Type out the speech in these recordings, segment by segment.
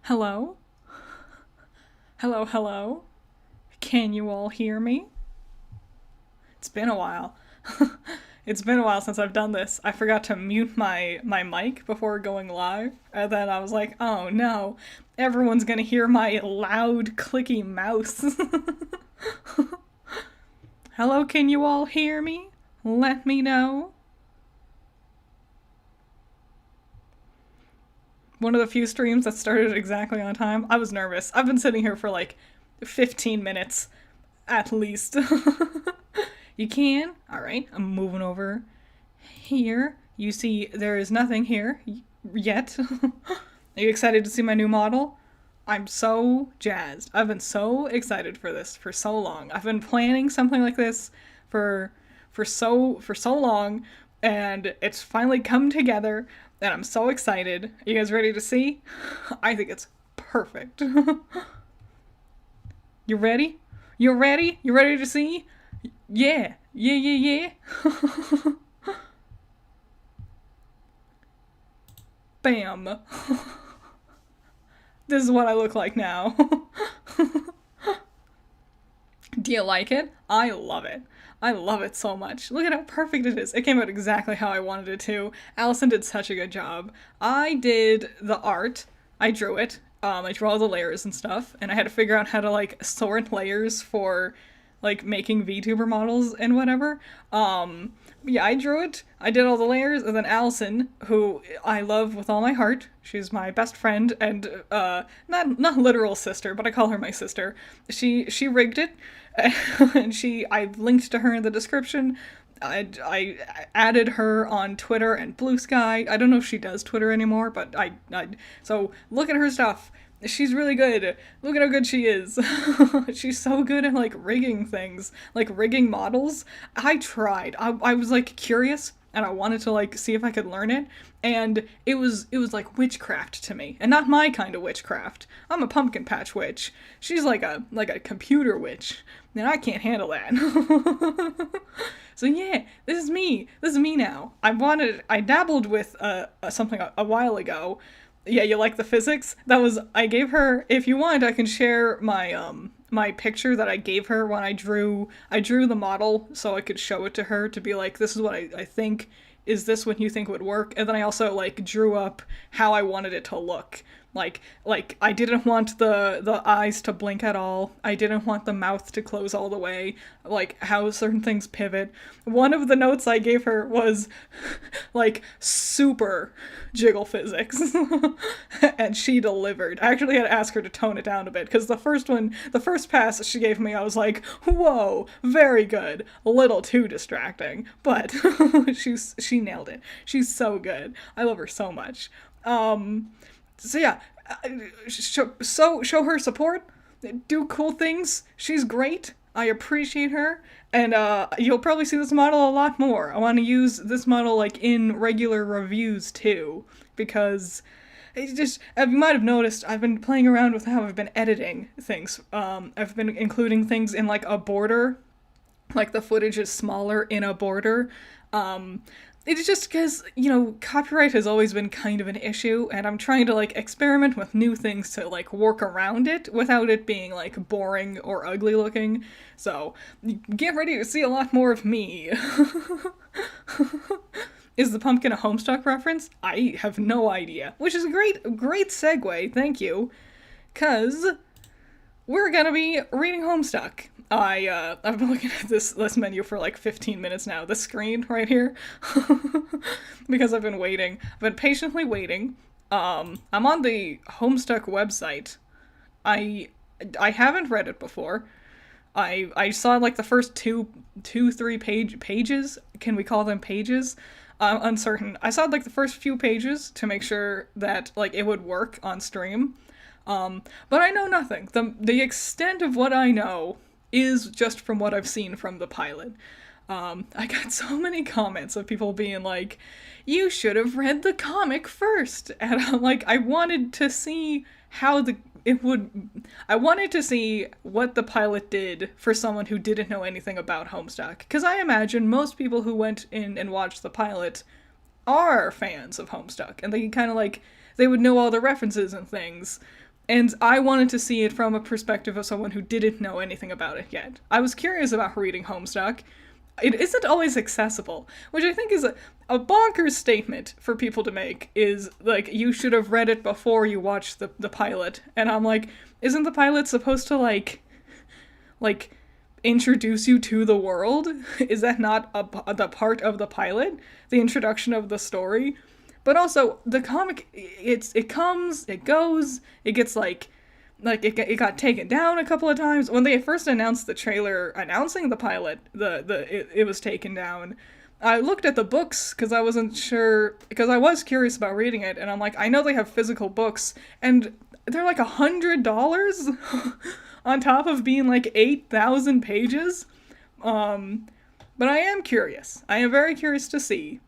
Hello? Hello, hello? Can you all hear me? It's been a while. It's been a while since I've done this. I forgot to mute my mic before going live, and then I was like, oh no, everyone's gonna hear my loud, clicky mouse. Hello, can you all hear me? Let me know. One of the few streams that started exactly on time. I was nervous. I've been sitting here for like 15 minutes at least. You can? Alright, I'm moving over here. You see, there is nothing here yet. Are you excited to see my new model? I'm so jazzed. I've been so excited for this for so long. I've been planning something like this for for so long, and it's finally come together, and I'm so excited. Are you guys ready to see? I think it's perfect. You ready? You ready? You ready to see? Yeah. Yeah, yeah, yeah. Bam. This is what I look like now. Do you like it? I love it. I love it so much. Look at how perfect it is. It came out exactly how I wanted it to. Allison did such a good job. I did the art. I drew it. I drew all the layers and stuff, and I had to figure out how to like sort layers for like making VTuber models and whatever. Yeah, I drew it. I did all the layers, and then Allison, who I love with all my heart, she's my best friend and not literal sister, but I call her my sister. She rigged it, and I've linked to her in the description. I added her on Twitter and Blue Sky. I don't know if she does Twitter anymore, but so look at her stuff. She's really good. Look at how good she is. She's so good at like rigging things, like rigging models. I tried. I was like curious and I wanted to like see if I could learn it, and it was like witchcraft to me, and not my kind of witchcraft. I'm a pumpkin patch witch. She's like a computer witch, and I can't handle that. So yeah, this is me. This is me now. I dabbled with something a while ago. Yeah, you like the physics? I gave her, if you want, I can share my picture that I gave her when I drew the model so I could show it to her to be like, this is what I think, is this what you think would work? And then I also like drew up how I wanted it to look. Like I didn't want the eyes to blink at all. I didn't want the mouth to close all the way. Like how certain things pivot. One of the notes I gave her was like super jiggle physics. And she delivered. I actually had to ask her to tone it down a bit because the first pass she gave me, I was like, whoa, very good. A little too distracting, but she nailed it. She's so good. I love her so much. So yeah, show her support, do cool things. She's great. I appreciate her, and you'll probably see this model a lot more. I want to use this model like in regular reviews too, because it just, as you might have noticed, I've been playing around with how I've been editing things. I've been including things in like a border, like the footage is smaller in a border. It's just because, copyright has always been kind of an issue, and I'm trying to, like, experiment with new things to, like, work around it without it being, like, boring or ugly looking. So, get ready to see a lot more of me. Is the pumpkin a Homestuck reference? I have no idea. Which is a great segue, thank you. 'Cause we're gonna be reading Homestuck. I've been looking at this menu for like 15 minutes now, this screen right here, because I've been waiting. I've been patiently waiting. I'm on the Homestuck website. I haven't read it before. I saw like the first three pages. Can we call them pages? Uncertain. I saw like the first few pages to make sure that like it would work on stream. But I know nothing. The extent of what I know is just from what I've seen from the pilot. I got so many comments of people being like, you should have read the comic first. And I'm like, I wanted to see I wanted to see what the pilot did for someone who didn't know anything about Homestuck. Because I imagine most people who went in and watched the pilot are fans of Homestuck. And they kind of like, they would know all the references and things. And I wanted to see it from a perspective of someone who didn't know anything about it yet. I was curious about reading Homestuck. It isn't always accessible, which I think is a bonkers statement for people to make, is like, you should have read it before you watched the pilot. And I'm like, isn't the pilot supposed to like introduce you to the world? Is that not the part of the pilot? The introduction of the story? But also, the comic, it comes, it goes, it gets it got taken down a couple of times. When they first announced the trailer announcing the pilot, it was taken down. I looked at the books because I wasn't sure, because I was curious about reading it, and I'm like, I know they have physical books, and they're like $100 on top of being like 8,000 pages. But I am curious. I am very curious to see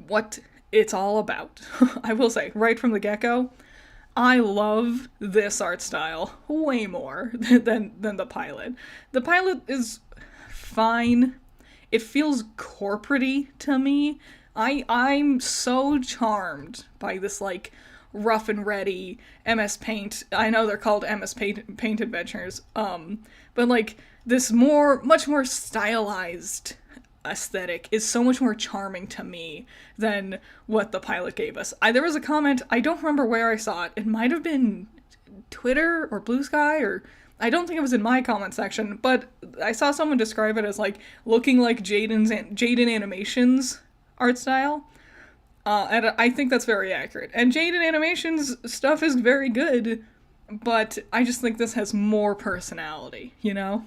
what it's all about. I will say, right from the get-go, I love this art style way more than the pilot. The pilot is fine. It feels corporate-y to me. I'm so charmed by this, like, rough and ready MS Paint. I know they're called MS Paint Adventures, but, like, this much more stylized aesthetic is so much more charming to me than what the pilot gave us. There was a comment, I don't remember where I saw it. It might have been Twitter or Blue Sky, or I don't think it was in my comment section, but I saw someone describe it as like looking like Jaden Animations art style. And I think that's very accurate. And Jaden Animations stuff is very good, but I just think this has more personality, you know?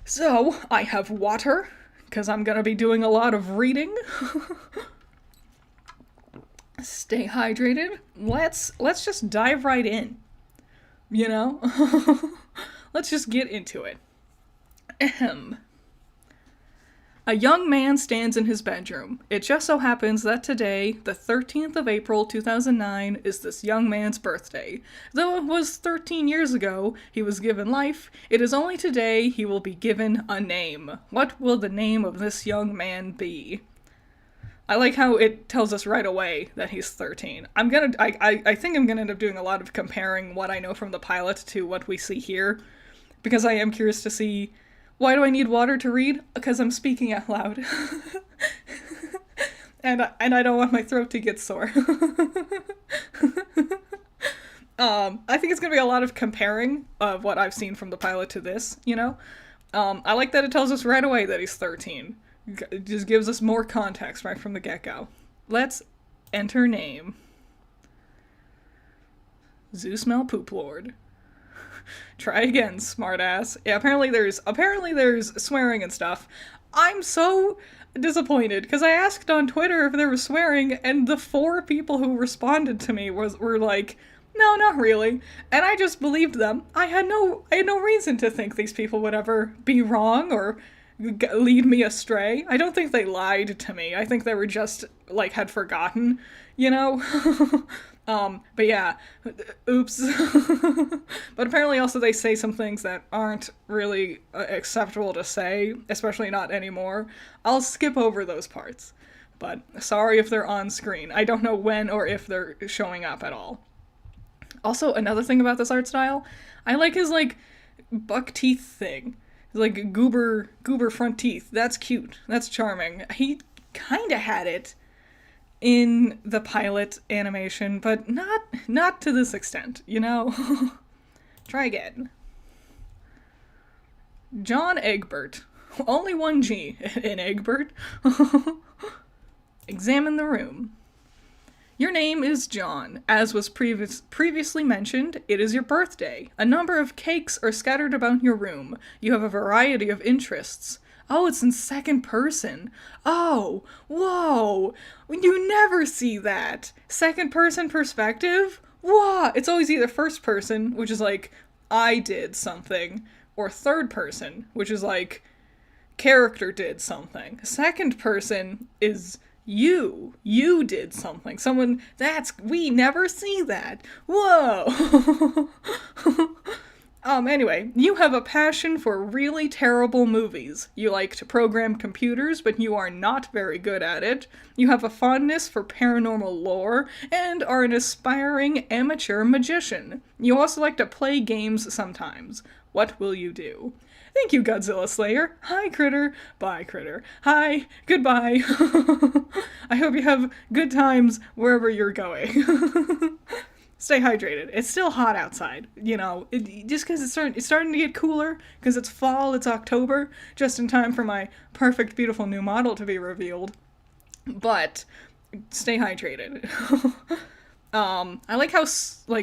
So, I have water, because I'm gonna be doing a lot of reading. Stay hydrated. Let's just dive right in. You know? Let's just get into it. Ahem. A young man stands in his bedroom. It just so happens that today, the 13th of April 2009, is this young man's birthday. Though it was 13 years ago he was given life, it is only today he will be given a name. What will the name of this young man be? I like how it tells us right away that he's 13. I think I'm gonna end up doing a lot of comparing what I know from the pilot to what we see here, because I am curious to see. Why do I need water to read? Because I'm speaking out loud. and I don't want my throat to get sore. I think it's going to be a lot of comparing of what I've seen from the pilot to this, you know? I like that it tells us right away that he's 13. It just gives us more context right from the get-go. Let's enter name. Zeusmel Poop Lord. Try again, smartass. Yeah, apparently there's swearing and stuff. I'm so disappointed, because I asked on Twitter if there was swearing, and the 4 people who responded to me were like, no, not really. And I just believed them. I had no reason to think these people would ever be wrong or lead me astray. I don't think they lied to me. I think they were just, like, had forgotten, you know? But yeah, oops. But apparently also they say some things that aren't really acceptable to say, especially not anymore. I'll skip over those parts. But sorry if they're on screen. I don't know when or if they're showing up at all. Also, another thing about this art style, I like his, like, buck teeth thing. His, like, goober front teeth. That's cute. That's charming. He kinda had it in the pilot animation, but not to this extent, you know? Try again. John Egbert. Only one G in Egbert. Examine the room. Your name is John. As was previously mentioned, it is your birthday. A number of cakes are scattered about your room. You have a variety of interests. Oh, it's in second person. Oh, whoa. You never see that. Second person perspective? Whoa. It's always either first person, which is like, I did something, or third person, which is like, character did something. Second person is you did something. We never see that. Whoa. Anyway, you have a passion for really terrible movies. You like to program computers, but you are not very good at it. You have a fondness for paranormal lore, and are an aspiring amateur magician. You also like to play games sometimes. What will you do? Thank you, Godzilla Slayer. Hi, Critter. Bye, Critter. Hi. Goodbye. I hope you have good times wherever you're going. Stay hydrated. It's still hot outside, just because it's starting to get cooler, because it's fall, it's October, just in time for my perfect, beautiful new model to be revealed. But stay hydrated. I like how,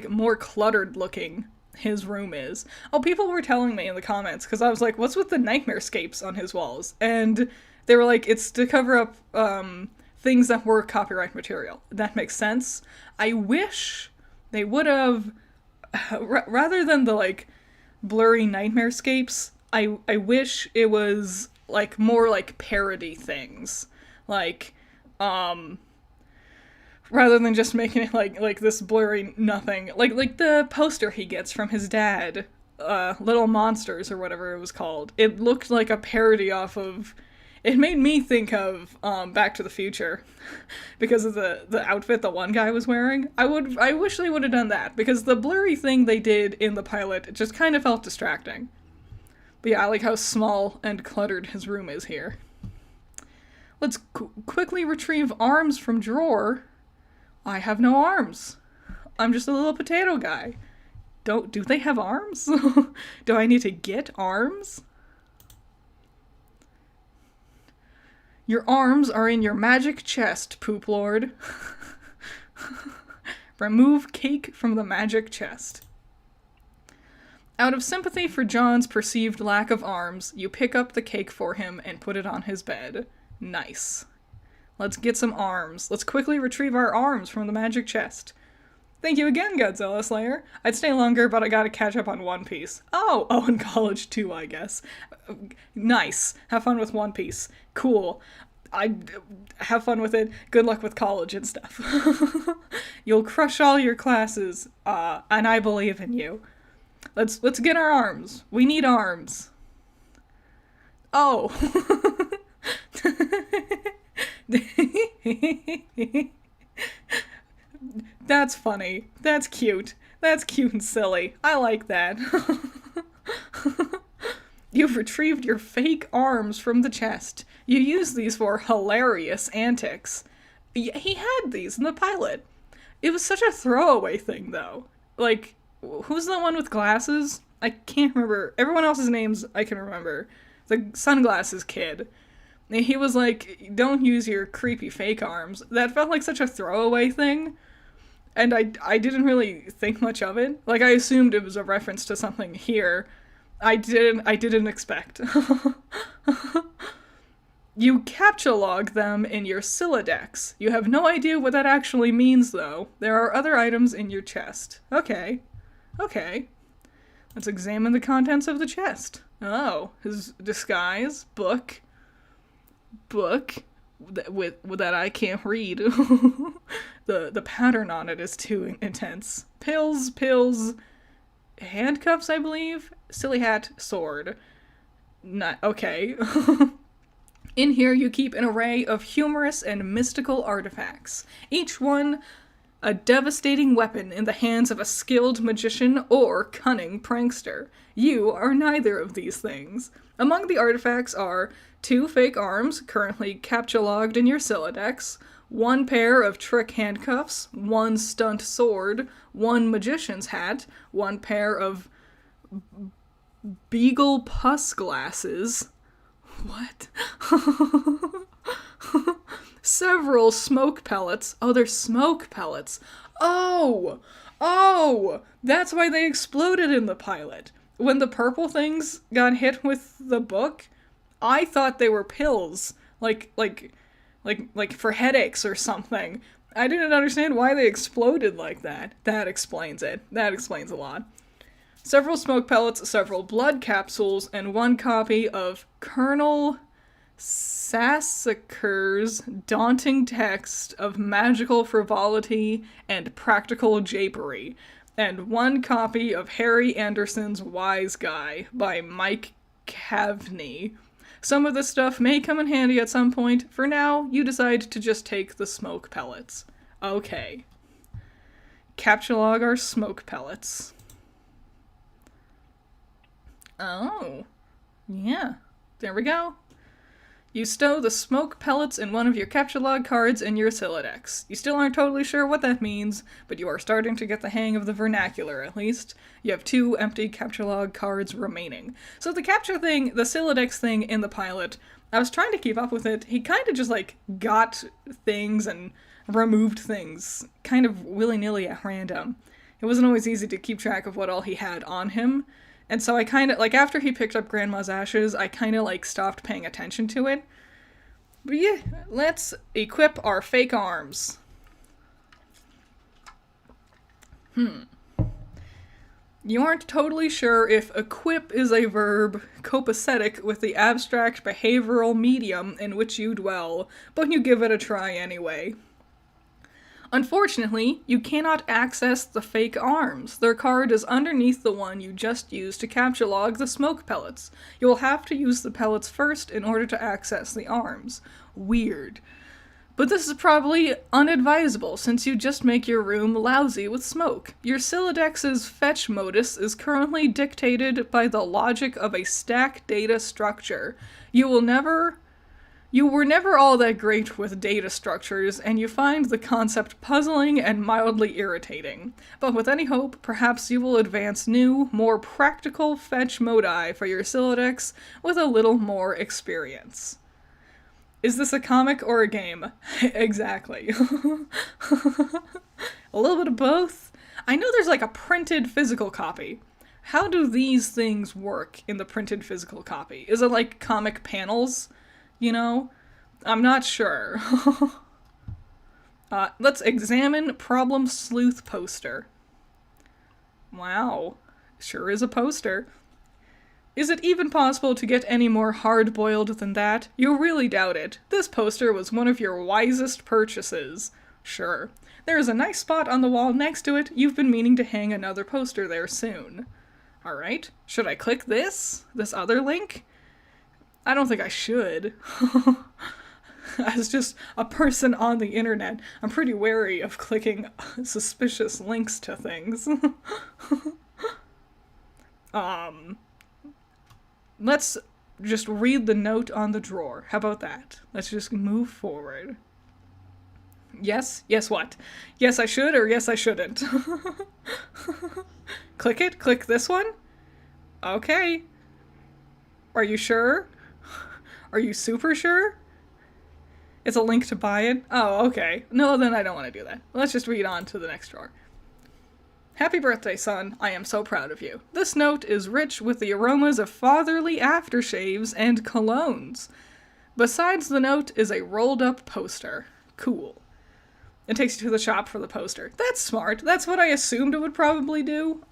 more cluttered looking his room is. Oh, people were telling me in the comments, because I was like, what's with the nightmare-scapes on his walls? And they were like, it's to cover up, things that were copyright material. That makes sense. I wish they would have, rather than the, blurry nightmare-scapes, I wish it was, more, parody things. Rather than just making it, like this blurry nothing. Like the poster he gets from his dad, Little Monsters, or whatever it was called. It looked like a parody off of... It made me think of Back to the Future because of the outfit the one guy was wearing. I wish they would have done that, because the blurry thing they did in the pilot just kind of felt distracting. But yeah, I like how small and cluttered his room is here. Let's quickly retrieve arms from drawer. I have no arms. I'm just a little potato guy. Do they have arms? Do I need to get arms? Your arms are in your magic chest, Poop Lord. Remove cake from the magic chest. Out of sympathy for John's perceived lack of arms, you pick up the cake for him and put it on his bed. Nice. Let's get some arms. Let's quickly retrieve our arms from the magic chest. Thank you again, Godzilla Slayer. I'd stay longer, but I gotta catch up on One Piece. Oh, in college too, I guess. Nice. Have fun with One Piece. Cool. I have fun with it. Good luck with college and stuff. You'll crush all your classes, and I believe in you. Let's get our arms. We need arms. Oh. That's funny. That's cute. That's cute and silly. I like that. You've retrieved your fake arms from the chest. You use these for hilarious antics. He had these in the pilot. It was such a throwaway thing, though. Who's the one with glasses? I can't remember. Everyone else's names I can remember. The sunglasses kid. He was like, don't use your creepy fake arms. That felt like such a throwaway thing. And I didn't really think much of it. I assumed it was a reference to something here. I didn't expect. You captcha-log them in your Sylladex. You have no idea what that actually means, though. There are other items in your chest. Okay. Let's examine the contents of the chest. Oh, his disguise, book that I can't read. The pattern on it is too intense. Pills, handcuffs, I believe. Silly hat, sword. Not okay. In here you keep an array of humorous and mystical artifacts, each one a devastating weapon in the hands of a skilled magician or cunning prankster. You are neither of these things. Among the artifacts are 2 fake arms, currently captcha-logged in your Sylladex, 1 pair of trick handcuffs, 1 stunt sword, 1 magician's hat, 1 pair of beagle pus glasses. What? Several smoke pellets. Oh, they're smoke pellets. Oh! That's why they exploded in the pilot. When the purple things got hit with the book, I thought they were pills. Like for headaches or something. I didn't understand why they exploded like that. That explains it. That explains a lot. Several smoke pellets, several blood capsules, and 1 copy of Colonel Sassacre's daunting text of magical frivolity and practical japery. and 1 copy of Harry Anderson's Wise Guy by Mike Cavney. Some of this stuff may come in handy at some point. For now, you decide to just take the smoke pellets. Okay. Captcha are smoke pellets. Oh. Yeah. There we go. You stow the smoke pellets in one of your Captcha cards in your Sylladex. You still aren't totally sure what that means, but you are starting to get the hang of the vernacular, at least. You have 2 empty Captcha cards remaining. So the Captcha thing, the Sylladex thing in the pilot, I was trying to keep up with it. He kind of just, like, got things and removed things kind of willy-nilly at random. It wasn't always easy to keep track of what all he had on him. And so I kind of, like, after he picked up Grandma's Ashes, I kind of, like, stopped paying attention to it. But yeah, let's equip our fake arms. You aren't totally sure if equip is a verb copacetic with the abstract behavioral medium in which you dwell, but you give it a try anyway. Unfortunately, you cannot access the fake arms. Their card is underneath the one you just used to Captcha the smoke pellets. You will have to use the pellets first in order to access the arms. Weird. But this is probably unadvisable since you just make your room lousy with smoke. Your Syllodex's fetch modus is currently dictated by the logic of a stack data structure. You were never all that great with data structures, and you find the concept puzzling and mildly irritating. But with any hope, perhaps you will advance new, more practical fetch modi for your Sylladex with a little more experience. Is this a comic or a game? Exactly. A little bit of both. I know there's like a printed physical copy. How do these things work in the printed physical copy? Is it like comic panels? You know? I'm not sure. Let's examine Problem Sleuth poster. Wow. Sure is a poster. Is it even possible to get any more hard-boiled than that? You really doubt it. This poster was one of your wisest purchases. Sure. There is a nice spot on the wall next to it. You've been meaning to hang another poster there soon. Alright. Should I click this? This other link? I don't think I should. As just a person on the internet, I'm pretty wary of clicking suspicious links to things. Let's just read the note on the drawer. How about that? Let's just move forward. Yes? Yes what? Yes I should or yes I shouldn't? Click it? Click this one? Okay. Are you sure? Are you super sure? It's a link to buy it? Oh, okay. No, then I don't want to do that. Let's just read on to the next drawer. Happy birthday, son. I am so proud of you. This note is rich with the aromas of fatherly aftershaves and colognes. Besides the note is a rolled-up poster. Cool. It takes you to the shop for the poster. That's smart. That's what I assumed it would probably do.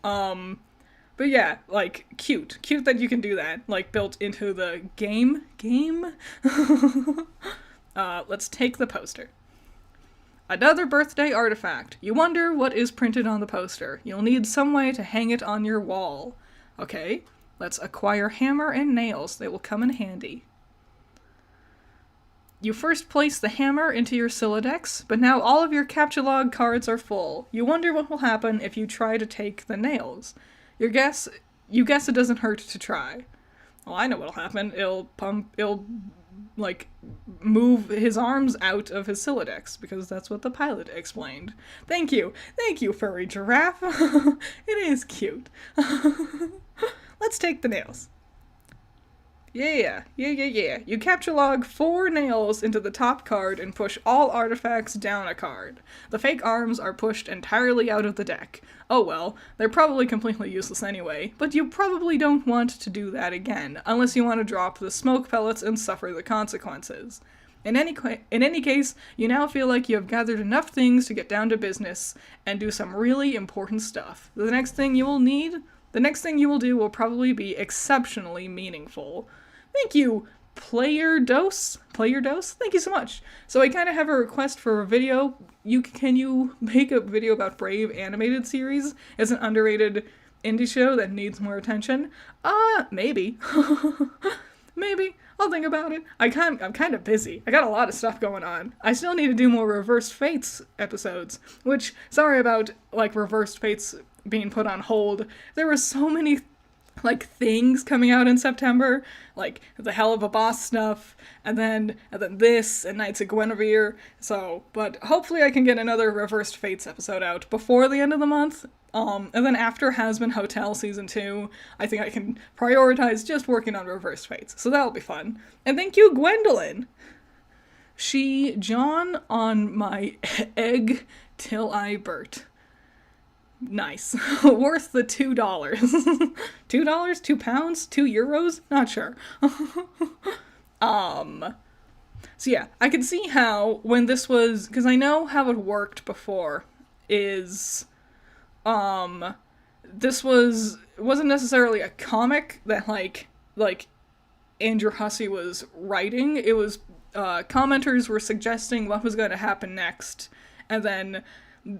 But yeah, like, cute. Cute that you can do that, like, built into the game? Let's take the poster. Another birthday artifact. You wonder what is printed on the poster. You'll need some way to hang it on your wall. Okay, let's acquire hammer and nails. They will come in handy. You first place the hammer into your Sylladex, but now all of your Captcha cards are full. You wonder what will happen if you try to take the nails. You guess it doesn't hurt to try. Well, I know what'll happen. It'll like, move his arms out of his Sylladex, because that's what the pilot explained. Thank you, furry giraffe. It is cute. Let's take the nails. Yeah. You Captcha 4 nails into the top card and push all artifacts down a card. The fake arms are pushed entirely out of the deck. Oh well, they're probably completely useless anyway, but you probably don't want to do that again, unless you want to drop the smoke pellets and suffer the consequences. In any case, you now feel like you have gathered enough things to get down to business and do some really important stuff. The next thing you will do will probably be exceptionally meaningful. Thank you, Player Dose. Thank you so much. So I kind of have a request for a video. Can you make a video about Brave animated series? It's an underrated indie show that needs more attention. Maybe. Maybe. I'll think about it. I'm kind of busy. I got a lot of stuff going on. I still need to do more Reversed Fates episodes, which, sorry about, like, Reversed Fates being put on hold. There were so many, like, things coming out in September, like the Hell of a Boss stuff, and then this, and Knights of Guinevere, but hopefully I can get another Reversed Fates episode out before the end of the month. And then after Has Been Hotel Season 2, I think I can prioritize just working on Reversed Fates, so that'll be fun. And thank you, Gwendolyn! John on my egg till I Bert. Nice. Worth the $2. $2? £2? €2? Not sure. So yeah, I can see how when this was, because I know how it worked before, is, this wasn't necessarily a comic that, like Andrew Hussey was writing. It was, commenters were suggesting what was going to happen next, and then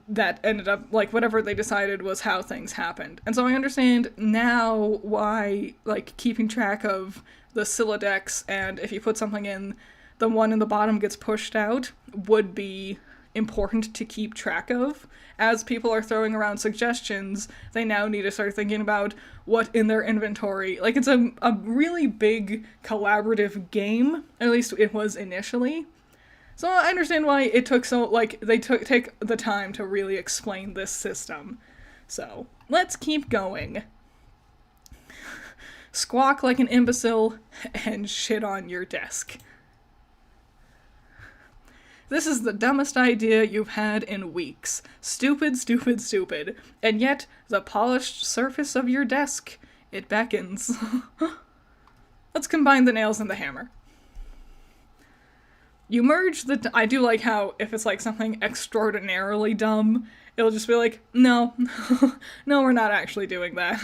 that ended up, like, whatever they decided was how things happened. And so I understand now why, like, keeping track of the Sylladex, and if you put something in, the one in the bottom gets pushed out, would be important to keep track of. As people are throwing around suggestions, they now need to start thinking about what in their inventory. Like, it's a really big collaborative game, at least it was initially. So I understand why it took so, like, they take the time to really explain this system. So, let's keep going. Squawk like an imbecile and shit on your desk. This is the dumbest idea you've had in weeks. Stupid, stupid, stupid. And yet, the polished surface of your desk, it beckons. Let's combine the nails and the hammer. You merge I do like how, if it's like something extraordinarily dumb, it'll just be like, no, no, we're not actually doing that.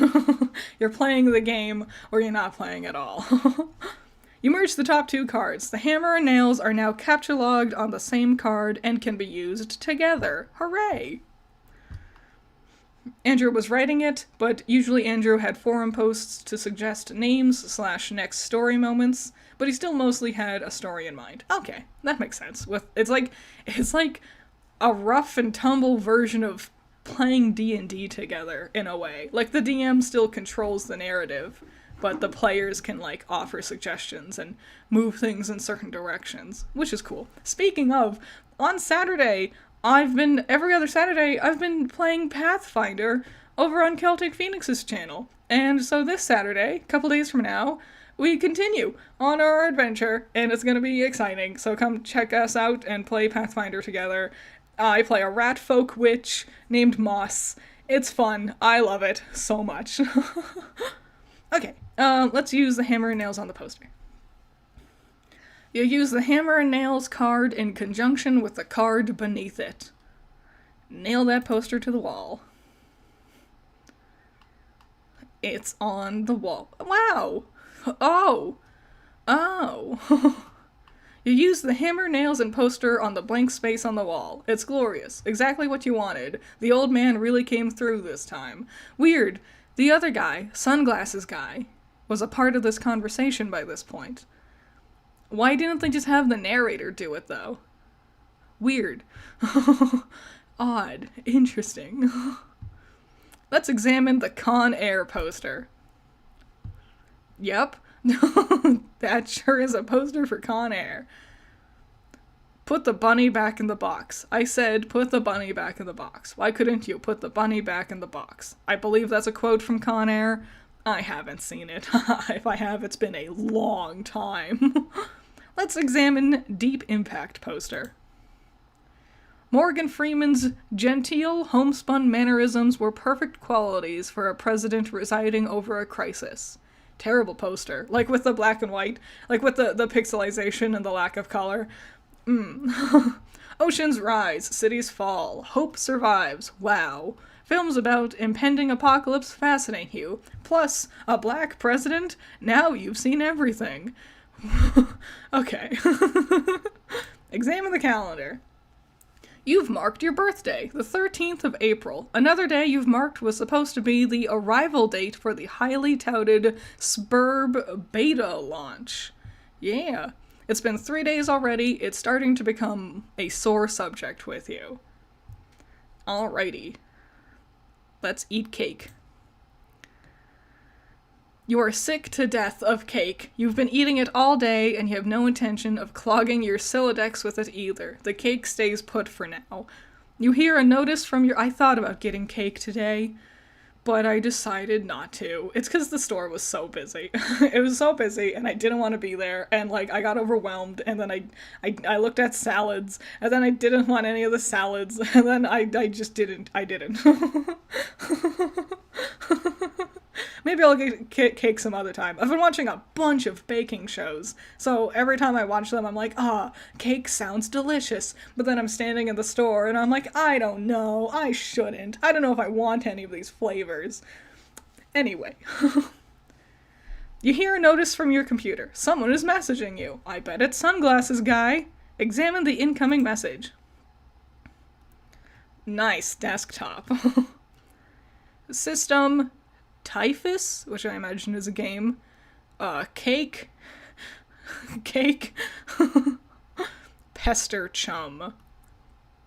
You're playing the game, or you're not playing at all. You merge the top two cards. The hammer and nails are now capture logged on the same card and can be used together. Hooray! Andrew was writing it, but usually Andrew had forum posts to suggest names / next story moments, but he still mostly had a story in mind. Okay, that makes sense. It's like a rough and tumble version of playing D&D together, in a way. Like, the DM still controls the narrative, but the players can, like, offer suggestions and move things in certain directions, which is cool. Speaking of, on Saturday, every other Saturday, I've been playing Pathfinder over on Celtic Phoenix's channel. And so this Saturday, a couple days from now, we continue on our adventure, and it's gonna be exciting. So come check us out and play Pathfinder together. I play a rat folk witch named Moss. It's fun. I love it so much. Okay, let's use the hammer and nails on the poster. You use the hammer and nails card in conjunction with the card beneath it. Nail that poster to the wall. It's on the wall. Wow! Oh! You use the hammer, nails, and poster on the blank space on the wall. It's glorious. Exactly what you wanted. The old man really came through this time. Weird. The other guy, sunglasses guy, was a part of this conversation by this point. Why didn't they just have the narrator do it, though? Weird. Odd. Interesting. Let's examine the Con Air poster. Yep. That sure is a poster for Con Air. Put the bunny back in the box. I said, put the bunny back in the box. Why couldn't you put the bunny back in the box? I believe that's a quote from Con Air. I haven't seen it. If I have, it's been a long time. Let's examine Deep Impact poster. Morgan Freeman's genteel, homespun mannerisms were perfect qualities for a president residing over a crisis. Terrible poster. Like with the black and white. Like with the pixelization and the lack of color. Oceans rise, cities fall, hope survives. Wow. Films about impending apocalypse fascinate you. Plus, a black president? Now you've seen everything. Okay. Examine the calendar. You've marked your birthday, the 13th of April. Another day you've marked was supposed to be the arrival date for the highly touted Spurb beta launch. Yeah. It's been 3 days already. It's starting to become a sore subject with you. Alrighty. Let's eat cake. You are sick to death of cake. You've been eating it all day, and you have no intention of clogging your Sylladex with it either. The cake stays put for now. You hear a notice from your... I thought about getting cake today, but I decided not to. It's because the store was so busy. It was so busy, and I didn't want to be there, and, like, I got overwhelmed, and then I looked at salads, and then I didn't want any of the salads, and then I just didn't. I didn't. Maybe I'll get cake some other time. I've been watching a bunch of baking shows, so every time I watch them, I'm like, cake sounds delicious. But then I'm standing in the store, and I'm like, I don't know, I shouldn't. I don't know if I want any of these flavors. Anyway. You hear a notice from your computer. Someone is messaging you. I bet it's Sunglasses Guy. Examine the incoming message. Nice desktop. System... Typhus, which I imagine is a game. Cake. Pester Chum,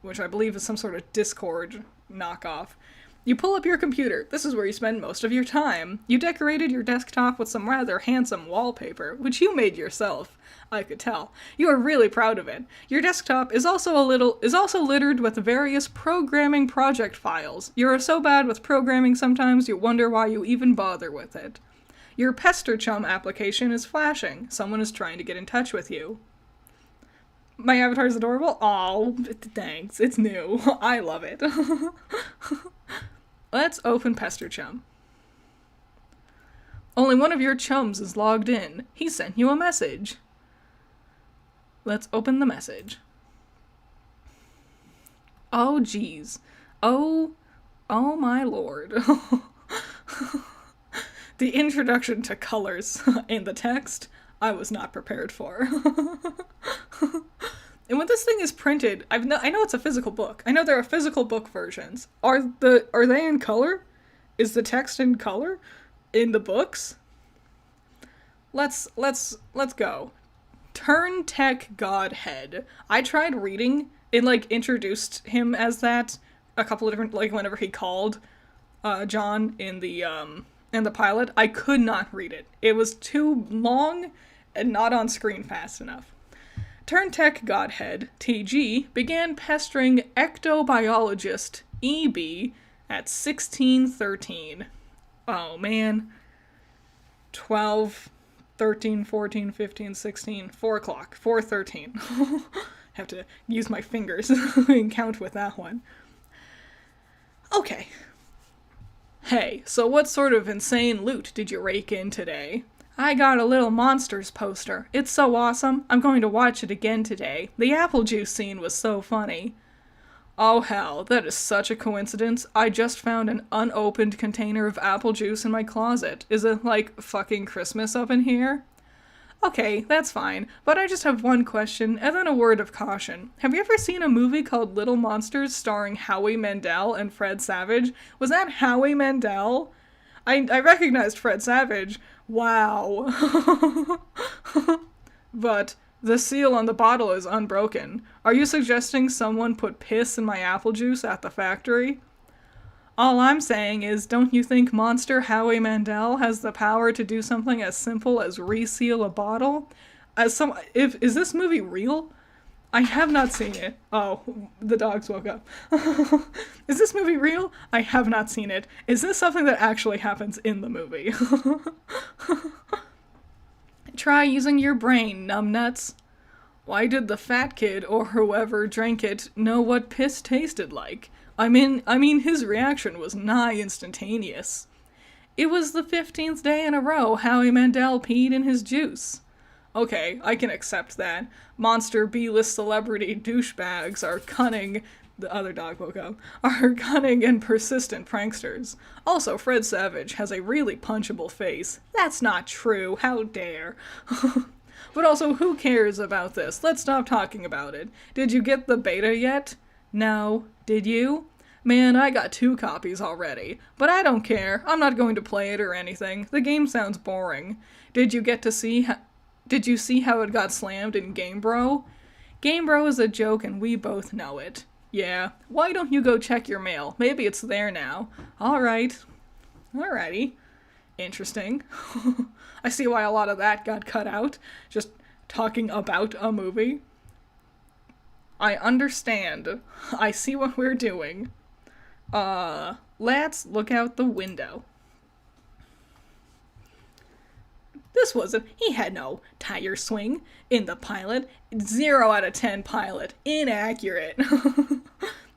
which I believe is some sort of Discord knockoff. You pull up your computer. This is where you spend most of your time. You decorated your desktop with some rather handsome wallpaper, which you made yourself. I could tell. You are really proud of it. Your desktop is also littered with various programming project files. You are so bad with programming sometimes you wonder why you even bother with it. Your Pester Chum application is flashing. Someone is trying to get in touch with you. My avatar is adorable? Aw, thanks. It's new. I love it. Let's open Pester Chum. Only one of your chums is logged in. He sent you a message. Let's open the message. Oh, geez. Oh my lord. The introduction to colors in the text, I was not prepared for. And when this thing is printed, I know it's a physical book. I know there are physical book versions. Are they in color? Is the text in color in the books? Let's go. Turn Tech Godhead. I tried reading. It introduced him as that a couple of different whenever he called John in the pilot. I could not read it. It was too long and not on screen fast enough. Turn Tech Godhead, TG, began pestering ectobiologist EB at 16:13. Oh man. 12, 13, 14, 15, 16, 4 o'clock, 4:13. Have to use my fingers and count with that one. Okay. Hey, so what sort of insane loot did you rake in today? I got a little Monsters poster. It's so awesome. I'm going to watch it again today. The apple juice scene was so funny. Oh hell, that is such a coincidence. I just found an unopened container of apple juice in my closet. Is it fucking Christmas up in here? Okay, that's fine, but I just have one question, and then a word of caution. Have you ever seen a movie called Little Monsters starring Howie Mandel and Fred Savage? Was that Howie Mandel? I recognized Fred Savage. Wow. But the seal on the bottle is unbroken. Are you suggesting someone put piss in my apple juice at the factory? All I'm saying is, don't you think Monster Howie Mandel has the power to do something as simple as reseal a bottle? Is this movie real? I have not seen it. Oh, the dogs woke up. Is this movie real? I have not seen it. Is this something that actually happens in the movie? Try using your brain, numbnuts. Why did the fat kid or whoever drank it know what piss tasted like? I mean, his reaction was nigh instantaneous. It was the 15th day in a row Howie Mandel peed in his juice. Okay, I can accept that. Monster B-list celebrity douchebags are cunning, the other dog woke up, are cunning and persistent pranksters. Also, Fred Savage has a really punchable face. That's not true, how dare. But also, who cares about this? Let's stop talking about it. Did you get the beta yet? No. Did you? Man, I got 2 copies already. But I don't care. I'm not going to play it or anything. The game sounds boring. Did you get to see... Did you see how it got slammed in Game Bro? Game Bro is a joke and we both know it. Yeah. Why don't you go check your mail? Maybe it's there now. Alright. Alrighty. Interesting. I see why a lot of that got cut out. Just talking about a movie. I understand. I see what we're doing. Let's look out the window. This wasn't... He had no tire swing in the pilot. 0 out of 10 pilot. Inaccurate.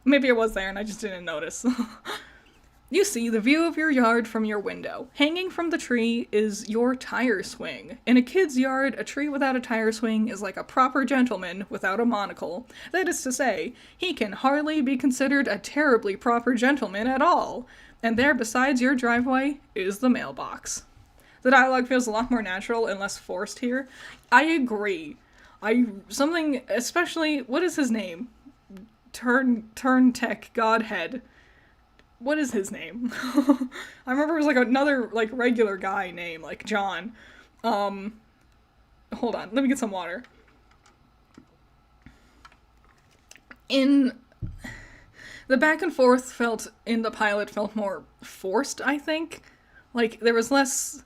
Maybe it was there and I just didn't notice. You see the view of your yard from your window. Hanging from the tree is your tire swing. In a kid's yard, a tree without a tire swing is like a proper gentleman without a monocle. That is to say, he can hardly be considered a terribly proper gentleman at all. And there besides your driveway is the mailbox. The dialogue feels a lot more natural and less forced here. I agree. Something, especially, what is his name? Turn Tech Godhead. What is his name? I remember it was like another like regular guy name, like John. Hold on, let me get some water. In the back and forth felt in the pilot felt more forced, I think. Like there was less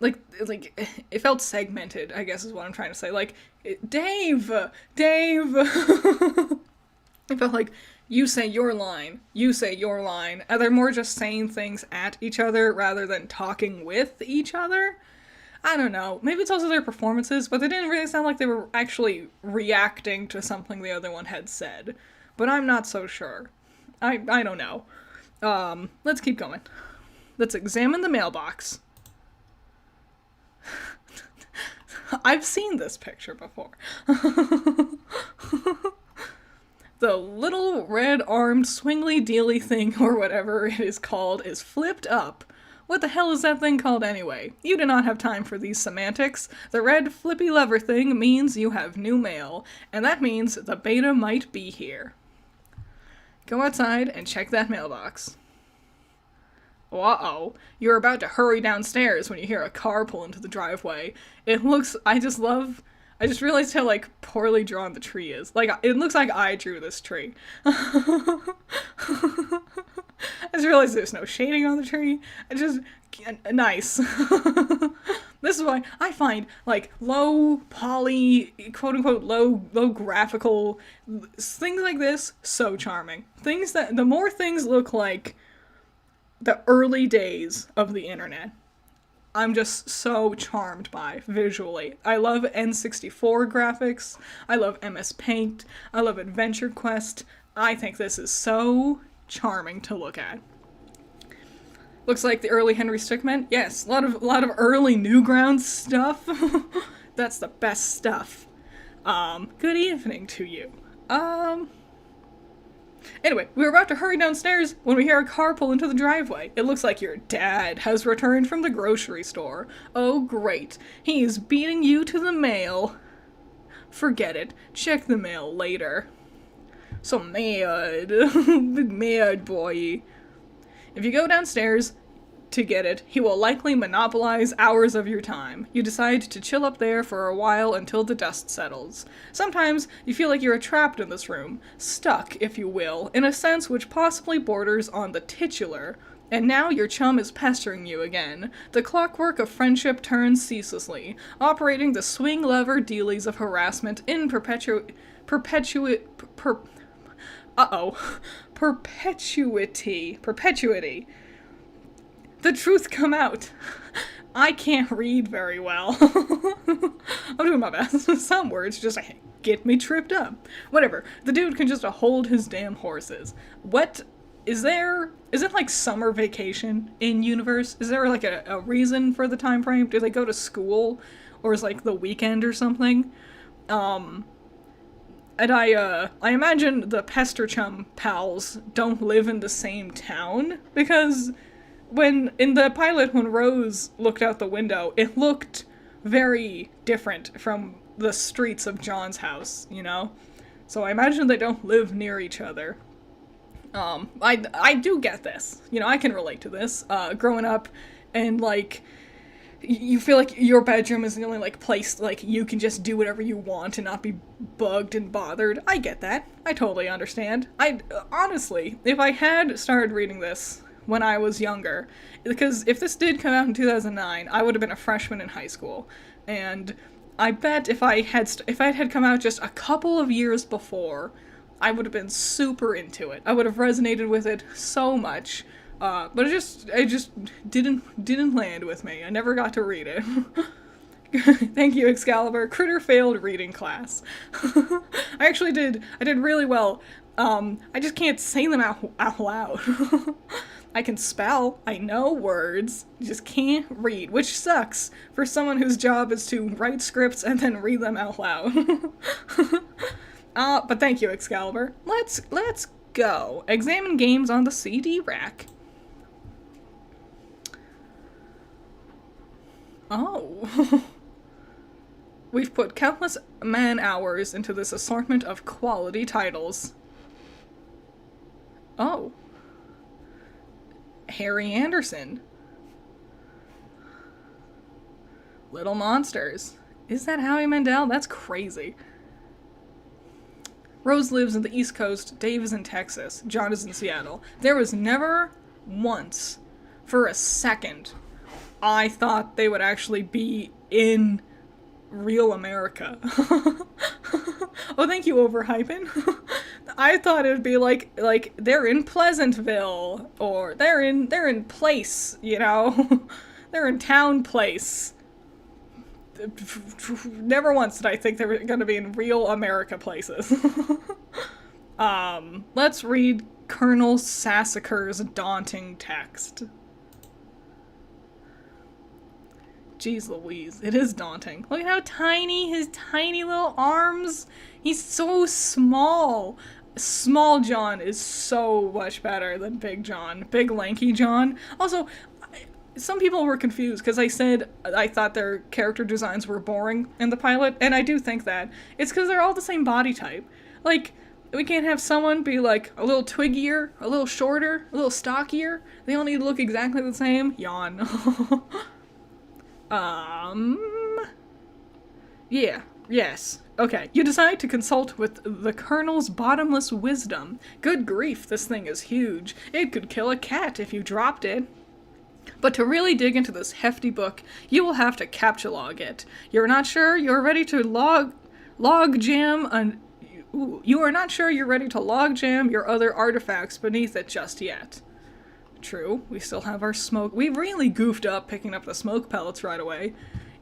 like it felt segmented, I guess is what I'm trying to say. Like Dave. It felt like you say your line, and they're more just saying things at each other rather than talking with each other. I don't know. Maybe it's also their performances, but they didn't really sound like they were actually reacting to something the other one had said. But I'm not so sure. I don't know. Let's keep going. Let's examine the mailbox. I've seen this picture before. The little red-armed swingly-dealy thing, or whatever it is called, is flipped up. What the hell is that thing called anyway? You do not have time for these semantics. The red flippy lever thing means you have new mail, and that means the beta might be here. Go outside and check that mailbox. Uh-oh. You're about to hurry downstairs when you hear a car pull into the driveway. I just realized how, like, poorly drawn the tree is. Like, it looks like I drew this tree. I just realized there's no shading on the tree. Nice. This is why I find, like, low poly, quote-unquote, low graphical, things like this so charming. The more things look like the early days of the internet, I'm just so charmed by visually. I love N64 graphics. I love MS Paint. I love Adventure Quest. I think this is so charming to look at. Looks like the early Henry Stickmin. Yes, a lot of early Newgrounds stuff. That's the best stuff. Good evening to you. Anyway, we were about to hurry downstairs when we hear a car pull into the driveway. It looks like your dad has returned from the grocery store. Oh, great. He's beating you to the mail. Forget it. Check the mail later. So mad. Big mad boy. If you go downstairs to get it, he will likely monopolize hours of your time. You decide to chill up there for a while until the dust settles. Sometimes you feel like you're trapped in this room, stuck, if you will, in a sense which possibly borders on the titular. And now your chum is pestering you again. The clockwork of friendship turns ceaselessly, operating the swing lever dealies of harassment in perpetuity. The truth come out. I can't read very well. I'm doing my best. Some words just get me tripped up. Whatever. The dude can just hold his damn horses. What? Is it like summer vacation in universe? Is there like a reason for the time frame? Do they go to school? Or is like the weekend or something? And I imagine the Pester Chum pals don't live in the same town, because in the pilot, when Rose looked out the window, it looked very different from the streets of John's house, you know? So I imagine they don't live near each other. I do get this. You know, I can relate to this. Growing up and, like, you feel like your bedroom is the only, like, place, like, you can just do whatever you want and not be bugged and bothered. I get that. I totally understand. Honestly, if I had started reading this when I was younger, because if this did come out in 2009, I would have been a freshman in high school, and I bet if it had come out just a couple of years before, I would have been super into it. I would have resonated with it so much. But it just didn't land with me. I never got to read it. Thank you, Excalibur. Critter failed reading class. I did really well. I just can't say them out loud. I can spell, I know words, just can't read, which sucks for someone whose job is to write scripts and then read them out loud. But thank you, Excalibur. Let's go. Examine games on the CD rack. Oh. We've put countless man-hours into this assortment of quality titles. Oh. Harry Anderson. Little Monsters. Is that Howie Mandel? That's crazy. Rose lives in the East Coast, Dave is in Texas, John is in Seattle. There was never once, for a second, I thought they would actually be in real America. Oh, thank you, Overhyping. I thought it would be like they're in Pleasantville, or they're in Place, you know? They're in Town Place. Never once did I think they were going to be in real America places. Let's read Colonel Sassacre's daunting text. Jeez Louise, it is daunting. Look at how tiny, his tiny little arms. He's so small. Small John is so much better than Big John. Big lanky John. Also, some people were confused because I said I thought their character designs were boring in the pilot, and I do think that. It's because they're all the same body type. Like, we can't have someone be like a little twiggier, a little shorter, a little stockier. They all need to look exactly the same. Yawn. Yeah, yes. Okay, you decide to consult with the Colonel's bottomless wisdom. Good grief, this thing is huge. It could kill a cat if you dropped it. But to really dig into this hefty book, you will have to captchalogue it. You're not sure you're ready to you are not sure you're ready to logjam your other artifacts beneath it just yet. True, we still have our smoke. We really goofed up picking up the smoke pellets right away.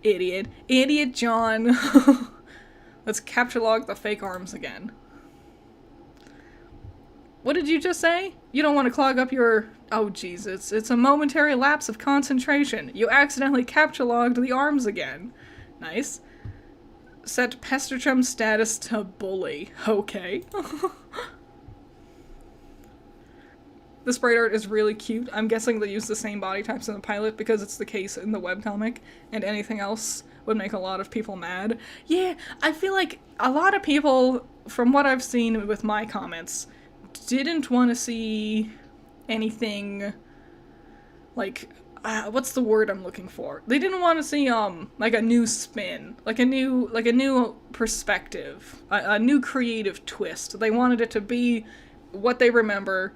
Idiot. Idiot John. Let's captchalogue the fake arms again. What did you just say? You don't want to clog up your... Oh, Jesus. It's a momentary lapse of concentration. You accidentally captchalogged the arms again. Nice. Set Pesterchum status to bully. Okay. The sprite art is really cute. I'm guessing they use the same body types in the pilot because it's the case in the webcomic, and anything else would make a lot of people mad. Yeah, I feel like a lot of people, from what I've seen with my comments, didn't want to see anything like, what's the word I'm looking for? They didn't want to see, like a new spin, like a new perspective, a new creative twist. They wanted it to be what they remember.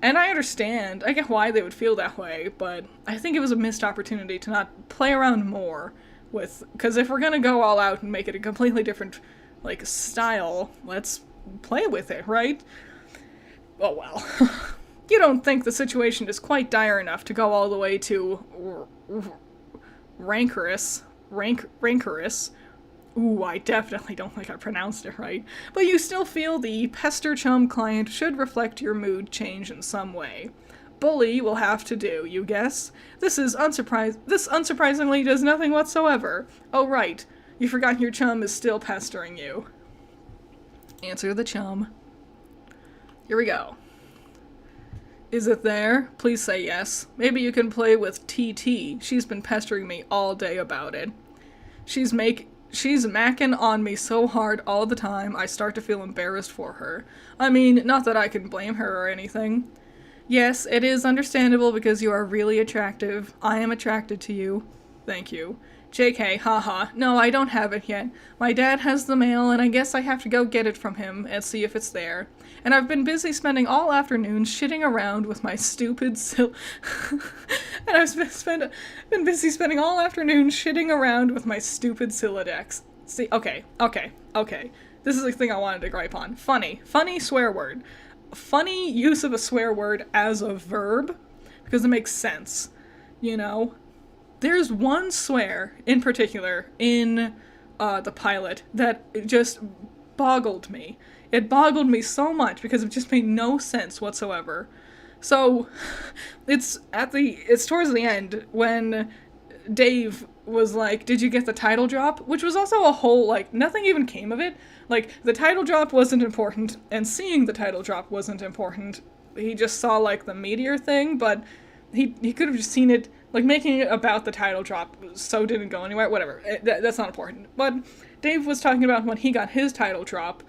And I understand. I get why they would feel that way, but I think it was a missed opportunity to not play around more with... Because if we're gonna go all out and make it a completely different, like, style, let's play with it, right? Oh well. You don't think the situation is quite dire enough to go all the way to... rancorous. Ooh, I definitely don't think I pronounced it right. But you still feel the Pester Chum client should reflect your mood change in some way. Bully will have to do, you guess? This unsurprisingly does nothing whatsoever. Oh right, you forgot your chum is still pestering you. Answer the chum. Here we go. Is it there? Please say yes. Maybe you can play with TT. She's been pestering me all day about it. She's macking on me so hard all the time, I start to feel embarrassed for her. I mean, not that I can blame her or anything. Yes, it is understandable because you are really attractive. I am attracted to you. Thank you. JK, haha. No, I don't have it yet. My dad has the mail, and I guess I have to go get it from him and see if it's there. And I've been busy spending all afternoon shitting around with my stupid and I've been busy spending all afternoon shitting around with my stupid Silodex. See, okay. This is the thing I wanted to gripe on. Funny swear word. Funny use of a swear word as a verb, because it makes sense, you know? There's one swear in particular in the pilot that just boggled me. It boggled me so much because it just made no sense whatsoever. So it's towards the end when Dave was like, "Did you get the title drop?" Which was also a whole, like, nothing even came of it. Like, the title drop wasn't important, and seeing the title drop wasn't important. He just saw, like, the meteor thing, but he could have just seen it. Like, making it about the title drop so didn't go anywhere. Whatever. That's not important. But Dave was talking about when he got his title drop,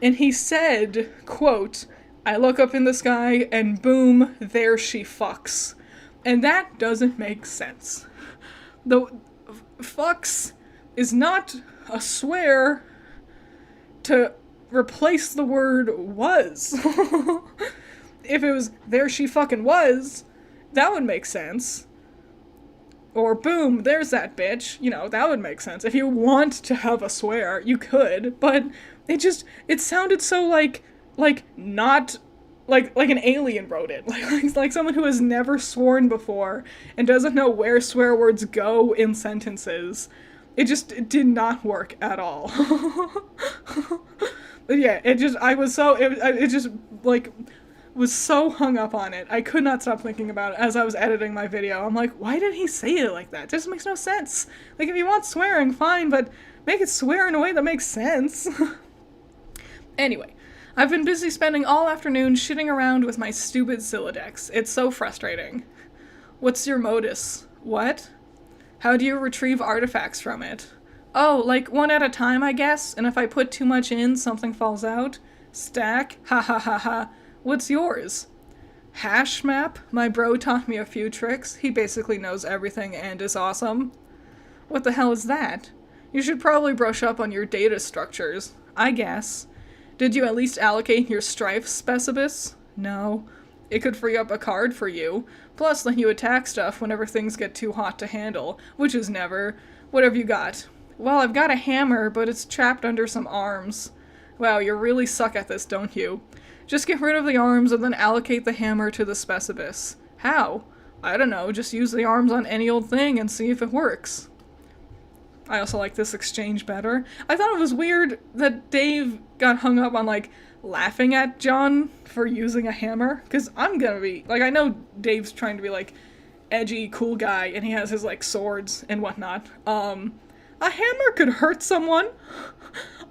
and he said, quote, "I look up in the sky, and boom, there she fucks." And that doesn't make sense. The fucks is not a swear to replace the word was. If it was there she fucking was, that would make sense. Or boom, there's that bitch. You know, that would make sense. If you want to have a swear, you could, but it sounded so not like an alien wrote it. Like someone who has never sworn before and doesn't know where swear words go in sentences. It did not work at all. But yeah, was so hung up on it. I could not stop thinking about it as I was editing my video. I'm like, why did he say it like that? It just makes no sense. Like, if you want swearing, fine, but make it swear in a way that makes sense. Anyway, I've been busy spending all afternoon shitting around with my stupid Silodex. It's so frustrating. What's your modus? What? How do you retrieve artifacts from it? Oh, like one at a time, I guess, and if I put too much in, something falls out? Stack? Ha ha ha ha. What's yours? Hash map? My bro taught me a few tricks. He basically knows everything and is awesome. What the hell is that? You should probably brush up on your data structures. I guess. Did you at least allocate your strife specibus? No. It could free up a card for you. Plus, let you attack stuff whenever things get too hot to handle. Which is never. What have you got? Well, I've got a hammer, but it's trapped under some arms. Wow, you really suck at this, don't you? Just get rid of the arms and then allocate the hammer to the specibus. How? I don't know, just use the arms on any old thing and see if it works. I also like this exchange better. I thought it was weird that Dave got hung up on, like, laughing at John for using a hammer. Because I'm gonna be, like, I know Dave's trying to be, like, edgy, cool guy, and he has his, like, swords and whatnot. A hammer could hurt someone.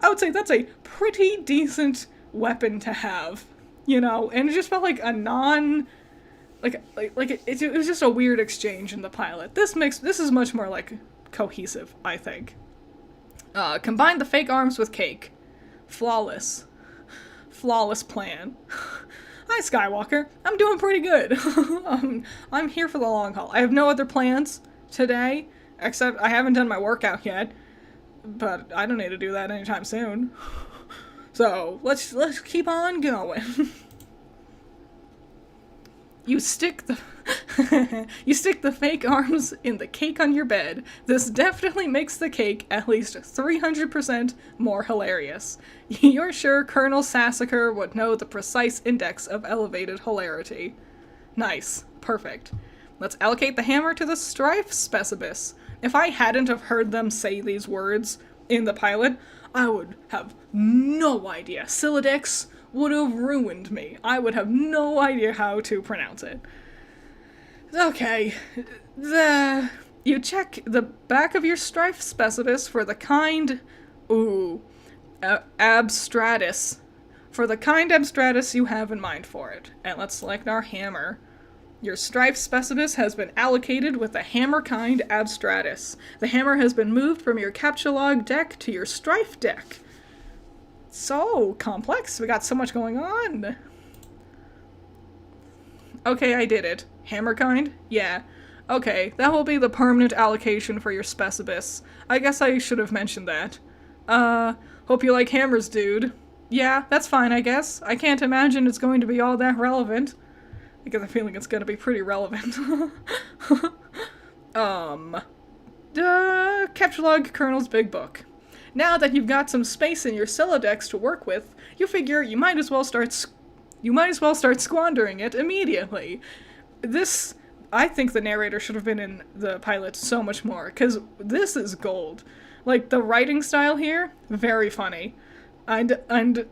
I would say that's a pretty decent weapon to have, you know, and it just felt like a it was just a weird exchange in the pilot. This is much more like cohesive, I think. Combine the fake arms with cake. Flawless plan. Hi, Skywalker. I'm doing pretty good. I'm here for the long haul. I have no other plans today, except I haven't done my workout yet, but I don't need to do that anytime soon. So, let's keep on going. You stick the fake arms in the cake on your bed. This definitely makes the cake at least 300% more hilarious. You're sure Colonel Sassacre would know the precise index of elevated hilarity. Nice. Perfect. Let's allocate the hammer to the strife specibus. If I hadn't have heard them say these words in the pilot, I would have no idea. Silodex would have ruined me. I would have no idea how to pronounce it. Okay. You check the back of your strife specibus for the kind... abstratus. For the kind abstratus you have in mind for it. And let's select our hammer. Your strife specibus has been allocated with the hammer kind abstratus. The hammer has been moved from your captcha deck to your strife deck. So complex. We got so much going on. Okay, I did it. Hammer kind? Yeah. Okay, that will be the permanent allocation for your specibus. I guess I should have mentioned that. Hope you like hammers, dude. Yeah, that's fine, I guess. I can't imagine it's going to be all that relevant. I get the feeling it's gonna be pretty relevant. Captcha Colonel's Big Book. Now that you've got some space in your Celodex to work with, you figure you might as well start squandering it immediately. I think the narrator should have been in the pilot so much more, because this is gold. Like, the writing style here, very funny. And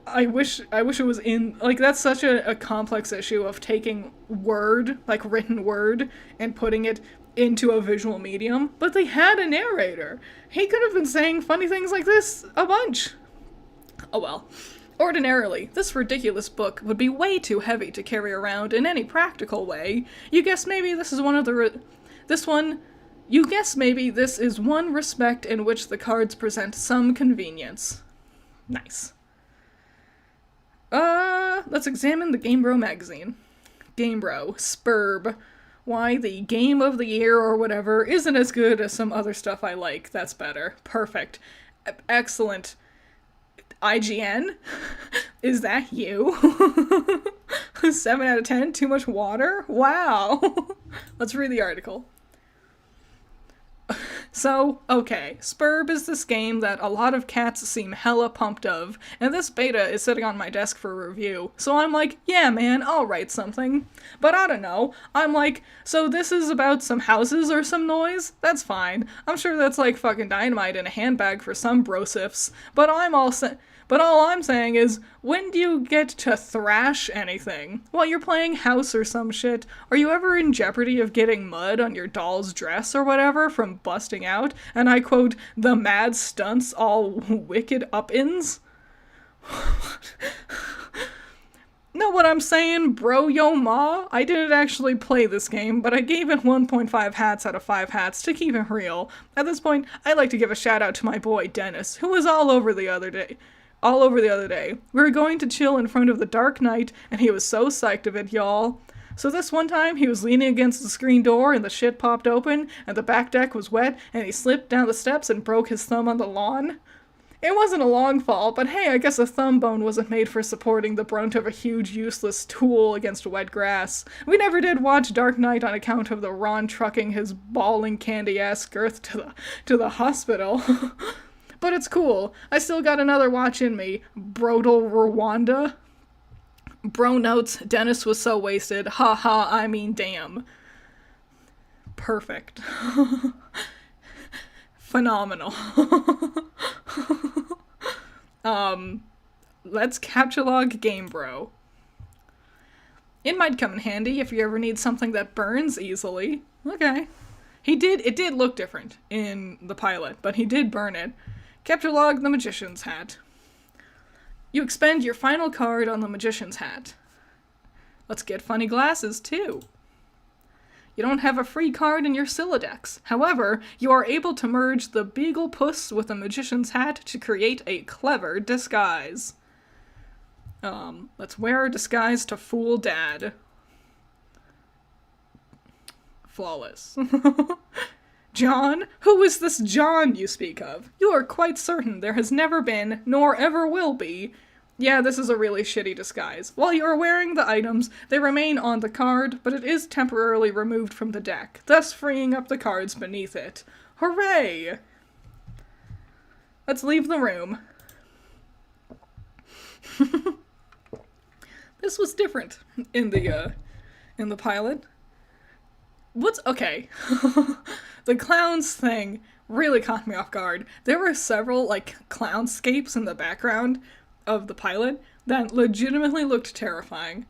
I wish it was in, like, that's such a complex issue of taking word, like written word, and putting it into a visual medium, but they had a narrator. He could have been saying funny things like this a bunch. Oh well. Ordinarily, this ridiculous book would be way too heavy to carry around in any practical way. You guess maybe this is one respect in which the cards present some convenience. Nice. Let's examine the Gamebro magazine. Gamebro, Spurb. Why, the game of the year or whatever isn't as good as some other stuff I like. That's better. Perfect. Excellent. IGN? Is that you? 7 out of 10? Too much water? Wow. Let's read the article. So, okay, Spurb is this game that a lot of cats seem hella pumped of, and this beta is sitting on my desk for review, so I'm like, yeah man, I'll write something. But I don't know, I'm like, so this is about some houses or some noise? That's fine. I'm sure that's like fucking dynamite in a handbag for some brosifs, but all I'm saying is, when do you get to thrash anything? While you're playing house or some shit, are you ever in jeopardy of getting mud on your doll's dress or whatever from busting out, and I quote, the mad stunts all wicked up-ins? Know what I'm saying, bro yo ma? I didn't actually play this game, but I gave it 1.5 hats out of 5 hats to keep it real. At this point, I'd like to give a shout out to my boy Dennis, who was all over the other day. We were going to chill in front of the Dark Knight, and he was so psyched of it, y'all. So this one time, he was leaning against the screen door, and the shit popped open, and the back deck was wet, and he slipped down the steps and broke his thumb on the lawn. It wasn't a long fall, but hey, I guess a thumb bone wasn't made for supporting the brunt of a huge useless tool against wet grass. We never did watch Dark Knight on account of the Ron trucking his bawling candy-ass girth to the hospital. But it's cool. I still got another watch in me. Brodal Rwanda. Bro notes, Dennis was so wasted. Ha ha, I mean damn. Perfect. Phenomenal. Let's captcha Game Bro. It might come in handy if you ever need something that burns easily. Okay. It did look different in the pilot, but he did burn it. Captcha the Magician's Hat. You expend your final card on the Magician's Hat. Let's get funny glasses, too. You don't have a free card in your Celodex. However, you are able to merge the Beagle Puss with the Magician's Hat to create a clever disguise. Let's wear a disguise to fool Dad. Flawless. John? Who is this John you speak of? You are quite certain there has never been, nor ever will be. Yeah, this is a really shitty disguise. While you are wearing the items, they remain on the card, but it is temporarily removed from the deck, thus freeing up the cards beneath it. Hooray! Let's leave the room. This was different in the pilot. Okay. The clowns thing really caught me off guard. There were several, clownscapes in the background of the pilot that legitimately looked terrifying.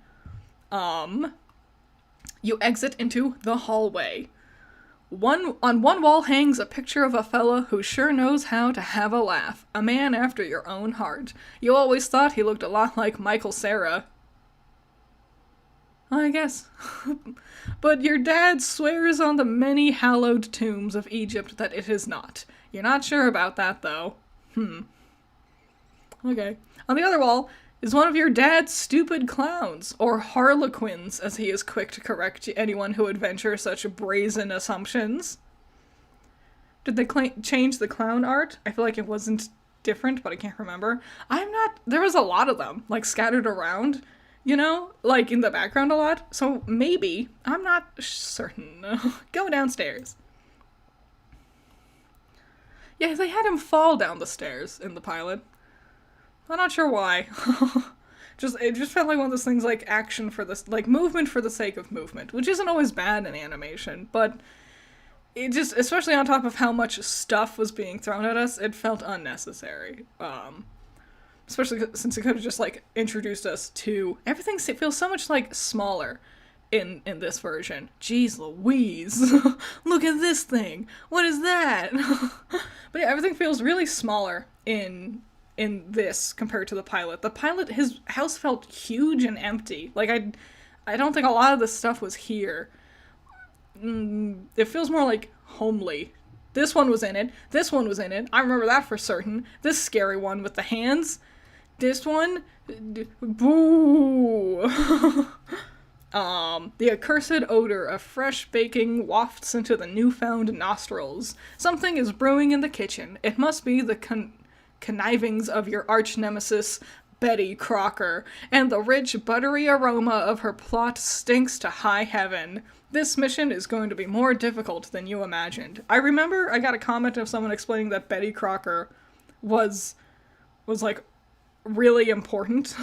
You exit into the hallway. On one wall hangs a picture of a fella who sure knows how to have a laugh. A man after your own heart. You always thought he looked a lot like Michael Cera. I guess. But your dad swears on the many hallowed tombs of Egypt that it is not. You're not sure about that, though. Okay. On the other wall is one of your dad's stupid clowns, or harlequins, as he is quick to correct anyone who would venture such brazen assumptions. Did they change the clown art? I feel like it wasn't different, but I can't remember. There was a lot of them, like, scattered around, you know? Like, in the background a lot. So, maybe. I'm not certain. Go downstairs. Yeah, they had him fall down the stairs in the pilot. I'm not sure why. It just felt like one of those things, like, action for this, like, movement for the sake of movement, which isn't always bad in animation, but it just, especially on top of how much stuff was being thrown at us, it felt unnecessary. Especially since it could have just, like, introduced us to, everything feels so much, like, smaller in this version. Jeez Louise. Look at this thing. What is that? But yeah, everything feels really smaller in this compared to the pilot. The pilot, his house felt huge and empty. Like, I don't think a lot of this stuff was here. It feels more like homely. This one was in it. This one was in it. I remember that for certain. This scary one with the hands. This one, boo. The accursed odor of fresh baking wafts into the newfound nostrils. Something is brewing in the kitchen. It must be the connivings of your arch-nemesis, Betty Crocker, and the rich, buttery aroma of her plot stinks to high heaven. This mission is going to be more difficult than you imagined. I remember I got a comment of someone explaining that Betty Crocker was like, really important.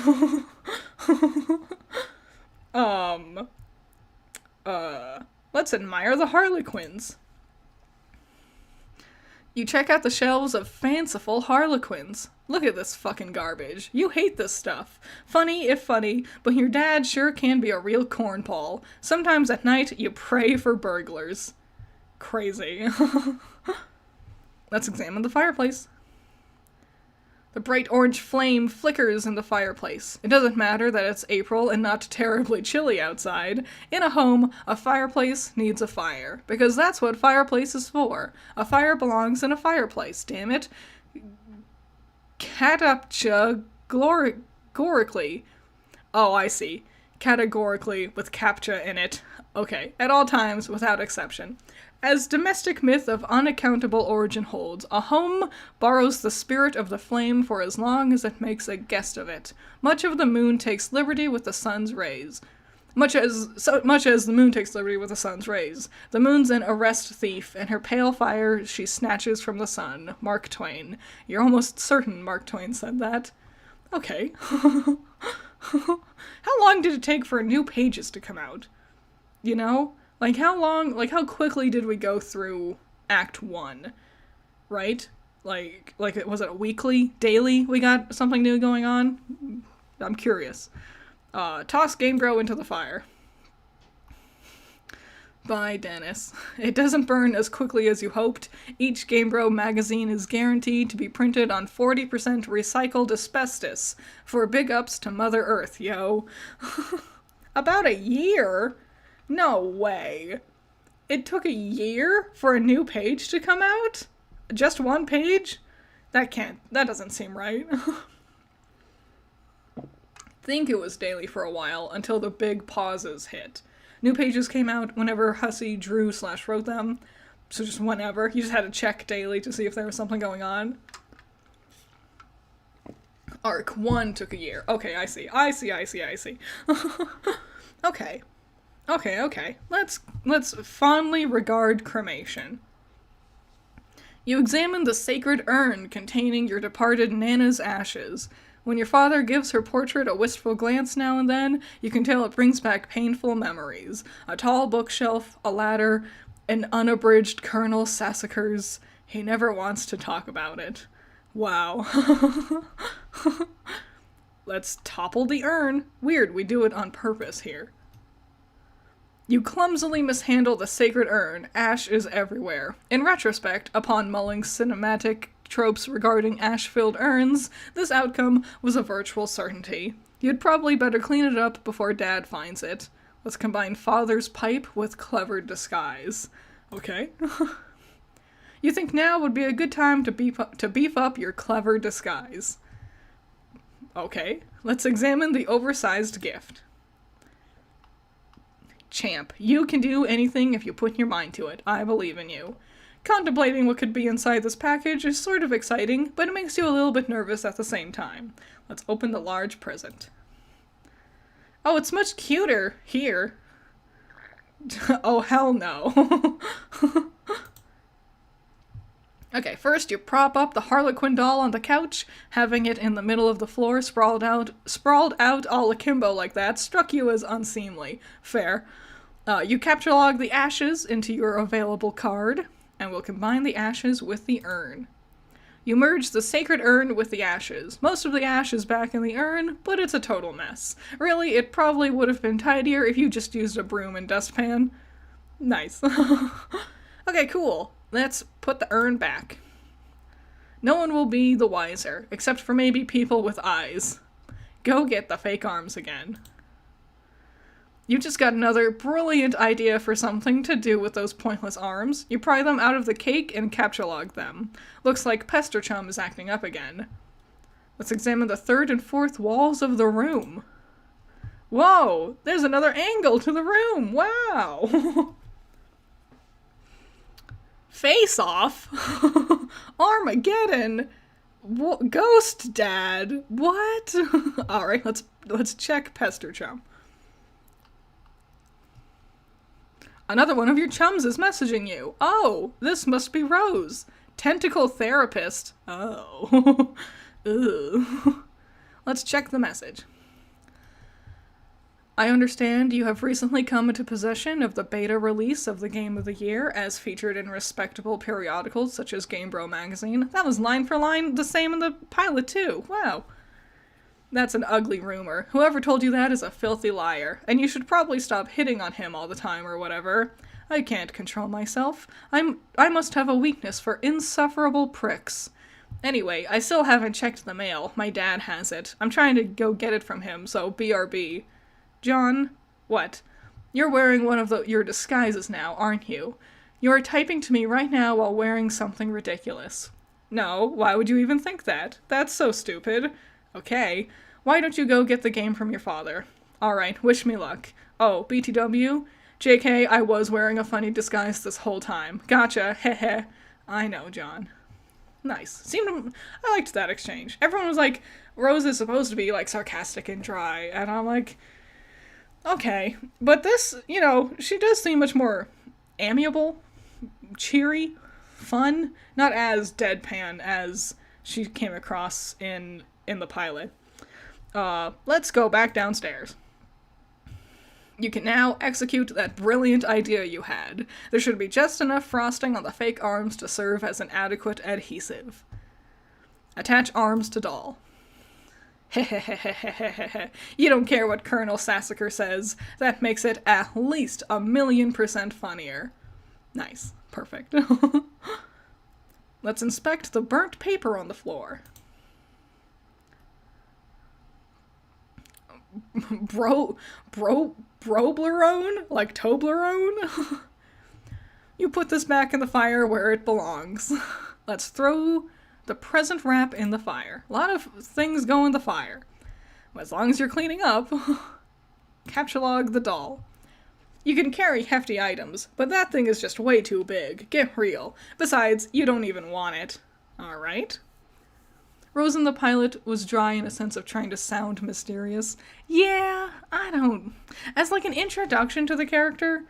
Let's admire the harlequins. You check out the shelves of fanciful harlequins. Look at this fucking garbage. You hate this stuff. Funny if funny, but your dad sure can be a real cornball. Sometimes at night, you pray for burglars. Crazy. Let's examine the fireplace. The bright orange flame flickers in the fireplace. It doesn't matter that it's April and not terribly chilly outside. In a home, a fireplace needs a fire, because that's what fireplace is for. A fire belongs in a fireplace, damn it. Categorically. Oh, I see. Categorically with CAPTCHA in it. Okay, at all times, without exception. As domestic myth of unaccountable origin holds, a home borrows the spirit of the flame for as long as it makes a guest of it. Much of the moon takes liberty with the sun's rays. Much as the moon takes liberty with the sun's rays. The moon's an arrest thief, and her pale fire she snatches from the sun. Mark Twain. You're almost certain Mark Twain said that. Okay. How long did it take for new pages to come out? You know? Like, how quickly did we go through Act 1? Right? Like, was it weekly? Daily? We got something new going on? I'm curious. Toss Game Bro into the fire. Bye, Dennis. It doesn't burn as quickly as you hoped. Each Game Bro magazine is guaranteed to be printed on 40% recycled asbestos. For big ups to Mother Earth, yo. About a year? No way. It took a year for a new page to come out? Just one page? That doesn't seem right. Think it was daily for a while until the big pauses hit. New pages came out whenever Hussey drew/wrote them. So just whenever. You just had to check daily to see if there was something going on. Arc 1 took a year. Okay, I see. Okay. Let's fondly regard cremation. You examine the sacred urn containing your departed Nana's ashes. When your father gives her portrait a wistful glance now and then, you can tell it brings back painful memories. A tall bookshelf, a ladder, an unabridged Colonel Sassacre's. He never wants to talk about it. Wow. Let's topple the urn. Weird, we do it on purpose here. You clumsily mishandle the sacred urn. Ash is everywhere. In retrospect, upon mulling cinematic tropes regarding ash-filled urns, this outcome was a virtual certainty. You'd probably better clean it up before Dad finds it. Let's combine father's pipe with clever disguise. Okay. You think now would be a good time to beef up your clever disguise. Okay, let's examine the oversized gift. Champ, you can do anything if you put your mind to it. I believe in you. Contemplating what could be inside this package is sort of exciting, but it makes you a little bit nervous at the same time. Let's open the large present. Oh, it's much cuter here. Oh, hell no. Okay, first you prop up the Harlequin doll on the couch. Having it in the middle of the floor, sprawled out all akimbo like that, struck you as unseemly. Fair. You capture log the ashes into your available card, and will combine the ashes with the urn. You merge the sacred urn with the ashes. Most of the ash is back in the urn, but it's a total mess. Really, it probably would have been tidier if you just used a broom and dustpan. Nice. Okay, cool. Let's put the urn back. No one will be the wiser, except for maybe people with eyes. Go get the fake arms again. You just got another brilliant idea for something to do with those pointless arms. You pry them out of the cake and capture log them. Looks like Pester Chum is acting up again. Let's examine the third and fourth walls of the room. Whoa! There's another angle to the room! Wow! Face Off? Armageddon? Ghost Dad? What? Alright, let's check Pester Chum. Another one of your chums is messaging you. Oh, this must be Rose. Tentacle therapist. Oh. Ew. Let's check the message. I understand you have recently come into possession of the beta release of the Game of the Year, as featured in respectable periodicals such as Game Bro magazine. That was line for line the same in the pilot too. Wow. That's an ugly rumor. Whoever told you that is a filthy liar, and you should probably stop hitting on him all the time or whatever. I can't control myself. I must have a weakness for insufferable pricks. Anyway, I still haven't checked the mail. My dad has it. I'm trying to go get it from him, so BRB. John, what? You're wearing one of your disguises now, aren't you? You're typing to me right now while wearing something ridiculous. No, why would you even think that? That's so stupid. Okay, why don't you go get the game from your father? Alright, wish me luck. Oh, BTW? JK, I was wearing a funny disguise this whole time. Gotcha, heh. I know, John. Nice. I liked that exchange. Everyone was like, Rose is supposed to be, like, sarcastic and dry, and I'm like, okay. But this, she does seem much more amiable, cheery, fun, not as deadpan as she came across in the pilot. Let's go back downstairs. You can now execute that brilliant idea you had. There should be just enough frosting on the fake arms to serve as an adequate adhesive. Attach arms to doll. Hehehehehehehe. You don't care what Colonel Sassacre says. That makes it at least 1,000,000% funnier. Nice. Perfect. Let's inspect the burnt paper on the floor. Broblerone? Like Toblerone? You put this back in the fire where it belongs. Let's throw the present wrap in the fire. A lot of things go in the fire. As long as you're cleaning up. Capture log the doll. You can carry hefty items, but that thing is just way too big. Get real. Besides, you don't even want it. Alright. Rose in the pilot was dry in a sense of trying to sound mysterious. Yeah, as like an introduction to the character,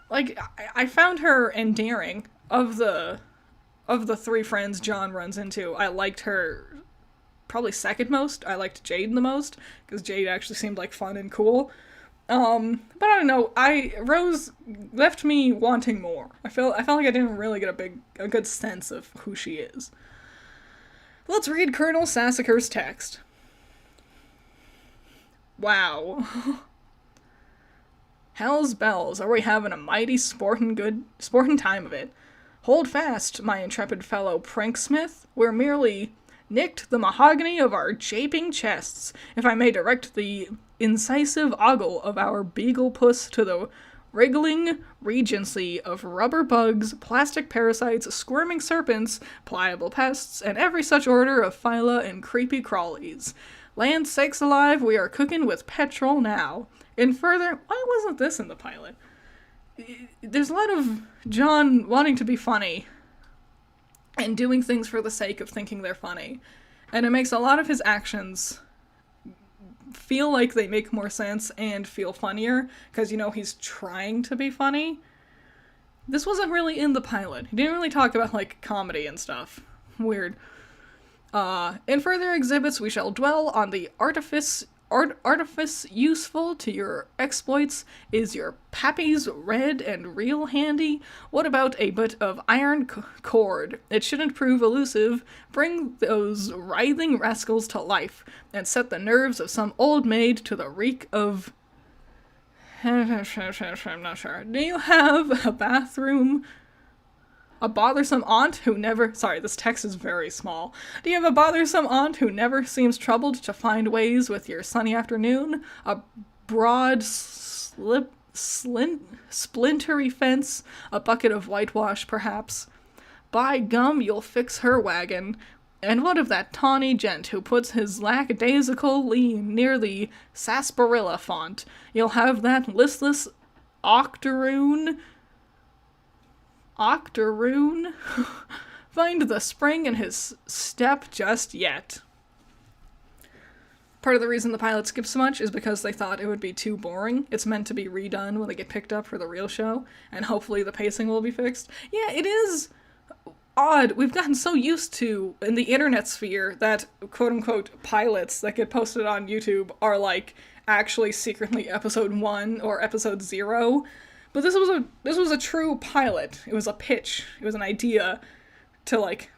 like, I found her endearing. Of the three friends John runs into, I liked her probably second most. I liked Jade the most, because Jade actually seemed like fun and cool. But I don't know, Rose left me wanting more. I felt like I didn't really get a good sense of who she is. Let's read Colonel Sassacre's text. Wow. Hell's bells, are we having a mighty sportin' time of it? Hold fast, my intrepid fellow Pranksmith. We're merely nicked the mahogany of our japing chests, if I may direct the incisive ogle of our beagle puss to the wriggling regency of rubber bugs, plastic parasites, squirming serpents, pliable pests, and every such order of phyla and creepy crawlies. Land sakes alive, we are cooking with petrol now. And further, why wasn't this in the pilot? There's a lot of John wanting to be funny and doing things for the sake of thinking they're funny. And it makes a lot of his actions feel like they make more sense and feel funnier, because, you know, he's trying to be funny. This wasn't really in the pilot. He didn't really talk about, like, comedy and stuff. Weird. In further exhibits, we shall dwell on the artifice useful to your exploits. Is your pappy's red and real handy? What about a bit of iron cord? It shouldn't prove elusive. Bring those writhing rascals to life, and set the nerves of some old maid to the reek of... I'm not sure. Do you have a bathroom? A bothersome aunt who never... Sorry, this text is very small. Do you have a bothersome aunt who never seems troubled to find ways with your sunny afternoon? A broad, splintery fence? A bucket of whitewash, perhaps? By gum, you'll fix her wagon. And what of that tawny gent who puts his lackadaisical lean near the sarsaparilla font? You'll have that listless octoroon find the spring in his step just yet. Part of the reason the pilot skips so much is because they thought it would be too boring. It's meant to be redone when they get picked up for the real show, and hopefully the pacing will be fixed. Yeah, it is odd. We've gotten so used to, in the internet sphere, that quote-unquote pilots that get posted on YouTube are, like, actually secretly episode 1 or episode 0. But this was a true pilot. It was a pitch. It was an idea to, like,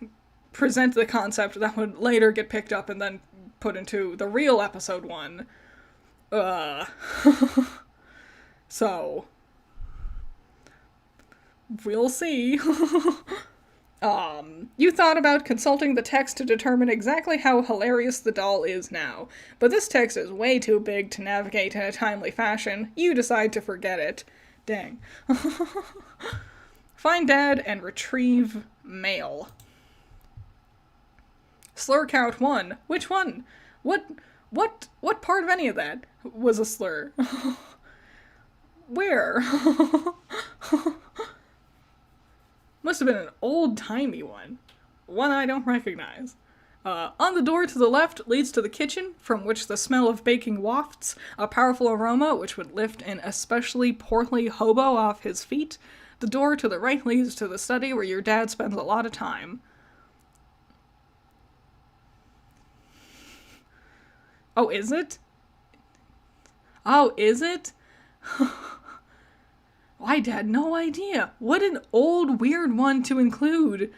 present the concept that would later get picked up and then put into the real episode 1. So, we'll see. You thought about consulting the text to determine exactly how hilarious the doll is now, but this text is way too big to navigate in a timely fashion. You decide to forget it. Dang. Find Dad and retrieve mail. Slur count 1. Which one? What part of any of that was a slur? Where? Must have been an old-timey one. One I don't recognize. On the door to the left leads to the kitchen, from which the smell of baking wafts, a powerful aroma which would lift an especially portly hobo off his feet. The door to the right leads to the study where your dad spends a lot of time. Oh, is it? Oh, is it? I had no idea. What an old, weird one to include.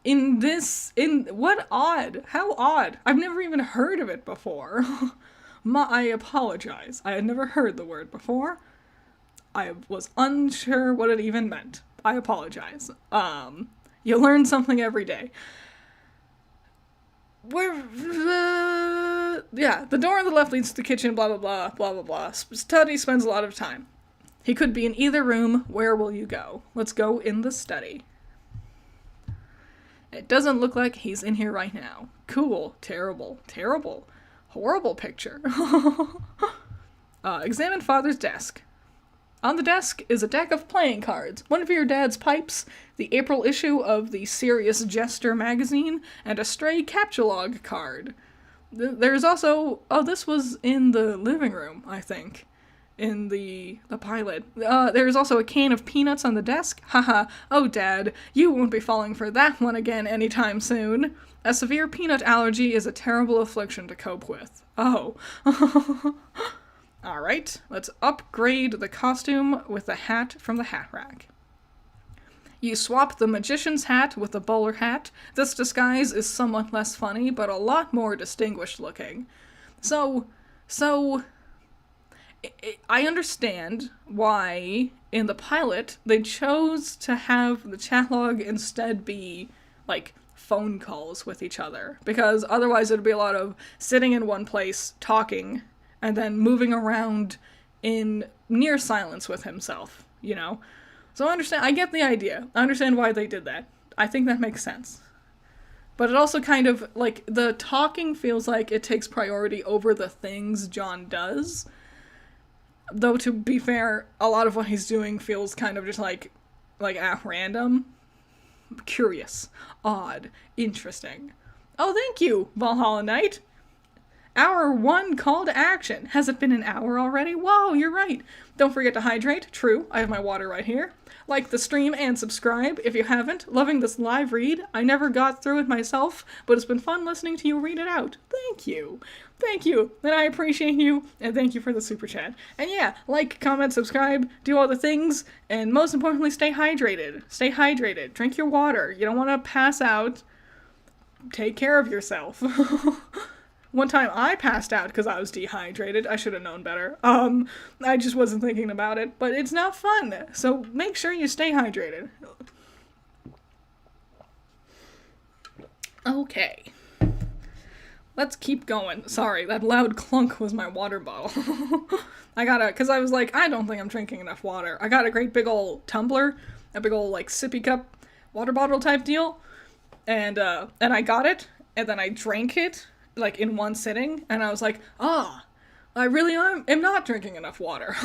What odd? How odd? I've never even heard of it before. I apologize. I had never heard the word before. I was unsure what it even meant. I apologize. You learn something every day. The door on the left leads to the kitchen, blah, blah, blah, blah, blah, blah. Study spends a lot of time. He could be in either room. Where will you go? Let's go in the study. It doesn't look like he's in here right now. Cool. Terrible. Terrible. Horrible picture. Examine Father's desk. On the desk is a deck of playing cards, one of your dad's pipes, the April issue of the Serious Jester magazine, and a stray captchalogue card. There's also... Oh, this was in the living room, I think. In the pilot. There's also a can of peanuts on the desk. Haha. Oh, Dad, you won't be falling for that one again anytime soon. A severe peanut allergy is a terrible affliction to cope with. Oh. Alright, let's upgrade the costume with the hat from the hat rack. You swap the magician's hat with the bowler hat. This disguise is somewhat less funny, but a lot more distinguished looking. So... I understand why, in the pilot, they chose to have the chat log instead be, like phone calls with each other, because otherwise it'd be a lot of sitting in one place talking and then moving around in near silence with himself, you know? So I get the idea. I understand why they did that. I think that makes sense. But it also kind of, like, the talking feels like it takes priority over the things John does. Though, to be fair, a lot of what he's doing feels kind of just like at random. Curious, odd, interesting. Oh, thank you, Valhalla Knight. Hour 1 call to action. Has it been an hour already? Whoa, you're right. Don't forget to hydrate. True, I have my water right here. Like the stream and subscribe if you haven't. Loving this live read. I never got through it myself, but it's been fun listening to you read it out. Thank you. Thank you. And I appreciate you, and thank you for the super chat. And yeah, like, comment, subscribe, do all the things, and most importantly, stay hydrated. Stay hydrated. Drink your water. You don't want to pass out. Take care of yourself. One time I passed out because I was dehydrated. I should have known better. I just wasn't thinking about it, but it's not fun. So make sure you stay hydrated. Okay. Let's keep going. Sorry, that loud clunk was my water bottle. Because I was like, I don't think I'm drinking enough water. I got a great big old tumbler, a big old, like, sippy cup water bottle type deal, and I got it, and then I drank it, like, in one sitting, and I was like, I really am not drinking enough water.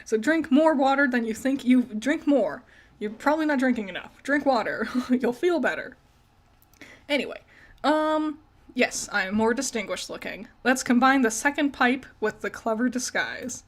So drink more water than you think you drink more. You're probably not drinking enough. Drink water. You'll feel better. Anyway, yes, I am more distinguished looking. Let's combine the second pipe with the clever disguise.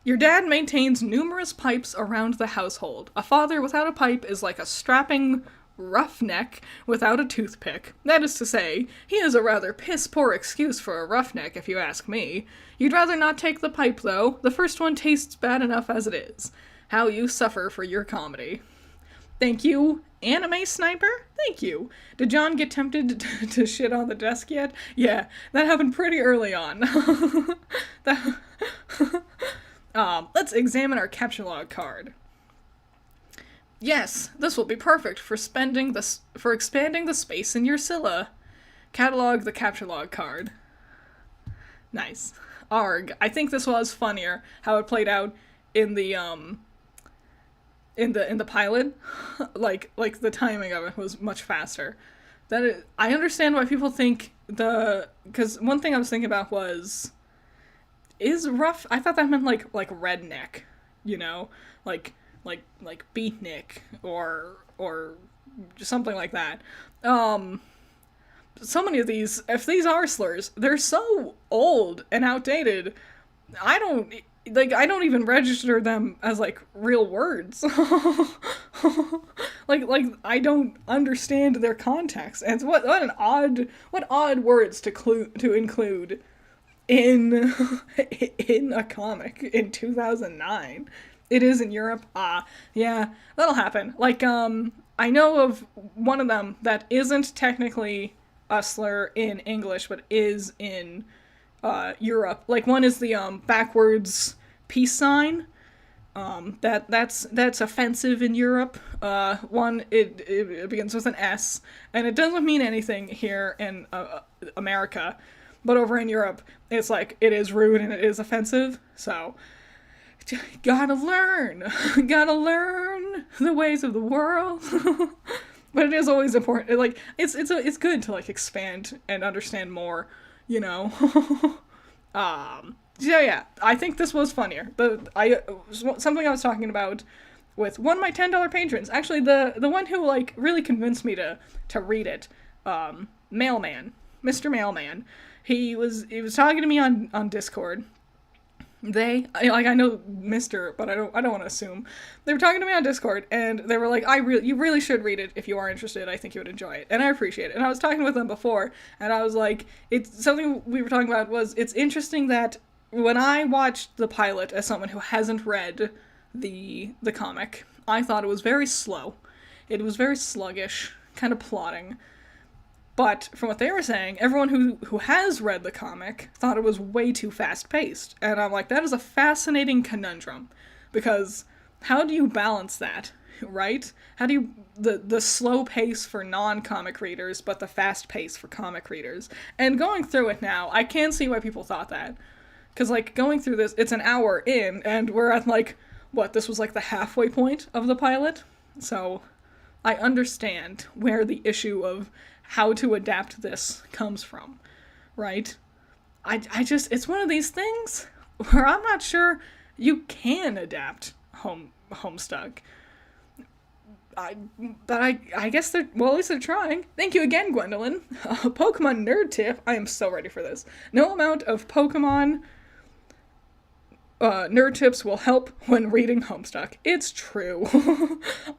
Your dad maintains numerous pipes around the household. A father without a pipe is like a strapping roughneck without a toothpick. That is to say, he is a rather piss-poor excuse for a roughneck, if you ask me. You'd rather not take the pipe, though. The first one tastes bad enough as it is. How you suffer for your comedy. Thank you, Anime Sniper? Thank you. Did John get tempted to shit on the desk yet? Yeah, that happened pretty early on. Let's examine our capture log card. Yes, this will be perfect for expanding the space in your Scylla. Catalog the capture log card. Nice. Arg. I think this was funnier how it played out in the pilot. like the timing of it was much faster. I understand why people think because one thing I was thinking about is rough. I thought that meant like redneck, you know, like beatnik or something like that. So many of these, if these are slurs, they're so old and outdated. I don't even register them as like real words. like I don't understand their context. And what odd words to include in a comic in 2009. It is in Europe. Yeah, that'll happen. Like, I know of one of them that isn't technically a slur in English, but is in, Europe. Like, one is the, backwards peace sign. That's offensive in Europe. One, it begins with an S, and it doesn't mean anything here in, America, but over in Europe, it's like, it is rude and it is offensive, so... Gotta learn the ways of the world. But it is always important. Like, it's good to like expand and understand more, you know. So yeah, I think this was funnier. Something I was talking about with one of my $10 patrons. Actually, the one who like really convinced me to read it. Mailman, Mr. Mailman. He was talking to me on Discord. I know Mr., but I don't want to assume. They were talking to me on Discord, and they were like, you really should read it if you are interested. I think you would enjoy it. And I appreciate it. And I was talking with them before, and I was like, it's something we were talking about was, it's interesting that when I watched the pilot as someone who hasn't read the comic, I thought it was very slow. It was very sluggish, kind of plodding. But from what they were saying, everyone who has read the comic thought it was way too fast-paced. And I'm like, that is a fascinating conundrum. Because how do you balance that? right? How do you the slow pace for non-comic readers, but the fast pace for comic readers? And going through it now, I can see why people thought that. Because, like, going through this, it's an hour in, and we're at, like, what, this was, like, the halfway point of the pilot? So, I understand where the issue of how to adapt this comes from, right? I just, it's one of these things where I'm not sure you can adapt Homestuck. I guess they're, well, at least they're trying. Thank you again, Gwendolyn. Pokemon nerd tip. I am so ready for this. No amount of Pokemon nerd tips will help when reading Homestuck. It's true.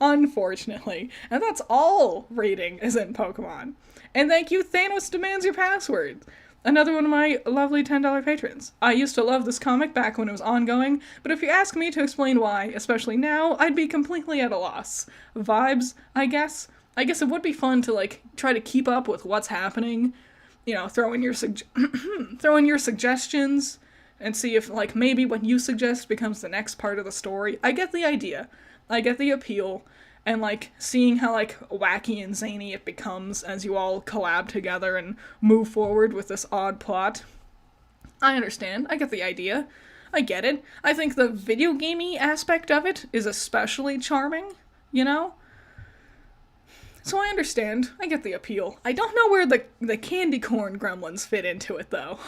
Unfortunately. And that's all reading is in Pokemon. And thank you, Thanos Demands Your Password. Another one of my lovely $10 patrons. I used to love this comic back when it was ongoing, but if you ask me to explain why, especially now, I'd be completely at a loss. Vibes, I guess. I guess it would be fun to, like, try to keep up with what's happening. You know, throw in your suggestions, and see if, like, maybe what you suggest becomes the next part of the story. I get the idea. I get the appeal. And, like, seeing how, like, wacky and zany it becomes as you all collab together and move forward with this odd plot. I understand. I get the idea. I get it. I think the video gamey aspect of it is especially charming, you know? So I understand. I get the appeal. I don't know where the candy corn gremlins fit into it, though.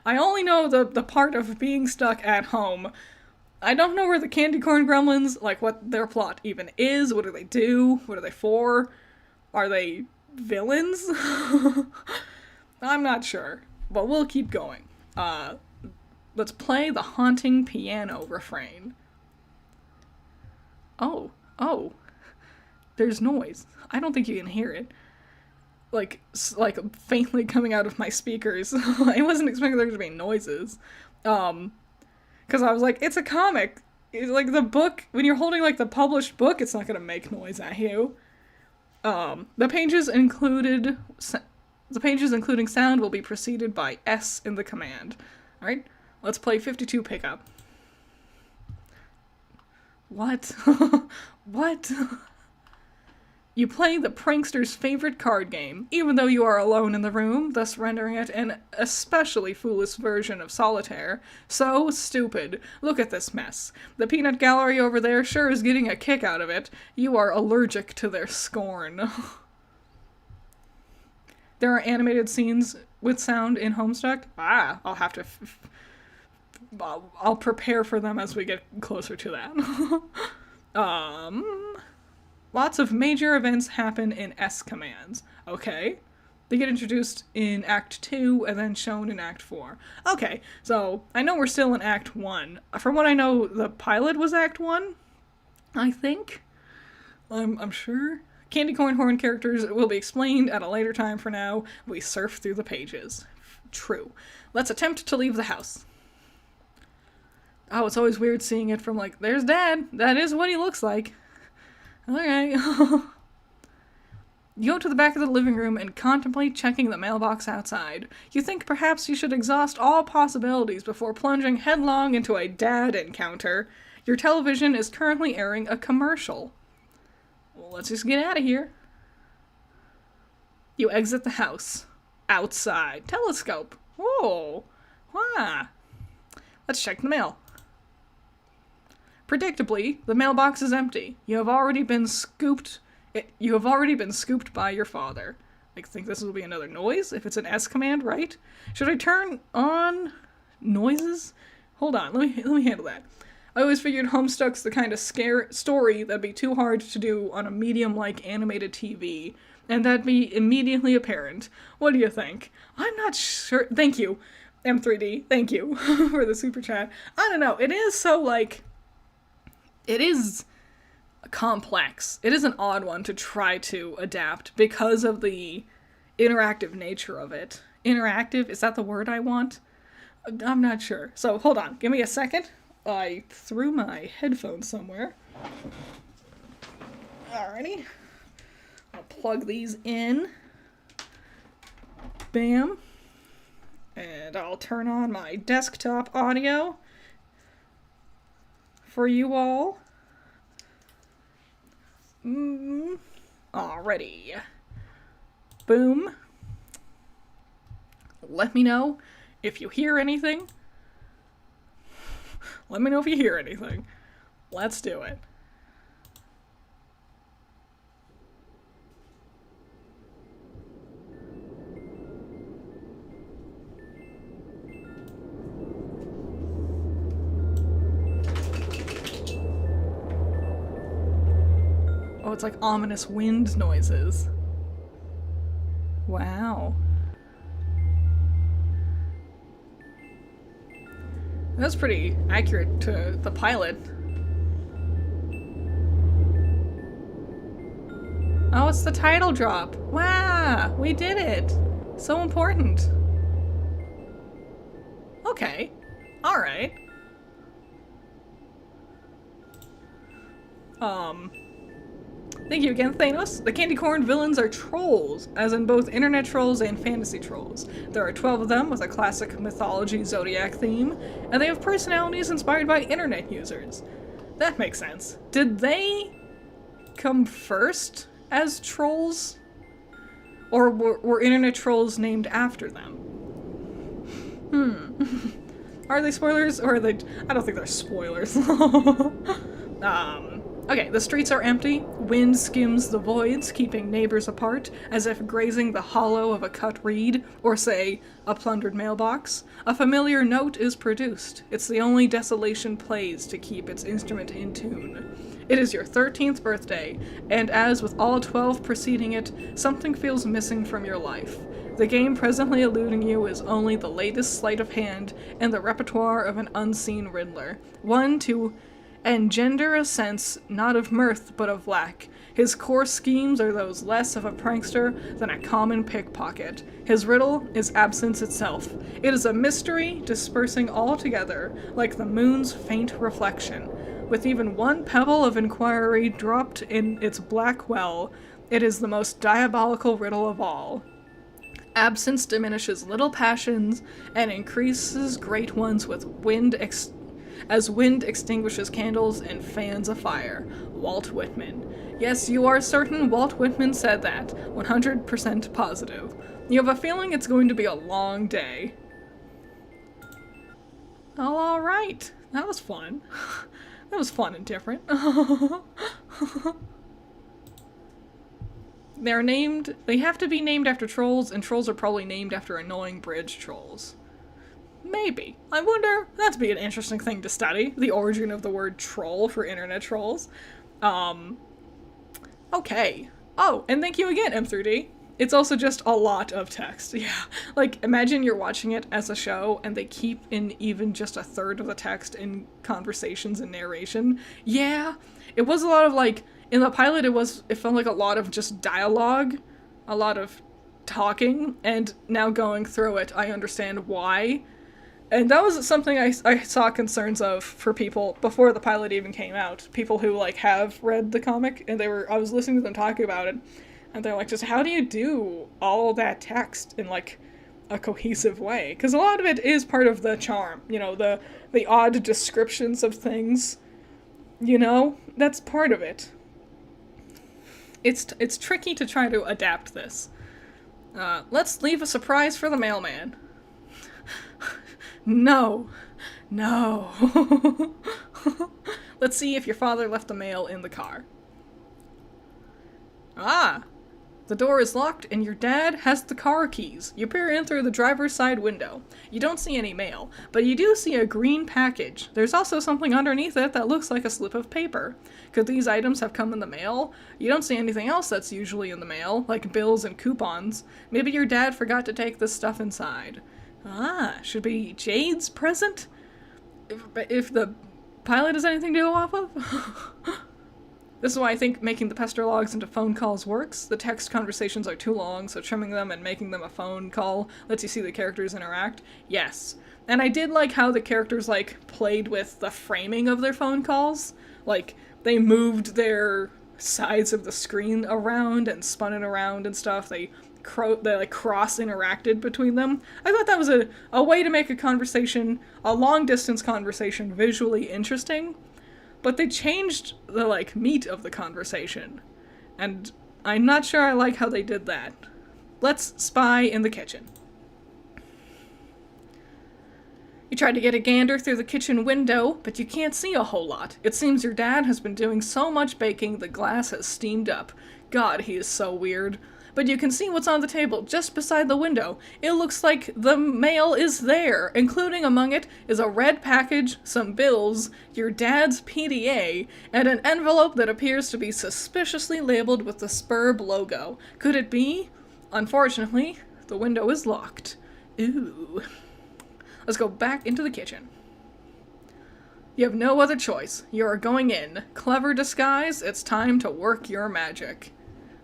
I only know the part of being stuck at home. I don't know where the candy corn gremlins, like, what their plot even is. What do they do? What are they for? Are they villains? I'm not sure. But we'll keep going. Let's play the haunting piano refrain. Oh. There's noise. I don't think you can hear it. Like faintly coming out of my speakers. I wasn't expecting there to be noises. Because I was like, it's a comic. It's like the book, when you're holding, like, the published book, it's not going to make noise at you. The pages including sound will be preceded by S in the command. Alright, let's play 52 pickup. What? What? You play the prankster's favorite card game, even though you are alone in the room, thus rendering it an especially foolish version of solitaire. So stupid. Look at this mess. The peanut gallery over there sure is getting a kick out of it. You are allergic to their scorn. There are animated scenes with sound in Homestuck. I'll have to... I'll prepare for them as we get closer to that. Lots of major events happen in S commands. Okay. They get introduced in Act 2 and then shown in Act 4. Okay, so I know we're still in Act 1. From what I know, the pilot was Act 1, I think. I'm sure. Candy Corn Horn characters will be explained at a later time. For now, we surf through the pages. True. Let's attempt to leave the house. Oh, it's always weird seeing it from, like, there's Dad. That is what he looks like. Okay. You go to the back of the living room and contemplate checking the mailbox outside. You think perhaps you should exhaust all possibilities before plunging headlong into a dad encounter. Your television is currently airing a commercial. Well, let's just get out of here. You exit the house. Outside. Telescope. Whoa. Wow. Let's check the mail. Predictably, the mailbox is empty. You have already been scooped by your father. I think this will be another noise, if it's an S command, right? Should I turn on noises? Hold on, let me handle that. I always figured Homestuck's the kind of story that'd be too hard to do on a medium-like animated TV, and that'd be immediately apparent. What do you think? I'm not sure. Thank you, M3D. Thank you for the super chat. I don't know. It is so, like... It is complex. It is an odd one to try to adapt because of the interactive nature of it. Interactive? Is that the word I want? I'm not sure. So, hold on. Give me a second. I threw my headphones somewhere. Alrighty. I'll plug these in. Bam. And I'll turn on my desktop audio for you all. Alrighty. Boom. Let me know if you hear anything. Let me know if you hear anything. Let's do it. Oh, it's like ominous wind noises. Wow. That's pretty accurate to the pilot. Oh, it's the title drop. Wow, we did it. So important. Okay. Alright. Thank you again, Thanos. The candy corn villains are trolls, as in both internet trolls and fantasy trolls. There are 12 of them with a classic mythology zodiac theme, and they have personalities inspired by internet users. That makes sense. Did they come first as trolls? Or were internet trolls named after them? Are they spoilers, or are they... I don't think they're spoilers. Okay, the streets are empty. Wind skims the voids, keeping neighbors apart, as if grazing the hollow of a cut reed, or say, a plundered mailbox. A familiar note is produced. It's the only desolation plays to keep its instrument in tune. It is your 13th birthday, and as with all 12 preceding it, something feels missing from your life. The game presently eluding you is only the latest sleight of hand and the repertoire of an unseen Riddler. One to engender a sense not of mirth but of lack. His core schemes are those less of a prankster than a common pickpocket. His riddle is absence itself. It is a mystery dispersing all together like the moon's faint reflection. With even one pebble of inquiry dropped in its black well, it is the most diabolical riddle of all. Absence diminishes little passions and increases great ones with as wind extinguishes candles and fans a fire. Walt Whitman. Yes, you are certain Walt Whitman said that. 100% positive. You have a feeling it's going to be a long day. Oh, alright. That was fun. That was fun and different. They have to be named after trolls, and trolls are probably named after annoying bridge trolls. Maybe. I wonder, that'd be an interesting thing to study, the origin of the word troll for internet trolls. Okay. Oh, and thank you again, M3D. It's also just a lot of text, yeah. Like, imagine you're watching it as a show, and they keep in even just a third of the text in conversations and narration. Yeah, it was a lot of, like, in the pilot it felt like a lot of just dialogue, a lot of talking, and now going through it, I understand why. And that was something I saw concerns of for people before the pilot even came out. People who, like, have read the comic, and I was listening to them talking about it, and they're like, just how do you do all that text in, like, a cohesive way? Because a lot of it is part of the charm, you know, the odd descriptions of things, you know? That's part of it. It's tricky to try to adapt this. Let's leave a surprise for the mailman. No. Let's see if your father left the mail in the car. Ah! The door is locked and your dad has the car keys. You peer in through the driver's side window. You don't see any mail, but you do see a green package. There's also something underneath it that looks like a slip of paper. Could these items have come in the mail? You don't see anything else that's usually in the mail, like bills and coupons. Maybe your dad forgot to take this stuff inside. Ah, should be Jade's present? If the pilot has anything to go off of? This is why I think making the pester logs into phone calls works. The text conversations are too long, so trimming them and making them a phone call lets you see the characters interact. Yes. And I did like how the characters, like, played with the framing of their phone calls. Like, they moved their sides of the screen around and spun it around and stuff. They like cross-interacted between them. I thought that was a way to make a long-distance conversation visually interesting. but they changed the, like, meat of the conversation. And I'm not sure I like how they did that. Let's spy in the kitchen. You try to get a gander through the kitchen window, but you can't see a whole lot. It seems your dad has been doing so much baking the glass has steamed up. God, he is so weird. But you can see what's on the table just beside the window. It looks like the mail is there, including among it is a red package, some bills, your dad's PDA, and an envelope that appears to be suspiciously labeled with the Spurb logo. Could it be? Unfortunately, the window is locked. Ooh. Let's go back into the kitchen. You have no other choice. You are going in. Clever disguise, it's time to work your magic.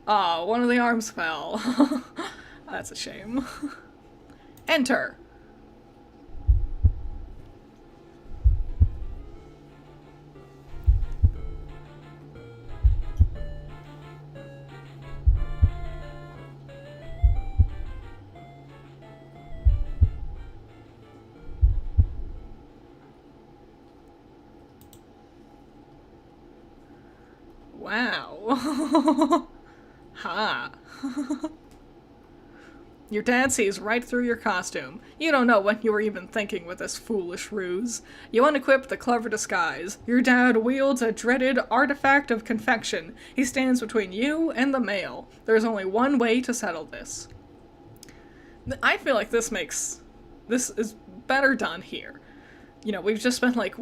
Ah, one of the arms fell. That's a shame. Enter. Wow. Ha. Your dad sees right through your costume. You don't know what you were even thinking with this foolish ruse. You unequip the clever disguise. Your dad wields a dreaded artifact of confection. He stands between you and the mail. There's only one way to settle this. I feel like this is better done here. You know, we've just spent like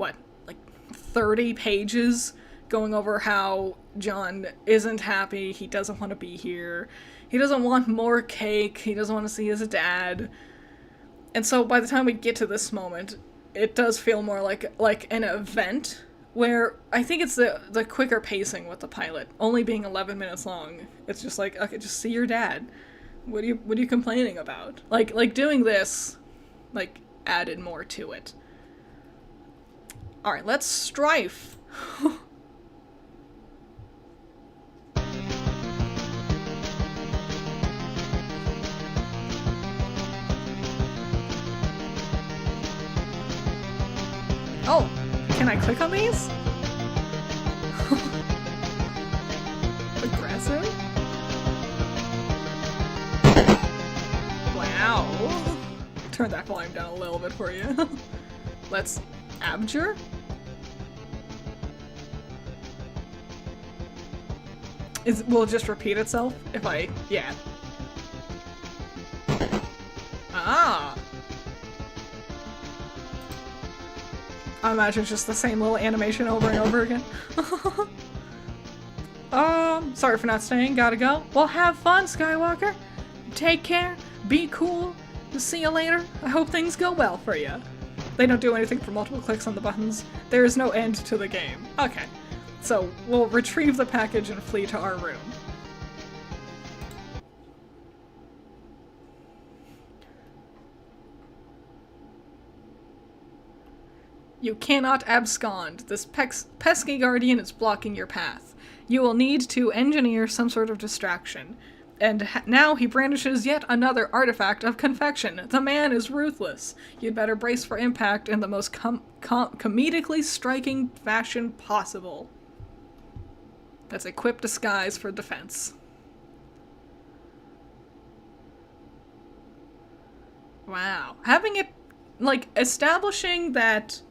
30 pages going over how John isn't happy, he doesn't want to be here, he doesn't want more cake, he doesn't want to see his dad. And so by the time we get to this moment, it does feel more like an event, where I think it's the quicker pacing with the pilot, only being 11 minutes long. It's just like, okay, just see your dad. What are you complaining about? Like doing this, like, added more to it. Alright, let's strife. Oh, can I click on these? Aggressive? Wow. Turn that volume down a little bit for you. Let's abjure? Will it just repeat itself if yeah. Ah! I imagine it's just the same little animation over and over again. Sorry for not staying, gotta go. Well, have fun, Skywalker. Take care, be cool, see you later. I hope things go well for you. They don't do anything for multiple clicks on the buttons. There is no end to the game. Okay, so we'll retrieve the package and flee to our room. You cannot abscond. This pesky guardian is blocking your path. You will need to engineer some sort of distraction. And now he brandishes yet another artifact of confection. The man is ruthless. You'd better brace for impact in the most comedically striking fashion possible. That's equip disguise for defense. Wow. Having it, like, establishing that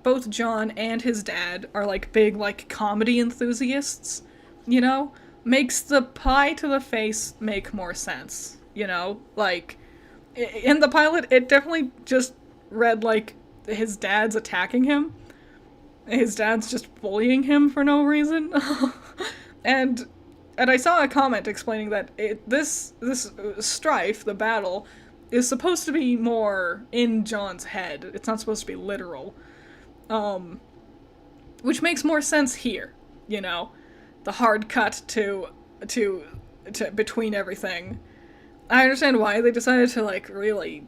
both John and his dad are, like, big, like, comedy enthusiasts, you know, makes the pie to the face make more sense, you know? Like, in the pilot, it definitely just read like his dad's attacking him. His dad's just bullying him for no reason. and I saw a comment explaining that this strife, the battle, is supposed to be more in John's head. It's not supposed to be literal. Which makes more sense here, you know? The hard cut to between everything. I understand why they decided to, like, really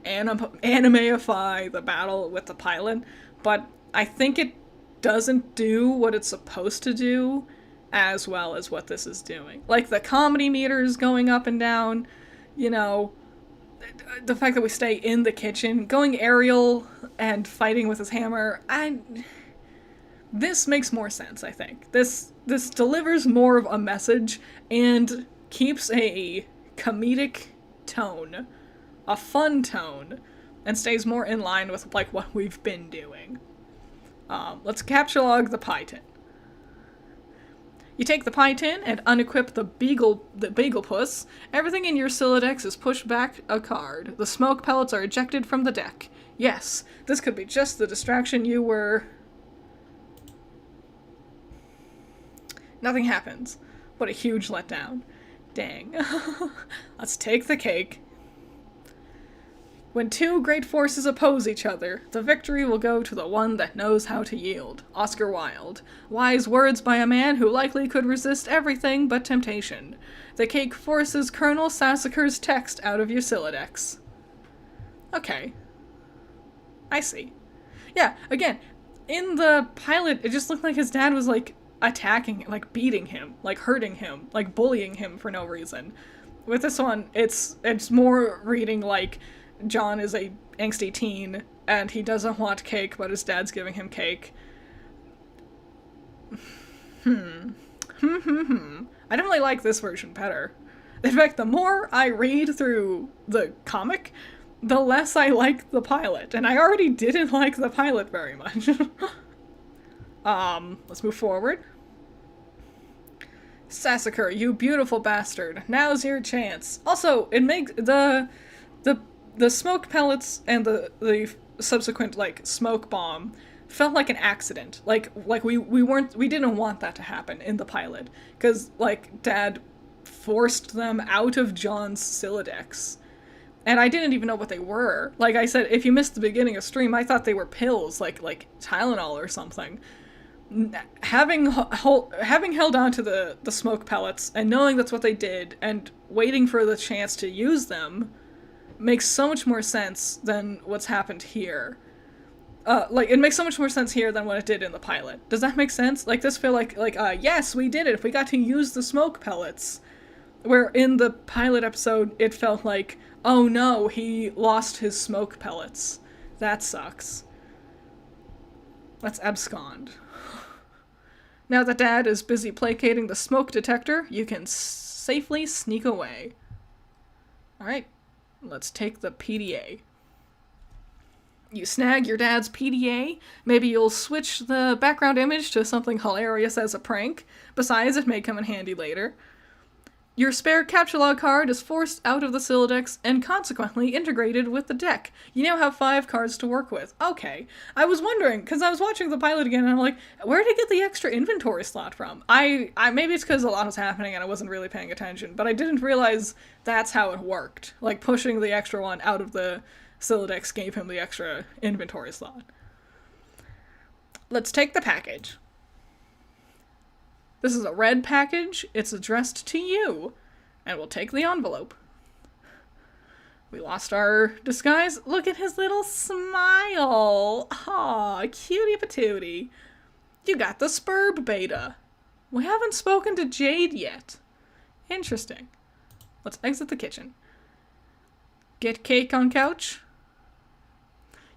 animeify the battle with the pilot, but I think it doesn't do what it's supposed to do as well as what this is doing. Like, the comedy meter is going up and down, you know, the fact that we stay in the kitchen, going aerial and fighting with his hammer, This makes more sense, I think. This delivers more of a message and keeps a comedic tone, a fun tone, and stays more in line with like what we've been doing. Let's capture log the pie tin. You take the pie tin and unequip the bagel puss. Everything in your Sylladex is pushed back a card. The smoke pellets are ejected from the deck. Yes, this could be just the distraction you were... Nothing happens. What a huge letdown. Dang. Let's take the cake. When two great forces oppose each other, the victory will go to the one that knows how to yield. Oscar Wilde. Wise words by a man who likely could resist everything but temptation. The cake forces Colonel Sassacre's text out of your Sylladex. Okay. I see. Yeah, again, in the pilot, it just looked like his dad was, like, attacking, like, beating him, like, hurting him, like, bullying him for no reason. With this one, it's more reading, like, John is a angsty teen, and he doesn't want cake, but his dad's giving him cake. I don't really like this version better. In fact, the more I read through the comic, the less I like the pilot, and I already didn't like the pilot very much. Let's move forward. Sassacre, you beautiful bastard. Now's your chance. Also, it makes the smoke pellets and the subsequent, like, smoke bomb felt like an accident. Like we didn't want that to happen in the pilot. Because, like, Dad forced them out of John's Sylladex. And I didn't even know what they were. Like I said, if you missed the beginning of stream, I thought they were pills, like Tylenol or something. Having held on to the smoke pellets and knowing that's what they did and waiting for the chance to use them makes so much more sense than what's happened here. It makes so much more sense here than what it did in the pilot. Does that make sense? Like, this feel like yes, we did it. We got to use the smoke pellets. Where in the pilot episode, it felt like, oh no, he lost his smoke pellets. That sucks. Let's abscond. Now that Dad is busy placating the smoke detector, you can safely sneak away. Alright, let's take the PDA. You snag your dad's PDA, maybe you'll switch the background image to something hilarious as a prank. Besides, it may come in handy later. Your spare capture log card is forced out of the Sylladex and consequently integrated with the deck. You now have 5 cards to work with. Okay. I was wondering, because I was watching the pilot again and I'm like, where did I get the extra inventory slot from? I maybe it's because a lot was happening and I wasn't really paying attention, but I didn't realize that's how it worked. Like, pushing the extra one out of the Sylladex gave him the extra inventory slot. Let's take the package. This is a red package. It's addressed to you. And we'll take the envelope. We lost our disguise. Look at his little smile. Aw, cutie patootie. You got the Spurb beta. We haven't spoken to Jade yet. Interesting. Let's exit the kitchen. Get cake on couch.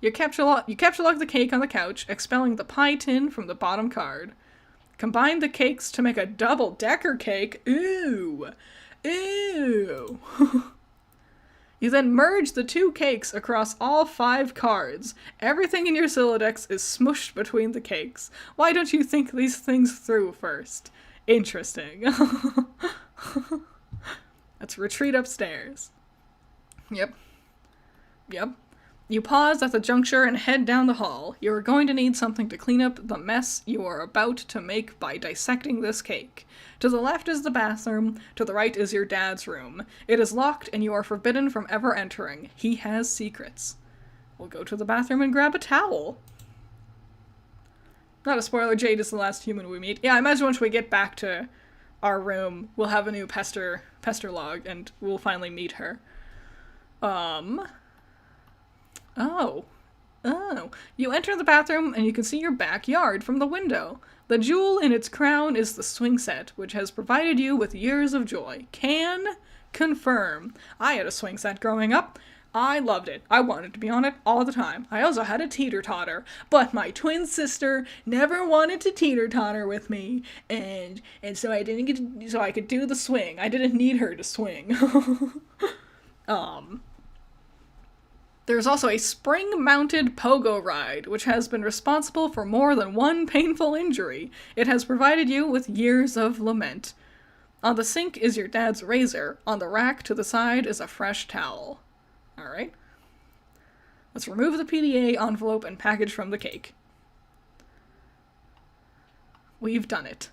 You capture log the cake on the couch, expelling the pie tin from the bottom card. Combine the cakes to make a double-decker cake. Ooh. Ooh. You then merge the 2 cakes across all 5 cards. Everything in your Sylladex is smushed between the cakes. Why don't you think these things through first? Interesting. Let's retreat upstairs. Yep. You pause at the juncture and head down the hall. You are going to need something to clean up the mess you are about to make by dissecting this cake. To the left is the bathroom, to the right is your dad's room. It is locked and you are forbidden from ever entering. He has secrets. We'll go to the bathroom and grab a towel. Not a spoiler, Jade is the last human we meet. Yeah, I imagine once we get back to our room, we'll have a new pester log and we'll finally meet her. Oh. You enter the bathroom and you can see your backyard from the window. The jewel in its crown is the swing set, which has provided you with years of joy. Can confirm. I had a swing set growing up. I loved it. I wanted to be on it all the time. I also had a teeter-totter, but my twin sister never wanted to teeter-totter with me, and so I didn't get to, so I could do the swing. I didn't need her to swing. There's also a spring-mounted pogo ride, which has been responsible for more than one painful injury. It has provided you with years of lament. On the sink is your dad's razor. On the rack to the side is a fresh towel. Alright. Let's remove the PDA envelope and package from the cake. We've done it.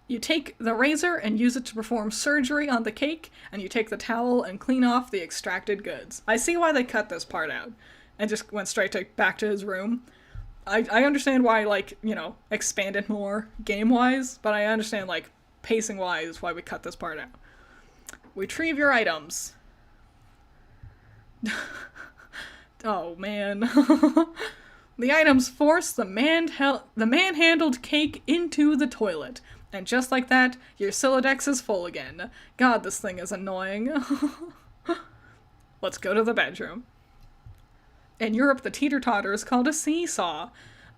You take the razor and use it to perform surgery on the cake, and you take the towel and clean off the extracted goods. I see why they cut this part out and just went straight back to his room. I understand why, like, you know, expand it more game-wise, but I understand, like, pacing-wise why we cut this part out. Retrieve your items. Oh, man. The items force the man-handled cake into the toilet. And just like that, your Silodex is full again. God, this thing is annoying. Let's go to the bedroom. In Europe, the teeter-totter is called a seesaw.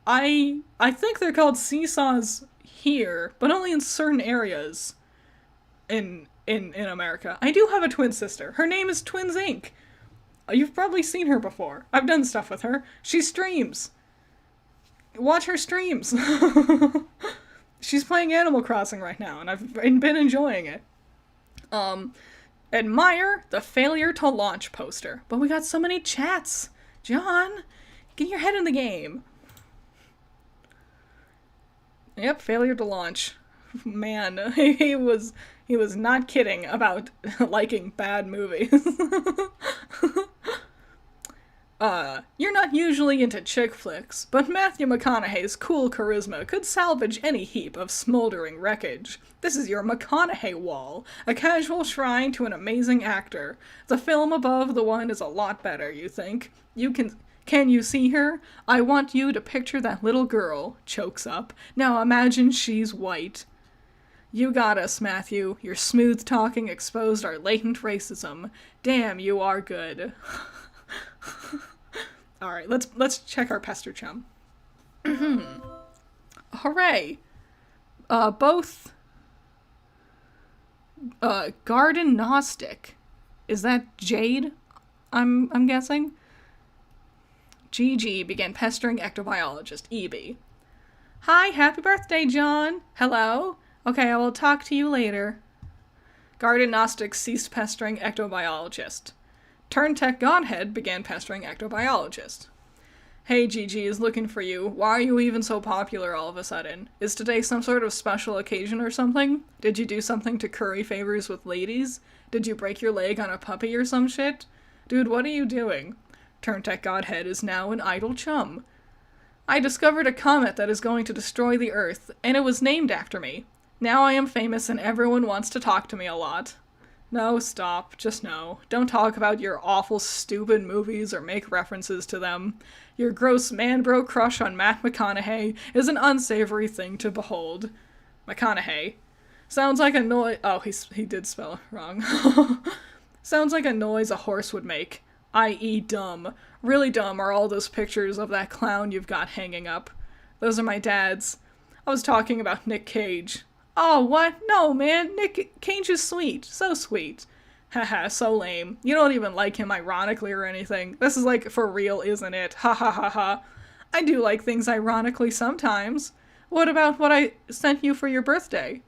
I think they're called seesaws here, but only in certain areas in America. I do have a twin sister. Her name is Twins Inc. You've probably seen her before. I've done stuff with her. She streams. Watch her streams. She's playing Animal Crossing right now, and I've been enjoying it. Admire the failure to launch poster. But we got so many chats. John, get your head in the game. Yep, failure to launch. Man, he was not kidding about liking bad movies. You're not usually into chick flicks, but Matthew McConaughey's cool charisma could salvage any heap of smoldering wreckage. This is your McConaughey wall, a casual shrine to an amazing actor. The film above the one is a lot better, you think? Can you see her? I want you to picture that little girl, chokes up. Now imagine she's white. You got us, Matthew. Your smooth talking exposed our latent racism. Damn, you are good. Alright, let's check our pester chum. Hooray! Both Garden Gnostic. Is that Jade? I'm guessing? GG began pestering ectobiologist EB. Hi, happy birthday, John! Hello? Okay, I will talk to you later. Garden Gnostic ceased pestering ectobiologist. Turntech Godhead began pestering ectobiologist. Hey, Gigi is looking for you. Why are you even so popular all of a sudden? Is today some sort of special occasion or something? Did you do something to curry favors with ladies? Did you break your leg on a puppy or some shit? Dude, what are you doing? Turntech Godhead is now an idle chum. I discovered a comet that is going to destroy the Earth, and it was named after me. Now I am famous and everyone wants to talk to me a lot. No, stop. Just no. Don't talk about your awful, stupid movies or make references to them. Your gross man-bro crush on Matt McConaughey is an unsavory thing to behold. McConaughey. Sounds like a noise— oh, he did spell it wrong. Sounds like a noise a horse would make. I.e. dumb. Really dumb are all those pictures of that clown you've got hanging up. Those are my dad's. I was talking about Nick Cage. Oh, what? No, man. Nick Cage is sweet. So sweet. Haha, so lame. You don't even like him ironically or anything. This is like for real, isn't it? Ha ha ha ha. I do like things ironically sometimes. What about what I sent you for your birthday?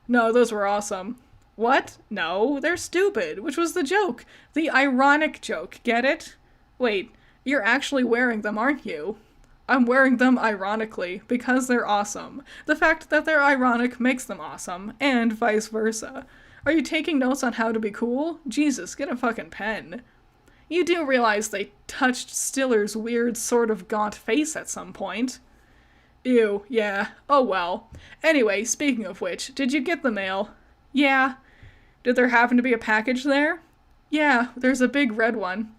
No, those were awesome. What? No, they're stupid. Which was the joke? The ironic joke, get it? Wait, you're actually wearing them, aren't you? I'm wearing them ironically, because they're awesome. The fact that they're ironic makes them awesome, and vice versa. Are you taking notes on how to be cool? Jesus, get a fucking pen. You do realize they touched Stiller's weird sort of gaunt face at some point. Ew, yeah. Oh well. Anyway, speaking of which, did you get the mail? Yeah. Did there happen to be a package there? Yeah, there's a big red one.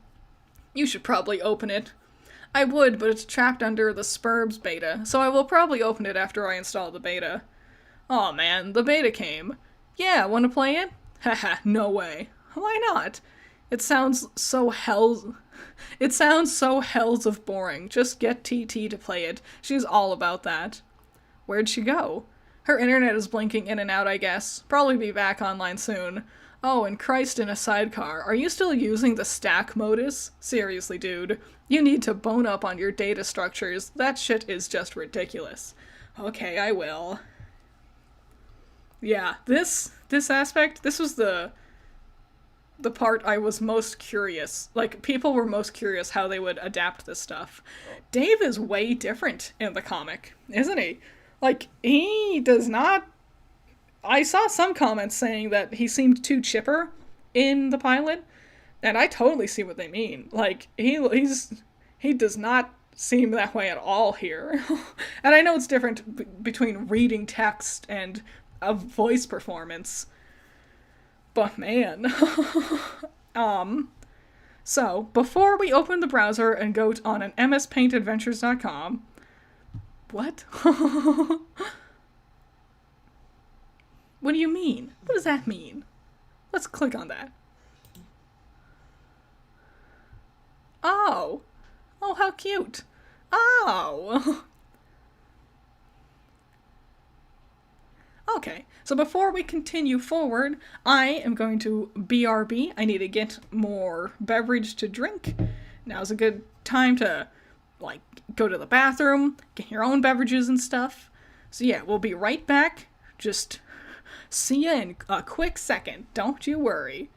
You should probably open it. I would, but it's trapped under the Spurbs beta, so I will probably open it after I install the beta. Aw man, the beta came. Yeah, wanna play it? Haha, no way. Why not? It sounds so hell. It sounds so hells of boring. Just get TT to play it. She's all about that. Where'd she go? Her internet is blinking in and out, I guess. Probably be back online soon. Oh, and Christ in a sidecar. Are you still using the stack modus? Seriously, dude. You need to bone up on your data structures. That shit is just ridiculous. Okay, I will. Yeah, this aspect, this was the part I was most curious. Like, people were most curious how they would adapt this stuff. Dave is way different in the comic, isn't he? Like, he does not. I saw some comments saying that he seemed too chipper in the pilot, and I totally see what they mean. Like, he does not seem that way at all here. And I know it's different between reading text and a voice performance, but man. So, before we open the browser and go on an mspaintadventures.com, what? What do you mean? What does that mean? Let's click on that. Oh. Oh, how cute. Oh. Okay, so before we continue forward, I am going to BRB. I need to get more beverage to drink. Now's a good time to, like, go to the bathroom, get your own beverages and stuff. So yeah, we'll be right back. Just see you in a quick second. Don't you worry.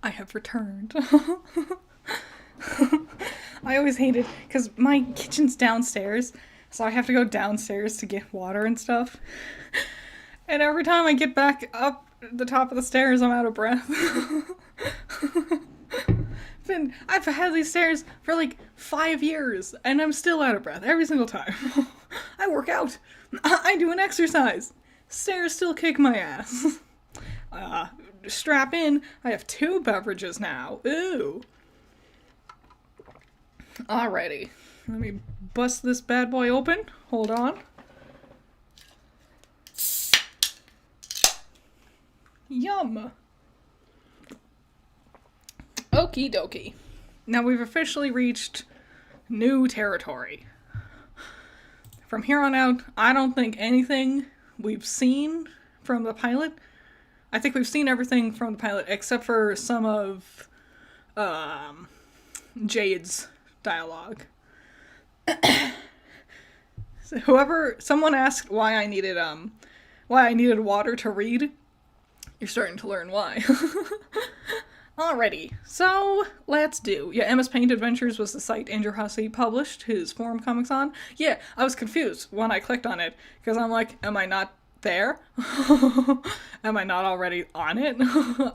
I have returned. I always hated because my kitchen's downstairs, so I have to go downstairs to get water and stuff. And every time I get back up the top of the stairs, I'm out of breath. I've had these stairs for like 5 years, and I'm still out of breath every single time. I work out. I do an exercise. Stairs still kick my ass. Strap in. I have 2 beverages now. Ooh. Alrighty. Let me bust this bad boy open. Hold on. Yum. Okie dokie. Now we've officially reached new territory. From here on out, I don't think anything we've seen from the pilot. I think we've seen everything from the pilot except for some of Jade's dialogue. So someone asked why I needed water to read. You're starting to learn why. Alrighty, so let's do. Yeah, Emma's Paint Adventures was the site Andrew Hussey published his forum comics on. Yeah, I was confused when I clicked on it, because I'm like, am I not there? Am I not already on it?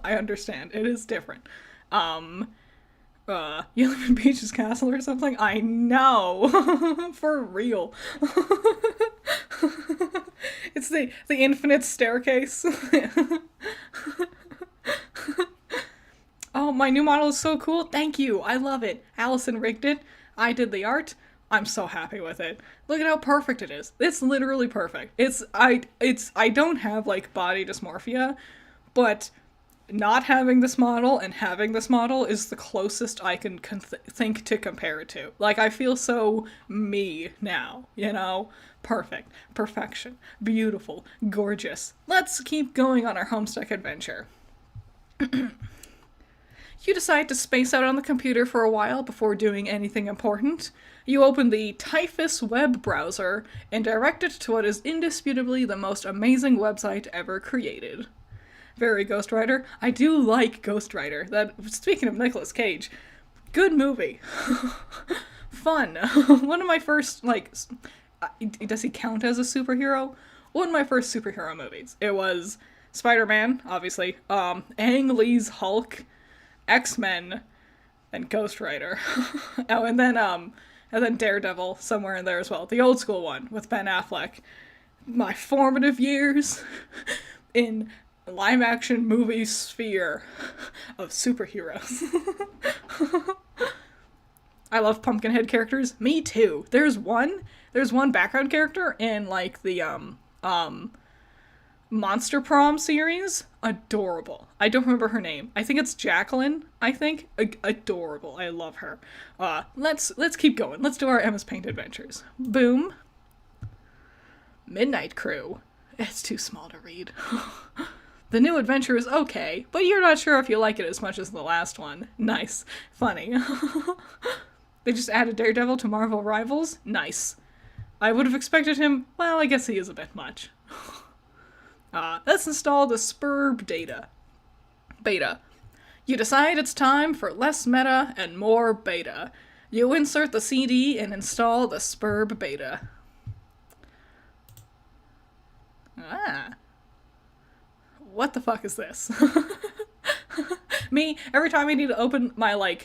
I understand, it is different. You live in Peach's Castle or something? I know! For real. It's the infinite staircase. Oh, my new model is so cool. Thank you. I love it. Allison rigged it. I did the art. I'm so happy with it. Look at how perfect it is. It's literally perfect. I don't have like body dysmorphia, but not having this model and having this model is the closest I can think to compare it to. Like, I feel so me now, you know? Perfect. Perfection. Beautiful. Gorgeous. Let's keep going on our Homestuck adventure. You decide to space out on the computer for a while before doing anything important. You open the Typhus web browser and direct it to what is indisputably the most amazing website ever created. Very Ghost Rider. I do like Ghost Rider. Speaking of Nicolas Cage, good movie. Fun. One of my first, does he count as a superhero? One of my first superhero movies. It was Spider-Man, obviously, Ang Lee's Hulk, X-Men, and Ghost Rider. Oh, and then Daredevil somewhere in there as well. The old school one with Ben Affleck. My formative years in live action movie sphere of superheroes. I love Pumpkinhead characters. Me too. There's one background character in like the Monster Prom series. Adorable. I don't remember her name. I think it's Jacqueline, I think. Adorable. I love her. Let's keep going. Let's do our Emma's Paint Adventures. Boom. Midnight Crew. It's too small to read. The new adventure is okay, but you're not sure if you like it as much as the last one. Nice. Funny. They just added Daredevil to Marvel Rivals. Nice. I would have expected him, well, I guess he is a bit much. Let's install the Spurb beta. You decide it's time for less meta and more beta. You insert the CD and install the Spurb beta. What the fuck is this? Me, every time I need to open my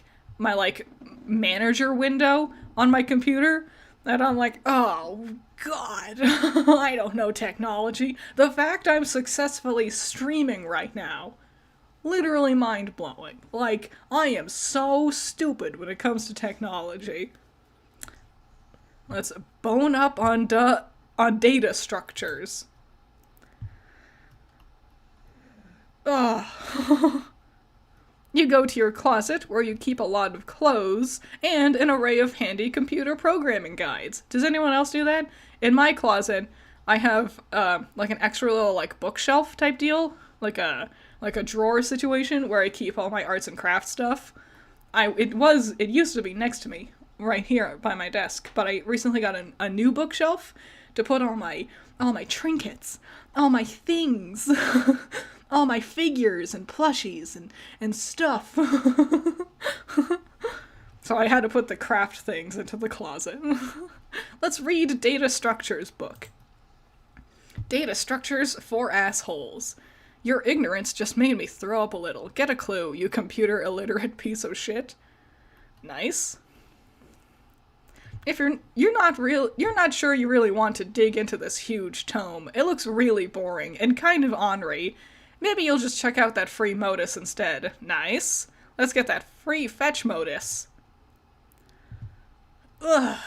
manager window on my computer, and I'm like, oh god, I don't know technology. The fact I'm successfully streaming right now, literally mind-blowing. Like, I am so stupid when it comes to technology. Let's bone up on data structures. Ugh. You go to your closet, where you keep a lot of clothes, and an array of handy computer programming guides. Does anyone else do that? In my closet, I have, an extra little, bookshelf type deal, like a drawer situation, where I keep all my arts and crafts stuff. It used to be next to me, right here by my desk, but I recently got a new bookshelf to put all my trinkets, all my things, all my figures and plushies and stuff. So I had to put the craft things into the closet. Let's read Data Structures book. Data Structures for Assholes. Your ignorance just made me throw up a little. Get a clue, you computer illiterate piece of shit. Nice. If you're not sure you really want to dig into this huge tome, it looks really boring and kind of ornery. Maybe you'll just check out that free modus instead. Nice. Let's get that free fetch modus. Ugh.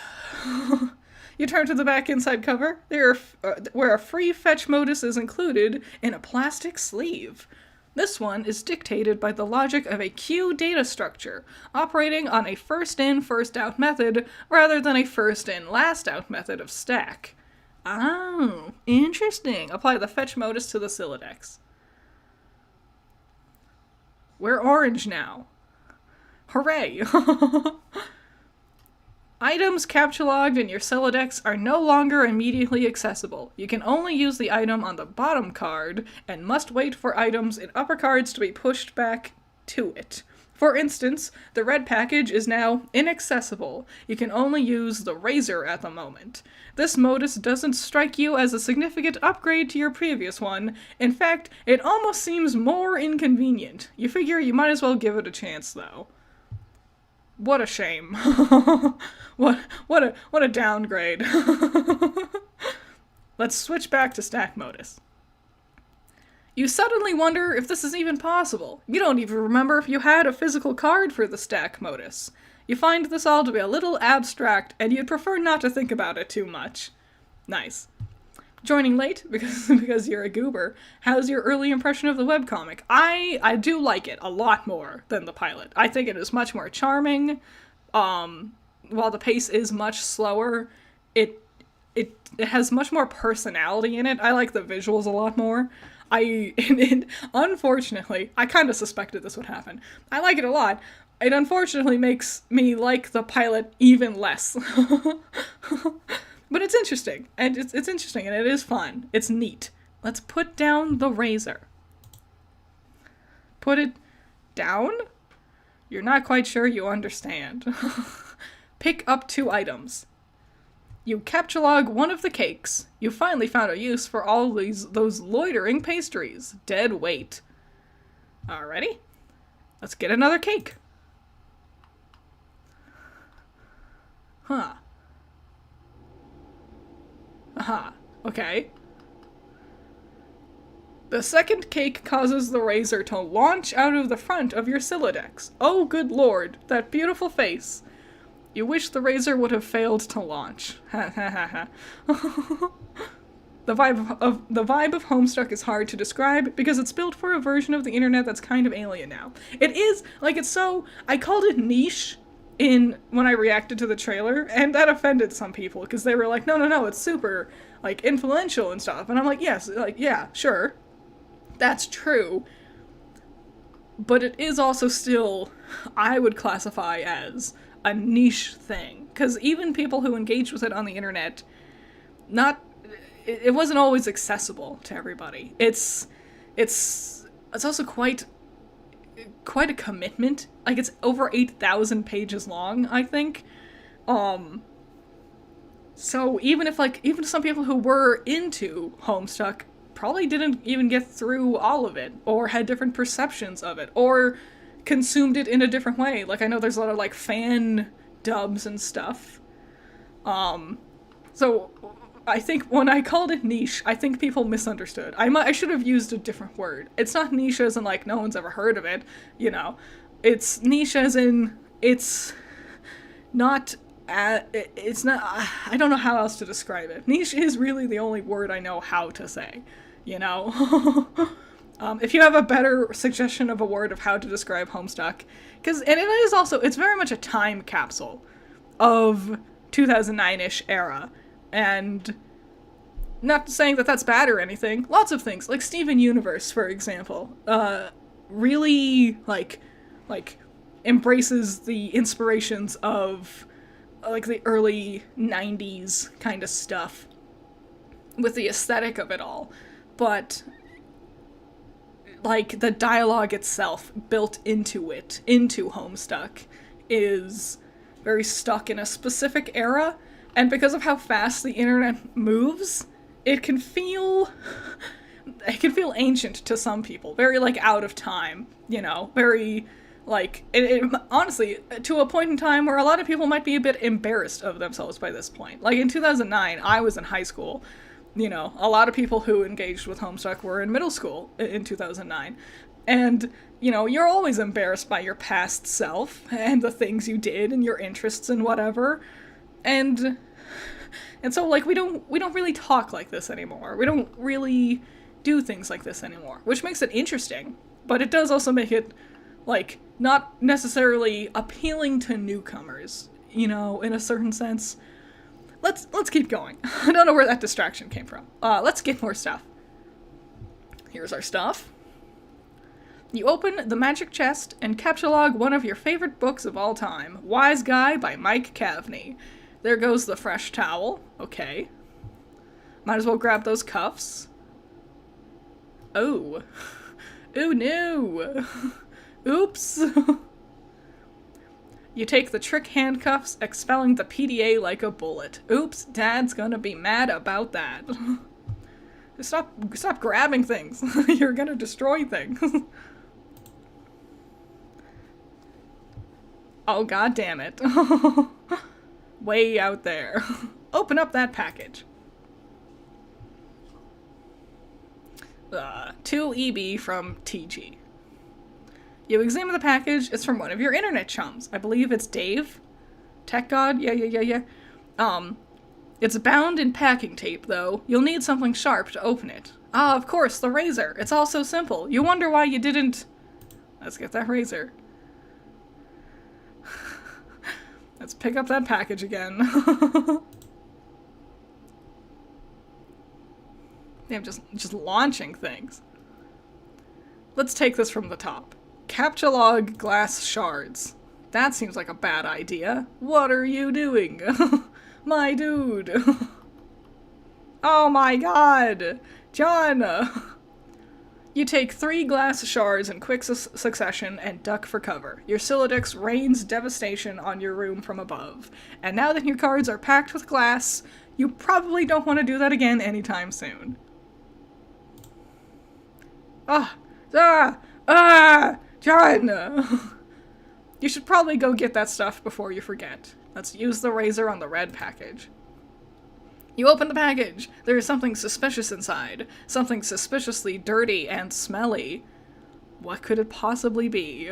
You turn to the back inside cover, where a free fetch modus is included in a plastic sleeve. This one is dictated by the logic of a queue data structure, operating on a first-in, first-out method, rather than a first-in, last-out method of stack. Oh, interesting. Apply the fetch modus to the Sylladex. We're orange now. Hooray! Items captchalogued in your Sylladex are no longer immediately accessible. You can only use the item on the bottom card, and must wait for items in upper cards to be pushed back to it. For instance, the red package is now inaccessible. You can only use the razor at the moment. This modus doesn't strike you as a significant upgrade to your previous one. In fact, it almost seems more inconvenient. You figure you might as well give it a chance, though. What a shame. What a downgrade. Let's switch back to stack modus. You suddenly wonder if this is even possible. You don't even remember if you had a physical card for the stack modus. You find this all to be a little abstract, and you'd prefer not to think about it too much. Nice. Joining late because you're a goober. How's your early impression of the webcomic? I do like it a lot more than the pilot. I think it is much more charming. While the pace is much slower, it has much more personality in it. I like the visuals a lot more. Unfortunately, I kind of suspected this would happen. I like it a lot. It unfortunately makes me like the pilot even less. But it's interesting, and it's interesting, and it is fun. It's neat. Let's put down the razor. Put it down? You're not quite sure you understand. Pick up 2 items. You captchalogue one of the cakes. You finally found a use for all those loitering pastries. Dead weight. Alrighty. Let's get another cake. Huh. Aha, okay. The second cake causes the razor to launch out of the front of your Sylladex. Oh, good lord, that beautiful face. You wish the razor would have failed to launch. Ha ha ha ha. The vibe of Homestuck is hard to describe because it's built for a version of the internet that's kind of alien now. It is, like, it's so... I called it niche when I reacted to the trailer, and that offended some people, because they were like, no, it's super, like, influential and stuff. And I'm like, yes, like, yeah, sure. That's true. But it is also still, I would classify as a niche thing. Because even people who engage with it on the internet, it wasn't always accessible to everybody. It's also quite a commitment. Like, it's over 8,000 pages long, I think. So even some people who were into Homestuck probably didn't even get through all of it, or had different perceptions of it, or consumed it in a different way. Like, I know there's a lot of, like, fan dubs and stuff. So I think when I called it niche, I think people misunderstood. I should have used a different word. It's not niche as in, like, no one's ever heard of it, you know. It's niche as in, it's not, I don't know how else to describe it. Niche is really the only word I know how to say, you know. If you have a better suggestion of a word of how to describe Homestuck, and it is also, it's very much a time capsule of 2009-ish era, and not saying that that's bad or anything. Lots of things, like Steven Universe, for example, really, like, embraces the inspirations of, like, the early 90s kind of stuff with the aesthetic of it all. But like, the dialogue itself built into it, into Homestuck, is very stuck in a specific era, and because of how fast the internet moves, it can feel ancient to some people, very, like, out of time, you know, very, like, honestly, to a point in time where a lot of people might be a bit embarrassed of themselves by this point. Like, in 2009, I was in high school. You know, a lot of people who engaged with Homestuck were in middle school in 2009. And, you know, you're always embarrassed by your past self and the things you did and your interests and whatever. And so, like, we don't really talk like this anymore. We don't really do things like this anymore, which makes it interesting, but it does also make it, like, not necessarily appealing to newcomers, you know, in a certain sense. Let's keep going. I don't know where that distraction came from. Let's get more stuff. Here's our stuff. You open the magic chest and captchalogue one of your favorite books of all time, Wise Guy by Mike Cavney. There goes the fresh towel. Okay. Might as well grab those cuffs. Oh. Oh no. Oops. You take the trick handcuffs, expelling the PDA like a bullet. Oops, Dad's gonna be mad about that. Stop grabbing things. You're gonna destroy things. Oh, god damn it. Way out there. Open up that package. 2 EB from TG. You examine the package. It's from one of your internet chums. I believe it's Dave? Tech God? Yeah. It's bound in packing tape, though. You'll need something sharp to open it. Ah, of course, the razor. It's all so simple. You wonder why you didn't... Let's get that razor. Let's pick up that package again. I'm just launching things. Let's take this from the top. Captchalogue glass shards. That seems like a bad idea. What are you doing? My dude. Oh my god. John. You take 3 glass shards in quick succession and duck for cover. Your Sylladex rains devastation on your room from above. And now that your cards are packed with glass, you probably don't want to do that again anytime soon. John! You should probably go get that stuff before you forget. Let's use the razor on the red package. You open the package. There is something suspicious inside. Something suspiciously dirty and smelly. What could it possibly be?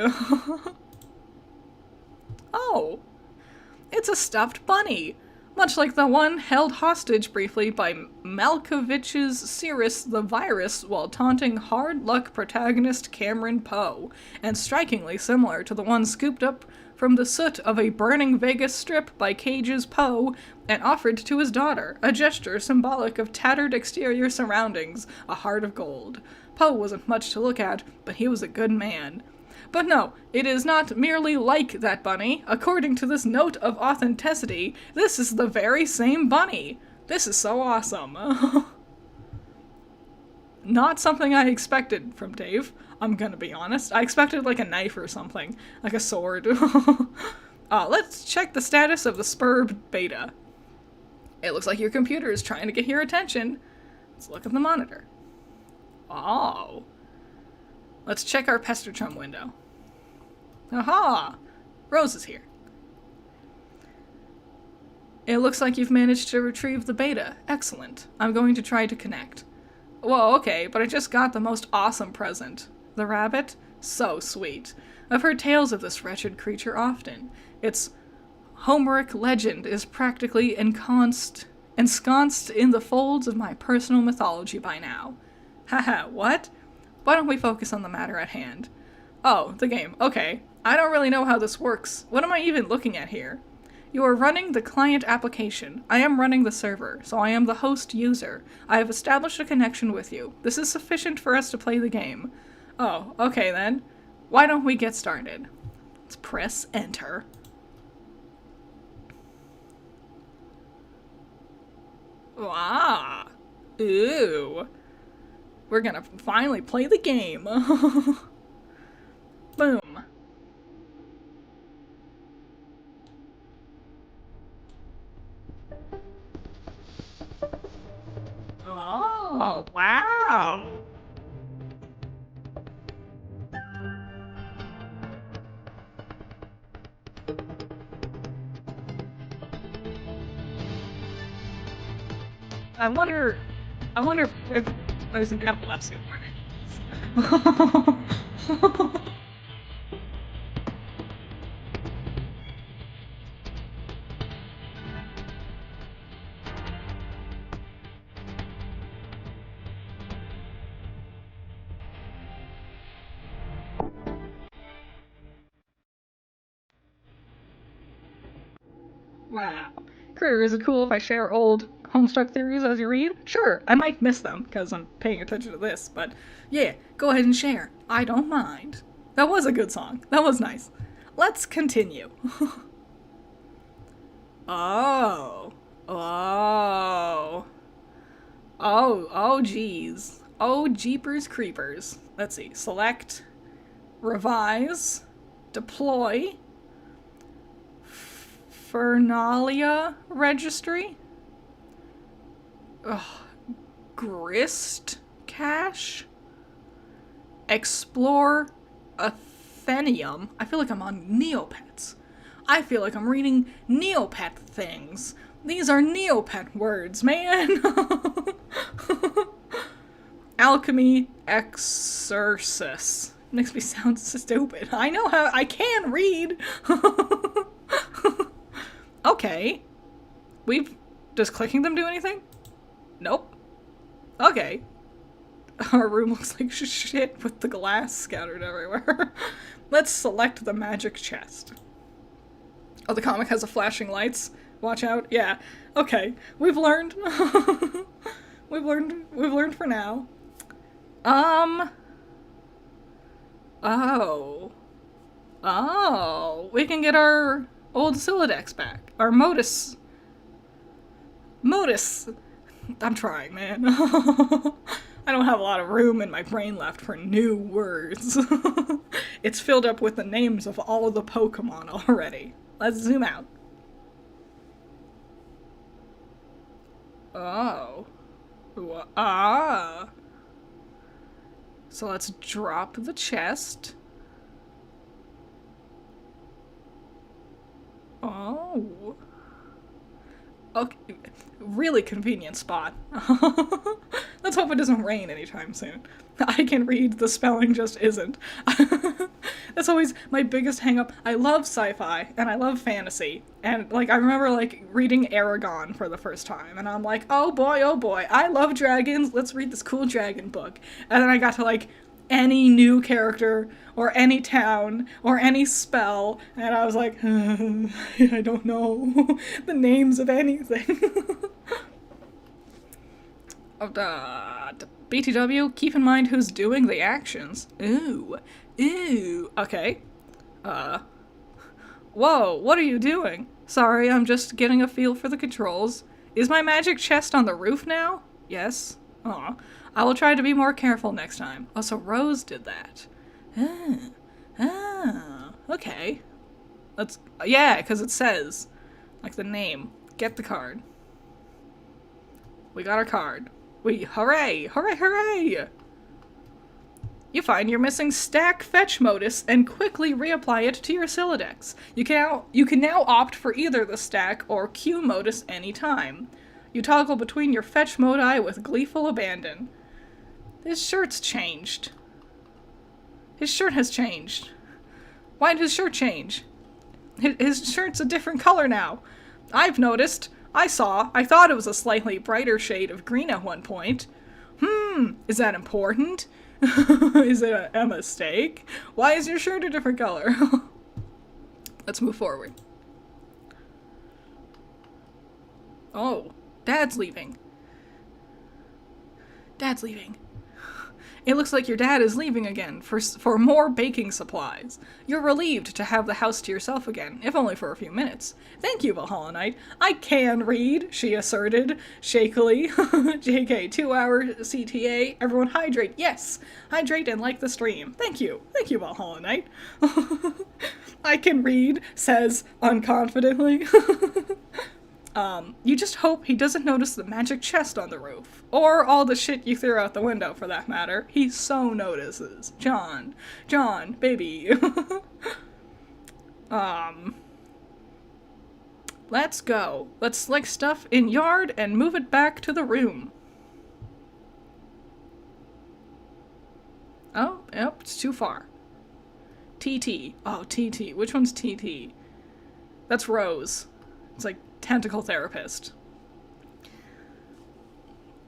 Oh! It's a stuffed bunny! Much like the one held hostage briefly by Malkovich's Cirrus the Virus while taunting hard luck protagonist Cameron Poe, and strikingly similar to the one scooped up from the soot of a burning Vegas strip by Cage's Poe and offered to his daughter, a gesture symbolic of tattered exterior surroundings, a heart of gold. Poe wasn't much to look at, but he was a good man. But no, it is not merely like that bunny. According to this note of authenticity, this is the very same bunny. This is so awesome. Not something I expected from Dave, I'm gonna be honest. I expected like a knife or something, like a sword. Let's check the status of the Spurb beta. It looks like your computer is trying to get your attention. Let's look at the monitor. Oh. Let's check our Pester Chum window. Aha! Rose is here. It looks like you've managed to retrieve the beta. Excellent. I'm going to try to connect. Whoa, okay, but I just got the most awesome present. The rabbit? So sweet. I've heard tales of this wretched creature often. Its Homeric legend is practically ensconced in the folds of my personal mythology by now. Haha, what? Why don't we focus on the matter at hand? Oh, the game. Okay. I don't really know how this works. What am I even looking at here? You are running the client application. I am running the server, so I am the host user. I have established a connection with you. This is sufficient for us to play the game. Oh, okay then. Why don't we get started? Let's press enter. Ah. Ooh. We're gonna finally play the game. Boom. Oh, wow. I wonder if there's an epilepsy warning. Wow. Critter, is it cool if I share old Homestuck theories as you read? Sure, I might miss them because I'm paying attention to this, but yeah, go ahead and share. I don't mind. That was a good song. That was nice. Let's continue. Oh. Oh. Oh, geez. Oh, jeepers creepers. Let's see. Select, revise, deploy, Fernalia registry, grist cache, explore Athenium. I feel like I'm on Neopets. I feel like I'm reading Neopet things. These are Neopet words, man. Alchemy exercis. Makes me sound stupid. I know how I can read. Okay. Does clicking them do anything? Nope. Okay. Our room looks like shit with the glass scattered everywhere. Let's select the magic chest. Oh, the comic has a flashing lights. Watch out. Yeah. Okay. We've learned. We've learned for now. Oh. Oh. We can get our old Silodex back. Our Modus. I'm trying, man. I don't have a lot of room in my brain left for new words. It's filled up with the names of all of the Pokemon already. Let's zoom out. Oh. Ah. So let's drop the chest. Oh. Okay. Really convenient spot. Let's hope it doesn't rain anytime soon. I can read, the spelling just isn't. That's always my biggest hang-up. I love sci-fi, and I love fantasy. And, like, I remember, like, reading Aragon for the first time, and I'm like, oh boy, I love dragons, let's read this cool dragon book. And then I got to, like, any new character, or any town, or any spell, and I was like, I don't know the names of anything. BTW, keep in mind who's doing the actions. Ooh. Okay. Whoa, what are you doing? Sorry, I'm just getting a feel for the controls. Is my magic chest on the roof now? Yes. Aw. I will try to be more careful next time. Oh, so Rose did that. Okay. Yeah, because it says, like, the name. Get the card. We got our card. Hooray! You find your missing stack fetch modus and quickly reapply it to your Silodex. You can now opt for either the stack or Q modus anytime. You toggle between your fetch modi with gleeful abandon. His shirt's changed. His shirt has changed. Why did his shirt change? His shirt's a different color now. I've noticed. I thought it was a slightly brighter shade of green at one point. Is that important? Is it a mistake? Why is your shirt a different color? Let's move forward. Oh, Dad's leaving. It looks like your dad is leaving again for more baking supplies. You're relieved to have the house to yourself again, if only for a few minutes. Thank you, Valhalla Knight. I can read, she asserted, shakily. JK, 2-hour CTA. Everyone hydrate. Yes, hydrate and like the stream. Thank you. Thank you, Valhalla Knight. I can read, says unconfidently. You just hope he doesn't notice the magic chest on the roof. Or all the shit you threw out the window, for that matter. He so notices. John, baby. Let's go. Let's select stuff in yard and move it back to the room. Oh, yep, it's too far. TT. Oh, TT. Which one's TT? That's Rose. It's like tentacle therapist.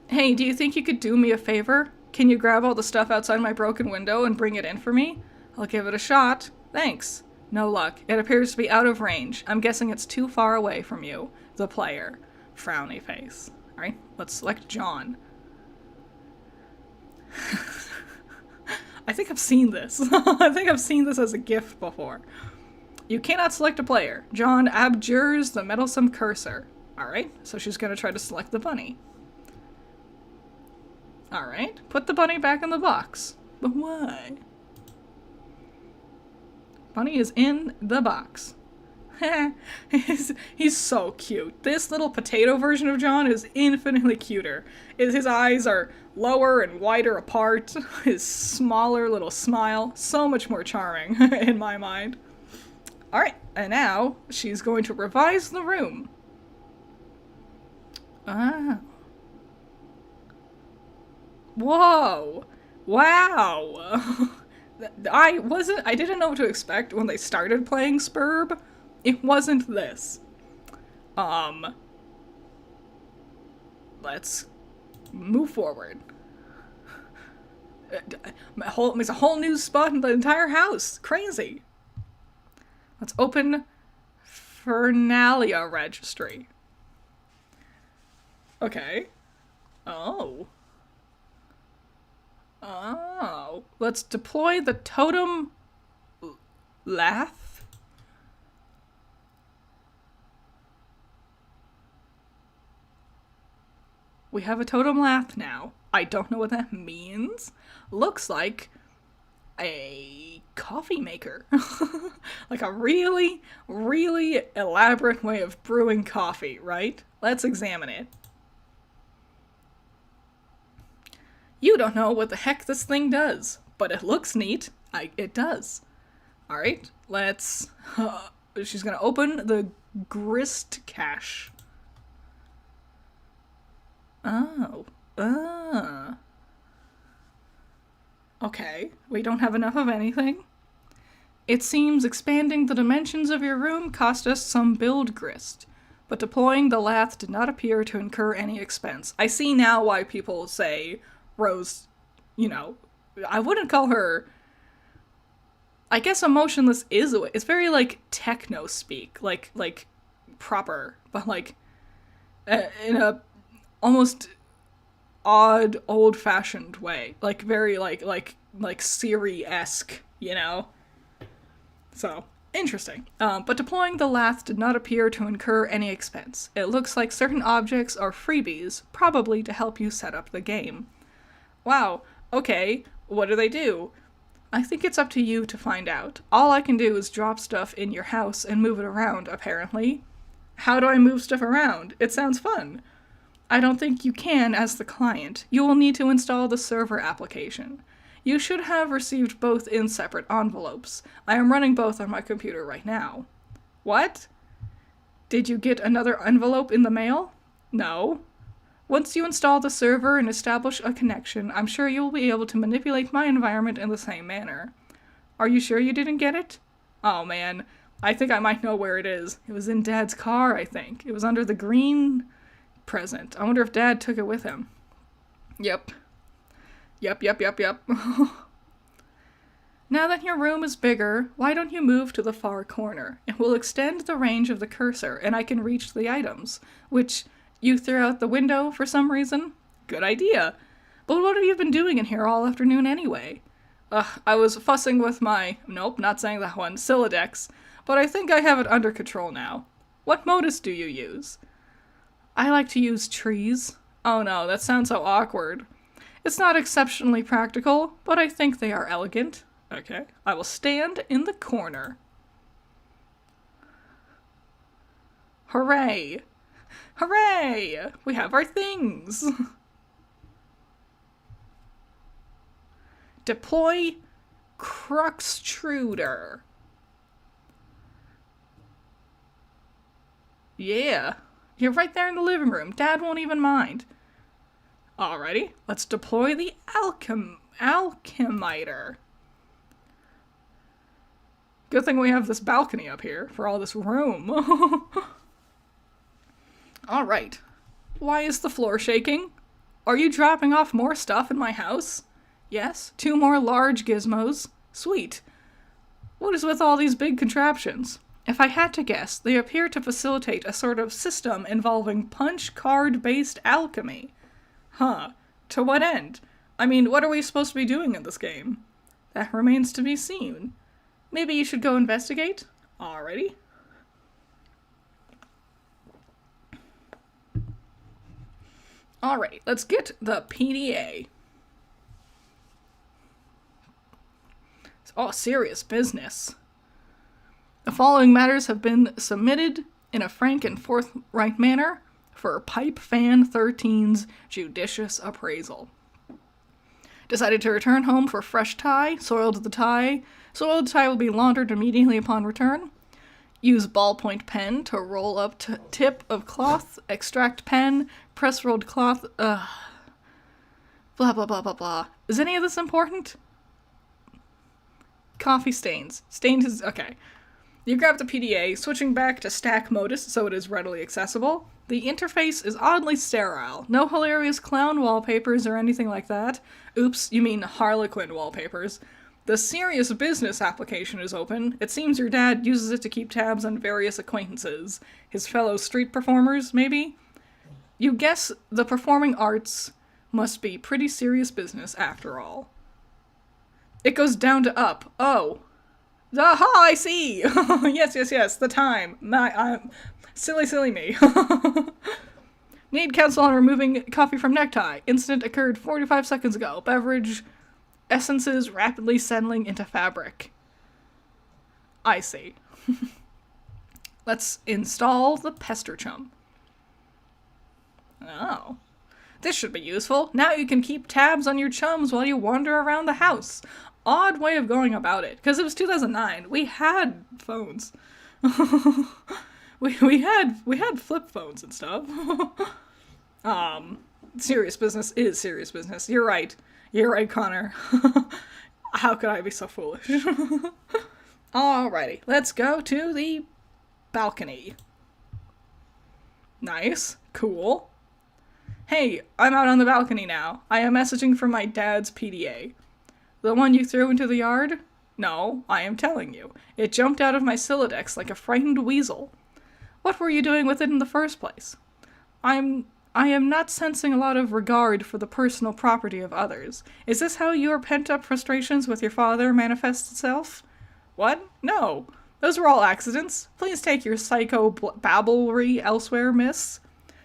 Hey, do you think you could do me a favor? Can you grab all the stuff outside my broken window and bring it in for me? I'll give it a shot. Thanks. No luck. It appears to be out of range. I'm guessing it's too far away from you, the player. Frowny face. Alright, let's select John. I think I've seen this. I think I've seen this as a GIF before. You cannot select a player. John abjures the meddlesome cursor. Alright, so she's gonna try to select the bunny. Alright, put the bunny back in the box. But why? Bunny is in the box. He's so cute. This little potato version of John is infinitely cuter. His eyes are lower and wider apart. His smaller little smile, so much more charming in my mind. Alright, and now she's going to revise the room. Ah. Whoa. Wow. I didn't know what to expect when they started playing Spurb. It wasn't this. Let's move forward. Makes a whole new spot in the entire house. Crazy. Let's open Fernalia registry. Okay. Oh. Oh. Let's deploy the totem lath. We have a totem lath now. I don't know what that means. Looks like a coffee maker. Like a really, really elaborate way of brewing coffee, right? Let's examine it. You don't know what the heck this thing does, but it looks neat. It does. Alright, let's... she's gonna open the grist cache. Oh. Okay, we don't have enough of anything. It seems expanding the dimensions of your room cost us some build grist, but deploying the lath did not appear to incur any expense. I see now why people say Rose, you know, I wouldn't call her... I guess emotionless is a way. It's very, like, techno speak, like proper, but, like, in a almost odd, old-fashioned way. Like, very, like Siri-esque, you know? So, interesting. But deploying the lath did not appear to incur any expense. It looks like certain objects are freebies, probably to help you set up the game. Wow, okay, what do they do? I think it's up to you to find out. All I can do is drop stuff in your house and move it around, apparently. How do I move stuff around? It sounds fun. I don't think you can as the client. You will need to install the server application. You should have received both in separate envelopes. I am running both on my computer right now. What? Did you get another envelope in the mail? No. Once you install the server and establish a connection, I'm sure you will be able to manipulate my environment in the same manner. Are you sure you didn't get it? Oh man, I think I might know where it is. It was in Dad's car, I think. It was under the green present. I wonder if Dad took it with him. Yep. Yep. Now that your room is bigger, why don't you move to the far corner? It will extend the range of the cursor, and I can reach the items, which you threw out the window for some reason. Good idea. But what have you been doing in here all afternoon anyway? I was fussing with my, nope, not saying that one, Silodex, but I think I have it under control now. What modus do you use? I like to use trees. Oh no, that sounds so awkward. It's not exceptionally practical, but I think they are elegant. Okay, I will stand in the corner. Hooray! Hooray! We have our things! Deploy Cruxtruder. Yeah, you're right there in the living room. Dad won't even mind. Alrighty, let's deploy the alchemiter. Good thing we have this balcony up here for all this room. Alright. Why is the floor shaking? Are you dropping off more stuff in my house? Yes, 2 more large gizmos. Sweet. What is with all these big contraptions? If I had to guess, they appear to facilitate a sort of system involving punch card-based alchemy. Huh. To what end? I mean, what are we supposed to be doing in this game? That remains to be seen. Maybe you should go investigate? Alrighty. Alright, let's get the PDA. Oh, serious business. The following matters have been submitted in a frank and forthright manner for Pipe Fan 13's judicious appraisal. Decided to return home for fresh tie, soiled the tie. Soiled tie will be laundered immediately upon return. Use ballpoint pen to roll up tip of cloth, extract pen, press rolled cloth, blah blah blah blah blah. Is any of this important? Coffee stains. Stains is, okay. You grab the PDA, switching back to stack modus so it is readily accessible. The interface is oddly sterile. No hilarious clown wallpapers or anything like that. Oops, you mean Harlequin wallpapers. The serious business application is open. It seems your dad uses it to keep tabs on various acquaintances. His fellow street performers, maybe? You guess the performing arts must be pretty serious business after all. It goes down to up. Oh. Aha, I see! Yes, the time. Silly me. Need counsel on removing coffee from necktie. Incident occurred 45 seconds ago. Beverage essences rapidly settling into fabric. I see. Let's install the pester chum. Oh. This should be useful. Now you can keep tabs on your chums while you wander around the house. Odd way of going about it, because it was 2009. We had phones. we had flip phones and stuff. Serious business is serious business. You're right, Connor. How could I be so foolish? Alrighty, let's go to the balcony. Nice, cool. Hey, I'm out on the balcony now. I am messaging from my dad's PDA. The one you threw into the yard? No, I am telling you. It jumped out of my Silodex like a frightened weasel. What were you doing with it in the first place? I am not sensing a lot of regard for the personal property of others. Is this how your pent-up frustrations with your father manifest itself? What? No. Those were all accidents. Please take your psycho-babblery elsewhere, miss.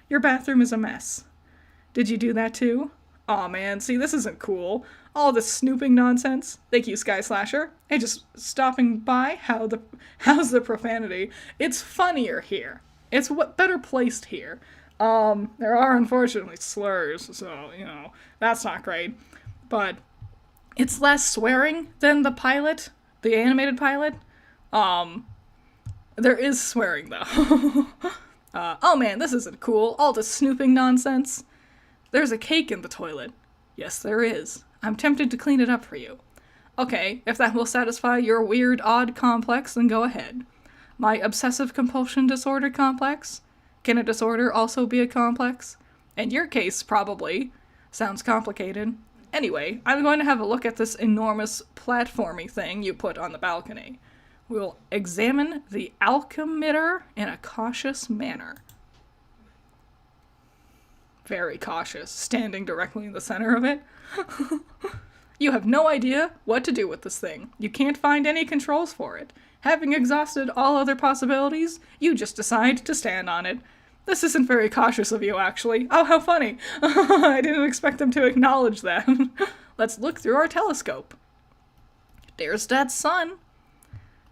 Your bathroom is a mess. Did you do that too? Aw man, see, this isn't cool. All this snooping nonsense. Thank you, Sky Slasher. Hey, just stopping by. How's the profanity? It's funnier here. It's better placed here. There are unfortunately slurs, so, that's not great. But it's less swearing than the pilot, the animated pilot. There is swearing, though. Oh man, this isn't cool. All this snooping nonsense. There's a cake in the toilet. Yes, there is. I'm tempted to clean it up for you. Okay, if that will satisfy your weird, odd complex, then go ahead. My obsessive-compulsion disorder complex? Can a disorder also be a complex? In your case, probably. Sounds complicated. Anyway, I'm going to have a look at this enormous platformy thing you put on the balcony. We'll examine the alchemitter in a cautious manner. very cautious, standing directly in the center of it. You have no idea what to do with this thing. You can't find any controls for it. Having exhausted all other possibilities, you just decide to stand on it. This isn't very cautious of you, actually. Oh, how funny. I didn't expect them to acknowledge that. Let's look through our telescope. There's that sun.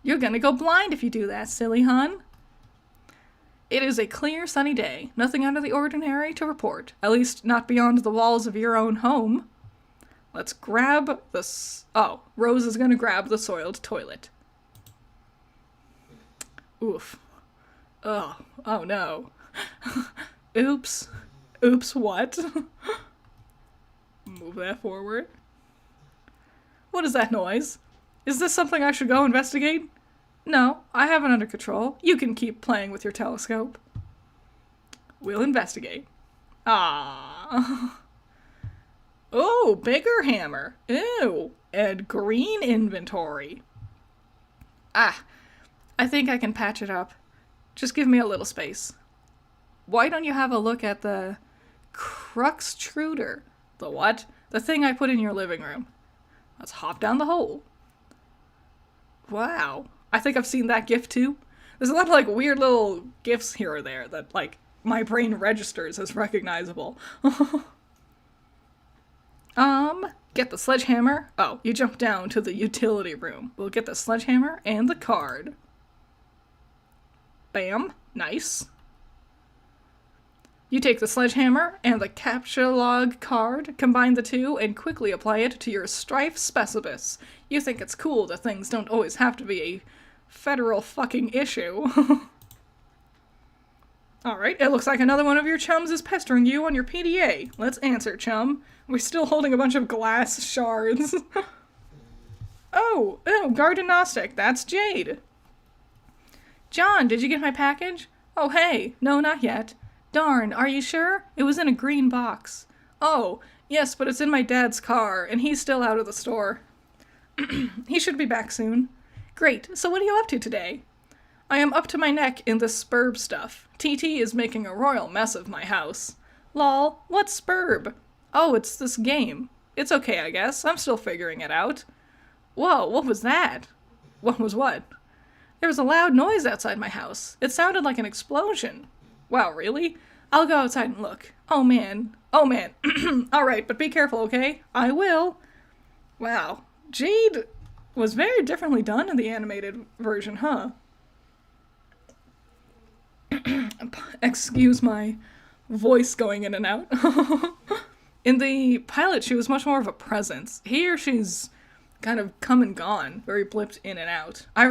You're gonna go blind if you do that, silly hun. It is a clear, sunny day. Nothing out of the ordinary to report. At least not beyond the walls of your own home. Let's grab oh, Rose is gonna grab the soiled toilet. Oof. Oh no. Oops. Oops, what? Move that forward. What is that noise? Is this something I should go investigate? No, I have it under control. You can keep playing with your telescope. We'll investigate. Ah. Oh, bigger hammer. Ew. And green inventory. Ah. I think I can patch it up. Just give me a little space. Why don't you have a look at the Cruxtruder? The what? The thing I put in your living room. Let's hop down the hole. Wow. I think I've seen that GIF too. There's a lot of like weird little GIFs here or there that like my brain registers as recognizable. Get the sledgehammer. Oh, you jump down to the utility room. We'll get the sledgehammer and the card. Bam. Nice. You take the sledgehammer and the capture log card, combine the two, and quickly apply it to your strife specibus. You think it's cool that things don't always have to be a federal fucking issue. Alright, it looks like another one of your chums is pestering you on your PDA. Let's answer, chum. We're still holding a bunch of glass shards. Oh, Garden Gnostic, that's Jade. John, did you get my package? Oh, hey, no, not yet. Darn, are you sure? It was in a green box. Oh, yes, but it's in my dad's car, and he's still out of the store. He should be back soon. Great, so what are you up to today? I am up to my neck in this spurb stuff. TT is making a royal mess of my house. Lol, what's spurb? Oh, it's this game. It's okay, I guess. I'm still figuring it out. Whoa, what was that? What was what? There was a loud noise outside my house. It sounded like an explosion. Wow, really? I'll go outside and look. Oh man. Oh man. Alright, but be careful, okay? I will. Wow. Jade was very differently done in the animated version, huh? Excuse my voice going in and out. In the pilot, she was much more of a presence. Here, she's kind of come and gone, very blipped in and out. I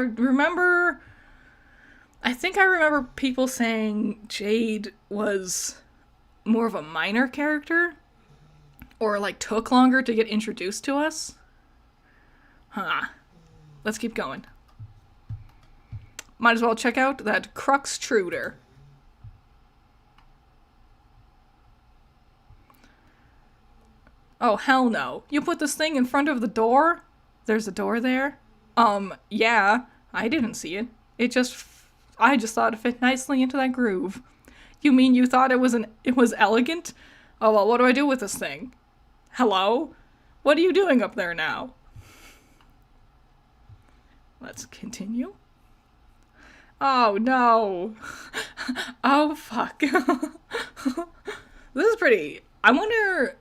think I remember people saying Jade was more of a minor character, or like took longer to get introduced to us. Huh. Let's keep going. Might as well check out that Cruxtruder. Oh, hell no. You put this thing in front of the door? There's a door there? Yeah. I didn't see it. I just thought it fit nicely into that groove. You mean you thought it was elegant? Oh, well, what do I do with this thing? Hello? What are you doing up there now? Let's continue. Oh, no. Oh, fuck. This is pretty... I wonder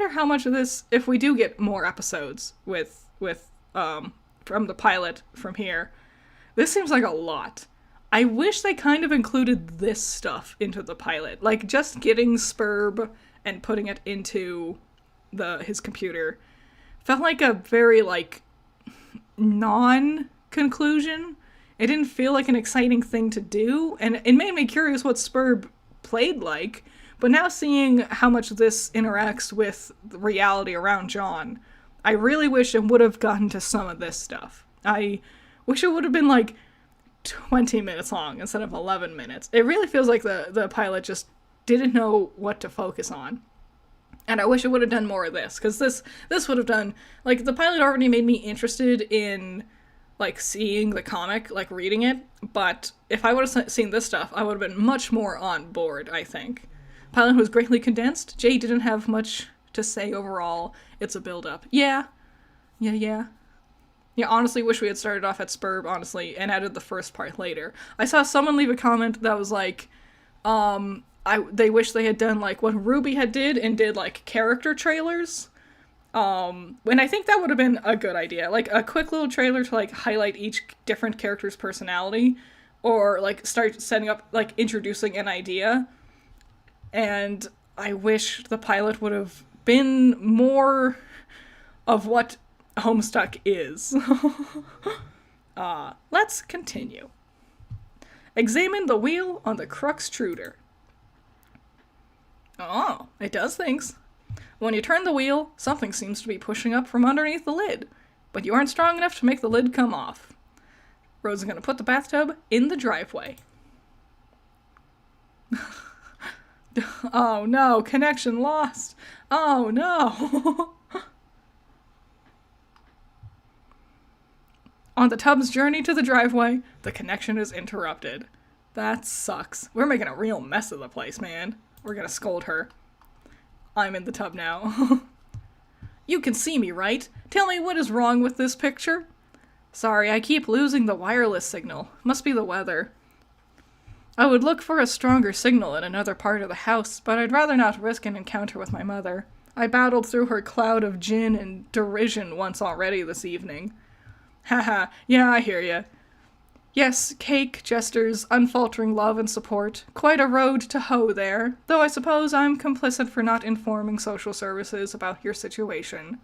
how much of this, if we do get more episodes from the pilot from here. This seems like a lot. I wish they kind of included this stuff into the pilot. Like, just getting Spurb and putting it into his computer felt like a very, like, non-conclusion. It didn't feel like an exciting thing to do, and it made me curious what Spurb played like, but now seeing how much this interacts with the reality around John, I really wish it would have gotten to some of this stuff. I wish it would have been, like, 20 minutes long instead of 11 minutes. It really feels like the pilot just didn't know what to focus on. And I wish it would have done more of this, because this would have done, like, the pilot already made me interested in, like, seeing the comic, like, reading it, but if I would have seen this stuff, I would have been much more on board, I think. Pilot was greatly condensed. Jay didn't have much to say overall. It's a build-up. Yeah. Yeah. Honestly, wish we had started off at Spurb, honestly, and added the first part later. I saw someone leave a comment that was like, they wish they had done, like, what Ruby had did and did, like, character trailers. And I think that would have been a good idea. Like, a quick little trailer to, like, highlight each different character's personality. Or, like, start setting up, like, introducing an idea. And I wish the pilot would have been more of what Homestuck is. Let's continue. Examine the wheel on the Cruxtruder. Oh, it does things. When you turn the wheel, something seems to be pushing up from underneath the lid, but you aren't strong enough to make the lid come off. Rose is going to put the bathtub in the driveway. Oh no, connection lost. Oh no. On the tub's journey to the driveway, the connection is interrupted. That sucks. We're making a real mess of the place, man. We're gonna scold her. I'm in the tub now. You can see me, right? Tell me what is wrong with this picture? Sorry, I keep losing the wireless signal. Must be the weather. I would look for a stronger signal in another part of the house, but I'd rather not risk an encounter with my mother. I battled through her cloud of gin and derision once already this evening. Haha, yeah, I hear ya. Yes, cake, gestures, unfaltering love and support. Quite a road to hoe there, though I suppose I'm complicit for not informing social services about your situation.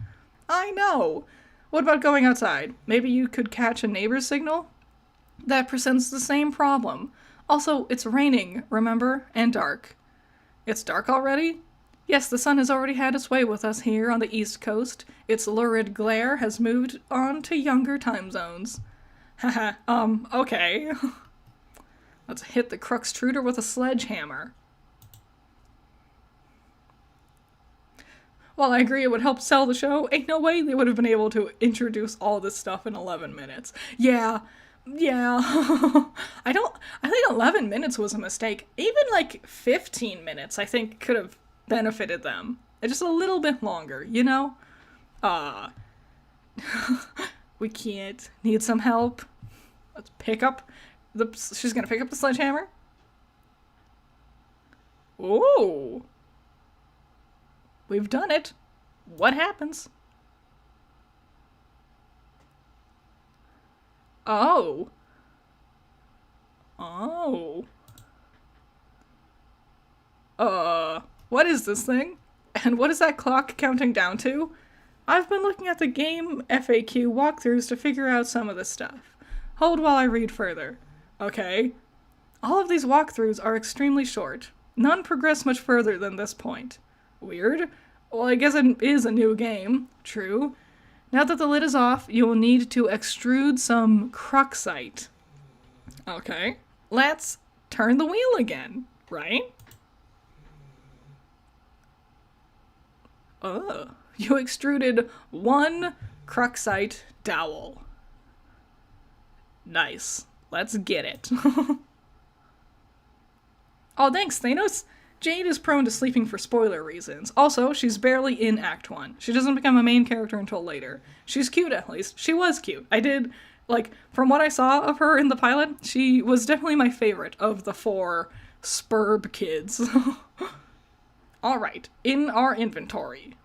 I know! What about going outside? Maybe you could catch a neighbor's signal? That presents the same problem. Also, it's raining, remember? And dark. It's dark already? Yes, the sun has already had its way with us here on the East Coast. Its lurid glare has moved on to younger time zones. Haha, okay. Let's hit the Cruxtruder with a sledgehammer. While I agree it would help sell the show, ain't no way they would have been able to introduce all this stuff in 11 minutes. Yeah. I think 11 minutes was a mistake. Even like 15 minutes, I think, could have benefited them. Just a little bit longer, you know? We can't. Need some help? Let's pick up she's gonna pick up the sledgehammer? Ooh. We've done it. What happens? Oh. What is this thing? And what is that clock counting down to? I've been looking at the game FAQ walkthroughs to figure out some of this stuff. Hold while I read further. Okay. All of these walkthroughs are extremely short. None progress much further than this point. Weird. Well, I guess it is a new game. True. Now that the lid is off, you will need to extrude some cruxite. Okay. Let's turn the wheel again, right? You extruded one cruxite dowel. Nice. Let's get it. Oh, thanks, Thanos. Jade is prone to sleeping for spoiler reasons. Also, she's barely in Act 1. She doesn't become a main character until later. She's cute, at least. She was cute. I did, like, from what I saw of her in the pilot, she was definitely my favorite of the 4 Spurb kids. Alright, in our inventory.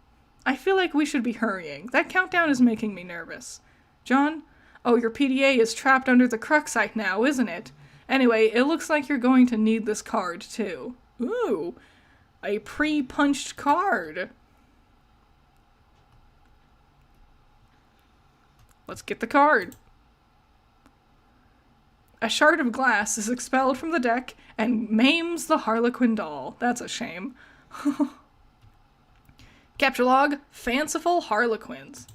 I feel like we should be hurrying. That countdown is making me nervous. John? Oh, your PDA is trapped under the cruxite now, isn't it? Anyway, it looks like you're going to need this card, too. Ooh, a pre-punched card. Let's get the card. A shard of glass is expelled from the deck and maims the Harlequin doll. That's a shame. Capture log, fanciful Harlequins.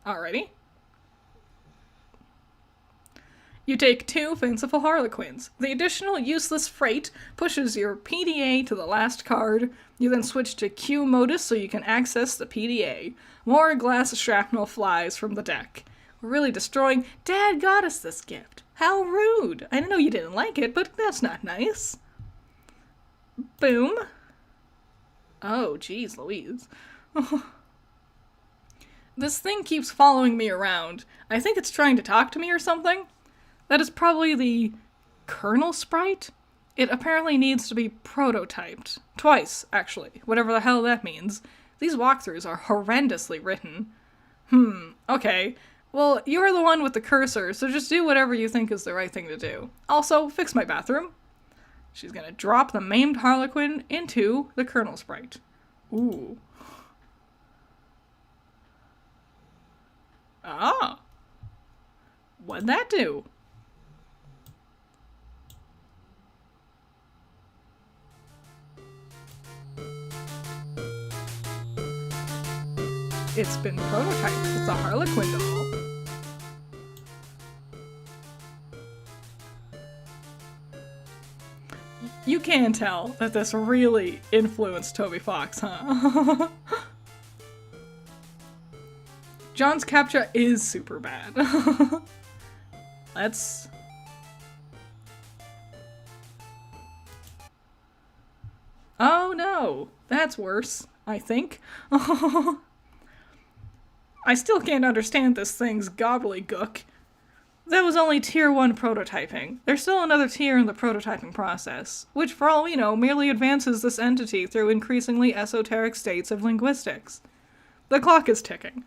Alrighty. You take 2 fanciful Harlequins. The additional useless freight pushes your PDA to the last card. You then switch to Q modus so you can access the PDA. More glass shrapnel flies from the deck. We're really destroying... Dad got us this gift. How rude. I know you didn't like it, but that's not nice. Boom. Oh, geez, Louise. This thing keeps following me around. I think it's trying to talk to me or something. That is probably the kernel sprite? It apparently needs to be prototyped. Twice, actually. Whatever the hell that means. These walkthroughs are horrendously written. Okay. Well, you're the one with the cursor, so just do whatever you think is the right thing to do. Also, fix my bathroom. She's gonna drop the maimed Harlequin into the kernel sprite. Ooh. Ah. What'd that do? It's been prototyped with the Harlequin doll. You can tell that this really influenced Toby Fox, huh? John's CAPTCHA is super bad. Let's... Oh no, that's worse, I think. I still can't understand this thing's gobbledygook. That was only tier 1 prototyping. There's still another tier in the prototyping process, which for all we know merely advances this entity through increasingly esoteric states of linguistics. The clock is ticking.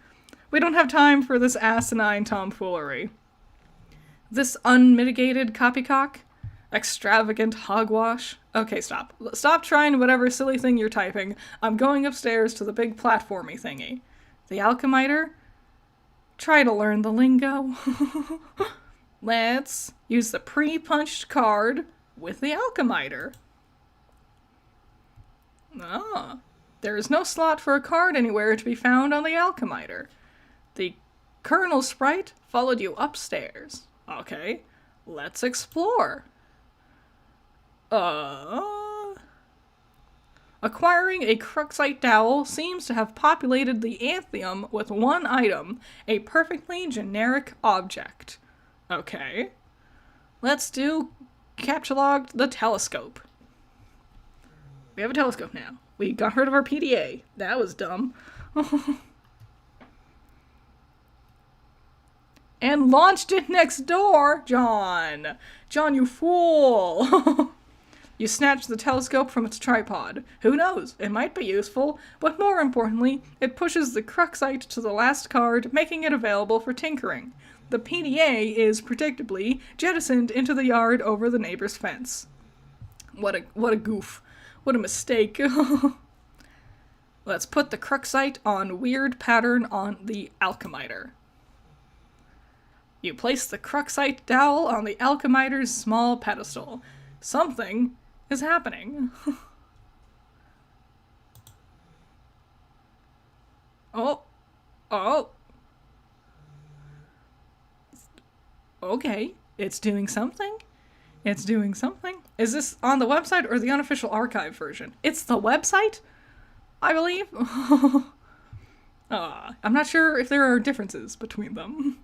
We don't have time for this asinine tomfoolery. This unmitigated copycock? Extravagant hogwash? Okay, stop. Stop trying whatever silly thing you're typing. I'm going upstairs to the big platformy thingy. The alchemiter? Try to learn the lingo. Let's use the pre-punched card with the alchemiter. Ah, there is no slot for a card anywhere to be found on the alchemiter. The kernel sprite followed you upstairs. Okay, let's explore. Acquiring a Cruxite dowel seems to have populated the Antheum with one item, a perfectly generic object. Okay. Let's do captcha the telescope. We have a telescope now. We got rid of our PDA. That was dumb. And launched it next door, John. John, you fool. You snatch the telescope from its tripod. Who knows? It might be useful, but more importantly, it pushes the Cruxite to the last card, making it available for tinkering. The PDA is, predictably, jettisoned into the yard over the neighbor's fence. What a goof. What a mistake. Let's put the Cruxite on weird pattern on the alchemiter. You place the Cruxite dowel on the alchemiter's small pedestal. Something is happening. Oh. Okay, it's doing something. It's doing something. Is this on the website or the unofficial archive version? It's the website, I believe. I'm not sure if there are differences between them.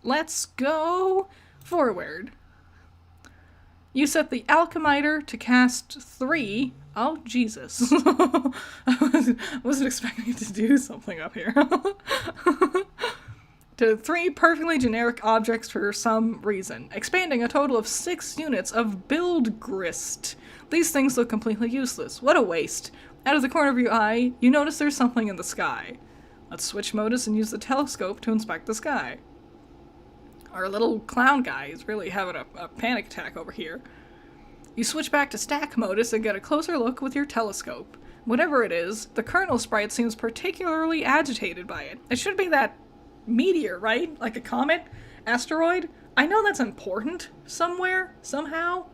Let's go forward. You set the alchemiter to cast 3. Oh, Jesus. I wasn't expecting it to do something up here. To 3 perfectly generic objects for some reason, expanding a total of 6 units of build grist. These things look completely useless. What a waste. Out of the corner of your eye, you notice there's something in the sky. Let's switch modus and use the telescope to inspect the sky. Our little clown guy is really having a panic attack over here. You switch back to stack modus and get a closer look with your telescope. Whatever it is, the kernel sprite seems particularly agitated by it. It should be that meteor, right? Like a comet? Asteroid? I know that's important somewhere, somehow.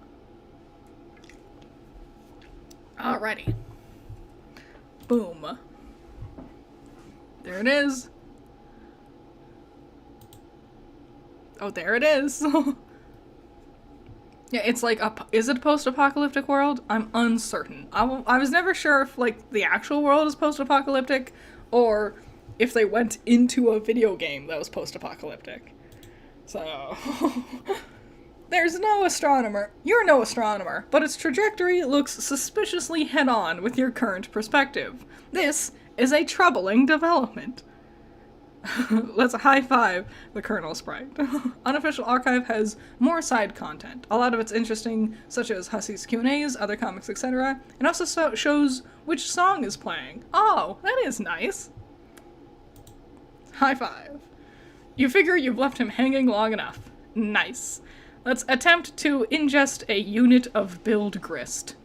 Alrighty. Boom. There it is. Oh, there it is. Yeah, it's like, is it a post-apocalyptic world? I'm uncertain. I was never sure if, like, the actual world is post-apocalyptic, or if they went into a video game that was post-apocalyptic. So, there's no astronomer. You're no astronomer, but its trajectory looks suspiciously head-on with your current perspective. This is a troubling development. Let's high five the Colonel sprite. Unofficial Archive has more side content. A lot of it's interesting, such as Hussey's Q&As, other comics, etc. And also shows which song is playing. Oh, that is nice. High five. You figure you've left him hanging long enough. Nice. Let's attempt to ingest a unit of build grist.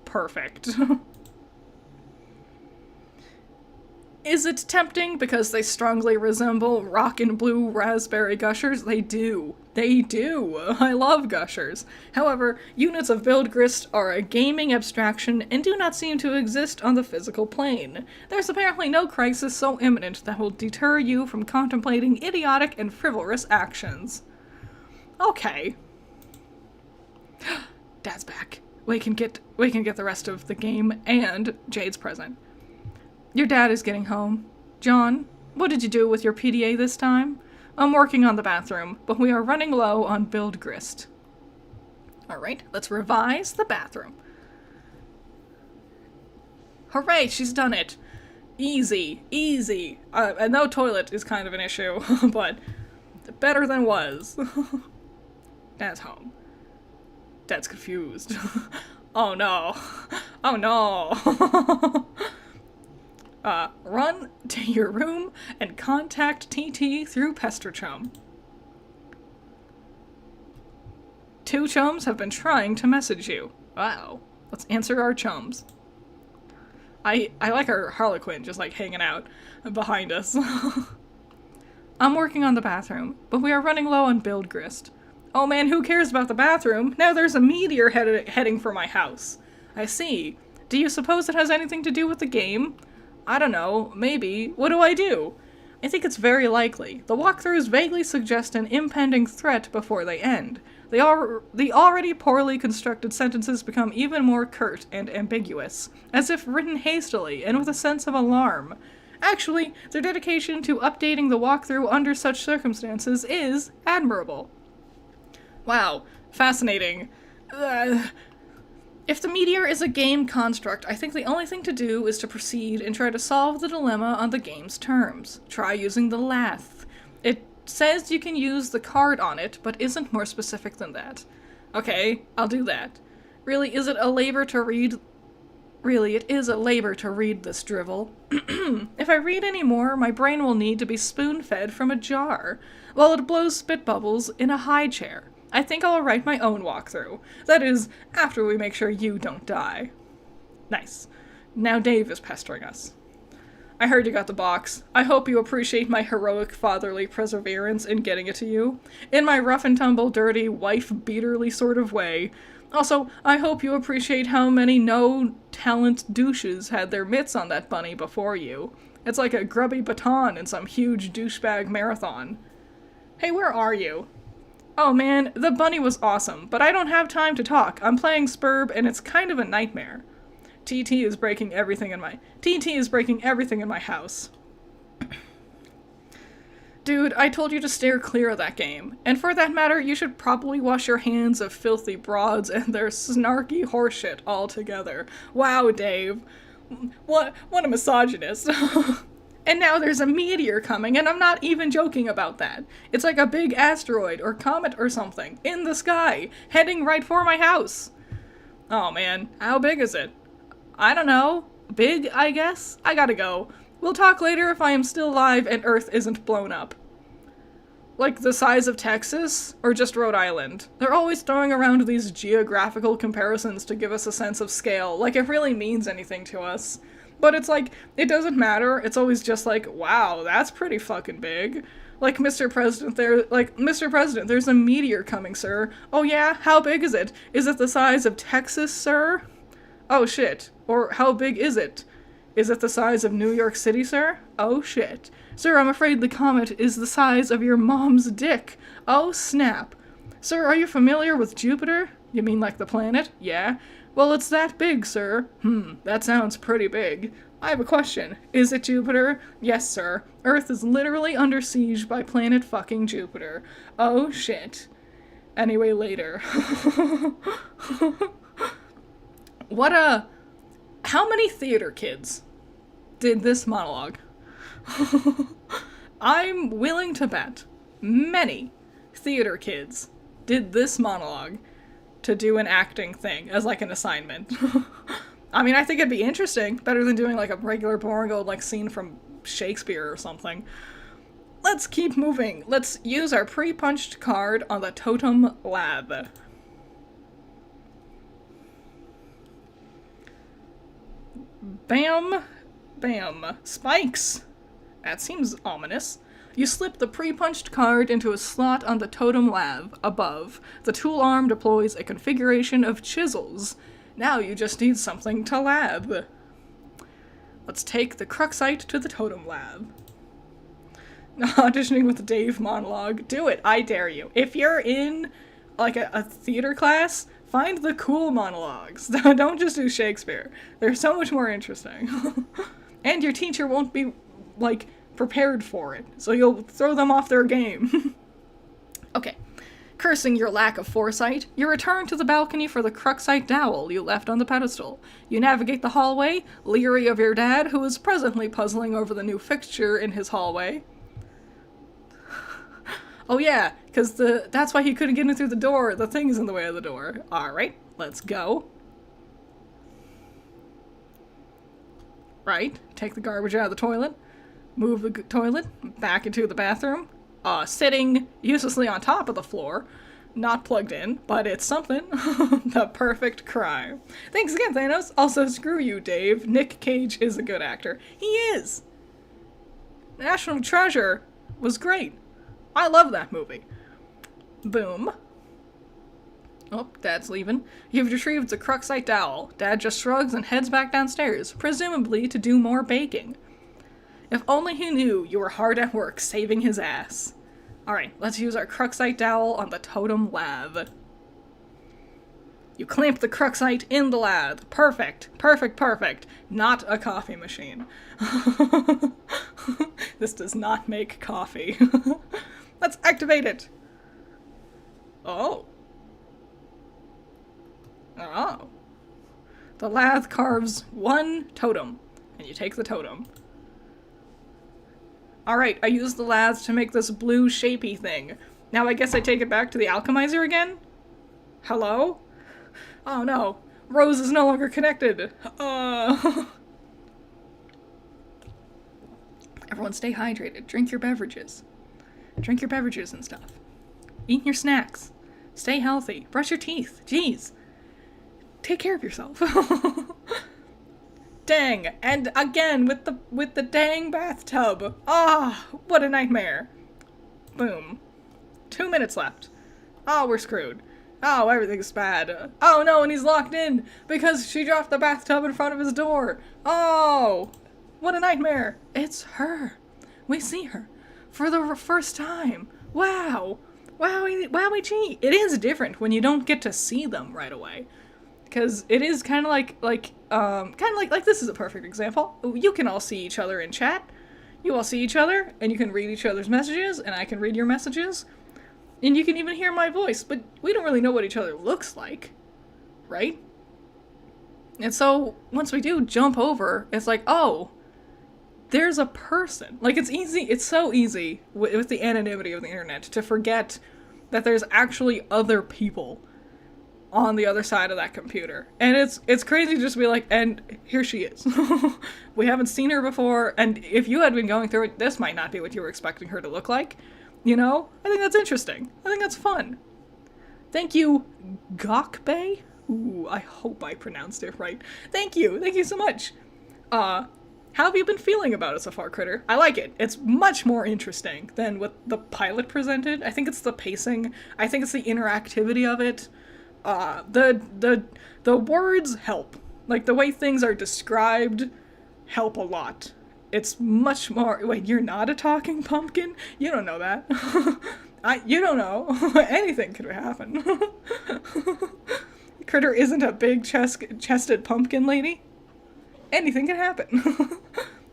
Perfect. Is it tempting because they strongly resemble rock and blue raspberry gushers? They do. They do. I love gushers. However, units of build grist are a gaming abstraction and do not seem to exist on the physical plane. There's apparently no crisis so imminent that will deter you from contemplating idiotic and frivolous actions. Okay. Dad's back. We can get the rest of the game and Jade's present. Your dad is getting home. John, what did you do with your PDA this time? I'm working on the bathroom, but we are running low on build grist. Alright, let's revise the bathroom. Hooray, she's done it. Easy, easy. And no toilet is kind of an issue, but better than was. Dad's home. Dad's confused. Oh no. Oh no. Run to your room and contact TT through Pester Chum. 2 chums have been trying to message you. Wow. Let's answer our chums. I like our Harlequin just like hanging out behind us. I'm working on the bathroom, but we are running low on build grist. Oh man, who cares about the bathroom? Now there's a meteor heading for my house. I see. Do you suppose it has anything to do with the game? I don't know, maybe. What do I do? I think it's very likely. The walkthroughs vaguely suggest an impending threat before they end. The already poorly constructed sentences become even more curt and ambiguous, as if written hastily and with a sense of alarm. Actually, their dedication to updating the walkthrough under such circumstances is admirable. Wow, fascinating. If the meteor is a game construct, I think the only thing to do is to proceed and try to solve the dilemma on the game's terms. Try using the lath. It says you can use the card on it, but isn't more specific than that. Okay, I'll do that. Really, is it a labor to read? Really, it is a labor to read this drivel. If I read any more, my brain will need to be spoon-fed from a jar, while it blows spit bubbles in a high chair. I think I'll write my own walkthrough. That is, after we make sure you don't die. Nice. Now Dave is pestering us. I heard you got the box. I hope you appreciate my heroic fatherly perseverance in getting it to you. In my rough and tumble, dirty, wife-beaterly sort of way. Also, I hope you appreciate how many no-talent douches had their mitts on that bunny before you. It's like a grubby baton in some huge douchebag marathon. Hey, where are you? Oh man, the bunny was awesome, but I don't have time to talk. I'm playing Spurb and it's kind of a nightmare. TT is breaking everything in my house. Dude, I told you to steer clear of that game. And for that matter, you should probably wash your hands of filthy broads and their snarky horseshit altogether. Wow, Dave. What a misogynist. And now there's a meteor coming, and I'm not even joking about that. It's like a big asteroid or comet or something in the sky, heading right for my house. Oh man, how big is it? I don't know. Big, I guess? I gotta go. We'll talk later if I am still alive and Earth isn't blown up. Like the size of Texas? Or just Rhode Island? They're always throwing around these geographical comparisons to give us a sense of scale, like it really means anything to us. But it's like, it doesn't matter. It's always just like, wow, that's pretty fucking big. Like, Mr. President, there's a meteor coming, sir. Oh yeah? How big is it? Is it the size of Texas, sir? Oh shit. Or how big is it? Is it the size of New York City, sir? Oh shit. Sir, I'm afraid the comet is the size of your mom's dick. Oh snap. Sir, are you familiar with Jupiter? You mean like the planet? Yeah. Well, it's that big, sir. That sounds pretty big. I have a question. Is it Jupiter? Yes, sir. Earth is literally under siege by planet fucking Jupiter. Oh, shit. Anyway, later. How many theater kids did this monologue? I'm willing to bet many theater kids did this monologue to do an acting thing as like an assignment. I mean, I think it'd be interesting, better than doing like a regular boring old like scene from Shakespeare or something. Let's keep moving. Let's use our pre-punched card on the totem lab. Bam, bam. Spikes! That seems ominous. You slip the pre-punched card into a slot on the totem lab above. The tool arm deploys a configuration of chisels. Now you just need something to lab. Let's take the Cruxite to the totem lab. Auditioning with the Dave monologue. Do it, I dare you. If you're in like a theater class, find the cool monologues. Don't just do Shakespeare. They're so much more interesting. And your teacher won't be like prepared for it, so you'll throw them off their game. Okay. Cursing your lack of foresight, you return to the balcony for the Cruxite dowel you left on the pedestal. You navigate the hallway, leery of your dad, who is presently puzzling over the new fixture in his hallway. Oh yeah, because that's why he couldn't get in through the door. The thing's in the way of the door. Alright, let's go. Right, take the garbage out of the toilet. Move the toilet back into the bathroom. Sitting uselessly on top of the floor. Not plugged in, but it's something. The perfect crime. Thanks again, Thanos. Also, screw you, Dave. Nick Cage is a good actor. He is! National Treasure was great. I love that movie. Boom. Oh, Dad's leaving. You've retrieved the Cruxite dowel. Dad just shrugs and heads back downstairs, presumably to do more baking. If only he knew you were hard at work saving his ass. Alright, let's use our Cruxite dowel on the totem lab. You clamp the Cruxite in the lab. Perfect. Perfect, perfect. Not a coffee machine. This does not make coffee. Let's activate it. Oh. Oh. The lathe carves one totem, and you take the totem. Alright, I used the lathe to make this blue shapey thing. Now I guess I take it back to the alchemizer again? Hello? Oh no. Rose is no longer connected. Everyone stay hydrated. Drink your beverages. Drink your beverages and stuff. Eat your snacks. Stay healthy. Brush your teeth. Jeez. Take care of yourself. Dang. And again with the dang bathtub. Ah, what a nightmare. Boom. 2 minutes left. Oh, we're screwed. Oh, everything's bad. Oh no, and he's locked in because she dropped the bathtub in front of his door. Oh, what a nightmare. It's her. We see her for the first time. Wow. Wowie gee. It is different when you don't get to see them right away. Because it is kind of like this is a perfect example. You can all see each other in chat. You all see each other, and you can read each other's messages, and I can read your messages. And you can even hear my voice, but we don't really know what each other looks like, right? And so, once we do jump over, it's like, oh, there's a person. Like, it's so easy with the anonymity of the internet to forget that there's actually other people on the other side of that computer. And it's crazy to just be like, and here she is. We haven't seen her before, and if you had been going through it, this might not be what you were expecting her to look like. You know? I think that's interesting. I think that's fun. Thank you, Gokbay? Ooh, I hope I pronounced it right. Thank you so much. How have you been feeling about it so far, Critter? I like it. It's much more interesting than what the pilot presented. I think it's the pacing. I think it's the interactivity of it. The words help. Like, the way things are described help a lot. It's much more... Wait, you're not a talking pumpkin? You don't know that. You don't know. Anything could happen. Critter isn't a big chested pumpkin lady. Anything can happen.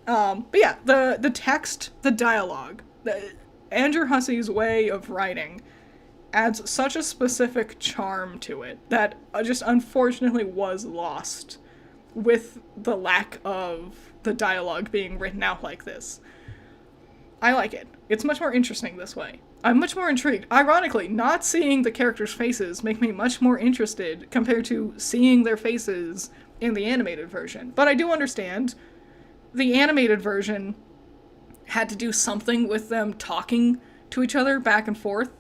But yeah, the text, the dialogue, Andrew Husse's way of writing adds such a specific charm to it that just unfortunately was lost with the lack of the dialogue being written out like this. I like it. It's much more interesting this way. I'm much more intrigued. Ironically, not seeing the characters' faces make me much more interested compared to seeing their faces in the animated version. But I do understand the animated version had to do something with them talking to each other back and forth,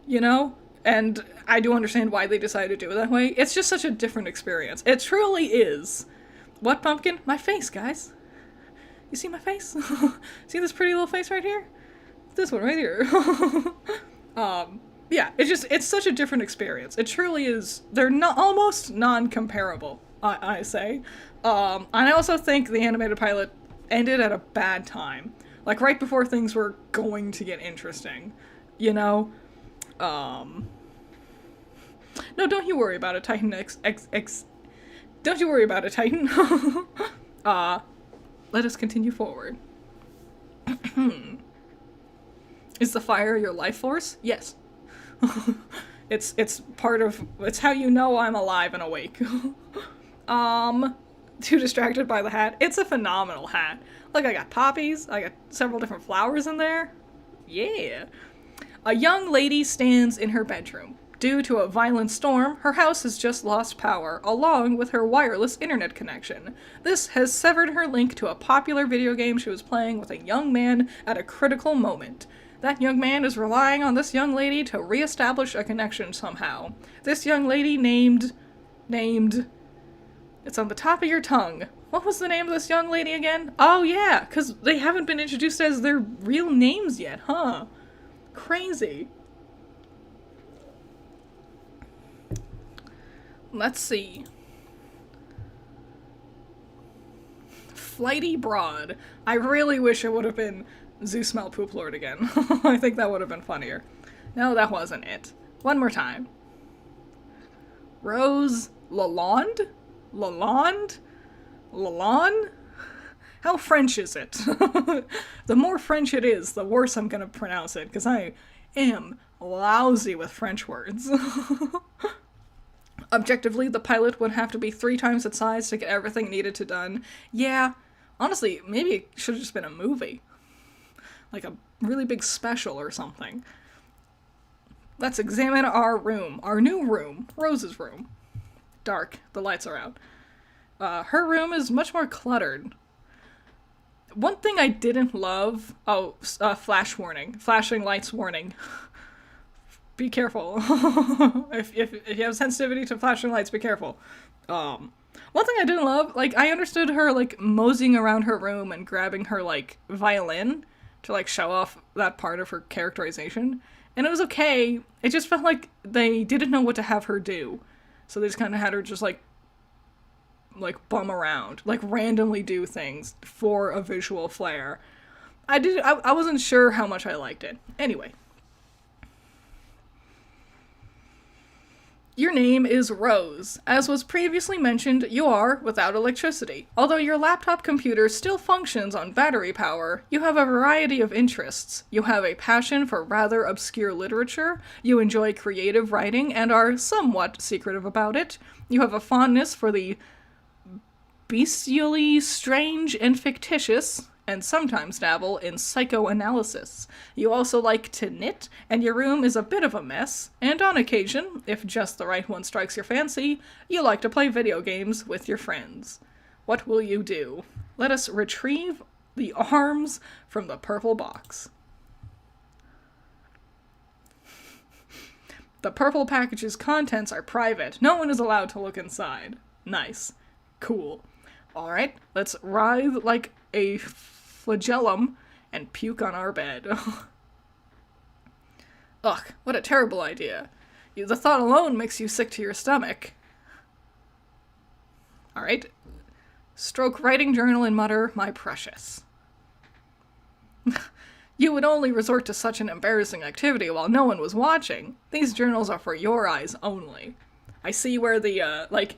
you know? And I do understand why they decided to do it that way. It's just such a different experience. It truly is. What pumpkin? My face, guys. You see my face? See this pretty little face right here? This one right here. Yeah, it's such a different experience. It truly is. They're not almost non-comparable, I say. And I also think the animated pilot ended at a bad time. Like, right before things were going to get interesting. You know? No, don't you worry about it, Titan Don't you worry about it, Titan. Let us continue forward. Is the fire your life force? Yes. It's how you know I'm alive and awake. Too distracted by the hat. It's a phenomenal hat. Like, I got poppies, I got several different flowers in there. Yeah. A young lady stands in her bedroom. Due to a violent storm, her house has just lost power, along with her wireless internet connection. This has severed her link to a popular video game she was playing with a young man at a critical moment. That young man is relying on this young lady to reestablish a connection somehow. This young lady named... It's on the top of your tongue. What was the name of this young lady again? Oh yeah, because they haven't been introduced as their real names yet, huh? Crazy. Let's see. Flighty Broad. I really wish it would have been Zeus Smell Poop Lord again. I think that would have been funnier. No, that wasn't it. One more time. Rose Lalonde? Lalonde? Lalonde? How French is it? The more French it is, the worse I'm gonna pronounce it, because I am lousy with French words. Objectively, the pilot would have to be 3 times its size to get everything needed to done. Yeah, honestly, maybe it should have just been a movie. Like a really big special or something. Let's examine our room. Our new room. Rose's room. Dark. The lights are out. Her room is much more cluttered. One thing I didn't love... Oh, flash warning. Flashing lights warning. Be careful. if you have sensitivity to flashing lights, be careful. One thing I didn't love, like, I understood her, like, moseying around her room and grabbing her, like, violin to, like, show off that part of her characterization. And it was okay. It just felt like they didn't know what to have her do. So they just kind of had her just, like, bum around. Like, randomly do things for a visual flair. I wasn't sure how much I liked it. Anyway. Your name is Rose. As was previously mentioned, you are without electricity. Although your laptop computer still functions on battery power, you have a variety of interests. You have a passion for rather obscure literature, you enjoy creative writing and are somewhat secretive about it, you have a fondness for the bestially strange and fictitious, and sometimes dabble in psychoanalysis. You also like to knit, and your room is a bit of a mess, and on occasion, if just the right one strikes your fancy, you like to play video games with your friends. What will you do? Let us retrieve the arms from the purple box. The purple package's contents are private. No one is allowed to look inside. Nice. Cool. Alright, let's writhe like a flagellum and puke on our bed. Ugh, what a terrible idea. The thought alone makes you sick to your stomach. Alright. Stroke writing journal and mutter, my precious. You would only resort to such an embarrassing activity while no one was watching. These journals are for your eyes only. I see where the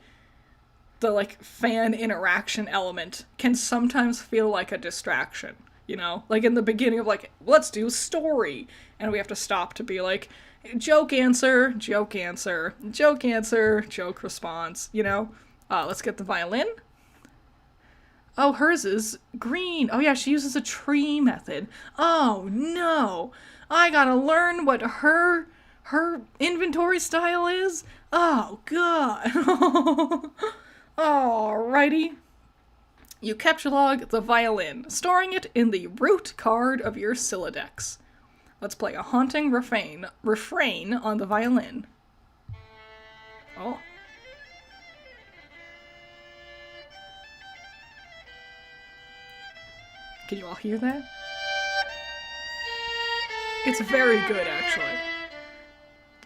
fan interaction element can sometimes feel like a distraction, you know? Like in the beginning of like, let's do story, and we have to stop to be like, joke answer, joke answer, joke answer, joke response, you know? Let's get the violin. Oh, hers is green. Oh yeah, she uses a tree method. Oh no. I gotta learn what her inventory style is. Oh god. Alrighty. You captchalogue the violin, storing it in the root card of your Sylladex. Let's play a haunting refrain on the violin. Oh. Can you all hear that? It's very good, actually.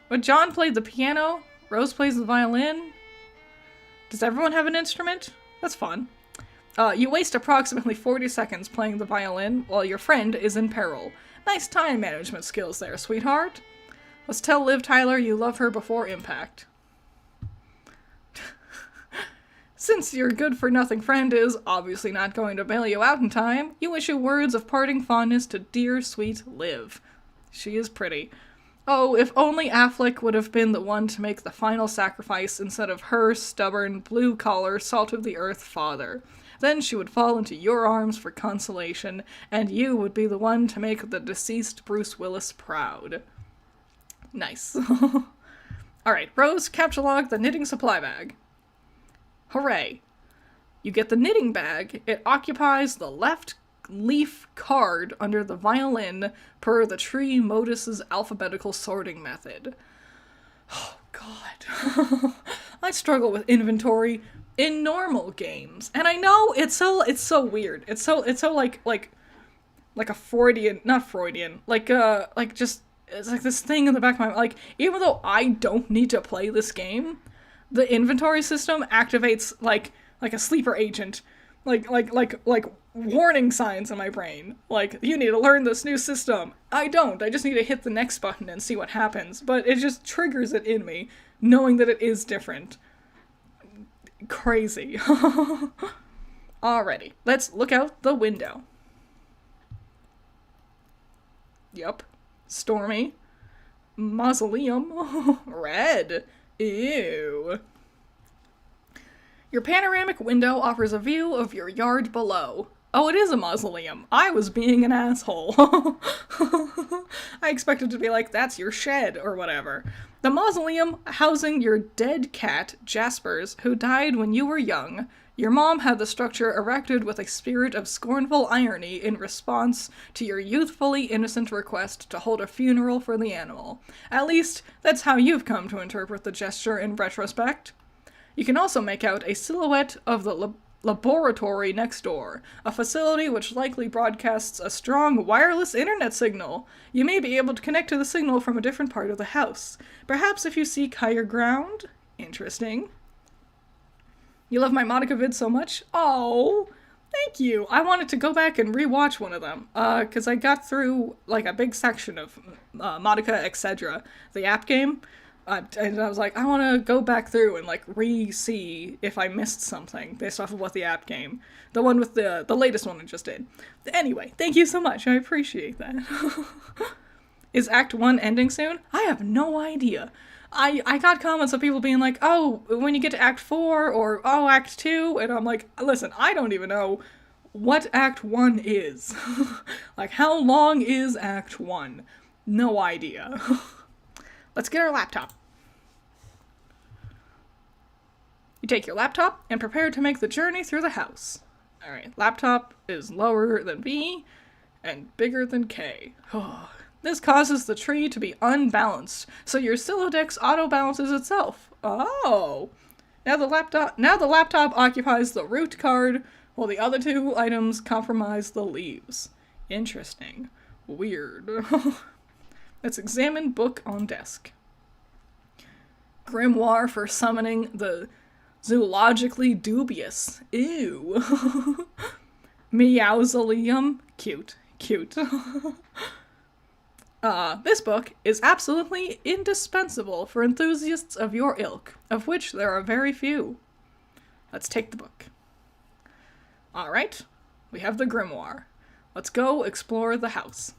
But John played the piano, Rose plays the violin. Does everyone have an instrument? That's fun. You waste approximately 40 seconds playing the violin while your friend is in peril. Nice time management skills there, sweetheart. Let's tell Liv Tyler you love her before impact. Since your good-for-nothing friend is obviously not going to bail you out in time, you issue words of parting fondness to dear, sweet Liv. She is pretty. Oh, if only Affleck would have been the one to make the final sacrifice instead of her stubborn, blue-collar, salt-of-the-earth father. Then she would fall into your arms for consolation, and you would be the one to make the deceased Bruce Willis proud. Nice. Alright, Rose, captchalogue the knitting supply bag. Hooray. You get the knitting bag. It occupies the left leaf card under the violin per the tree modus's alphabetical sorting method. Oh, God. I struggle with inventory in normal games. And I know it's so weird. It's so like a Freudian, not Freudian, just, it's like this thing in the back of my mind. Like, even though I don't need to play this game, the inventory system activates like a sleeper agent, like warning signs in my brain. Like, you need to learn this new system. I don't. I just need to hit the next button and see what happens. But it just triggers it in me, knowing that it is different. Crazy. Alrighty, let's look out the window. Yep. Stormy. Mausoleum. Red. Ew. Your panoramic window offers a view of your yard below. Oh, it is a mausoleum. I was being an asshole. I expected to be like, that's your shed, or whatever. The mausoleum housing your dead cat, Jaspers, who died when you were young. Your mom had the structure erected with a spirit of scornful irony in response to your youthfully innocent request to hold a funeral for the animal. At least, that's how you've come to interpret the gesture in retrospect. You can also make out a silhouette of the laboratory next door, a facility which likely broadcasts a strong wireless internet signal. You may be able to connect to the signal from a different part of the house. Perhaps if you seek higher ground? Interesting. You love my Monica vids so much? Oh, thank you. I wanted to go back and rewatch one of them, because I got through, like, a big section of Monica, etc., the app game, and I was like, I want to go back through and, like, re-see if I missed something based off of what the app game, the one with the latest one I just did. Anyway, thank you so much. I appreciate that. Is Act 1 ending soon? I have no idea. I got comments of people being like, oh, when you get to Act 4, or, oh, Act 2, and I'm like, listen, I don't even know what Act 1 is. Like, how long is Act 1? No idea. Let's get our laptop. You take your laptop and prepare to make the journey through the house. Alright, laptop is lower than B and bigger than K. This causes the tree to be unbalanced, so your Sylladex auto-balances itself. Oh! Now the laptop occupies the root card, while the other two items comprise the leaves. Interesting. Weird. Let's examine book on desk. Grimoire for summoning the zoologically dubious. Ew. Meowsaulium. Cute. Cute. This book is absolutely indispensable for enthusiasts of your ilk, of which there are very few. Let's take the book. Alright, we have the grimoire. Let's go explore the house.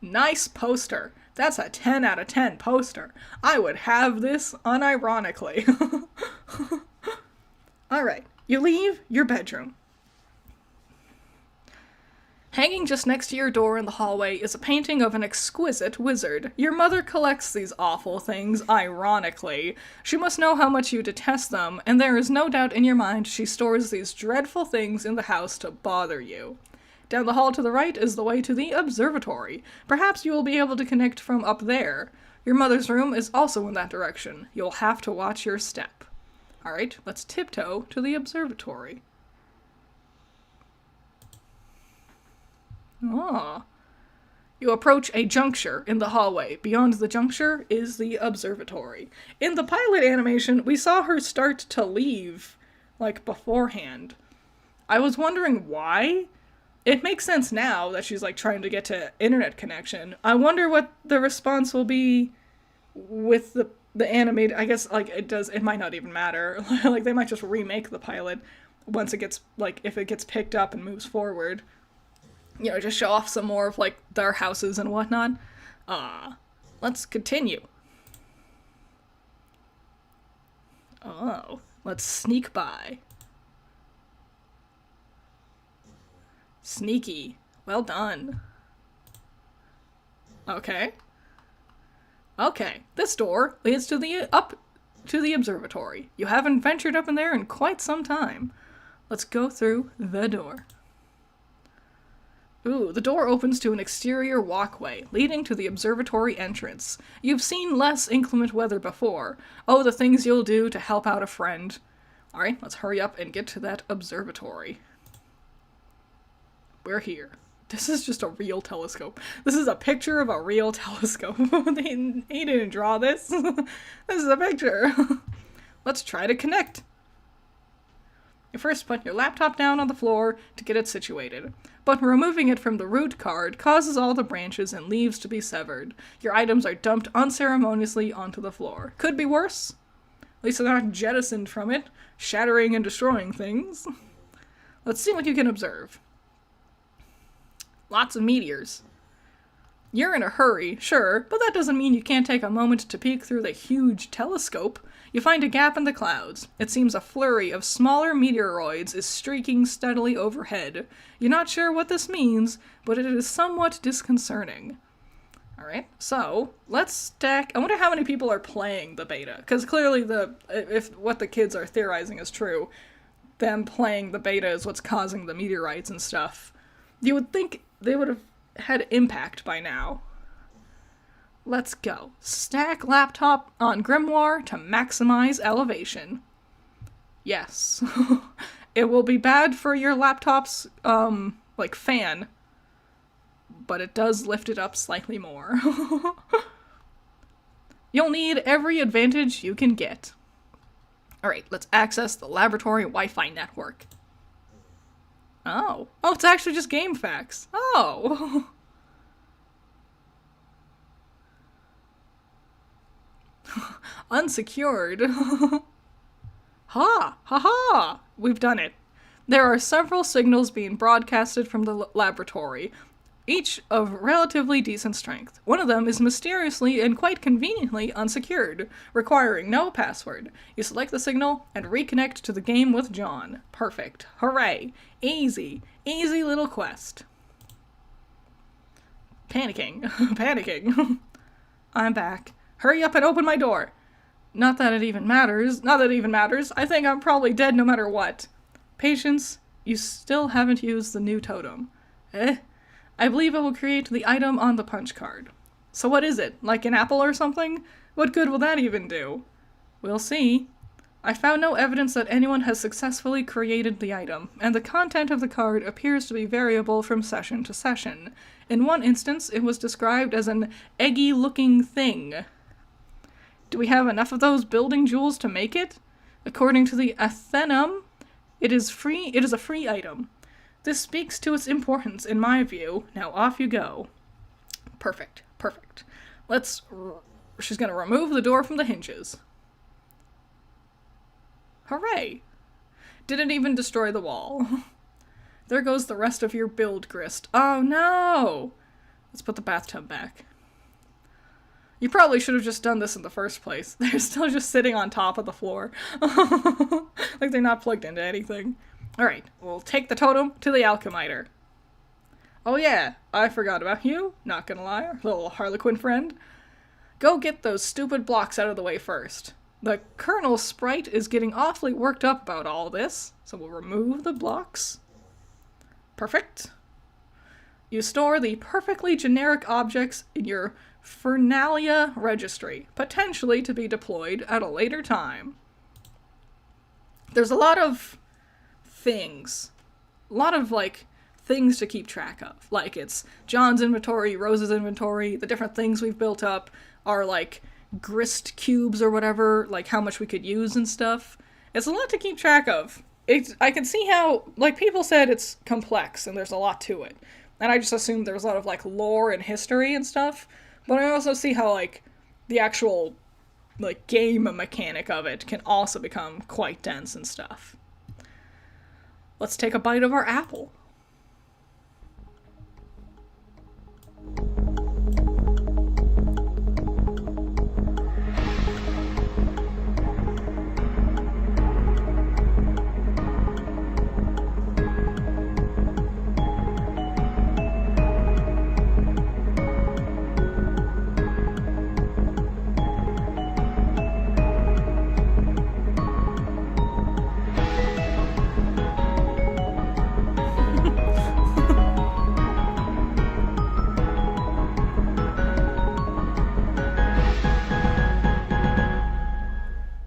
Nice poster. That's a 10 out of 10 poster. I would have this unironically. Alright, you leave your bedroom. Hanging just next to your door in the hallway is a painting of an exquisite wizard. Your mother collects these awful things, ironically. She must know how much you detest them, and there is no doubt in your mind she stores these dreadful things in the house to bother you. Down the hall to the right is the way to the observatory. Perhaps you will be able to connect from up there. Your mother's room is also in that direction. You'll have to watch your step. Alright, let's tiptoe to the observatory. Ah. You approach a juncture in the hallway. Beyond the juncture is the observatory. In the pilot animation, we saw her start to leave, like, beforehand. I was wondering why. It makes sense now that she's, like, trying to get to internet connection. I wonder what the response will be with the animated. I guess, like, it might not even matter. Like, they might just remake the pilot once it gets, like, if it gets picked up and moves forward. You know, just show off some more of, like, their houses and whatnot. Let's continue. Oh, let's sneak by. Sneaky. Well done. Okay. Okay, this door leads to up to the observatory. You haven't ventured up in there in quite some time. Let's go through the door. Ooh, the door opens to an exterior walkway, leading to the observatory entrance. You've seen less inclement weather before. Oh, the things you'll do to help out a friend. Alright, let's hurry up and get to that observatory. We're here. This is just a real telescope. This is a picture of a real telescope. He didn't draw this. This is a picture. Let's try to connect. You first put your laptop down on the floor to get it situated, but removing it from the root card causes all the branches and leaves to be severed. Your items are dumped unceremoniously onto the floor. Could be worse. At least they're not jettisoned from it, shattering and destroying things. Let's see what you can observe. Lots of meteors. You're in a hurry, sure, but that doesn't mean you can't take a moment to peek through the huge telescope. You find a gap in the clouds. It seems a flurry of smaller meteoroids is streaking steadily overhead. You're not sure what this means, but it is somewhat disconcerting. Alright, so let's stack. I wonder how many people are playing the beta, because clearly if what the kids are theorizing is true, them playing the beta is what's causing the meteorites and stuff. You would think they would have had impact by now. Let's go. Stack laptop on grimoire to maximize elevation. Yes. It will be bad for your laptop's, like, fan, but it does lift it up slightly more. You'll need every advantage you can get. Alright, let's access the laboratory Wi-Fi network. Oh. Oh, it's actually just game facts. Oh. Unsecured. Ha! Ha ha! We've done it. There are several signals being broadcasted from the laboratory, each of relatively decent strength. One of them is mysteriously and quite conveniently unsecured, requiring no password. You select the signal and reconnect to the game with John. Perfect. Hooray. Easy. Easy little quest. Panicking. Panicking. I'm back. Hurry up and open my door. Not that it even matters. Not that it even matters. I think I'm probably dead no matter what. Patience, you still haven't used the new totem. I believe it will create the item on the punch card. So what is it? Like an apple or something? What good will that even do? We'll see. I found no evidence that anyone has successfully created the item, and the content of the card appears to be variable from session to session. In one instance, it was described as an eggy-looking thing. Do we have enough of those building jewels to make it? According to the Athenum, it is a free item. This speaks to its importance, in my view. Now off you go. Perfect. Perfect. She's gonna remove the door from the hinges. Hooray! Didn't even destroy the wall. There goes the rest of your build, Grist. Oh no! Let's put the bathtub back. You probably should have just done this in the first place. They're still just sitting on top of the floor. Like they're not plugged into anything. Alright, we'll take the totem to the alchemiter. Oh yeah, I forgot about you. Not gonna lie, our little Harlequin friend. Go get those stupid blocks out of the way first. The Colonel Sprite is getting awfully worked up about all this, so we'll remove the blocks. Perfect. You store the perfectly generic objects in your Fernalia registry, potentially to be deployed at a later time. There's a lot of things. A lot of, like, things to keep track of. Like, it's John's inventory, Rose's inventory, the different things we've built up are, like, grist cubes or whatever, like, how much we could use and stuff. It's a lot to keep track of. I can see how, like, people said it's complex and there's a lot to it. And I just assumed there was a lot of, like, lore and history and stuff. But I also see how, like, the actual, like, game mechanic of it can also become quite dense and stuff. Let's take a bite of our apple.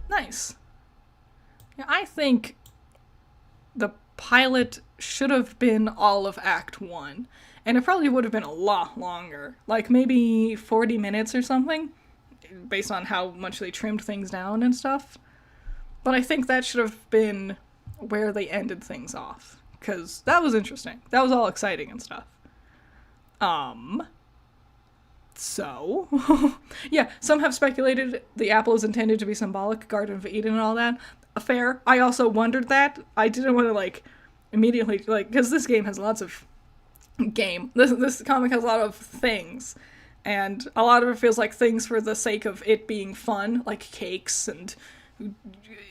Nice. Yeah, I think the pilot should have been all of Act 1. And it probably would have been a lot longer. Like maybe 40 minutes or something. Based on how much they trimmed things down and stuff. But I think that should have been where they ended things off. Because that was interesting. That was all exciting and stuff. So, yeah, some have speculated the apple is intended to be symbolic, Garden of Eden and all that. Fair. I also wondered that. I didn't want to, like, immediately, like, because this game has lots of This comic has a lot of things. And a lot of it feels like things for the sake of it being fun, like cakes and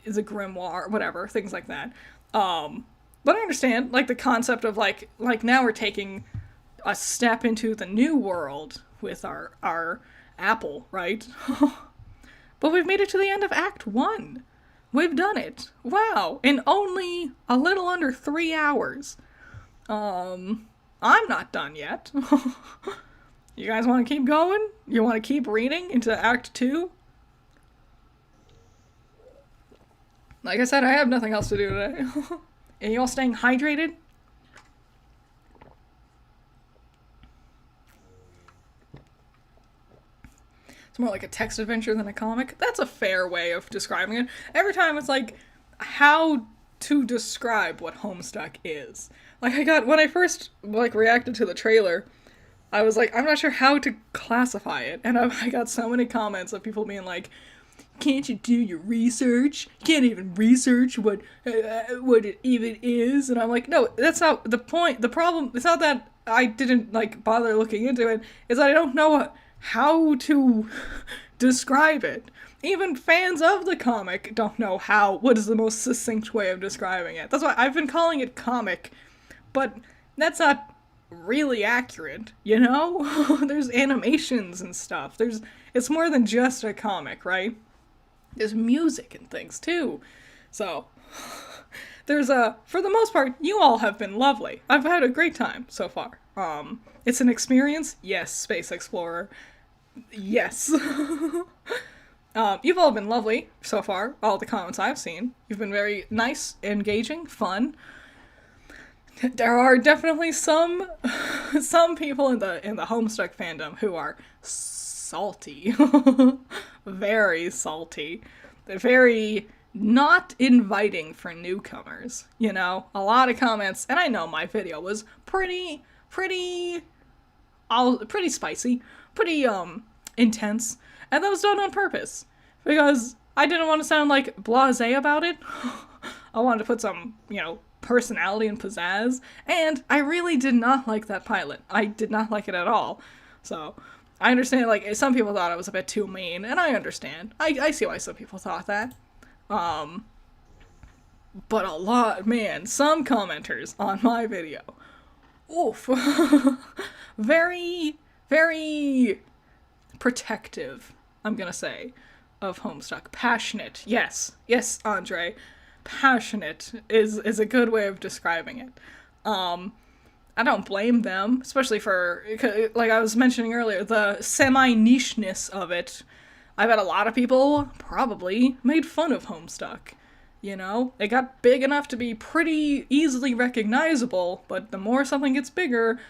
is a grimoire, whatever, things like that. But I understand, like, the concept of, like now we're taking a step into the new world with our apple, right? But we've made it to the end of Act 1. We've done it. Wow. In only a little under 3 hours. I'm not done yet. You guys want to keep going? You want to keep reading into Act 2? Like I said, I have nothing else to do today. Are you all staying hydrated? It's more like a text adventure than a comic. That's a fair way of describing it. Every time it's like, how to describe what Homestuck is. Like, when I first, like, reacted to the trailer, I was like, I'm not sure how to classify it. And I got so many comments of people being like, can't you do your research? You can't even research what it even is. And I'm like, no, that's not the point. The problem, it's not that I didn't, like, bother looking into it. It's that I don't know how to describe it. Even fans of the comic don't know what is the most succinct way of describing it. That's why I've been calling it comic, but that's not really accurate, you know? There's animations and stuff. It's more than just a comic, right? There's music and things too. So, for the most part, you all have been lovely. I've had a great time so far. It's an experience? Yes, Space Explorer. Yes. You've all been lovely so far, all the comments I've seen. You've been very nice, engaging, fun. There are definitely some people in the Homestuck fandom who are salty. Very salty. They're very not inviting for newcomers, you know? A lot of comments, and I know my video was pretty all pretty spicy, pretty intense, and that was done on purpose because I didn't want to sound like blasé about it. I wanted to put some, personality and pizzazz, and I really did not like that pilot. I did not like it at all. So I understand, like, some people thought it was a bit too mean, and I understand. I see why some people thought that. But some commenters on my video, oof, very, very protective, I'm gonna say, of Homestuck. Passionate, yes, Andre, passionate is a good way of describing it. I don't blame them, especially for, like I was mentioning earlier, the semi-nicheness of it. I bet a lot of people probably made fun of Homestuck. It got big enough to be pretty easily recognizable, but the more something gets bigger,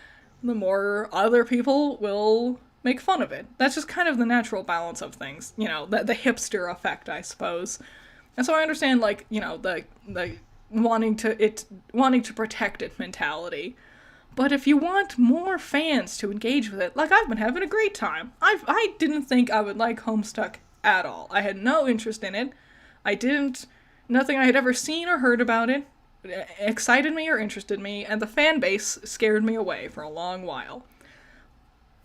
the more other people will make fun of it. That's just kind of the natural balance of things, the hipster effect, I suppose. And so I understand, like, the wanting to protect it mentality. But if you want more fans to engage with it, like, I've been having a great time. I didn't think I would like Homestuck at all. I had no interest in it. Nothing I had ever seen or heard about it excited me or interested me, and the fan base scared me away for a long while.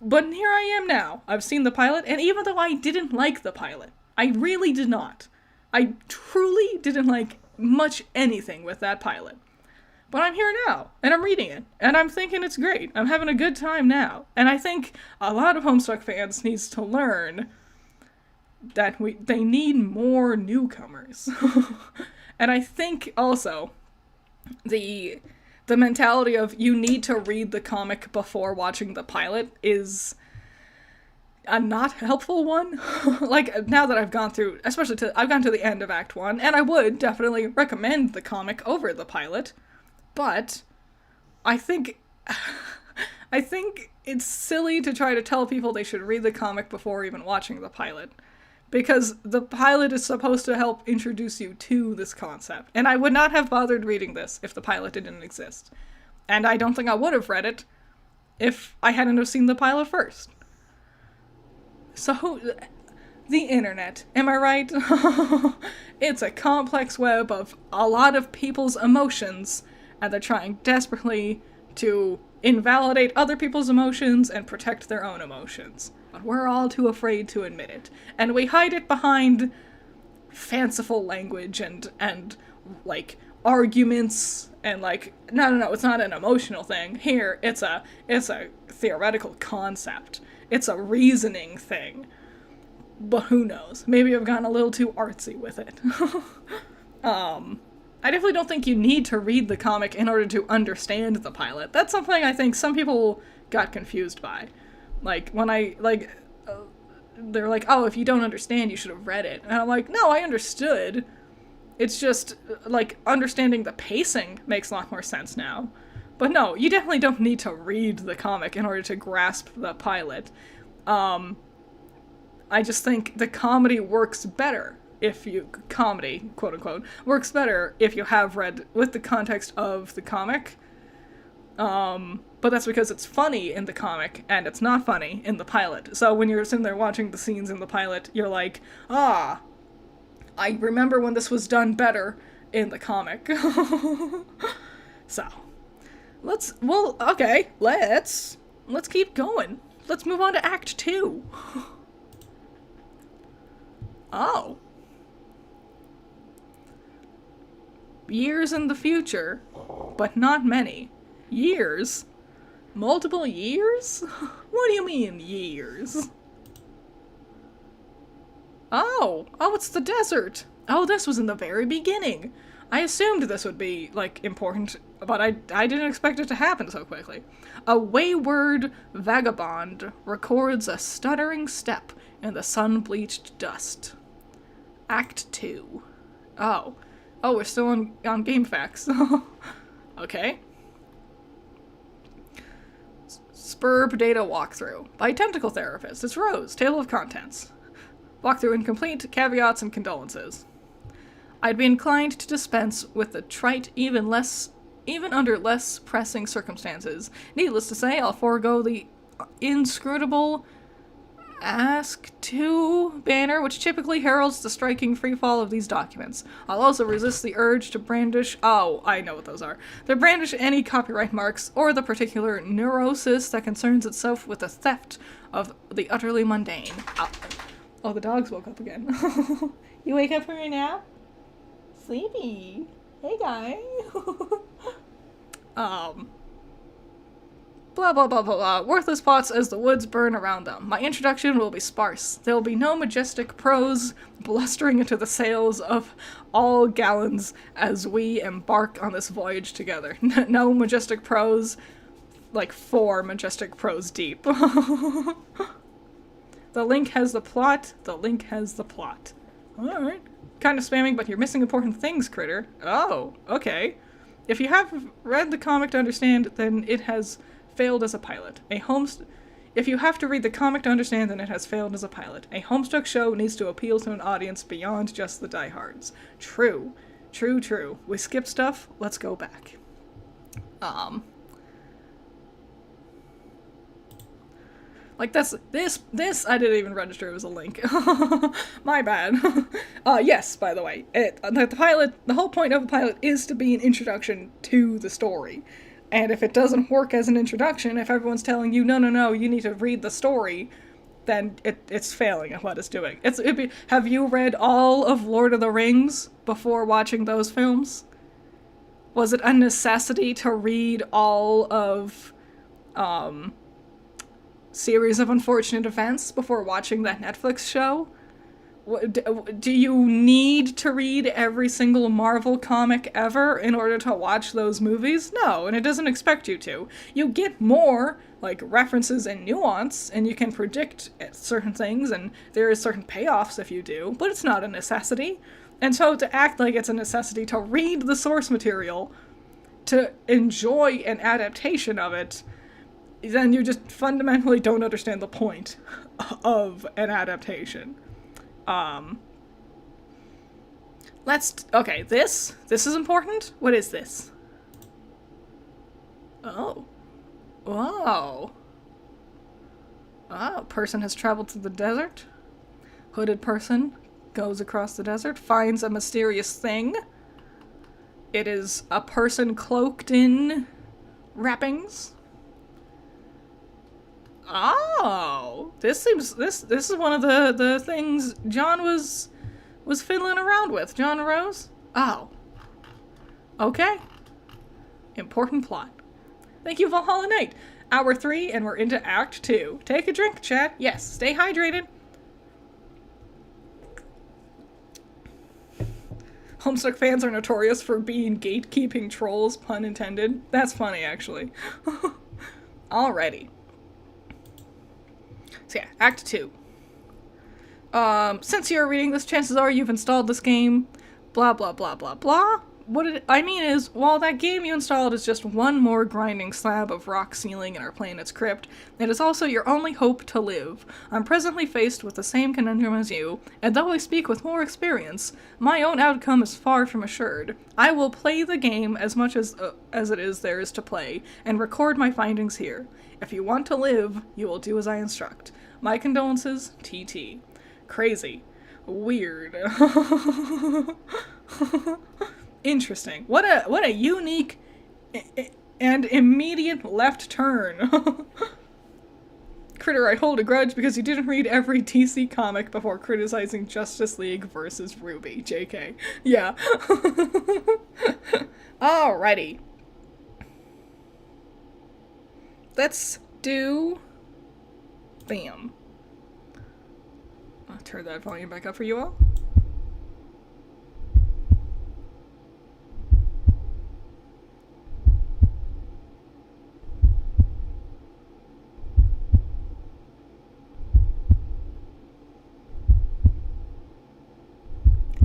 But here I am now. I've seen the pilot, and even though I didn't like the pilot, I really did not. I truly didn't like much anything with that pilot. But I'm here now, and I'm reading it, and I'm thinking it's great. I'm having a good time now. And I think a lot of Homestuck fans needs to learn that they need more newcomers. And I think also the mentality of you need to read the comic before watching the pilot is a not helpful one. Like, now that I've gone through, I've gone to the end of Act 1, and I would definitely recommend the comic over the pilot, but I think it's silly to try to tell people they should read the comic before even watching the pilot. Because the pilot is supposed to help introduce you to this concept. And I would not have bothered reading this if the pilot didn't exist. And I don't think I would have read it if I hadn't have seen the pilot first. So, the internet, am I right? It's a complex web of a lot of people's emotions, and they're trying desperately to invalidate other people's emotions and protect their own emotions. But we're all too afraid to admit it. And we hide it behind fanciful language and like, arguments, and like, no, it's not an emotional thing. Here, it's a theoretical concept. It's a reasoning thing. But who knows? Maybe I've gotten a little too artsy with it. I definitely don't think you need to read the comic in order to understand the pilot. That's something I think some people got confused by. Like, when they're like, oh, if you don't understand, you should have read it. And I'm like, no, I understood. It's just, like, understanding the pacing makes a lot more sense now. But no, you definitely don't need to read the comic in order to grasp the pilot. I just think the comedy works better comedy, quote unquote, works better if you have read with the context of the comic. But that's because it's funny in the comic, and it's not funny in the pilot. So when you're sitting there watching the scenes in the pilot, you're like, I remember when this was done better in the comic. So, let's keep going. Let's move on to Act 2. Oh. Years in the future, but not many. Years? Multiple years? What do you mean, years? Oh, it's the desert. Oh, this was in the very beginning. I assumed this would be, like, important, but I didn't expect it to happen so quickly. A wayward vagabond records a stuttering step in the sun-bleached dust. Act 2. Oh, we're still on game facts. Okay. Spurb data walkthrough. By Tentacle Therapist. It's Rose. Table of contents. Walkthrough incomplete. Caveats and condolences. I'd be inclined to dispense with the trite even under less pressing circumstances. Needless to say, I'll forego the inscrutable Ask To banner, which typically heralds the striking freefall of these documents. I'll also resist the urge to brandish— oh, I know what those are. To brandish any copyright marks, or the particular neurosis that concerns itself with the theft of the utterly mundane. Oh, the dogs woke up again. You wake up from your nap? Sleepy. Hey, guy. Blah, blah, blah, blah, blah. Worthless plots as the woods burn around them. My introduction will be sparse. There will be no majestic prose blustering into the sails of all gallons as we embark on this voyage together. No majestic prose, like 4 majestic prose deep. The link has the plot. The link has the plot. Alright. Kind of spamming, but you're missing important things, critter. Oh, okay. If you have read the comic to understand, then it has failed as a pilot. If you have to read the comic to understand, then it has failed as a pilot. A Homestuck show needs to appeal to an audience beyond just the diehards. True. True, true. We skipped stuff. Let's go back. Like, this I didn't even register it was a link. My bad. Yes, by the way. The whole point of the pilot is to be an introduction to the story. And if it doesn't work as an introduction, if everyone's telling you, no, you need to read the story, then it's failing at what it's doing. Have you read all of Lord of the Rings before watching those films? Was it a necessity to read all of, Series of Unfortunate Events before watching that Netflix show? Do you need to read every single Marvel comic ever in order to watch those movies? No, and it doesn't expect you to. You get more, like, references and nuance, and you can predict certain things, and there is certain payoffs if you do, but it's not a necessity. And so to act like it's a necessity to read the source material, to enjoy an adaptation of it, then you just fundamentally don't understand the point of an adaptation. Okay, this is important? What is this? Oh. Whoa. Oh, person has traveled to the desert. Hooded person goes across the desert, finds a mysterious thing. It is a person cloaked in wrappings. Oh, this is one of the things John was fiddling around with. John Rose? Oh. Okay. Important plot. Thank you, Valhalla Knight. Hour 3, and we're into Act 2. Take a drink, chat. Yes, stay hydrated. Homestuck fans are notorious for being gatekeeping trolls, pun intended. That's funny, actually. Alrighty. So yeah, Act 2. Since you're reading this, chances are you've installed this game. Blah, blah, blah, blah, blah. What I mean is, while that game you installed is just one more grinding slab of rock ceiling in our planet's crypt, it is also your only hope to live. I'm presently faced with the same conundrum as you, and though I speak with more experience, my own outcome is far from assured. I will play the game as much as it is there is to play, and record my findings here. If you want to live, you will do as I instruct. My condolences, TT. Crazy. Weird. Interesting. What a unique and immediate left turn. Critter, I hold a grudge because you didn't read every DC comic before criticizing Justice League versus Ruby. JK. Yeah. Alrighty. Let's do... Bam. I'll turn that volume back up for you all.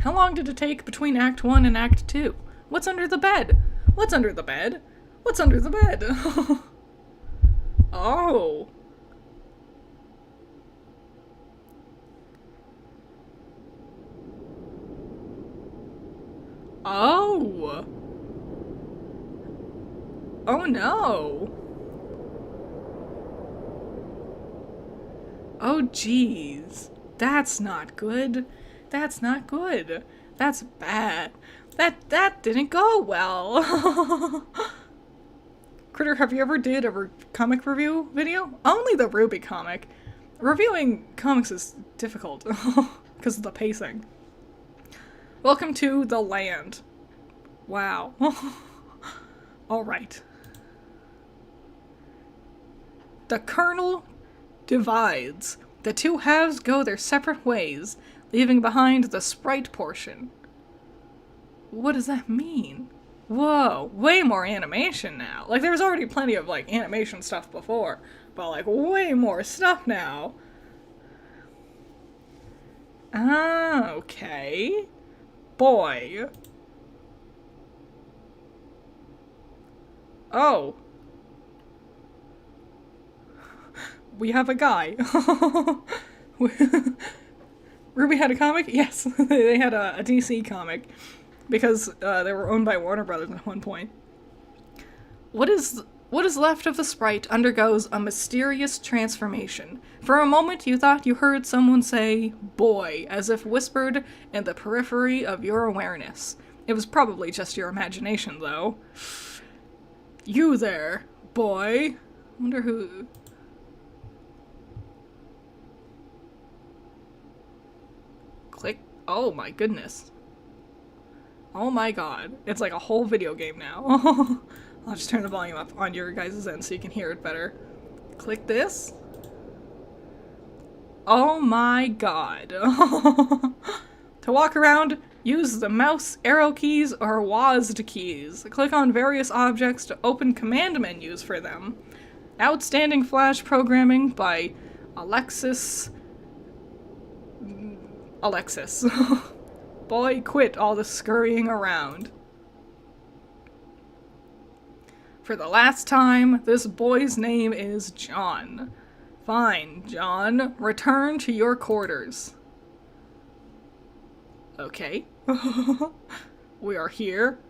How long did it take between Act 1 and Act 2? What's under the bed? What's under the bed? What's under the bed? Oh. Oh. Oh no. Oh, jeez. That's not good. That's not good. That's bad. That didn't go well. Critter, have you ever did a comic review video? Only the Ruby comic. Reviewing comics is difficult because of the pacing. Welcome to the land. Wow. Alright. The kernel divides. The two halves go their separate ways, leaving behind the sprite portion. What does that mean? Whoa, way more animation now. Like, there was already plenty of, like, animation stuff before, but, like, way more stuff now. Ah, okay. Boy. Oh. We have a guy. Ruby had a comic? Yes, they had a DC comic. Because they were owned by Warner Brothers at one point. What is left of the sprite undergoes a mysterious transformation. For a moment you thought you heard someone say, boy, as if whispered in the periphery of your awareness. It was probably just your imagination, though. You there, boy. Wonder who... Click. Oh my goodness. Oh my god. It's like a whole video game now. I'll just turn the volume up on your guys' end so you can hear it better. Click this. Oh my god. To walk around, use the mouse, arrow keys, or WASD keys. Click on various objects to open command menus for them. Outstanding Flash programming by Alexis. Boy, quit all the scurrying around. For the last time, this boy's name is John. Fine, John. Return to your quarters. Okay. We are here.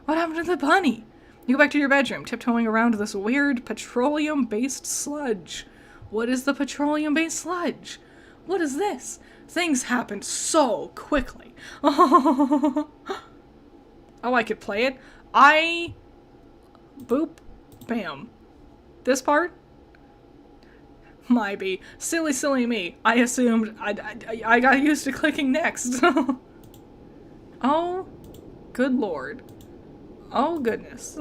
What happened to the bunny? You go back to your bedroom, tiptoeing around this weird petroleum-based sludge. What is the petroleum-based sludge? What is this? Things happened so quickly. Oh, I could play it. Boop. Bam. This part? Might be. Silly me. I assumed I got used to clicking next. Oh, good lord. Oh, goodness.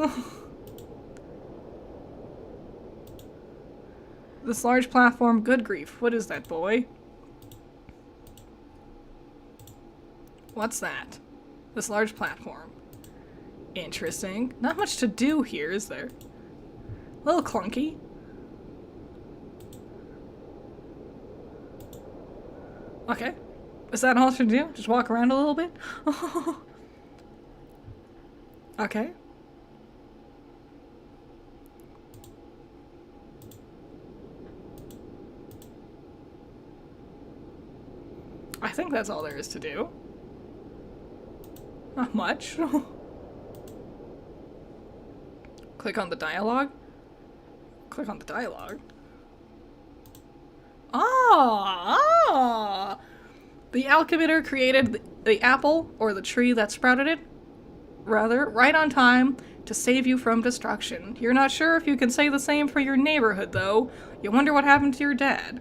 This large platform, good grief. What is that, boy? What's that? This large platform. Interesting. Not much to do here, is there? A little clunky. Okay. Is that all to do? Just walk around a little bit? Okay. I think that's all there is to do. Not much. Click on the dialogue. Click on the dialogue. Ah! The alchemister created the apple, or the tree that sprouted it, rather, right on time to save you from destruction. You're not sure if you can say the same for your neighborhood, though. You wonder what happened to your dad.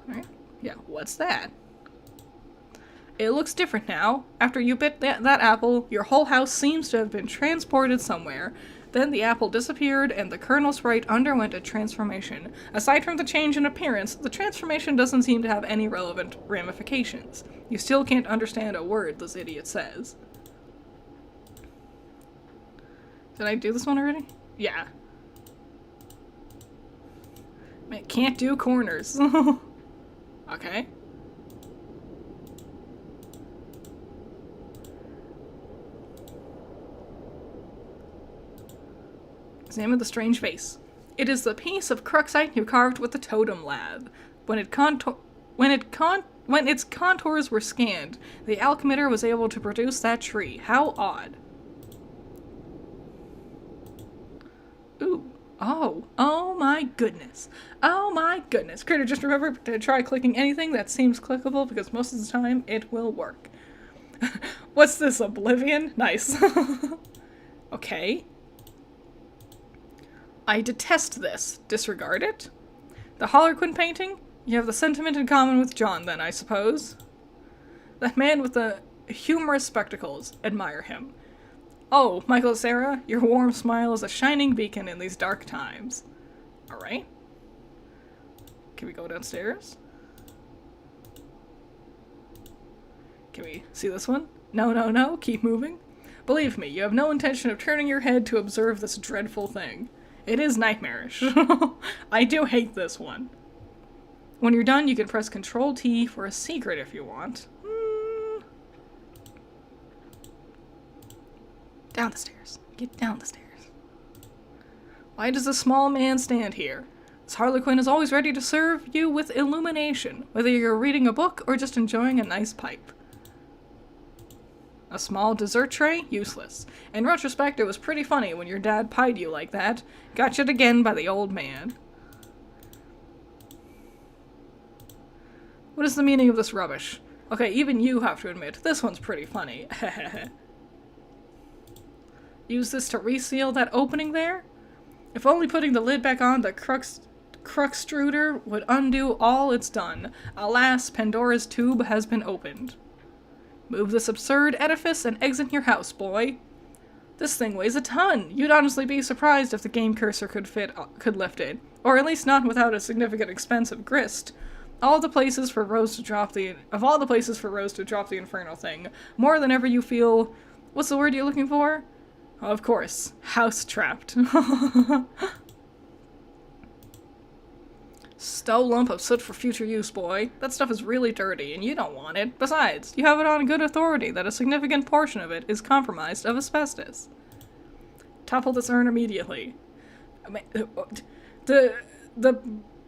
Alright. Yeah, what's that? It looks different now. After you bit that apple, your whole house seems to have been transported somewhere. Then the apple disappeared, and the kernel sprite underwent a transformation. Aside from the change in appearance, the transformation doesn't seem to have any relevant ramifications. You still can't understand a word this idiot says. Did I do this one already? Yeah. Man, can't do corners. Okay. Examine the strange face. It is the piece of cruxite you carved with the totem lathe. When its contours were scanned, the alchemister was able to produce that tree. How odd. Ooh, Oh my goodness. Oh my goodness. Critter, just remember to try clicking anything that seems clickable because most of the time it will work. What's this, Oblivion? Nice. Okay. I detest this. Disregard it? The Harlequin painting? You have the sentiment in common with John, then, I suppose. That man with the humorous spectacles. Admire him. Oh, Michael Sarah, your warm smile is a shining beacon in these dark times. Alright. Can we go downstairs? Can we see this one? No, no, no, keep moving. Believe me, you have no intention of turning your head to observe this dreadful thing. It is nightmarish. I do hate this one. When you're done, you can press Ctrl-T for a secret if you want. Down the stairs. Get down the stairs. Why does a small man stand here? This Harlequin is always ready to serve you with illumination, whether you're reading a book or just enjoying a nice pipe. A small dessert tray? Useless. In retrospect, it was pretty funny when your dad pied you like that. Got you again by the old man. What is the meaning of this rubbish? Okay, even you have to admit, this one's pretty funny. Use this to reseal that opening there? If only putting the lid back on the Cruxtruder would undo all it's done. Alas, Pandora's tube has been opened. Move this absurd edifice and exit your house, boy. This thing weighs a ton. You'd honestly be surprised if the game cursor could lift it, or at least not without a significant expense of grist. Of all the places for Rose to drop the infernal thing, more than ever you feel, what's the word you're looking for? Of course, house-trapped. Stow lump of soot for future use, boy. That stuff is really dirty, and you don't want it. Besides, you have it on good authority that a significant portion of it is compromised of asbestos. Topple this urn immediately. The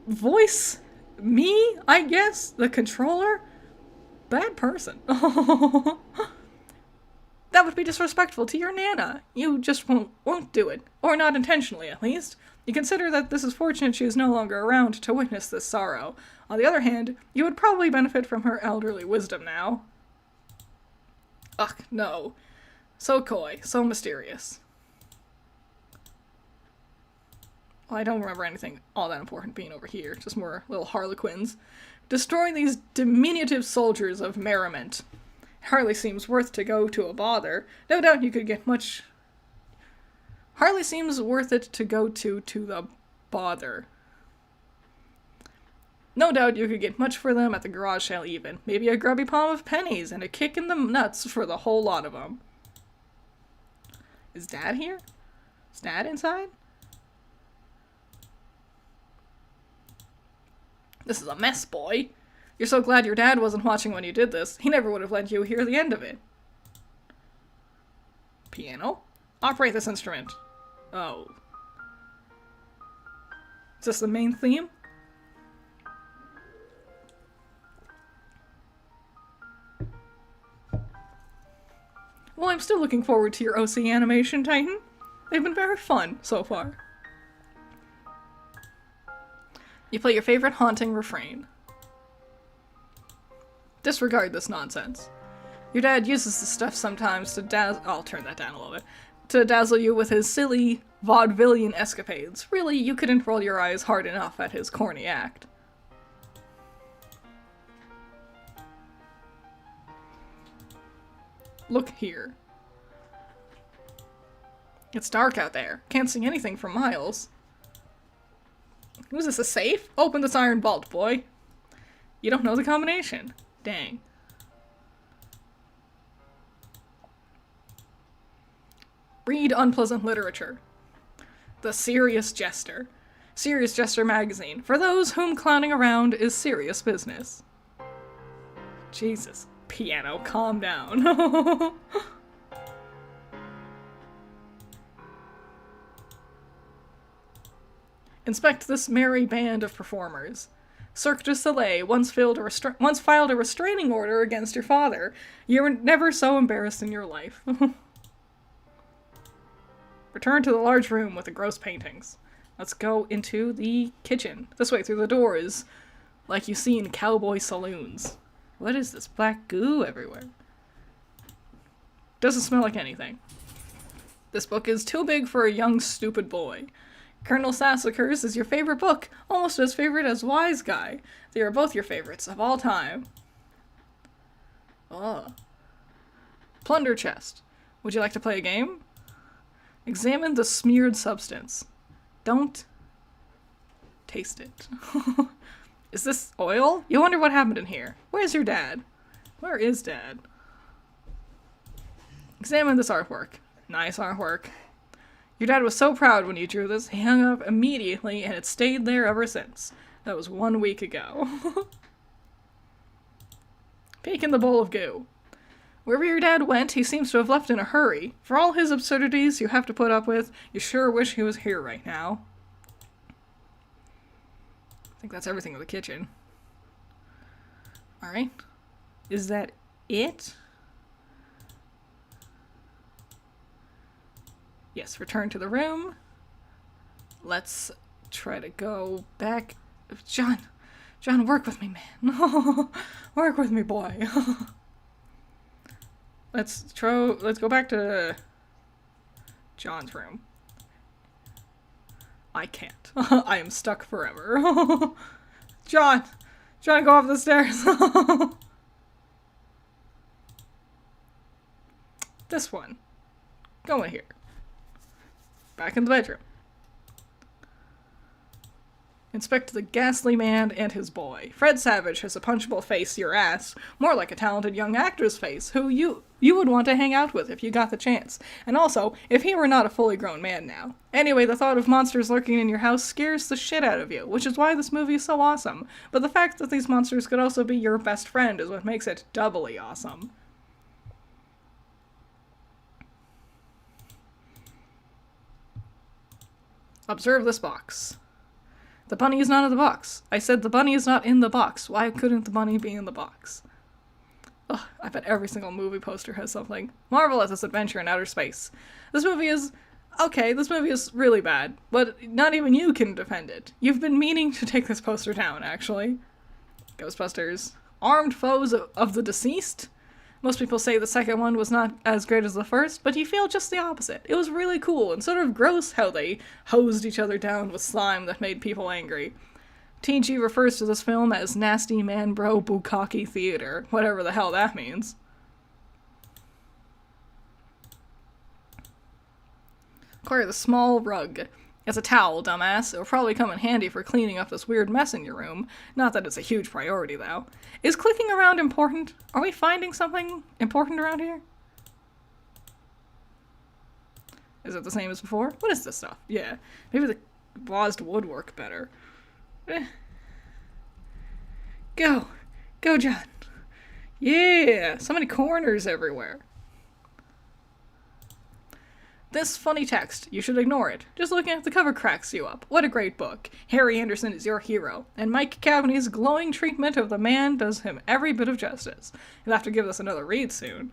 voice? Me? I guess? The controller? Bad person. That would be disrespectful to your Nana. You just won't do it. Or not intentionally, at least. You consider that this is fortunate she is no longer around to witness this sorrow. On the other hand, you would probably benefit from her elderly wisdom now. Ugh, no. So coy, so mysterious. Well, I don't remember anything all that important being over here, just more little harlequins. Destroy these diminutive soldiers of merriment. Hardly seems worth to go to a bother. No doubt you could get much... Hardly seems worth it to go to the bother. No doubt you could get much for them at the garage sale even. Maybe a grubby palm of pennies and a kick in the nuts for the whole lot of them. Is Dad here? Is Dad inside? This is a mess, boy. You're so glad your dad wasn't watching when you did this. He never would have let you hear the end of it. Piano? Operate this instrument. Oh. Is this the main theme? Well, I'm still looking forward to your OC animation, Titan. They've been very fun so far. You play your favorite haunting refrain. Disregard this nonsense. Your dad uses this stuff sometimes to I'll turn that down a little bit. To dazzle you with his silly, vaudevillian escapades. Really, you couldn't roll your eyes hard enough at his corny act. Look here. It's dark out there. Can't see anything for miles. Was this, a safe? Open this iron vault, boy. You don't know the combination. Dang. Read unpleasant literature. The Serious Jester. Serious Jester magazine. For those whom clowning around is serious business. Jesus. Piano, calm down. Inspect this merry band of performers. Cirque du Soleil once filed a restraining order against your father. You were never so embarrassed in your life. Return to the large room with the gross paintings. Let's go into the kitchen. This way through the doors, like you see in cowboy saloons. What is this black goo everywhere? Doesn't smell like anything. This book is too big for a young, stupid boy. Colonel Sassacre's is your favorite book, almost as favorite as Wise Guy. They are both your favorites of all time. Oh. Plunder chest. Would you like to play a game? Examine the smeared substance. Don't taste it. Is this oil? You wonder what happened in here. Where's your dad? Where is Dad? Examine this artwork. Nice artwork. Your dad was so proud when you drew this, he hung up immediately and it stayed there ever since. That was 1 week ago. Peek in the bowl of goo. Wherever your dad went, he seems to have left in a hurry. For all his absurdities you have to put up with, you sure wish he was here right now. I think that's everything in the kitchen. Alright. Is that it? Yes, return to the room. Let's try to go back. John, work with me, man. Work with me, boy. Let's go back to John's room. I can't. I am stuck forever. John, go up the stairs. This one. Go in here. Back in the bedroom. Inspect the ghastly man and his boy. Fred Savage has a punchable face, your ass. More like a talented young actor's face, who you would want to hang out with if you got the chance. And also, if he were not a fully grown man now. Anyway, the thought of monsters lurking in your house scares the shit out of you, which is why this movie is so awesome. But the fact that these monsters could also be your best friend is what makes it doubly awesome. Observe this box. The bunny is not in the box. I said the bunny is not in the box. Why couldn't the bunny be in the box? Ugh, I bet every single movie poster has something. Marvel at this adventure in outer space. This movie is... okay, this movie is really bad, but not even you can defend it. You've been meaning to take this poster down, actually. Ghostbusters. Armed foes of the deceased? Most people say the second one was not as great as the first, but you feel just the opposite. It was really cool and sort of gross how they hosed each other down with slime that made people angry. TG refers to this film as nasty man bro bukkake theater, whatever the hell that means. Acquire the small rug. It's a towel, dumbass. It'll probably come in handy for cleaning up this weird mess in your room. Not that it's a huge priority, though. Is clicking around important? Are we finding something important around here? Is it the same as before? What is this stuff? Yeah. Maybe the embossed wood work better. Go. Go, John. Yeah. So many corners everywhere. This funny text, you should ignore it. Just looking at the cover cracks you up. What a great book. Harry Anderson is your hero, and Mike Cavaney's glowing treatment of the man does him every bit of justice. You'll have to give this another read soon.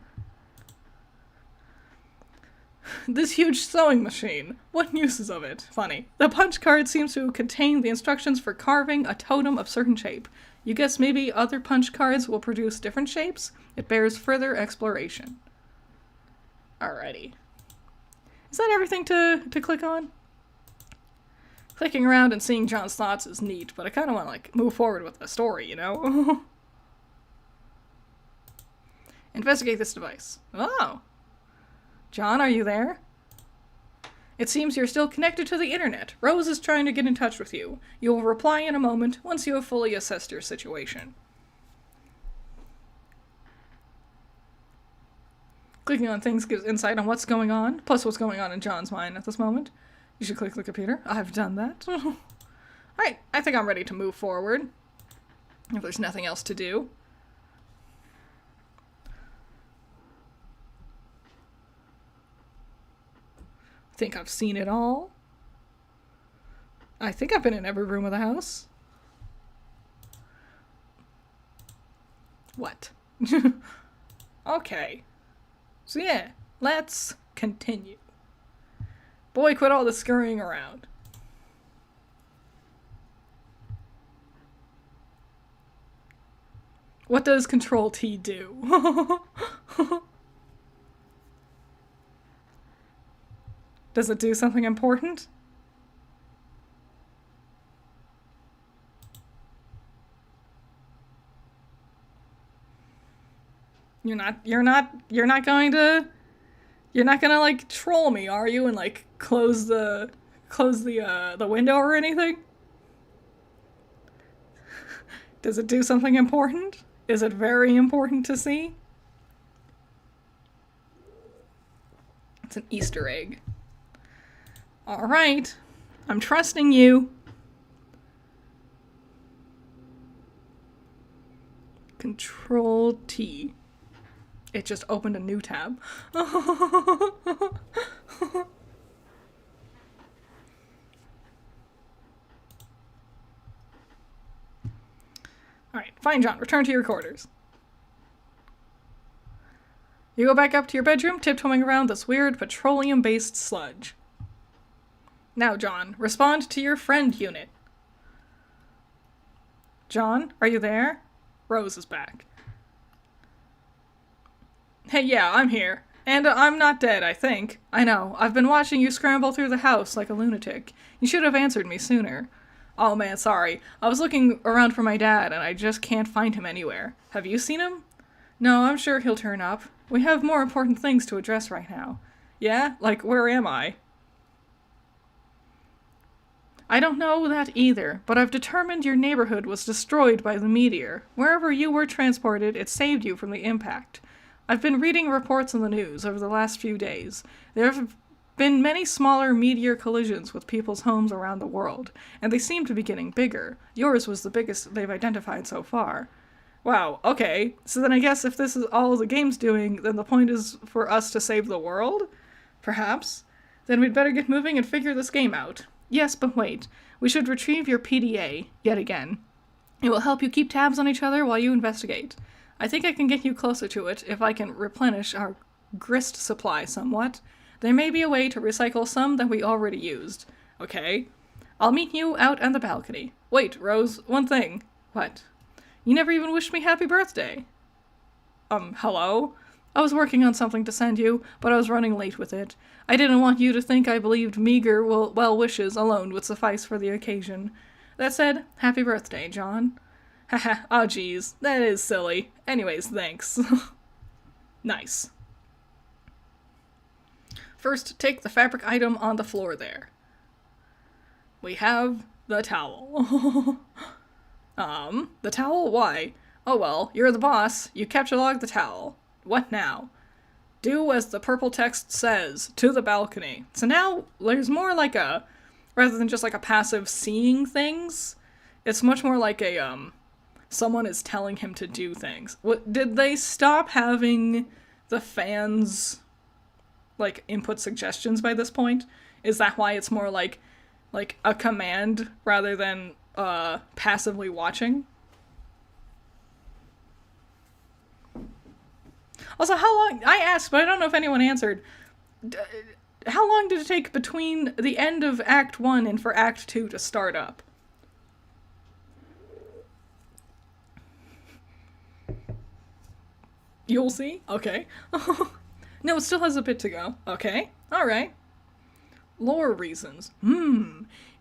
This huge sewing machine. What uses of it? Funny. The punch card seems to contain the instructions for carving a totem of certain shape. You guess maybe other punch cards will produce different shapes? It bears further exploration. Alrighty. Is that everything to click on? Clicking around and seeing John's thoughts is neat, but I kind of want to, like, move forward with the story, you know? Investigate this device. Oh. John, are you there? It seems you're still connected to the internet. Rose is trying to get in touch with you. You will reply in a moment once you have fully assessed your situation. Clicking on things gives insight on what's going on, plus what's going on in John's mind at this moment. You should click the computer. I've done that. Alright, I think I'm ready to move forward. If there's nothing else to do. I think I've seen it all. I think I've been in every room of the house. What? Okay. So yeah, let's continue. Boy, quit all the scurrying around. What does Control T do? Does it do something important? You're not going to like troll me, are you? And like close the window or anything? Does it do something important? Is it very important to see? It's an Easter egg. All right. I'm trusting you. Control T. It just opened a new tab. Alright, fine, John. Return to your quarters. You go back up to your bedroom, tiptoeing around this weird petroleum-based sludge. Now, John, respond to your friend unit. John, are you there? Rose is back. Hey, yeah, I'm here. And I'm not dead, I think. I know. I've been watching you scramble through the house like a lunatic. You should have answered me sooner. Oh man, sorry. I was looking around for my dad, and I just can't find him anywhere. Have you seen him? No, I'm sure he'll turn up. We have more important things to address right now. Yeah? Like, where am I? I don't know that either, but I've determined your neighborhood was destroyed by the meteor. Wherever you were transported, it saved you from the impact. I've been reading reports in the news over the last few days. There have been many smaller meteor collisions with people's homes around the world, and they seem to be getting bigger. Yours was the biggest they've identified so far. Wow, okay. So then I guess if this is all the game's doing, then the point is for us to save the world? Perhaps? Then we'd better get moving and figure this game out. Yes, but wait. We should retrieve your PDA, yet again. It will help you keep tabs on each other while you investigate. I think I can get you closer to it if I can replenish our grist supply somewhat. There may be a way to recycle some that we already used. Okay. I'll meet you out on the balcony. Wait, Rose, one thing. What? You never even wished me happy birthday. Hello? I was working on something to send you, but I was running late with it. I didn't want you to think I believed meager well wishes alone would suffice for the occasion. That said, happy birthday, John. Haha, oh geez, that is silly. Anyways, thanks. Nice. First, take the fabric item on the floor there. We have the towel. The towel? Why? Oh well, you're the boss. You capture-log the towel. What now? Do as the purple text says, to the balcony. So now, there's more like a, rather than just like a passive seeing things, it's much more like a, someone is telling him to do things. What, did they stop having the fans, like, input suggestions by this point? Is that why it's more like a command rather than, passively watching? Also, how long, I asked, but I don't know if anyone answered, how long did it take between the end of Act 1 and for Act 2 to start up? You'll see? Okay. No, it still has a bit to go. Okay. Alright. Lore reasons.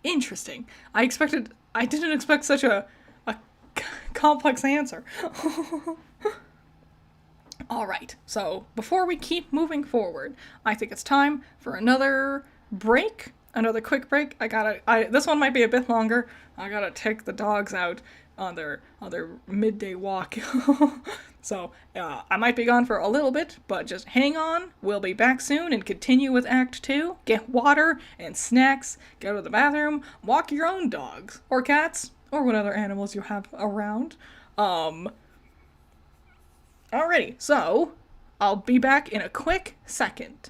Interesting. I didn't expect such a complex answer. Alright, so before we keep moving forward, I think it's time for another break. Another quick break. This one might be a bit longer. I gotta take the dogs out on their midday walk. So, I might be gone for a little bit, but just hang on. We'll be back soon and continue with Act 2. Get water and snacks, go to the bathroom, walk your own dogs, or cats, or what other animals you have around. Alrighty, so I'll be back in a quick second.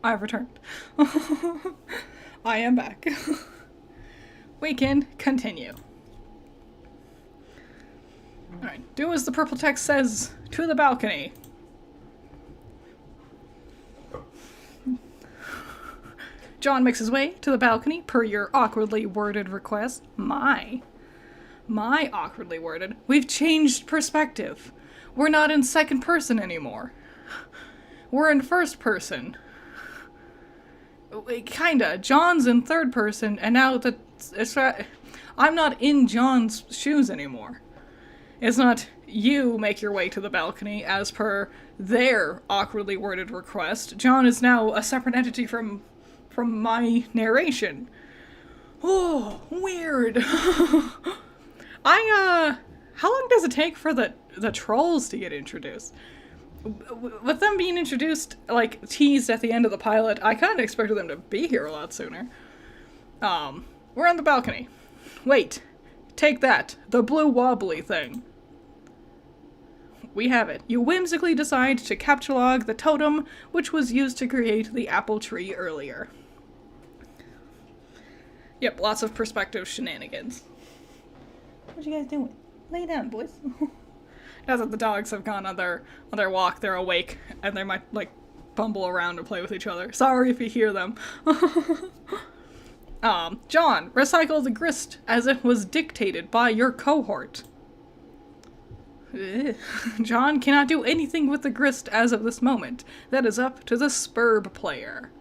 I've returned. I am back. We can continue. Alright, do as the purple text says. To the balcony. John makes his way to the balcony per your awkwardly worded request. My awkwardly worded. We've changed perspective. We're not in second person anymore. We're in first person. Kinda. John's in third person, and now I'm not in John's shoes anymore. It's not you make your way to the balcony as per their awkwardly worded request. John is now a separate entity from my narration. Oh, weird. How long does it take for the trolls to get introduced? With them being introduced, like, teased at the end of the pilot, I kind of expected them to be here a lot sooner. We're on the balcony. Wait. Take that. The blue wobbly thing. We have it. You whimsically decide to capture log the totem, which was used to create the apple tree earlier. Yep, lots of perspective shenanigans. What you guys doing? Lay down, boys. Now that the dogs have gone on their walk, they're awake, and they might, like, bumble around and play with each other. Sorry if you hear them. John, recycle the grist as it was dictated by your cohort. John cannot do anything with the grist as of this moment. That is up to the Spurb player.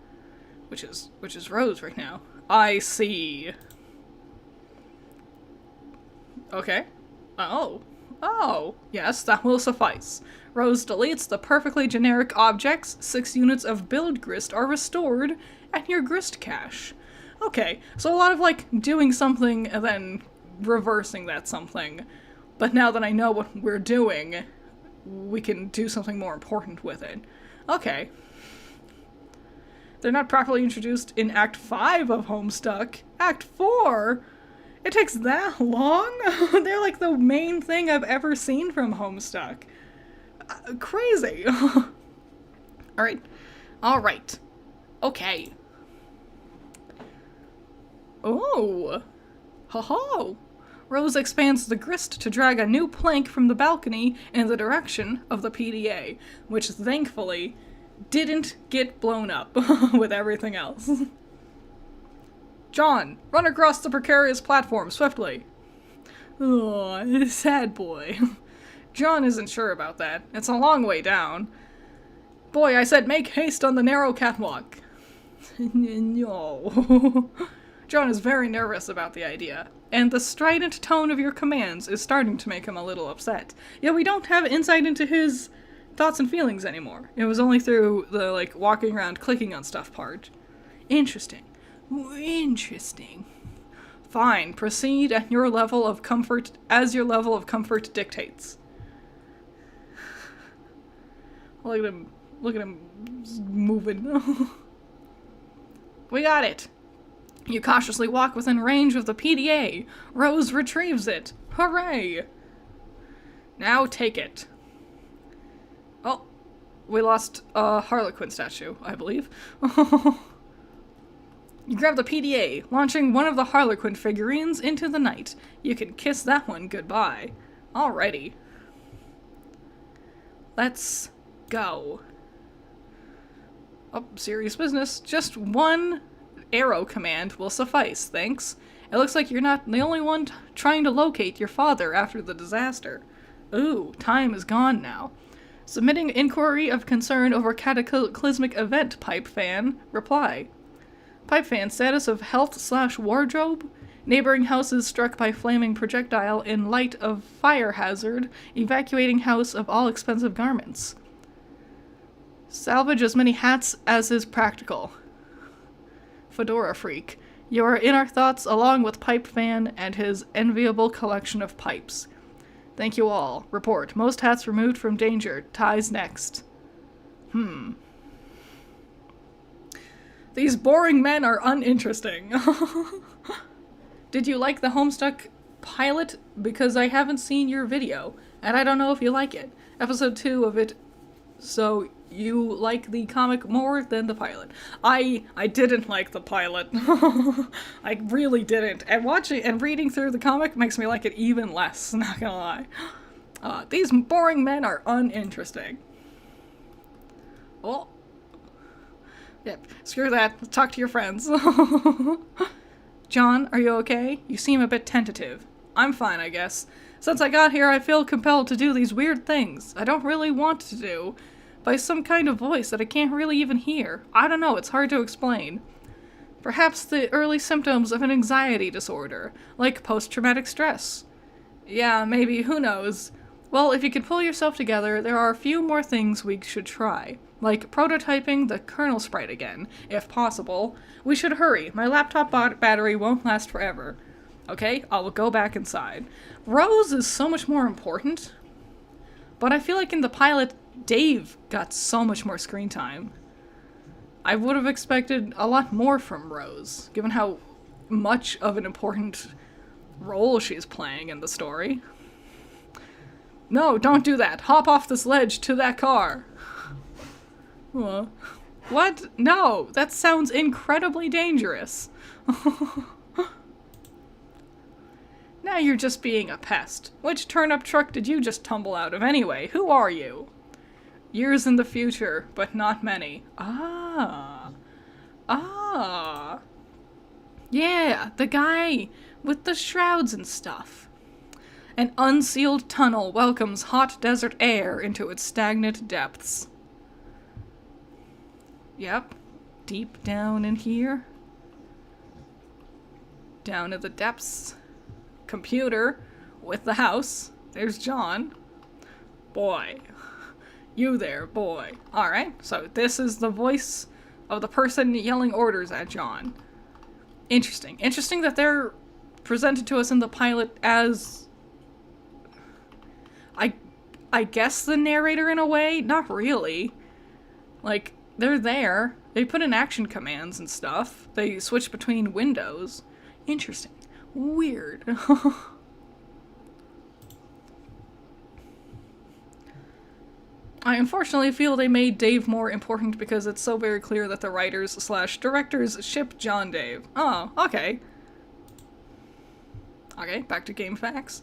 Which is Rose right now. I see. Okay. Oh, yes, that will suffice. Rose deletes the perfectly generic objects, 6 units of build grist are restored, and your grist cache. Okay, so a lot of, like, doing something and then reversing that something. But now that I know what we're doing, we can do something more important with it. Okay. They're not properly introduced in Act 5 of Homestuck. Act 4? It takes that long? They're like the main thing I've ever seen from Homestuck. Crazy. Alright. Okay. Oh. Ho-ho. Rose expands the grist to drag a new plank from the balcony in the direction of the PDA, which thankfully didn't get blown up with everything else. John, run across the precarious platform swiftly. Oh, sad boy. John isn't sure about that. It's a long way down. Boy, I said make haste on the narrow catwalk. No. John is very nervous about the idea, and the strident tone of your commands is starting to make him a little upset. Yet we don't have insight into his thoughts and feelings anymore. It was only through the, like, walking around clicking on stuff part. Interesting. Fine, proceed at your level of comfort, as your level of comfort dictates. Look at him moving. We got it. You cautiously walk within range of the PDA. Rose retrieves it. Hooray! Now take it. Oh, we lost a Harlequin statue, I believe. You grab the PDA, launching one of the Harlequin figurines into the night. You can kiss that one goodbye. Alrighty. Let's go. Oh, serious business. Just one arrow command will suffice, thanks. It looks like you're not the only one trying to locate your father after the disaster. Ooh, time is gone now. Submitting inquiry of concern over cataclysmic event, Pipe Fan. Reply. Pipe Fan, status of health/wardrobe. Neighboring houses struck by flaming projectile in light of fire hazard. Evacuating house of all expensive garments. Salvage as many hats as is practical. Fedora Freak. You are in our thoughts along with Pipe Fan and his enviable collection of pipes. Thank you all. Report. Most hats removed from danger. Ties next. These boring men are uninteresting. Did you like the Homestuck pilot? Because I haven't seen your video, and I don't know if you like it. Episode 2 of it, so you like the comic more than the pilot. I didn't like the pilot. I really didn't. And watching and reading through the comic makes me like it even less, not gonna lie. These boring men are uninteresting. Oh. Yep, screw that. Talk to your friends. John, are you okay? You seem a bit tentative. I'm fine, I guess. Since I got here, I feel compelled to do these weird things I don't really want to do, by some kind of voice that I can't really even hear. I don't know, it's hard to explain. Perhaps the early symptoms of an anxiety disorder, like post-traumatic stress. Yeah, maybe, who knows? Well, if you could pull yourself together, there are a few more things we should try. Like prototyping the kernel sprite again, if possible. We should hurry. My laptop battery won't last forever. Okay, I'll go back inside. Rose is so much more important. But I feel like in the pilot, Dave got so much more screen time. I would have expected a lot more from Rose, given how much of an important role she's playing in the story. No, don't do that. Hop off this ledge to that car. What? No, that sounds incredibly dangerous. Now you're just being a pest. Which turnip truck did you just tumble out of anyway? Who are you? Years in the future, but not many. Ah. Yeah, the guy with the shrouds and stuff. An unsealed tunnel welcomes hot desert air into its stagnant depths. Yep, deep down in here. Down in the depths. Computer with the house. There's John. Boy. You there, boy. Alright, so this is the voice of the person yelling orders at John. Interesting. Interesting that they're presented to us in the pilot as... I guess the narrator in a way? Not really. Like, they're there. They put in action commands and stuff. They switch between windows. Interesting. Weird. I unfortunately feel they made Dave more important because it's so very clear that the writers/directors ship John Dave. Oh, okay. Okay, back to game facts.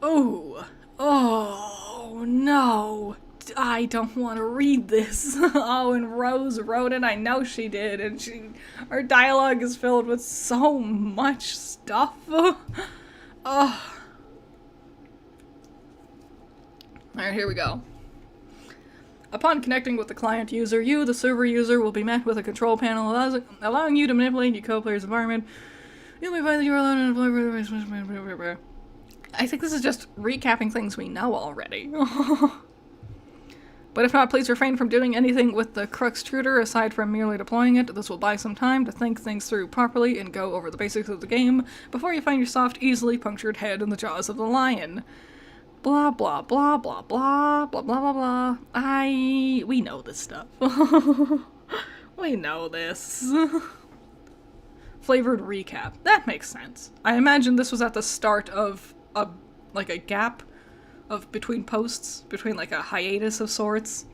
Ooh. Oh, no. I don't want to read this. Oh, and Rose wrote it. I know she did. And her dialogue is filled with so much stuff. Oh. Alright, here we go. Upon connecting with the client user, you, the server user, will be met with a control panel allowing you to manipulate your co-player's environment. You'll be finding you are alone and I think this is just recapping things we know already. But if not, please refrain from doing anything with the Cruxtruder aside from merely deploying it. This will buy some time to think things through properly and go over the basics of the game before you find your soft, easily punctured head in the jaws of the lion. Blah, blah, blah, blah, blah, blah, blah, blah, blah. We know this stuff. We know this. Flavored recap. That makes sense. I imagine this was at the start of a gap of between posts, between like a hiatus of sorts.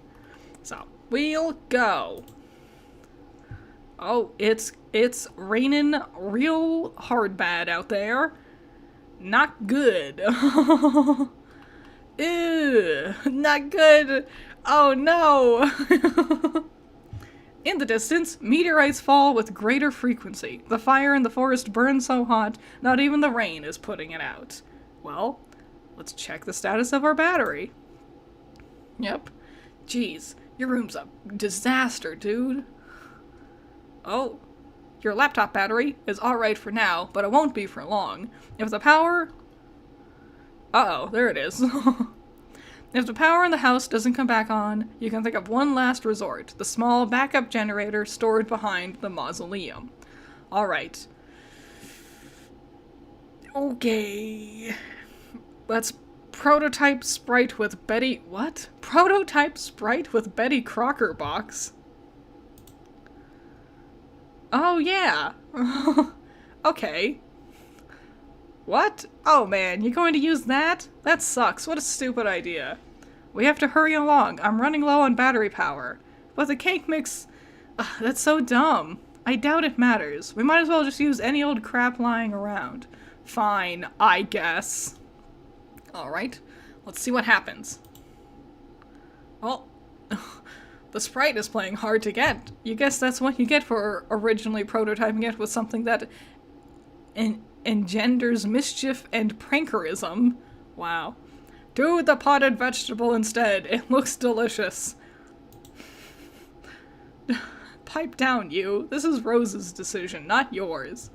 So, we'll go. Oh, it's raining real hard bad out there. Not good. Ew, not good. Oh no. In the distance, meteorites fall with greater frequency. The fire in the forest burns so hot, not even the rain is putting it out. Well, let's check the status of our battery. Yep. Jeez, your room's a disaster, dude. Oh, your laptop battery is alright for now, but it won't be for long. If the power... Uh-oh, there it is. If the power in the house doesn't come back on, you can think of one last resort, the small backup generator stored behind the mausoleum. Alright. Okay. Let's prototype sprite with Betty... What? Prototype sprite with Betty Crocker box? Oh, yeah. Okay. What? Oh man, you're going to use that? That sucks. What a stupid idea. We have to hurry along. I'm running low on battery power. But the cake mix... that's so dumb. I doubt it matters. We might as well just use any old crap lying around. Fine, I guess. Alright, let's see what happens. Well, the sprite is playing hard to get. You guess that's what you get for originally prototyping it with something that engenders mischief and prankerism. Wow. Do the potted vegetable instead. It looks delicious. Pipe down, you. This is Rose's decision, not yours.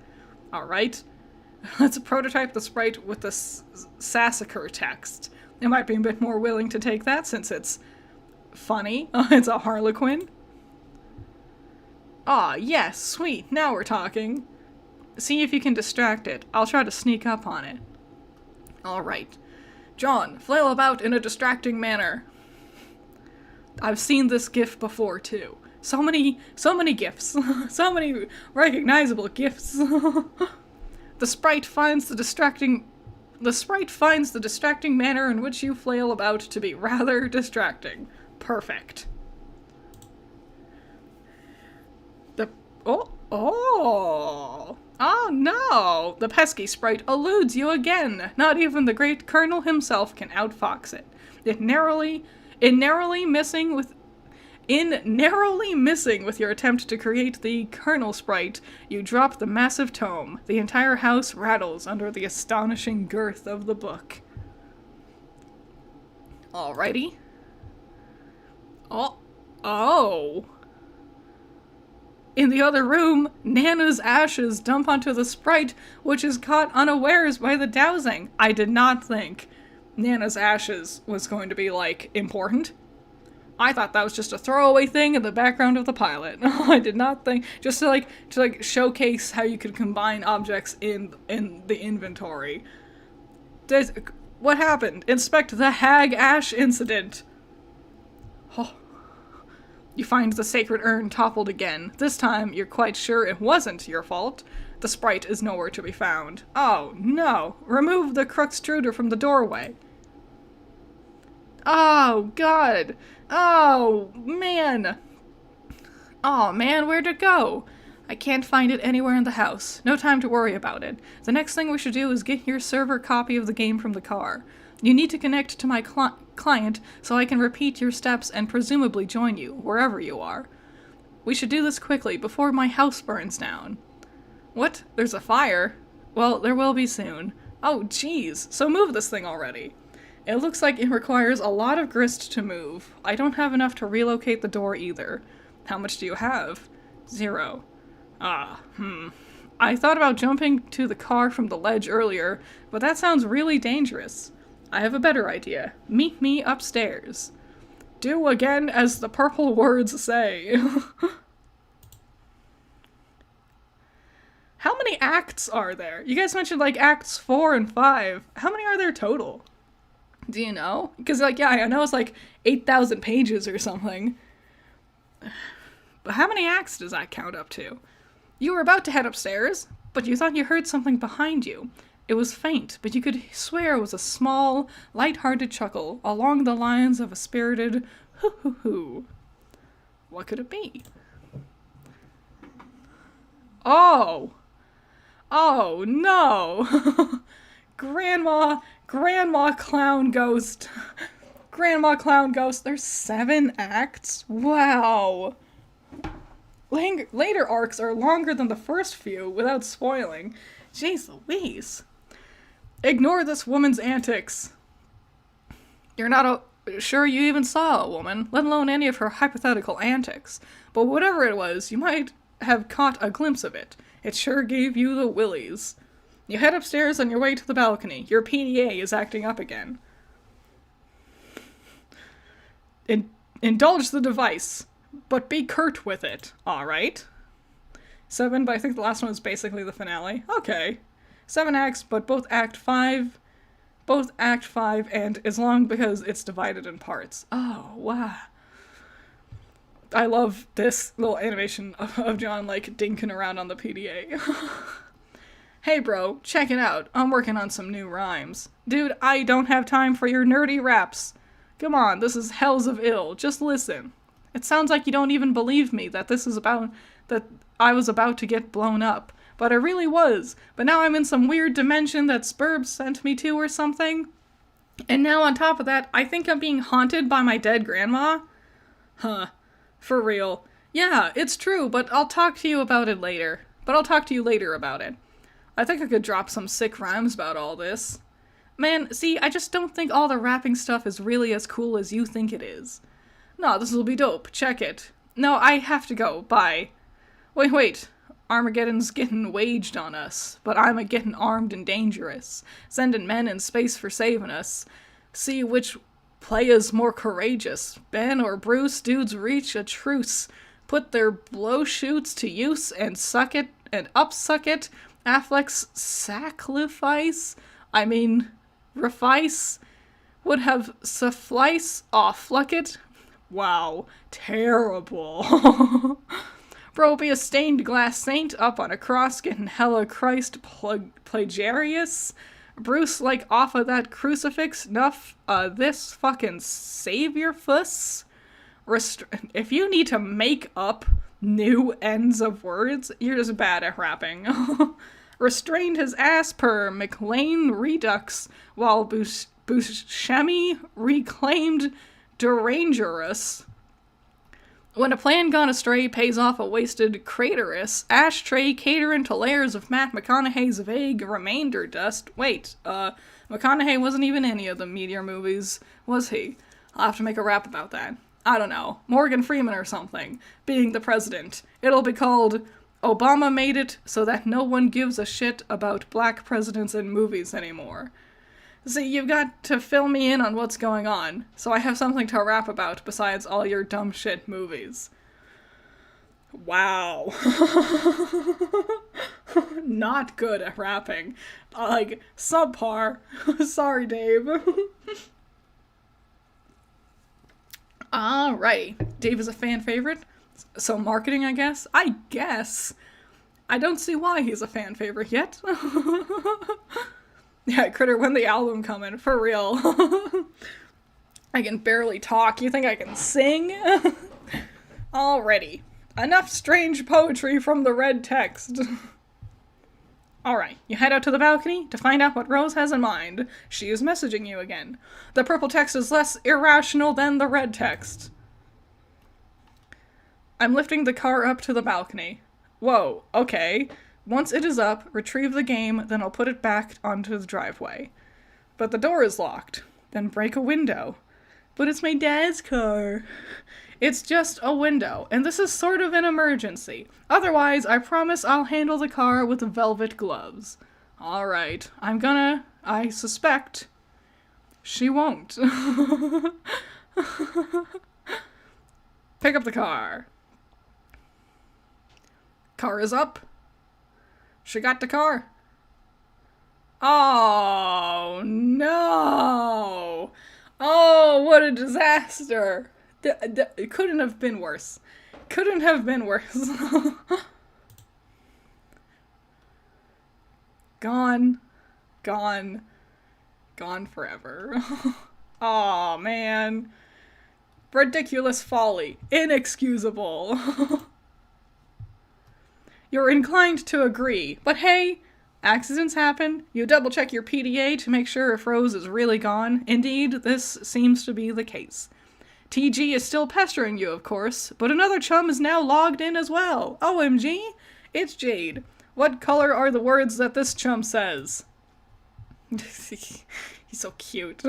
Alright. Let's prototype the sprite with the Sassacre text. It might be a bit more willing to take that since it's funny. It's a harlequin. Ah, yes, sweet. Now we're talking. See if you can distract it. I'll try to sneak up on it. Alright. John, flail about in a distracting manner. I've seen this gif before, too. So many gifs. So many recognizable gifs. The sprite finds the distracting manner in which you flail about to be rather distracting. Perfect. Oh no! The pesky sprite eludes you again! Not even the great Colonel himself can outfox it. In narrowly missing with your attempt to create the Colonel sprite, you drop the massive tome. The entire house rattles under the astonishing girth of the book. Alrighty. Oh. In the other room, Nana's ashes dump onto the sprite, which is caught unawares by the dowsing. I did not think Nana's ashes was going to be, like, important. I thought that was just a throwaway thing in the background of the pilot. I did not think, just to showcase how you could combine objects in the inventory. What happened? Inspect the hag ash incident. Oh. You find the sacred urn toppled again. This time, you're quite sure it wasn't your fault. The sprite is nowhere to be found. Oh, no. Remove the cruxtruder from the doorway. Oh, God. Oh, man. Oh, man, where'd it go? I can't find it anywhere in the house. No time to worry about it. The next thing we should do is get your server copy of the game from the car. You need to connect to my client so I can repeat your steps and presumably join you, wherever you are. We should do this quickly, before my house burns down. What? There's a fire? Well, there will be soon. Oh, jeez. So move this thing already. It looks like it requires a lot of grist to move. I don't have enough to relocate the door either. How much do you have? 0. I thought about jumping to the car from the ledge earlier, but that sounds really dangerous. I have a better idea. Meet me upstairs. Do again as the purple words say. How many acts are there? You guys mentioned, like, acts 4 and 5. How many are there total? Do you know? Because, like, yeah, I know it's, like, 8,000 pages or something. But how many acts does that count up to? You were about to head upstairs, but you thought you heard something behind you. It was faint, but you could swear it was a small, light-hearted chuckle along the lines of a spirited hoo-hoo-hoo. What could it be? Oh! Oh, no! Grandma Clown Ghost. Grandma Clown Ghost. There's 7 acts? Wow! Later arcs are longer than the first few, without spoiling. Jeez Louise. Ignore this woman's antics. You're not sure you even saw a woman, let alone any of her hypothetical antics. But whatever it was, you might have caught a glimpse of it. It sure gave you the willies. You head upstairs on your way to the balcony. Your PDA is acting up again. Indulge the device, but be curt with it, alright? 7, but I think the last one is basically the finale. Okay. 7 acts, but both Act 5, and it's long because it's divided in parts. Oh, wow. I love this little animation of John, like, dinking around on the PDA. Hey bro, check it out. I'm working on some new rhymes. Dude, I don't have time for your nerdy raps. Come on, this is Hells of Ill. Just listen. It sounds like you don't even believe me that that I was about to get blown up. But I really was. But now I'm in some weird dimension that Spurbs sent me to or something. And now on top of that, I think I'm being haunted by my dead grandma. Huh. For real. Yeah, it's true, but I'll talk to you about it later. I think I could drop some sick rhymes about all this. Man, see, I just don't think all the rapping stuff is really as cool as you think it is. No, this will be dope. Check it. No, I have to go. Bye. Wait. Armageddon's getting waged on us, but I'm a-getting armed and dangerous, sending men in space for saving us. See which player's more courageous, Ben or Bruce. Dudes reach a truce, put their blow shoots to use and suck it and upsuck it. Affleck's sacrifice, refice, would have suffice. Aw, fluck it. Wow, terrible. Bro, be a stained glass saint up on a cross getting hella Christ plagiarious. Bruce, like, off of that crucifix, nuff, this fucking savior fuss. If you need to make up new ends of words, you're just bad at rapping. Restrained his ass per McLean Redux, while Buscemi reclaimed Derangerous. When a plan gone astray pays off a wasted craterus, ashtray catering to layers of Matt McConaughey's vague remainder dust. Wait, McConaughey wasn't even in any of the Meteor movies, was he? I'll have to make a rap about that. I don't know, Morgan Freeman or something, being the president. It'll be called Obama Made It So That No One Gives a Shit About Black Presidents in Movies Anymore. See, you've got to fill me in on what's going on, so I have something to rap about besides all your dumb shit movies. Wow. Not good at rapping. Like, subpar. Sorry, Dave. Alright. Dave is a fan favorite? So marketing, I guess? I guess. I don't see why he's a fan favorite yet. Yeah, Critter, when the album coming? For real. I can barely talk. You think I can sing? Alrighty. Enough strange poetry from the red text. Alright, you head out to the balcony to find out what Rose has in mind. She is messaging you again. The purple text is less irrational than the red text. I'm lifting the car up to the balcony. Whoa, okay. Once it is up, retrieve the game, then I'll put it back onto the driveway. But the door is locked. Then break a window. But it's my dad's car. It's just a window, and this is sort of an emergency. Otherwise, I promise I'll handle the car with velvet gloves. Alright, I suspect she won't. Pick up the car. Car is up. She got the car. Oh, no. Oh, what a disaster. It couldn't have been worse. Couldn't have been worse. Gone. Gone. Gone forever. Oh, man. Ridiculous folly. Inexcusable. You're inclined to agree, but hey, accidents happen. You double check your PDA to make sure if Rose is really gone. Indeed, this seems to be the case. TG is still pestering you, of course, but another chum is now logged in as well. OMG, it's Jade. What color are the words that this chum says? He's so cute.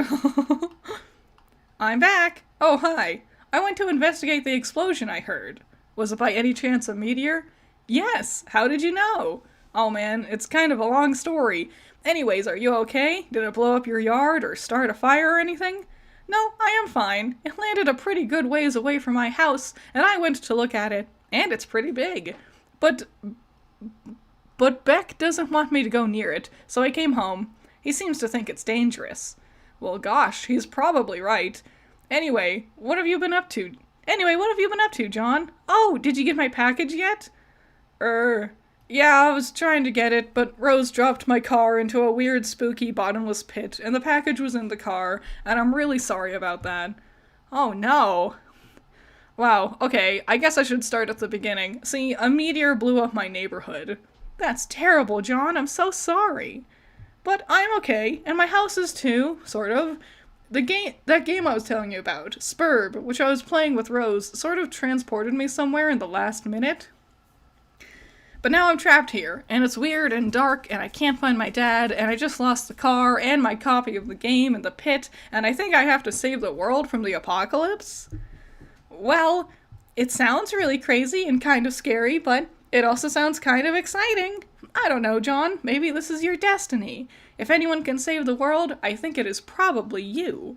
I'm back. Oh, hi. I went to investigate the explosion I heard. Was it by any chance a meteor? Yes, how did you know? Oh man, it's kind of a long story. Anyways, are you okay? Did it blow up your yard or start a fire or anything? No, I am fine. It landed a pretty good ways away from my house, and I went to look at it, and it's pretty big. But Beck doesn't want me to go near it, so I came home. He seems to think it's dangerous. Well, gosh, he's probably right. Anyway, what have you been up to, John? Oh, did you get my package yet? Yeah, I was trying to get it, but Rose dropped my car into a weird, spooky, bottomless pit, and the package was in the car, and I'm really sorry about that. Oh no. Wow, okay, I guess I should start at the beginning. See, a meteor blew up my neighborhood. That's terrible, John, I'm so sorry. But I'm okay, and my house is too, sort of. That game I was telling you about, Spurb, which I was playing with Rose, sort of transported me somewhere in the last minute. But now I'm trapped here, and it's weird and dark, and I can't find my dad, and I just lost the car and my copy of the game in the pit, and I think I have to save the world from the apocalypse? Well, it sounds really crazy and kind of scary, but it also sounds kind of exciting. I don't know, John. Maybe this is your destiny. If anyone can save the world, I think it is probably you.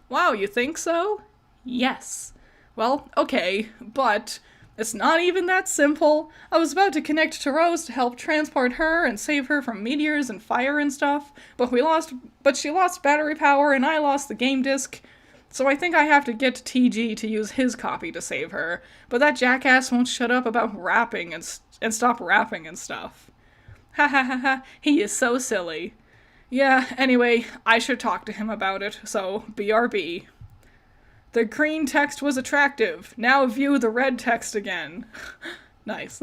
Wow, you think so? Yes. Well, okay, but it's not even that simple. I was about to connect to Rose to help transport her and save her from meteors and fire and stuff, but she lost battery power and I lost the game disc. So I think I have to get TG to use his copy to save her, but that jackass won't shut up about rapping and stop rapping and stuff. Ha ha ha ha, he is so silly. Yeah, anyway, I should talk to him about it, so BRB. The green text was attractive. Now view the red text again. Nice.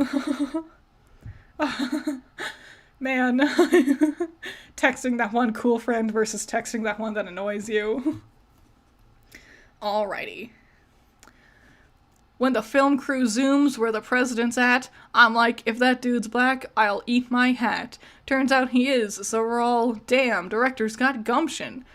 Man. Texting that one cool friend versus texting that one that annoys you. Alrighty. When the film crew zooms where the president's at, I'm like, if that dude's black, I'll eat my hat. Turns out he is, so we're all, damn, director's got gumption.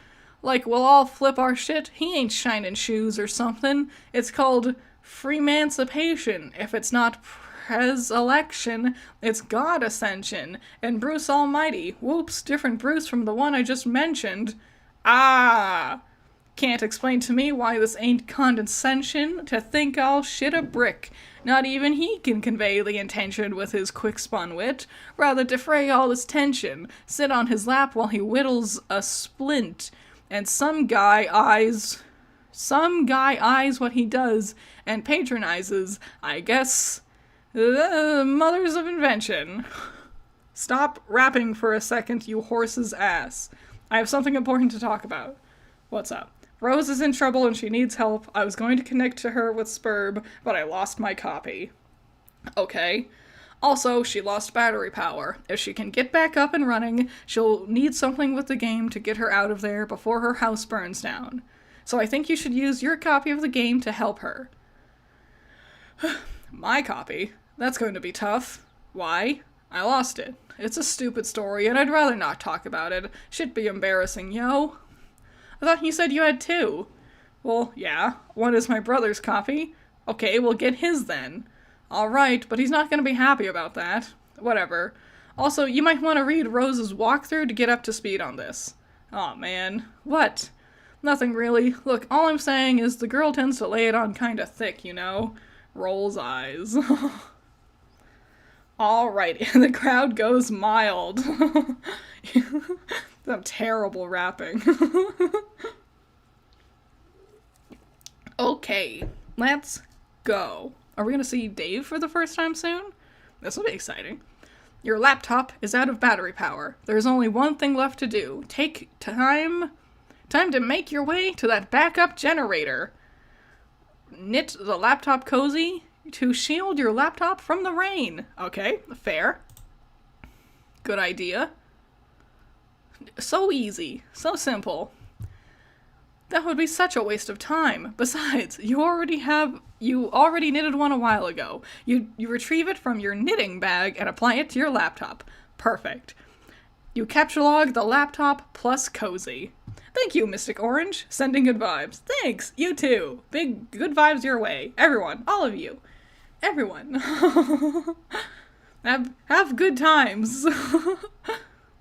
Like, we'll all flip our shit, he ain't shining shoes or something. It's called Freemancipation. If it's not Pres-election, it's God Ascension. And Bruce Almighty. Whoops, different Bruce from the one I just mentioned. Ah! Can't explain to me why this ain't condescension to think I'll shit a brick. Not even he can convey the intention with his quick-spun wit. Rather defray all his tension, sit on his lap while he whittles a splint, and some guy eyes what he does and patronizes, I guess, the mothers of invention. Stop rapping for a second, you horse's ass. I have something important to talk about. What's up? Rose is in trouble and she needs help. I was going to connect to her with Spurb, but I lost my copy. Okay. Also, she lost battery power. If she can get back up and running, she'll need something with the game to get her out of there before her house burns down. So I think you should use your copy of the game to help her. My copy? That's going to be tough. Why? I lost it. It's a stupid story, and I'd rather not talk about it. Should be embarrassing, yo. I thought you said you had two. Well, yeah. One is my brother's copy. Okay, we'll get his then. Alright, but he's not gonna be happy about that. Whatever. Also, you might want to read Rose's walkthrough to get up to speed on this. Aw, man. What? Nothing really. Look, all I'm saying is the girl tends to lay it on kinda thick, you know? Rolls eyes. Alrighty, the crowd goes mild. Some terrible rapping. Okay, let's go. Are we gonna see Dave for the first time soon? This will be exciting. Your laptop is out of battery power. There's only one thing left to do. Take time to make your way to that backup generator. Knit the laptop cozy to shield your laptop from the rain. Okay, fair. Good idea. So easy. So simple. That would be such a waste of time. Besides, you already knitted one a while ago. You retrieve it from your knitting bag and apply it to your laptop. Perfect. You capture log the laptop plus cozy. Thank you, Mystic Orange. Sending good vibes. Thanks. You too. Big good vibes your way. Everyone. All of you. Everyone. Have good times.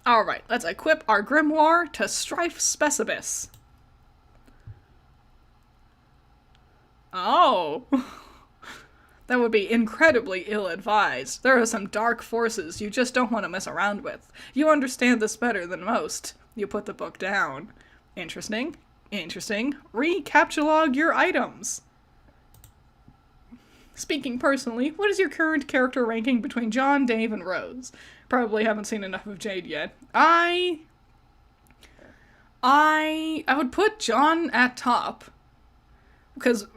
Alright, let's equip our grimoire to Strife Specibus. Oh. That would be incredibly ill-advised. There are some dark forces you just don't want to mess around with. You understand this better than most. You put the book down. Interesting. Recaptulog your items. Speaking personally, what is your current character ranking between John, Dave, and Rose? Probably haven't seen enough of Jade yet. I would put John at top.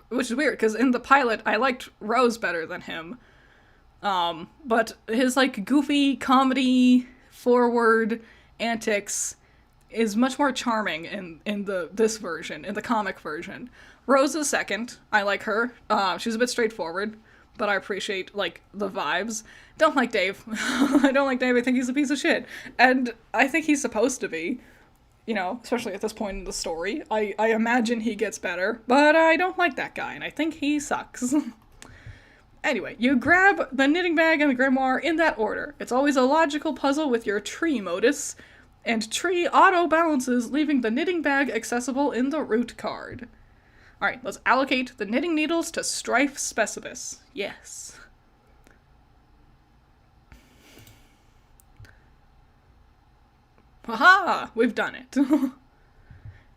Which is weird, because in the pilot, I liked Rose better than him. But his, like, goofy, comedy, forward antics is much more charming in this version, in the comic version. Rose is second. I like her. She's a bit straightforward, but I appreciate, like, the vibes. Don't like Dave. I don't like Dave. I think he's a piece of shit. And I think he's supposed to be. You know, especially at this point in the story. I imagine he gets better, but I don't like that guy, and I think he sucks. Anyway, you grab the knitting bag and the grimoire in that order. It's always a logical puzzle with your tree modus, and tree auto-balances, leaving the knitting bag accessible in the root card. Alright, let's allocate the knitting needles to Strife Specibus. Yes. Haha! We've done it.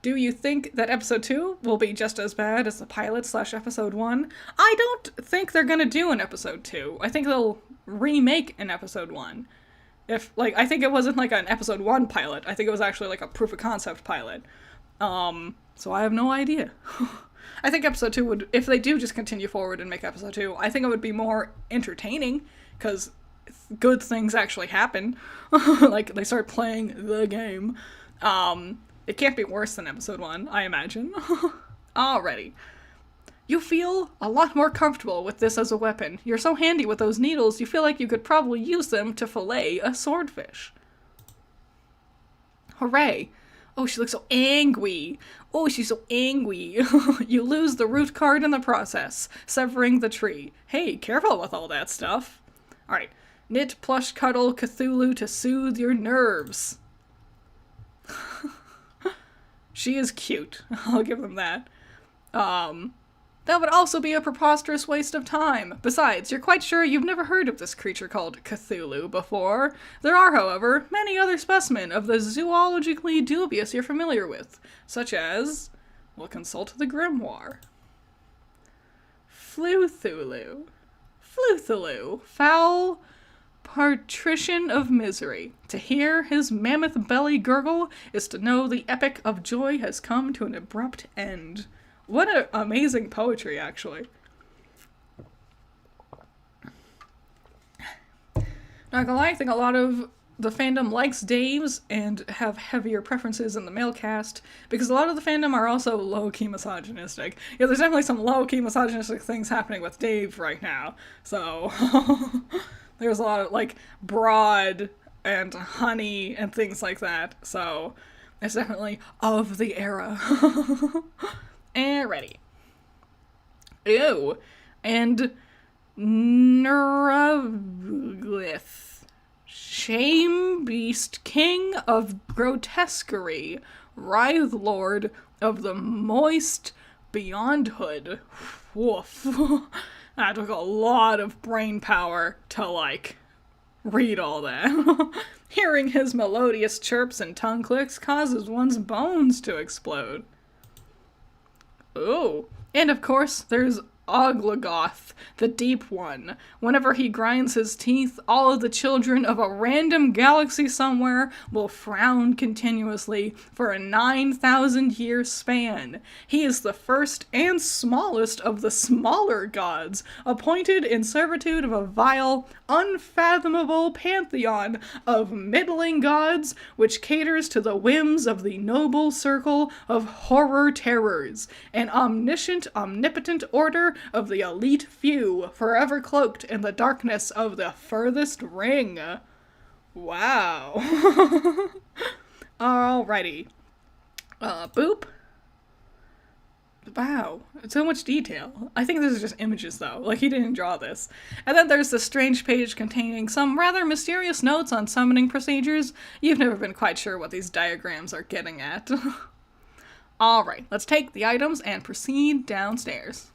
Do you think that episode 2 will be just as bad as the pilot / episode 1? I don't think they're gonna do an episode 2. I think they'll remake an episode 1. I think it wasn't like an episode 1 pilot. I think it was actually like a proof of concept pilot. So I have no idea. I think episode 2 would, if they do just continue forward and make episode 2, I think it would be more entertaining, because good things actually happen. Like, they start playing the game. It can't be worse than episode 1, I imagine. Alrighty. You feel a lot more comfortable with this as a weapon. You're so handy with those needles, you feel like you could probably use them to fillet a swordfish. Hooray. Oh, she looks so angry. Oh, she's so angry. You lose the root card in the process, severing the tree. Hey, careful with all that stuff. Alright. Knit, plush, cuddle, Cthulhu to soothe your nerves. She is cute. I'll give them that. That would also be a preposterous waste of time. Besides, you're quite sure you've never heard of this creature called Cthulhu before. There are, however, many other specimen of the zoologically dubious you're familiar with, such as... We'll consult the grimoire. Fluthulu. Fluthulu. Foul patrician of misery. To hear his mammoth belly gurgle is to know the epic of joy has come to an abrupt end. What an amazing poetry, actually. Not gonna lie, I think a lot of the fandom likes Dave's and have heavier preferences in the male cast, because a lot of the fandom are also low-key misogynistic. Yeah, there's definitely some low-key misogynistic things happening with Dave right now, so... There's a lot of, like, broad and honey and things like that, so it's definitely of the era. And ready. Ew. And Neuroglyph. Shame Beast, King of Grotesquerie, Writhe Lord of the Moist Beyondhood. Woof. That took a lot of brain power to, like, read all that. Hearing his melodious chirps and tongue clicks causes one's bones to explode. Ooh. And of course, there's Oglogoth, the Deep One. Whenever he grinds his teeth, all of the children of a random galaxy somewhere will frown continuously for a 9,000-year span. He is the first and smallest of the smaller gods, appointed in servitude of a vile, unfathomable pantheon of middling gods, which caters to the whims of the noble circle of horror terrors, an omniscient, omnipotent order of the elite few, forever cloaked in the darkness of the furthest ring. Wow. Alrighty. Boop. Wow, so much detail. I think this is just images, though. Like, he didn't draw this. And then there's this strange page containing some rather mysterious notes on summoning procedures. You've never been quite sure what these diagrams are getting at. Alright, let's take the items and proceed downstairs.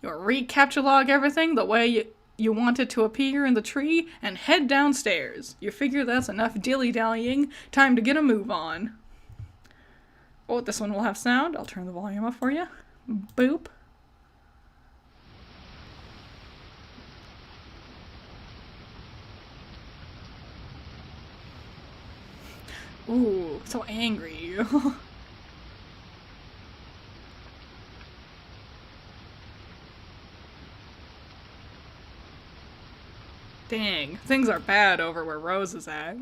You'll recapture log everything the way you want it to appear in the tree, and head downstairs. You figure that's enough dilly-dallying. Time to get a move on. Oh, this one will have sound. I'll turn the volume up for you. Boop. Ooh, so angry. Dang, things are bad over where Rose is at.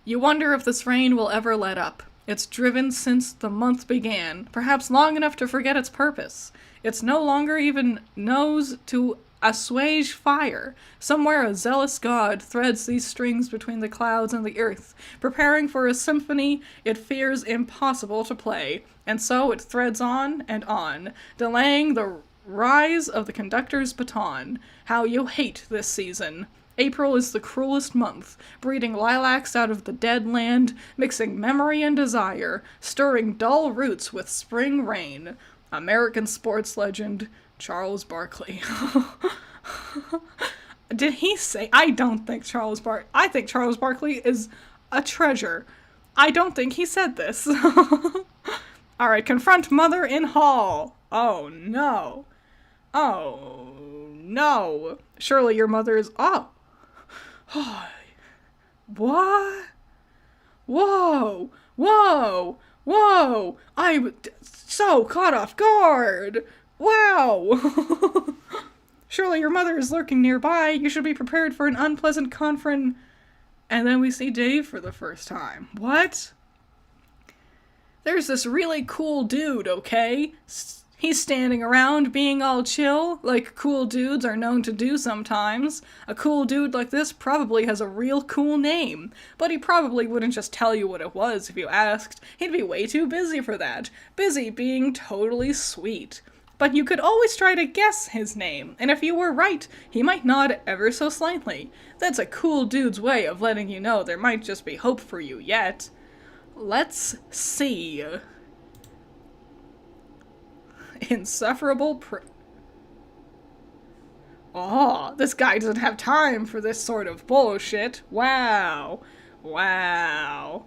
You wonder if this rain will ever let up. It's driven since the month began, perhaps long enough to forget its purpose. It's no longer even knows to assuage fire. Somewhere a zealous god threads these strings between the clouds and the earth, preparing for a symphony it fears impossible to play. And so it threads on, delaying the rise of the conductor's baton. How you hate this season. April is the cruelest month, breeding lilacs out of the dead land, mixing memory and desire, stirring dull roots with spring rain. American sports legend, Charles Barkley. Did he say? I don't think I think Charles Barkley is a treasure. I don't think he said this. Alright, confront mother in hall. Oh no. Oh no. Surely your mother is. Oh. What? Whoa! Whoa! Whoa! I'm so caught off guard! Wow! Surely your mother is lurking nearby. You should be prepared for an unpleasant confront. And then we see Dave for the first time. What? There's this really cool dude, okay? He's standing around being all chill, like cool dudes are known to do sometimes. A cool dude like this probably has a real cool name, but he probably wouldn't just tell you what it was if you asked. He'd be way too busy for that. Busy being totally sweet. But you could always try to guess his name, and if you were right, he might nod ever so slightly. That's a cool dude's way of letting you know there might just be hope for you yet. Let's see. Insufferable Oh, this guy doesn't have time for this sort of bullshit. Wow. Wow.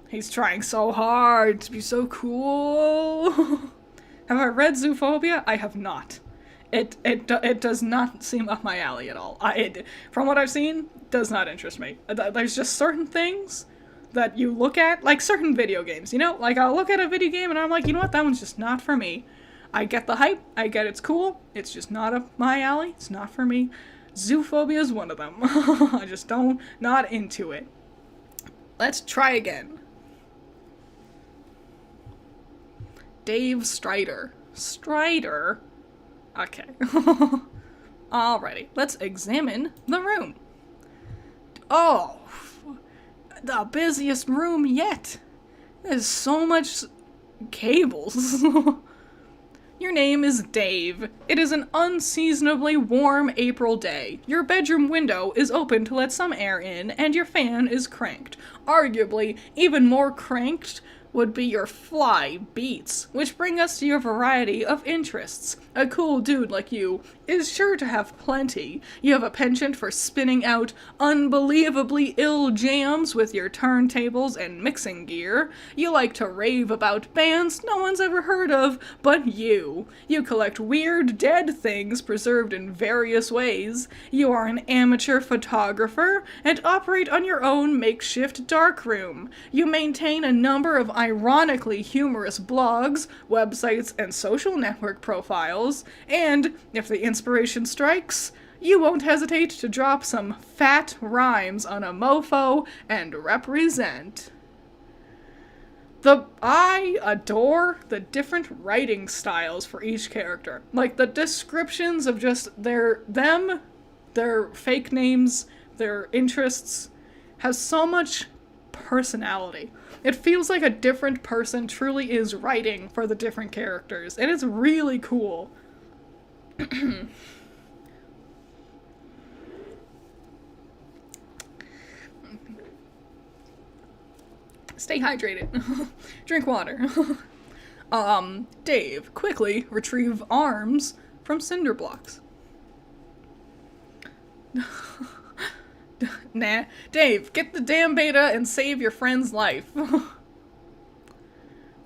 He's trying so hard to be so cool. Have I read Zoophobia? I have not. It does not seem up my alley at all. From what I've seen, does not interest me. There's just certain things that you look at, like certain video games, you know? Like, I'll look at a video game and I'm like, you know what, that one's just not for me. I get the hype, I get it's cool, it's just not up my alley, it's not for me. Zoophobia is one of them. I just not into it. Let's try again. Dave Strider. Strider? Okay. Alrighty, let's examine the room. Oh, the busiest room yet. There's so much cables. Your name is Dave. It is an unseasonably warm April day. Your bedroom window is open to let some air in, and your fan is cranked. Arguably, even more cranked would be your fly beats, which bring us to your variety of interests. A cool dude like you is sure to have plenty. You have a penchant for spinning out unbelievably ill jams with your turntables and mixing gear. You like to rave about bands no one's ever heard of but you. You collect weird dead things preserved in various ways. You are an amateur photographer and operate on your own makeshift darkroom. You maintain a number of ironically humorous blogs, websites, and social network profiles, and, if the inspiration strikes, you won't hesitate to drop some fat rhymes on a mofo and represent. I adore the different writing styles for each character. Like, the descriptions of just their fake names, their interests, has so much personality. It feels like a different person truly is writing for the different characters, and it's really cool. Stay hydrated. Drink water. Dave, quickly retrieve arms from cinder blocks. Nah. Dave, get the damn beta and save your friend's life.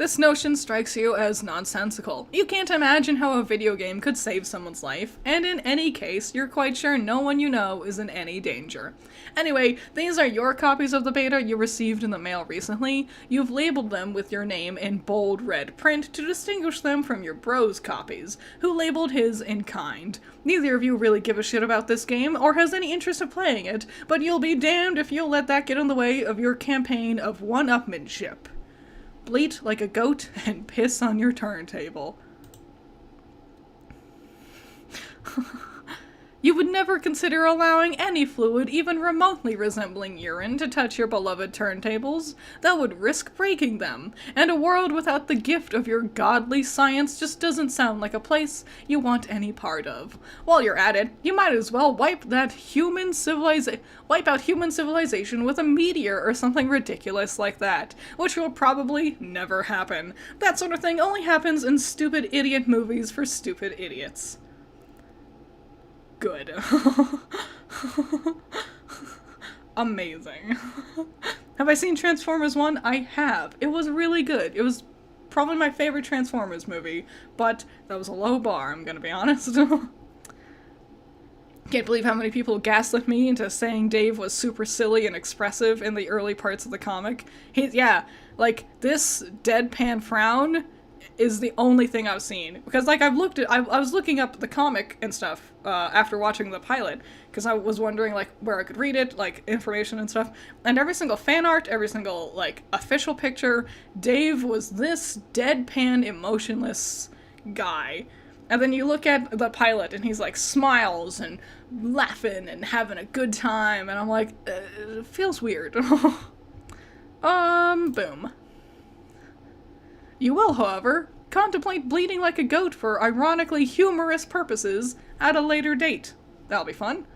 This notion strikes you as nonsensical. You can't imagine how a video game could save someone's life, and in any case, you're quite sure no one you know is in any danger. Anyway, these are your copies of the beta you received in the mail recently. You've labeled them with your name in bold red print to distinguish them from your bro's copies, who labeled his in kind. Neither of you really give a shit about this game, or has any interest in playing it, but you'll be damned if you'll let that get in the way of your campaign of one-upmanship. Bleat like a goat and piss on your turntable. You would never consider allowing any fluid even remotely resembling urine to touch your beloved turntables. That would risk breaking them, and a world without the gift of your godly science just doesn't sound like a place you want any part of. While you're at it, you might as well wipe out human civilization with a meteor or something ridiculous like that, which will probably never happen. That sort of thing only happens in stupid idiot movies for stupid idiots. Good. Amazing. Have I seen Transformers 1? I have. It was really good. It was probably my favorite Transformers movie, but that was a low bar, I'm gonna be honest. Can't believe how many people gaslit me into saying Dave was super silly and expressive in the early parts of the comic. This deadpan frown is the only thing I've seen. Because, I was looking up the comic and stuff, after watching the pilot, because I was wondering, where I could read it, information and stuff, and every single fan art, every single, official picture, Dave was this deadpan, emotionless guy. And then you look at the pilot, and he's, smiles, and laughing, and having a good time, and I'm like, it feels weird. Boom. You will, however, contemplate bleeding like a goat for ironically humorous purposes at a later date. That'll be fun.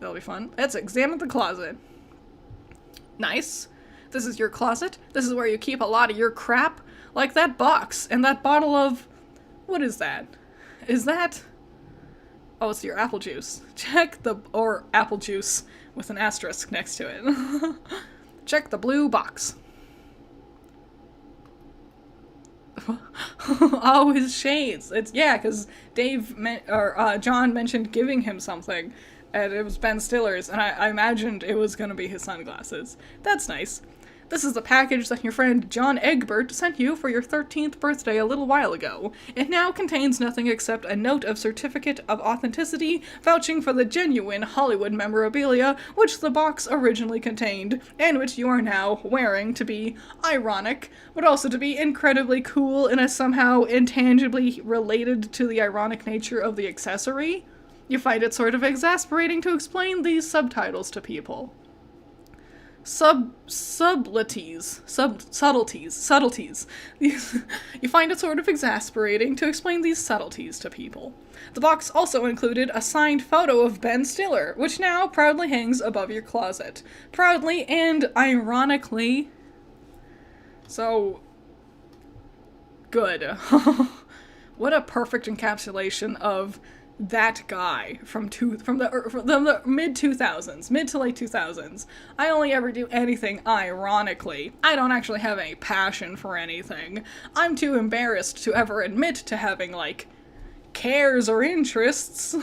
Let's examine the closet. Nice. This is your closet. This is where you keep a lot of your crap. Like that box and that bottle of... What is that? Is that... Oh, it's your apple juice. Or apple juice with an asterisk next to it. Check the blue box. Oh, his shades. Because John mentioned giving him something, and it was Ben Stiller's, and I imagined it was gonna be his sunglasses. That's nice. This is the package that your friend John Egbert sent you for your 13th birthday a little while ago. It now contains nothing except a note of certificate of authenticity vouching for the genuine Hollywood memorabilia which the box originally contained, and which you are now wearing to be ironic, but also to be incredibly cool and is somehow intangibly related to the ironic nature of the accessory. You find it sort of exasperating to explain these subtitles to people. Subtleties. You find it sort of exasperating to explain these subtleties to people. The box also included a signed photo of Ben Stiller, which now proudly hangs above your closet. Proudly and ironically. So, good. What a perfect encapsulation of that guy from the mid-2000s, mid to late 2000s. I only ever do anything ironically. I don't actually have any passion for anything. I'm too embarrassed to ever admit to having, cares or interests.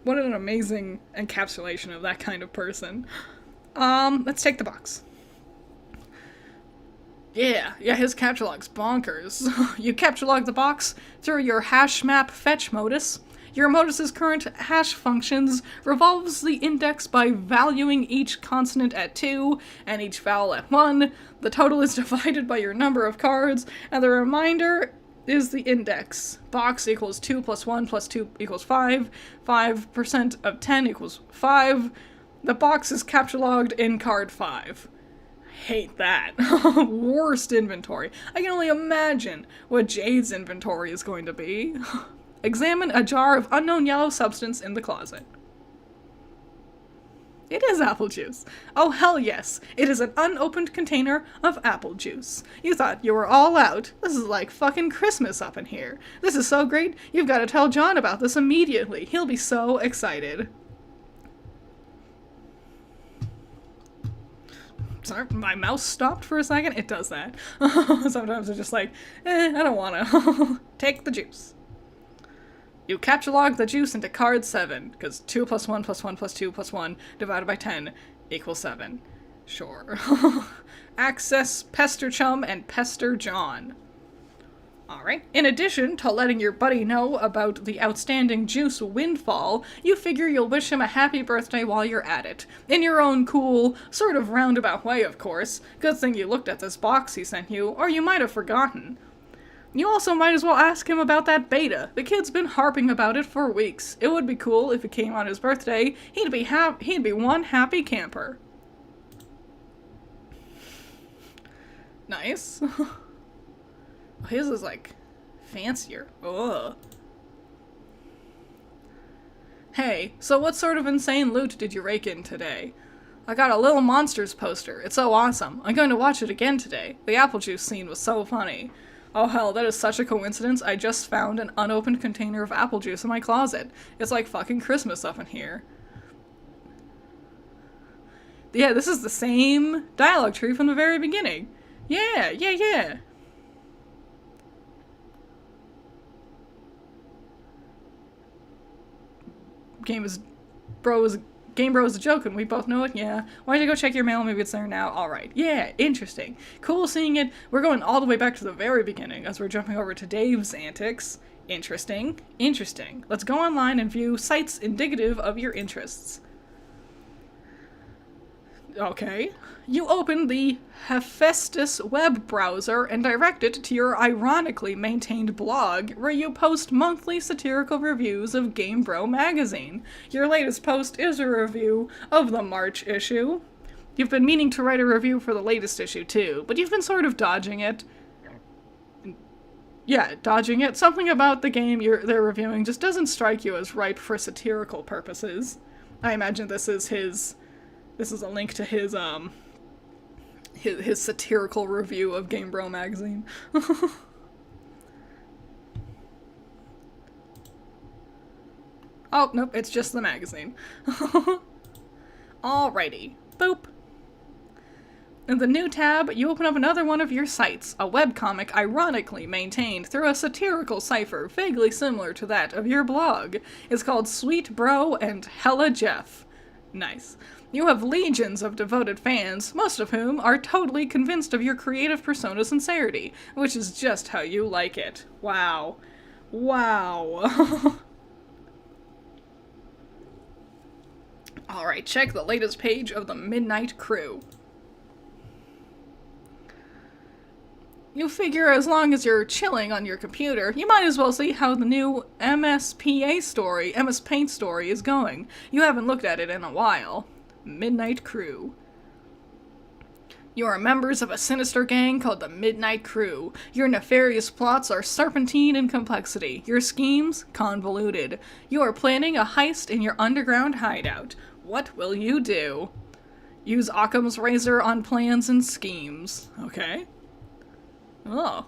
What an amazing encapsulation of that kind of person. Let's take the box. Yeah, his capture log's bonkers. You capture log the box through your hash map fetch modus. Your modus's current hash functions revolves the index by valuing each consonant at 2 and each vowel at 1. The total is divided by your number of cards, and the remainder is the index. Box equals 2 plus 1 plus 2 equals 5. 5% of 10 equals 5. The box is capture logged in card 5. Hate that. Worst inventory. I can only imagine what Jade's inventory is going to be. Examine a jar of unknown yellow substance in the closet. It is apple juice. Oh, hell yes. It is an unopened container of apple juice. You thought you were all out. This is like fucking Christmas up in here. This is so great. You've got to tell John about this immediately. He'll be so excited. Sorry, my mouse stopped for a second. It does that. Sometimes it's just like, I don't wanna. Take the juice. You catalog the juice into card 7, because 2 plus 1 plus 1 plus 2 plus 1 divided by 10 equals 7. Sure. Access Pester Chum and Pester John. Alright. In addition to letting your buddy know about the outstanding juice windfall, you figure you'll wish him a happy birthday while you're at it. In your own cool, sort of roundabout way, of course. Good thing you looked at this box he sent you, or you might have forgotten. You also might as well ask him about that beta. The kid's been harping about it for weeks. It would be cool if it came on his birthday. He'd be one happy camper. Nice. His is, like, fancier. Ugh. Hey, so what sort of insane loot did you rake in today? I got a Little Monsters poster. It's so awesome. I'm going to watch it again today. The apple juice scene was so funny. Oh hell, that is such a coincidence. I just found an unopened container of apple juice in my closet. It's like fucking Christmas up in here. Yeah, this is the same dialogue tree from the very beginning. Yeah. Game Bro is a joke and we both know it, yeah. Why don't you go check your mail, maybe it's there now. Alright, yeah, interesting. Cool seeing it. We're going all the way back to the very beginning as we're jumping over to Dave's antics. Interesting. Let's go online and view sites indicative of your interests. Okay. You open the Hephaestus web browser and direct it to your ironically maintained blog, where you post monthly satirical reviews of Game Bro magazine. Your latest post is a review of the March issue. You've been meaning to write a review for the latest issue too, but you've been sort of dodging it. Yeah, dodging it. Something about the game they're reviewing just doesn't strike you as ripe for satirical purposes. I imagine this is a link to his satirical review of Game Bro magazine. Oh, nope, it's just the magazine. Alrighty. Boop. In the new tab, you open up another one of your sites, a webcomic ironically maintained through a satirical cipher vaguely similar to that of your blog. It's called Sweet Bro and Hella Jeff. Nice. You have legions of devoted fans, most of whom are totally convinced of your creative persona sincerity, which is just how you like it. Wow. Alright, check the latest page of the Midnight Crew. You figure as long as you're chilling on your computer, you might as well see how the new MS Paint story is going. You haven't looked at it in a while. Midnight Crew. You are members of a sinister gang called the Midnight Crew. Your nefarious plots are serpentine in complexity. Your schemes, convoluted. You are planning a heist in your underground hideout. What will you do? Use Occam's razor on plans and schemes. Okay. Oh.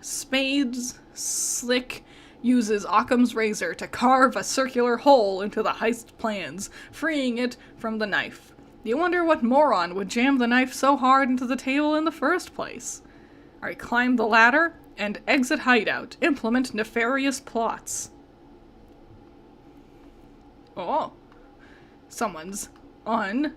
Spades Slick uses Occam's razor to carve a circular hole into the heist plans, freeing it from the knife. You wonder what moron would jam the knife so hard into the table in the first place. Alright, climb the ladder and exit hideout. Implement nefarious plots. Oh. Someone's on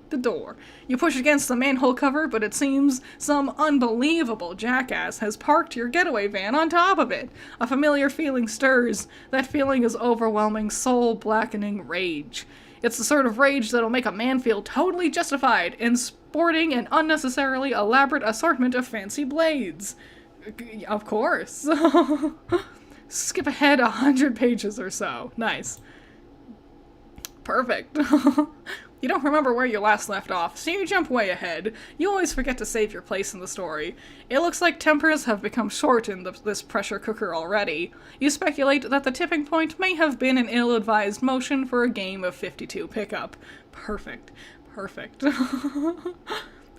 the door. You push against the manhole cover, but it seems some unbelievable jackass has parked your getaway van on top of it. A familiar feeling stirs. That feeling is overwhelming, soul-blackening rage. It's the sort of rage that'll make a man feel totally justified in sporting an unnecessarily elaborate assortment of fancy blades. Of course. Skip ahead 100 pages or so. Nice. Perfect. You don't remember where you last left off, so you jump way ahead. You always forget to save your place in the story. It looks like tempers have become short in this pressure cooker already. You speculate that the tipping point may have been an ill-advised motion for a game of 52 pickup. Perfect.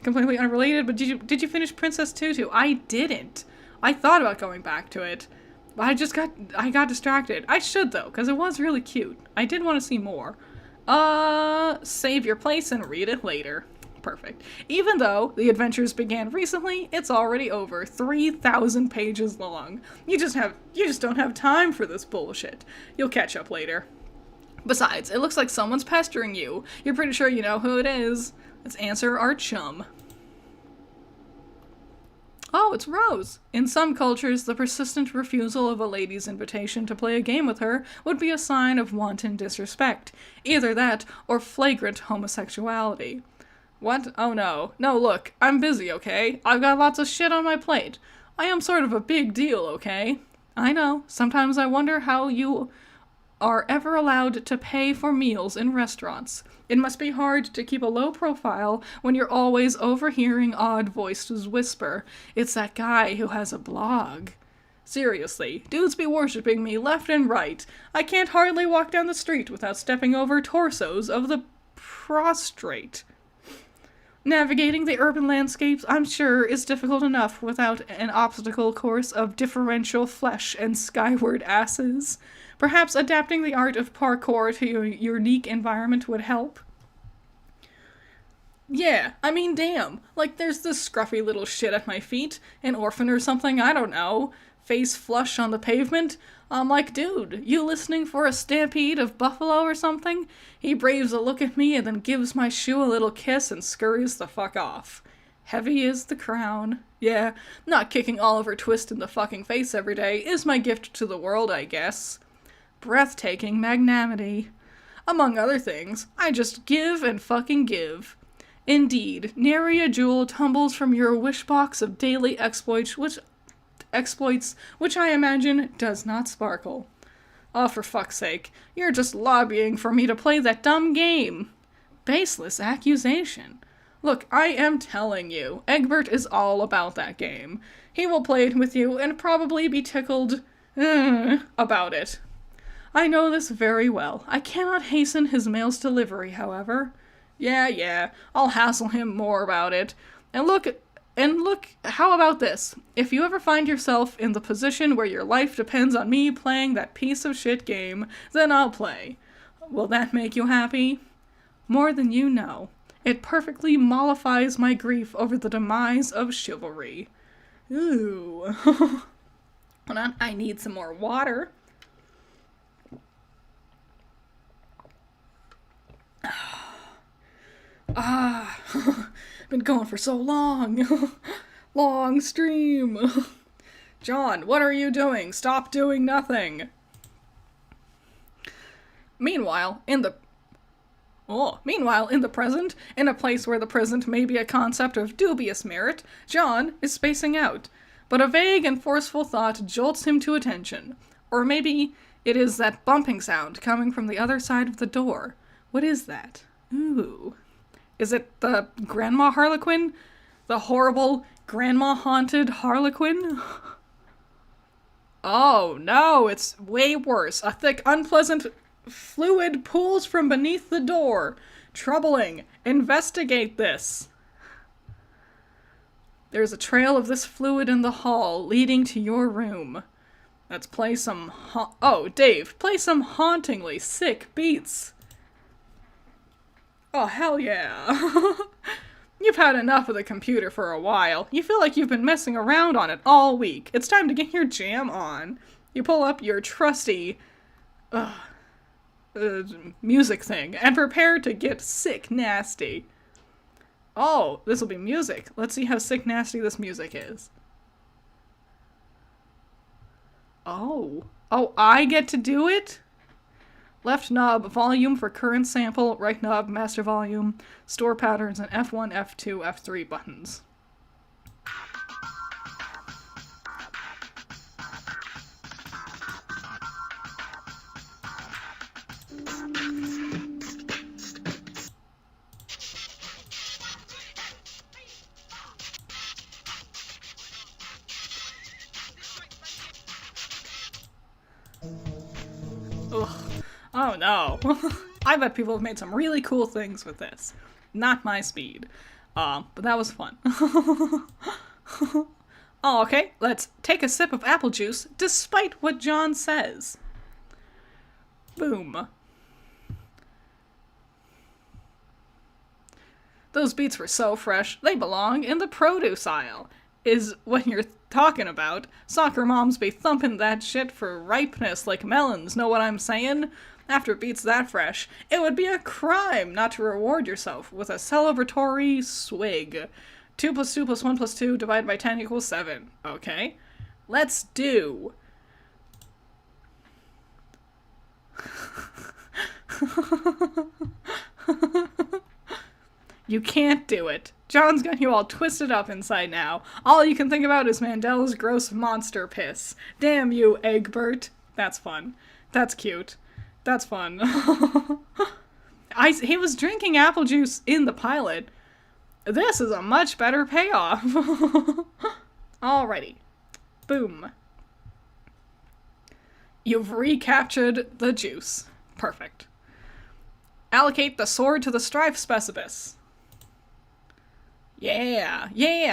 Completely unrelated, but did you finish Princess Tutu? I didn't. I thought about going back to it, but I got distracted. I should though, because it was really cute. I did want to see more. Save your place and read it later. perfect. Even though the adventures began recently, it's already over 3,000 pages long. You just don't have time for this bullshit. You'll catch up later. Besides, it looks like someone's pestering you. You're pretty sure you know who it is. Let's answer our chum. Oh, it's Rose. In some cultures, the persistent refusal of a lady's invitation to play a game with her would be a sign of wanton disrespect. Either that, or flagrant homosexuality. What? Oh no. No, look, I'm busy, okay? I've got lots of shit on my plate. I am sort of a big deal, okay? I know. Sometimes I wonder how you are ever allowed to pay for meals in restaurants. It must be hard to keep a low profile when you're always overhearing odd voices whisper, "It's that guy who has a blog." Seriously, dudes be worshipping me left and right. I can't hardly walk down the street without stepping over torsos of the prostrate. Navigating the urban landscapes, I'm sure, is difficult enough without an obstacle course of differential flesh and skyward asses. Perhaps adapting the art of parkour to your unique environment would help. Yeah, I mean, damn. Like, there's this scruffy little shit at my feet, an orphan or something, I don't know, face flush on the pavement. I'm like, dude, you listening for a stampede of buffalo or something? He braves a look at me and then gives my shoe a little kiss and scurries the fuck off. Heavy is the crown. Yeah, not kicking Oliver Twist in the fucking face every day is my gift to the world, I guess. Breathtaking magnanimity. Among other things, I just give and fucking give. Indeed, nary a jewel tumbles from your wish box of daily exploits which I imagine does not sparkle. Oh, for fuck's sake, you're just lobbying for me to play that dumb game. Baseless accusation. Look, I am telling you, Egbert is all about that game. He will play it with you and probably be tickled about it. I know this very well. I cannot hasten his mail's delivery, however. Yeah, I'll hassle him more about it. And look, how about this? If you ever find yourself in the position where your life depends on me playing that piece of shit game, then I'll play. Will that make you happy? More than you know. It perfectly mollifies my grief over the demise of chivalry. Ooh. Hold on, I need some more water. Been going for so long. Long stream. John, what are you doing? Stop doing nothing. Meanwhile, in the present, in a place where the present may be a concept of dubious merit, John is spacing out. But a vague and forceful thought jolts him to attention. Or maybe it is that bumping sound coming from the other side of the door. What is that? Ooh. Is it the Grandma Harlequin? The horrible, grandma-haunted Harlequin? Oh, no, it's way worse. A thick, unpleasant fluid pools from beneath the door. Troubling. Investigate this. There's a trail of this fluid in the hall leading to your room. Let's play some Dave, play some hauntingly sick beats. Oh, hell yeah. You've had enough of the computer for a while. You feel like you've been messing around on it all week. It's time to get your jam on. You pull up your trusty music thing and prepare to get sick nasty. Oh, this will be music. Let's see how sick nasty this music is. Oh, I get to do it? Left knob, volume for current sample, right knob, master volume, store patterns, and F1, F2, F3 buttons. Ugh. Oh no. I bet people have made some really cool things with this. Not my speed. But that was fun. Oh, okay. Let's take a sip of apple juice, despite what John says. Boom. Those beets were so fresh, they belong in the produce aisle. Is what you're talking about. Soccer moms be thumping that shit for ripeness like melons, know what I'm saying? After beets that fresh, it would be a crime not to reward yourself with a celebratory swig. 2 plus 2 plus 1 plus 2 divided by 10 equals 7. Okay. Let's do... You can't do it. John's got you all twisted up inside now. All you can think about is Mandel's gross monster piss. Damn you, Egbert. That's fun. That's cute. That's fun. He was drinking apple juice in the pilot. This is a much better payoff. Alrighty. Boom. You've recaptured the juice. Perfect. Allocate the sword to the strife specibus. Yeah,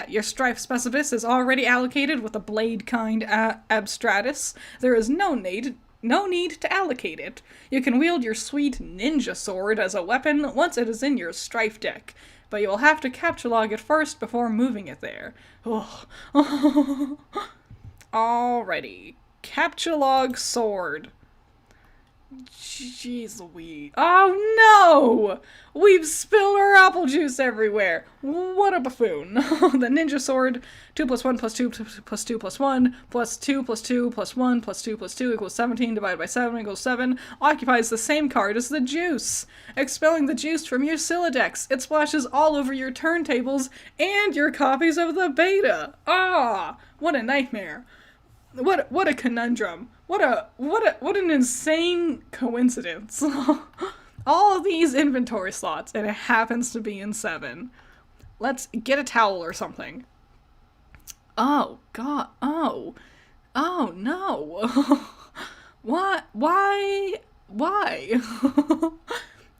your strife specibus is already allocated with the blade kind abstratus. There is no need to allocate it. You can wield your sweet ninja sword as a weapon once it is in your strife deck, but you will have to capture log it first before moving it there. Oh. Alrighty. Capture log sword. Jeez Louise. Oh no! We've spilled our apple juice everywhere. What a buffoon. The ninja sword, 2 plus 1 plus 2 plus 2 plus 1 plus 2 plus 2 plus 1 plus 2 plus 2 equals 17 divided by 7 equals 7 occupies the same card as the juice. Expelling the juice from your Siladex, it splashes all over your turntables and your copies of the beta. What a nightmare. What a conundrum. What an insane coincidence. All of these inventory slots, and it happens to be in 7. Let's get a towel or something. Oh, God. Oh no. What? Why?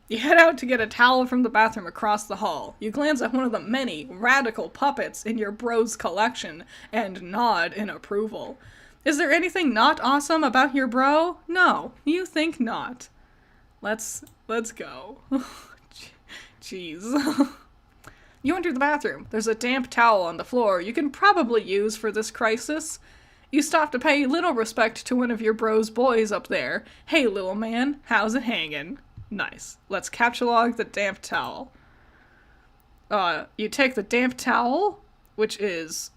You head out to get a towel from the bathroom across the hall. You glance at one of the many radical puppets in your bro's collection and nod in approval. Is there anything not awesome about your bro? No, you think not. Let's go. Jeez. You enter the bathroom. There's a damp towel on the floor you can probably use for this crisis. You stop to pay little respect to one of your bro's boys up there. Hey, little man, how's it hanging? Nice. Let's capture log the damp towel. You take the damp towel, which is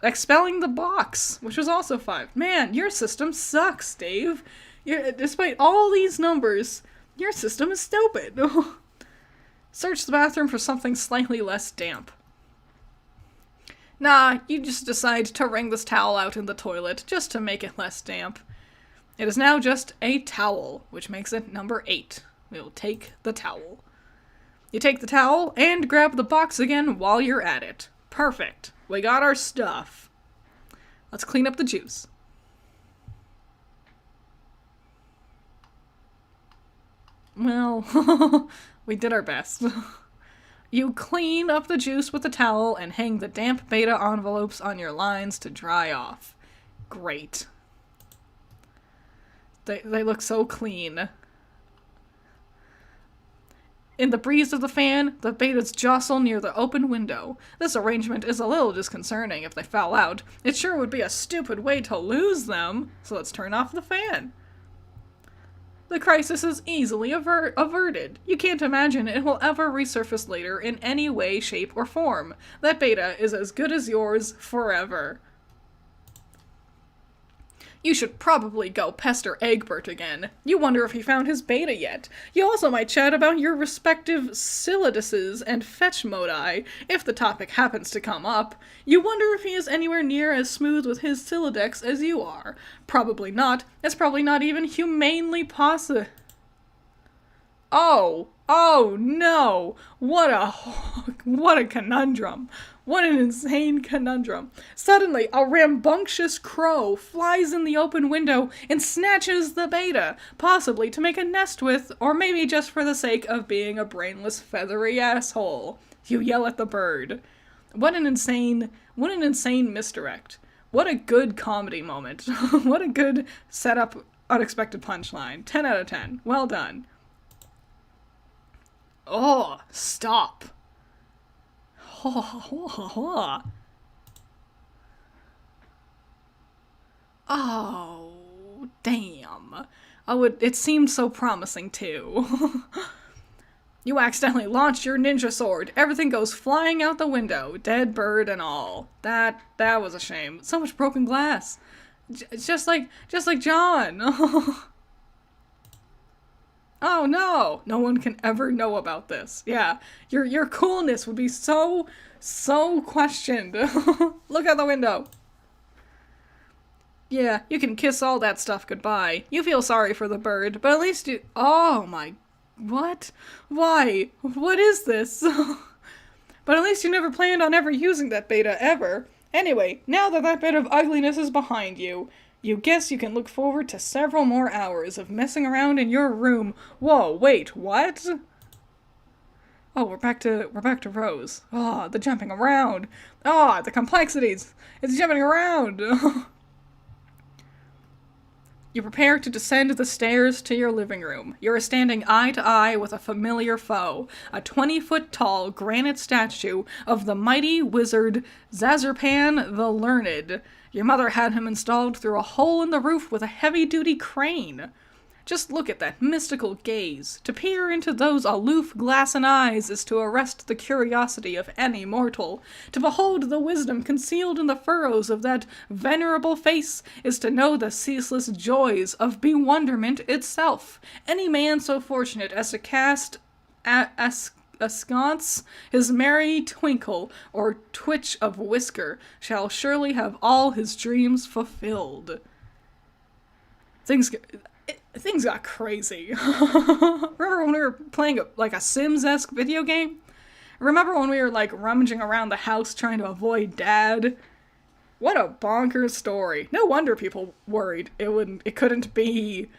expelling the box, which was also 5. Man, your system sucks, Dave. Despite all these numbers, your system is stupid. Search the bathroom for something slightly less damp. Nah, you just decide to wring this towel out in the toilet just to make it less damp. It is now just a towel, which makes it number 8. We'll take the towel. You take the towel and grab the box again while you're at it. Perfect. We got our stuff. Let's clean up the juice. Well, we did our best. You clean up the juice with the towel and hang the damp beta envelopes on your lines to dry off. Great. They look so clean. In the breeze of the fan, the betas jostle near the open window. This arrangement is a little disconcerting if they foul out. It sure would be a stupid way to lose them, so let's turn off the fan. The crisis is easily averted. You can't imagine it will ever resurface later in any way, shape, or form. That beta is as good as yours forever. You should probably go pester Egbert again. You wonder if he found his beta yet. You also might chat about your respective Siladuses and fetch modi, if the topic happens to come up. You wonder if he is anywhere near as smooth with his Siladex as you are. Probably not. It's probably not even humanely possible. Oh no! What a conundrum. What an insane conundrum. Suddenly, a rambunctious crow flies in the open window and snatches the beta, possibly to make a nest with, or maybe just for the sake of being a brainless, feathery asshole. You yell at the bird. What an insane misdirect. What a good comedy moment. What a good setup, unexpected punchline. 10 out of 10. Well done. Oh, stop. Oh, damn. It seemed so promising too. You accidentally launched your ninja sword. Everything goes flying out the window. Dead bird and all. That was a shame. So much broken glass. It's just like John. Oh no. No one can ever know about this. Yeah. Your coolness would be so questioned. Look out the window. Yeah, you can kiss all that stuff goodbye. You feel sorry for the bird, but at least you... Oh my... What? Why? What is this? But at least you never planned on ever using that beta, ever. Anyway, now that bit of ugliness is behind you, you guess you can look forward to several more hours of messing around in your room. Whoa, wait, what? Oh, we're back to Rose. Oh, the jumping around. Oh, the complexities. It's jumping around. You prepare to descend the stairs to your living room. You are standing eye to eye with a familiar foe, a 20-foot-tall granite statue of the mighty wizard Zazurpan the Learned. Your mother had him installed through a hole in the roof with a heavy-duty crane. Just look at that mystical gaze. To peer into those aloof glassen eyes is to arrest the curiosity of any mortal. To behold the wisdom concealed in the furrows of that venerable face is to know the ceaseless joys of bewilderment itself. Any man so fortunate as to cast askance his merry twinkle or twitch of whisker shall surely have all his dreams fulfilled. Things got crazy. Remember when we were playing a Sims-esque video game? Remember when we were rummaging around the house trying to avoid Dad? What a bonkers story. No wonder people worried it couldn't be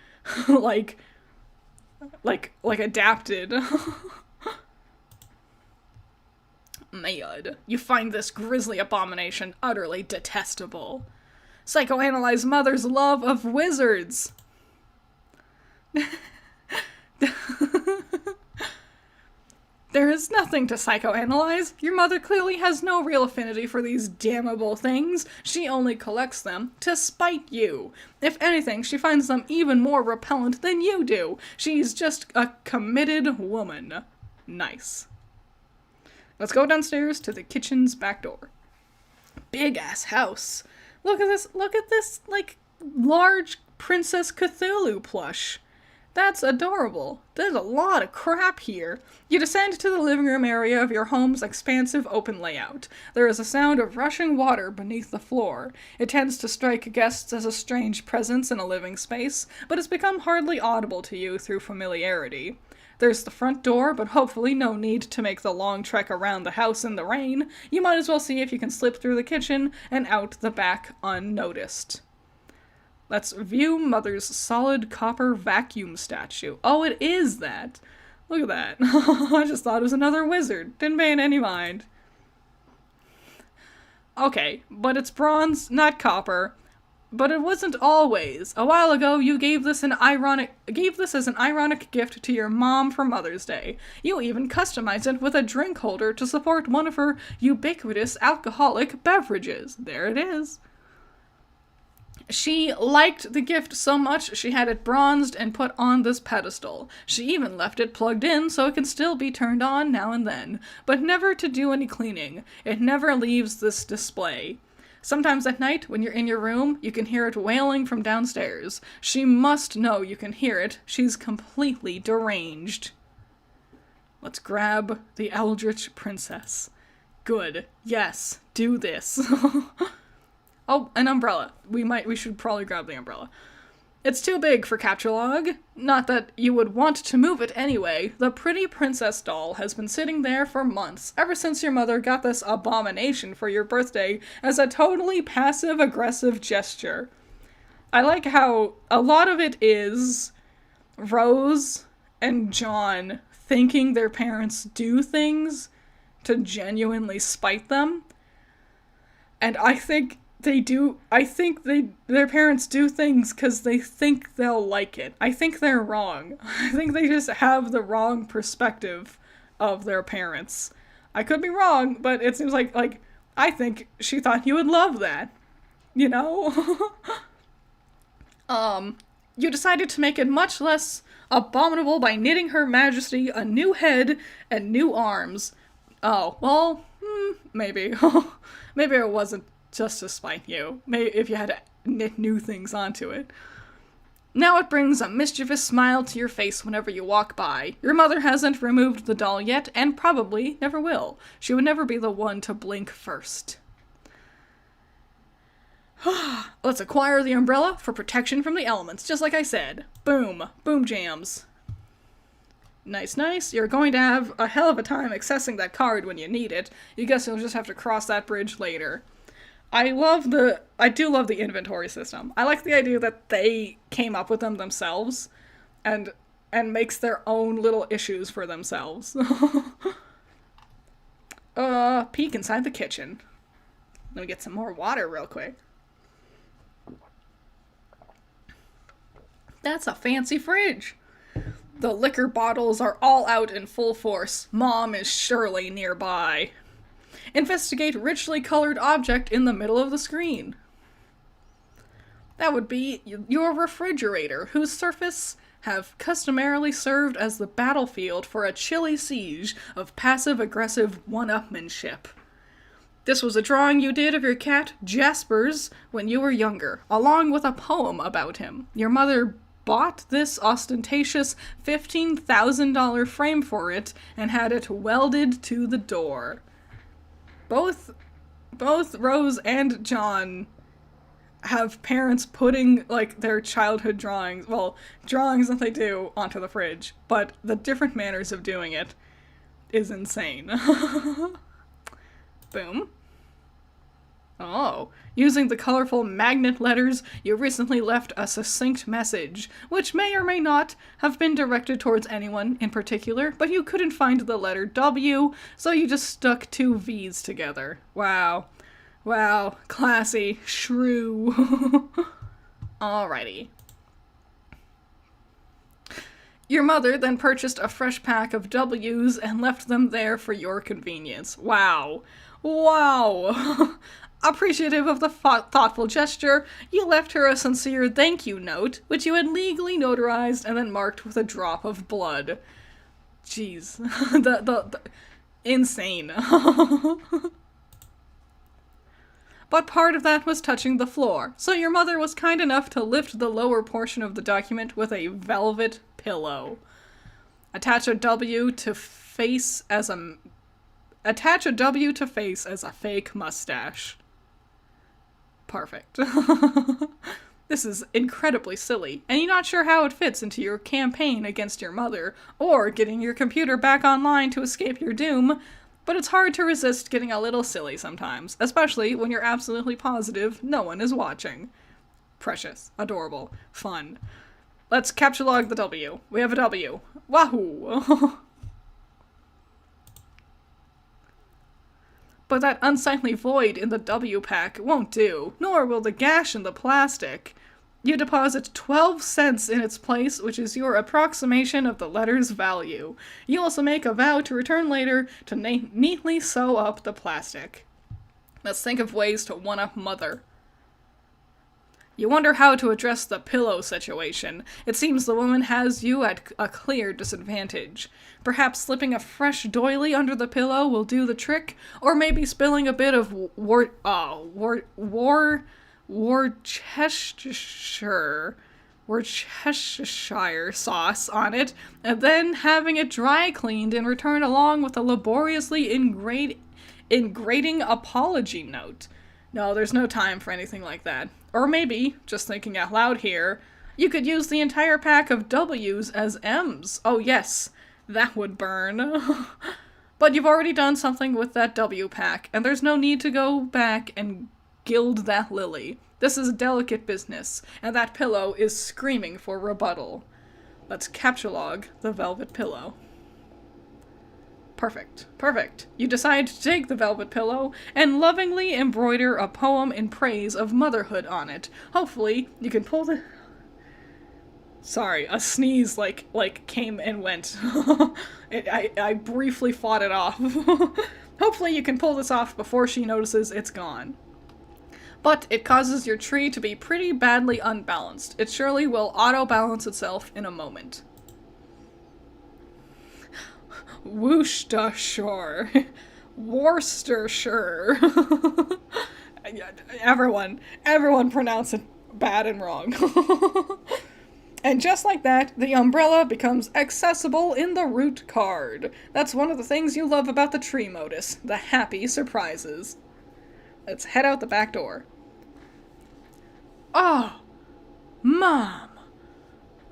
adapted. Man, you find this grisly abomination utterly detestable. Psychoanalyze mother's love of wizards. There is nothing to psychoanalyze. Your mother clearly has no real affinity for these damnable things. She only collects them to spite you. If anything, she finds them even more repellent than you do. She's just a committed woman. Nice. Let's go downstairs to the kitchen's back door. Big-ass house. Look at this, large Princess Cthulhu plush. That's adorable. There's a lot of crap here. You descend to the living room area of your home's expansive open layout. There is a sound of rushing water beneath the floor. It tends to strike guests as a strange presence in a living space, but it's become hardly audible to you through familiarity. There's the front door, but hopefully no need to make the long trek around the house in the rain. You might as well see if you can slip through the kitchen and out the back unnoticed. Let's view Mother's solid copper vacuum statue. Oh, it is that. Look at that. I just thought it was another wizard. Didn't pay any mind. Okay, but it's bronze, not copper. But it wasn't always. A while ago, you gave this as an ironic gift to your mom for Mother's Day. You even customized it with a drink holder to support one of her ubiquitous alcoholic beverages. There it is. She liked the gift so much she had it bronzed and put on this pedestal. She even left it plugged in so it can still be turned on now and then, but never to do any cleaning. It never leaves this display. Sometimes at night, when you're in your room, you can hear it wailing from downstairs. She must know you can hear it. She's completely deranged. Let's grab the Eldritch Princess. Good. Yes, do this. Oh, an umbrella. We should probably grab the umbrella. It's too big for capture log. Not that you would want to move it anyway. The pretty princess doll has been sitting there for months, ever since your mother got this abomination for your birthday as a totally passive-aggressive gesture. I like how a lot of it is Rose and John thinking their parents do things to genuinely spite them. And I think their parents do things because they think they'll like it. I think they're wrong. I think they just have the wrong perspective of their parents. I could be wrong, but it seems like I think she thought you would love that. You know? You decided to make it much less abominable by knitting Her Majesty a new head and new arms. Oh, well, maybe. Maybe it wasn't just to spite you. Maybe if you had to knit new things onto it. Now it brings a mischievous smile to your face whenever you walk by. Your mother hasn't removed the doll yet, and probably never will. She would never be the one to blink first. Let's acquire the umbrella for protection from the elements, just like I said. Boom. Boom jams. Nice, nice. You're going to have a hell of a time accessing that card when you need it. You guess you'll just have to cross that bridge later. I do love the inventory system. I like the idea that they came up with them themselves and makes their own little issues for themselves. Peek inside the kitchen. Let me get some more water real quick. That's a fancy fridge. The liquor bottles are all out in full force. Mom is surely nearby. Investigate richly colored object in the middle of the screen. That would be your refrigerator, whose surface have customarily served as the battlefield for a chilly siege of passive-aggressive one-upmanship. This was a drawing you did of your cat, Jaspers, when you were younger, along with a poem about him. Your mother bought this ostentatious $15,000 frame for it and had it welded to the door. Both Rose and John have parents putting, like, their childhood drawings that they do onto the fridge, but the different manners of doing it is insane. Boom. Oh, using the colorful magnet letters, you recently left a succinct message, which may or may not have been directed towards anyone in particular, but you couldn't find the letter W, so you just stuck two V's together. Wow. Wow. Classy. Shrew. Alrighty. Your mother then purchased a fresh pack of W's and left them there for your convenience. Wow. Wow. Appreciative of the thoughtful gesture, you left her a sincere thank you note, which you had legally notarized and then marked with a drop of blood. Jeez. the insane. But part of that was touching the floor, so your mother was kind enough to lift the lower portion of the document with a velvet pillow. Attach a W to face as a fake mustache. Perfect. This is incredibly silly, and you're not sure how it fits into your campaign against your mother, or getting your computer back online to escape your doom, but it's hard to resist getting a little silly sometimes, especially when you're absolutely positive no one is watching. Precious. Adorable. Fun. Let's capture log the W. We have a W. Wahoo! But that unsightly void in the W pack won't do, nor will the gash in the plastic. You deposit 12 cents in its place, which is your approximation of the letter's value. You also make a vow to return later to neatly sew up the plastic. Let's think of ways to one-up Mother. You wonder how to address the pillow situation. It seems the woman has you at a clear disadvantage. Perhaps slipping a fresh doily under the pillow will do the trick, or maybe spilling a bit of Worcestershire sauce on it, and then having it dry cleaned and returned along with a laboriously ingrating apology note. No, there's no time for anything like that. Or maybe, just thinking out loud here, you could use the entire pack of W's as M's. Oh yes, that would burn. But you've already done something with that W pack, and there's no need to go back and gild that lily. This is delicate business, and that pillow is screaming for rebuttal. Let's captchalogue the velvet pillow. Perfect. Perfect. You decide to take the velvet pillow and lovingly embroider a poem in praise of motherhood on it. Hopefully, you can pull the... Sorry, a sneeze, like came and went. I briefly fought it off. Hopefully you can pull this off before she notices it's gone. But it causes your tree to be pretty badly unbalanced. It surely will auto-balance itself in a moment. Worcestershire. Worcestershire. Everyone pronounce it bad and wrong. And just like that, the umbrella becomes accessible in the root card. That's one of the things you love about the tree modus, the happy surprises. Let's head out the back door. Oh, Mom.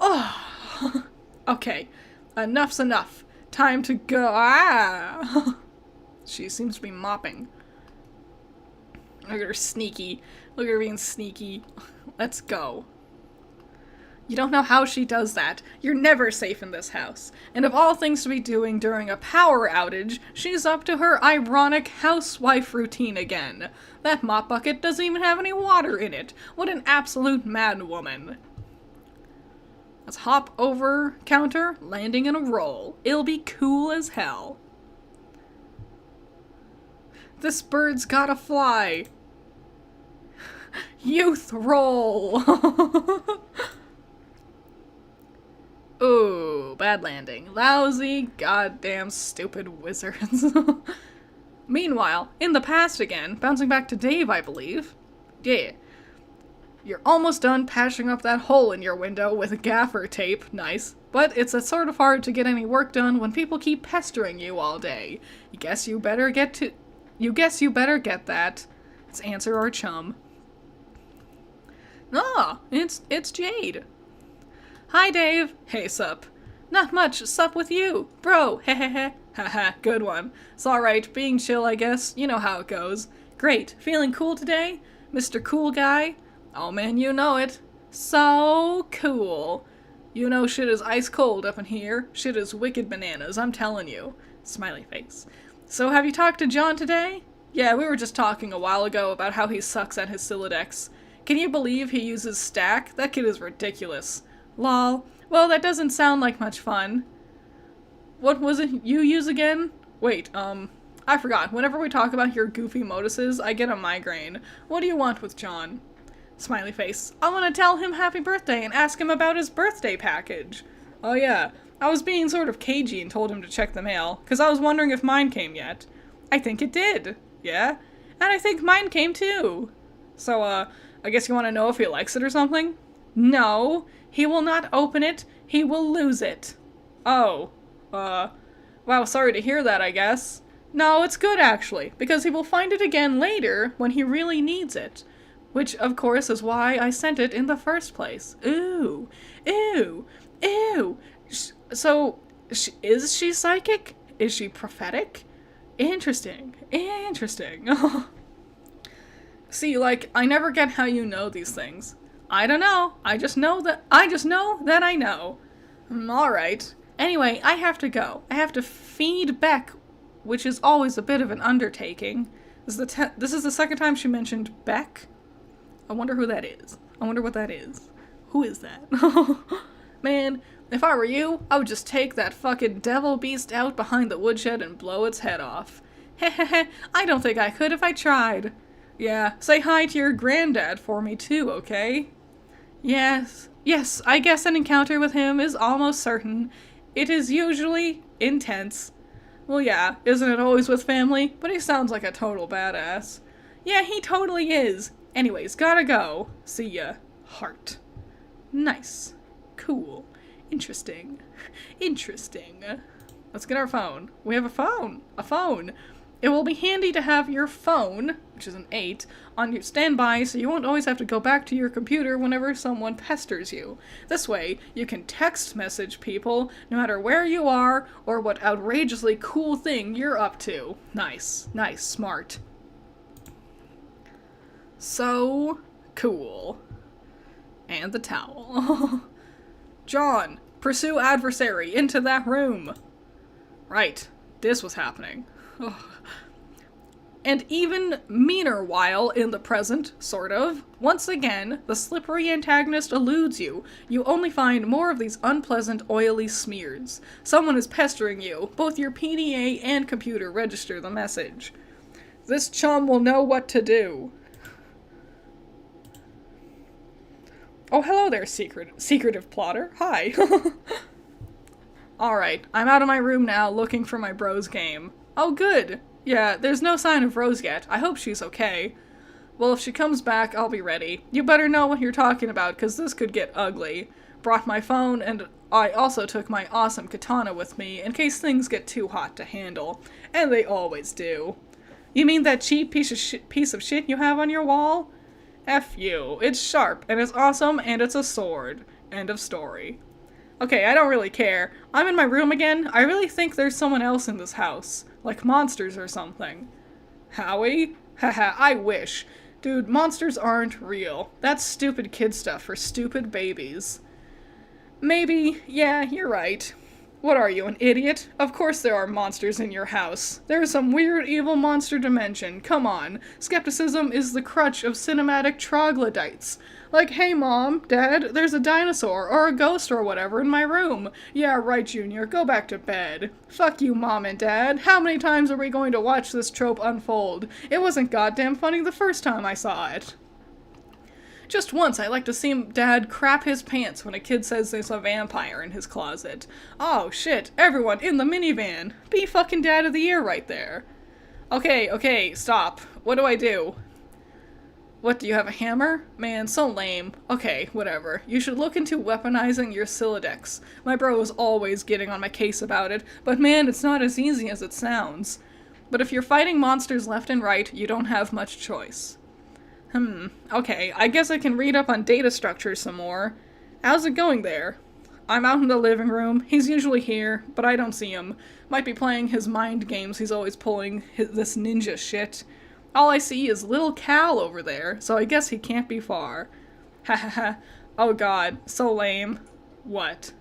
Oh. Okay, enough's enough. Time to go. Ah. She seems to be mopping. Look at her sneaky. Look at her being sneaky. Let's go. You don't know how she does that. You're never safe in this house. And of all things to be doing during a power outage, she's up to her ironic housewife routine again. That mop bucket doesn't even have any water in it. What an absolute madwoman. Let's hop over counter, landing in a roll. It'll be cool as hell. This bird's gotta fly. Youth roll. Ooh, bad landing. Lousy, goddamn stupid wizards. Meanwhile, in the past again, bouncing back to Dave, I believe. Yeah. You're almost done patching up that hole in your window with gaffer tape. Nice. But it's sort of hard to get any work done when people keep pestering you all day. You guess you better get that. Let's answer our chum. Ah, it's Jade. Hi, Dave. Hey, sup. Not much, sup with you. Bro, hehehe. Haha, good one. It's alright, being chill, I guess. You know how it goes. Great. Feeling cool today? Mr. Cool Guy? Oh man, you know it. So cool. You know shit is ice cold up in here. Shit is wicked bananas, I'm telling you. Smiley face. So have you talked to John today? Yeah, we were just talking a while ago about how he sucks at his Sylladex. Can you believe he uses stack? That kid is ridiculous. Lol. Well, that doesn't sound like much fun. What was it you use again? Wait, I forgot. Whenever we talk about your goofy moduses, I get a migraine. What do you want with John? Smiley face. I want to tell him happy birthday and ask him about his birthday package. Oh yeah, I was being sort of cagey and told him to check the mail, because I was wondering if mine came yet. I think it did. Yeah? And I think mine came too. So, I guess you want to know if he likes it or something? No, he will not open it. He will lose it. Oh, wow, sorry to hear that, I guess. No, it's good actually, because he will find it again later when he really needs it. Which, of course, is why I sent it in the first place. Ooh, ew, ew. So, is she psychic? Is she prophetic? Interesting, interesting. See, like, I never get how you know these things. I don't know. I just know that I know. Alright. Anyway, I have to go. I have to feed Beck, which is always a bit of an undertaking. This is the second time she mentioned Beck. I wonder who that is. I wonder what that is. Who is that? Man, if I were you, I would just take that fucking devil beast out behind the woodshed and blow its head off. Hehehe, I don't think I could if I tried. Yeah, say hi to your granddad for me too, okay? Yes, I guess an encounter with him is almost certain. It is usually intense. Well, yeah, isn't it always with family? But he sounds like a total badass. Yeah, he totally is. Anyways, gotta go. See ya. Heart. Nice. Cool. Interesting. Interesting. Let's get our phone. We have a phone. A phone. It will be handy to have your phone, which is an 8, on your standby so you won't always have to go back to your computer whenever someone pesters you. This way, you can text message people no matter where you are or what outrageously cool thing you're up to. Nice. Nice. Smart. So cool. And the towel. John, pursue adversary into that room. Right. This was happening. And even meaner while in the present, sort of. Once again, the slippery antagonist eludes you. You only find more of these unpleasant, oily smears. Someone is pestering you. Both your PDA and computer register the message. This chum will know what to do. Oh, hello there, secretive plotter. Hi. Alright, I'm out of my room now looking for my bro's game. Oh, good. Yeah, there's no sign of Rose yet. I hope she's okay. Well, if she comes back, I'll be ready. You better know what you're talking about, because this could get ugly. Brought my phone, and I also took my awesome katana with me, in case things get too hot to handle. And they always do. You mean that cheap piece of shit you have on your wall? F you. It's sharp, and it's awesome, and it's a sword. End of story. Okay, I don't really care. I'm in my room again. I really think there's someone else in this house. Like monsters or something. Howie? Haha, I wish. Dude, monsters aren't real. That's stupid kid stuff for stupid babies. Maybe. Yeah, you're right. What are you, an idiot? Of course there are monsters in your house. There's some weird evil monster dimension. Come on. Skepticism is the crutch of cinematic troglodytes. Like, hey mom, dad, there's a dinosaur or a ghost or whatever in my room. Yeah, right, Junior, go back to bed. Fuck you, mom and dad. How many times are we going to watch this trope unfold? It wasn't goddamn funny the first time I saw it. Just once, I like to see Dad crap his pants when a kid says there's a vampire in his closet. Oh, shit, everyone in the minivan. Be fucking Dad of the Year right there. Okay, stop. What do I do? What, do you have a hammer? Man, so lame. Okay, whatever. You should look into weaponizing your Silodex. My bro is always getting on my case about it, but man, it's not as easy as it sounds. But if you're fighting monsters left and right, you don't have much choice. Okay, I guess I can read up on data structures some more. How's it going there? I'm out in the living room. He's usually here, but I don't see him. Might be playing his mind games he's always pulling, this ninja shit. All I see is little Cal over there, so I guess he can't be far. Ha ha ha. Oh god, so lame. What?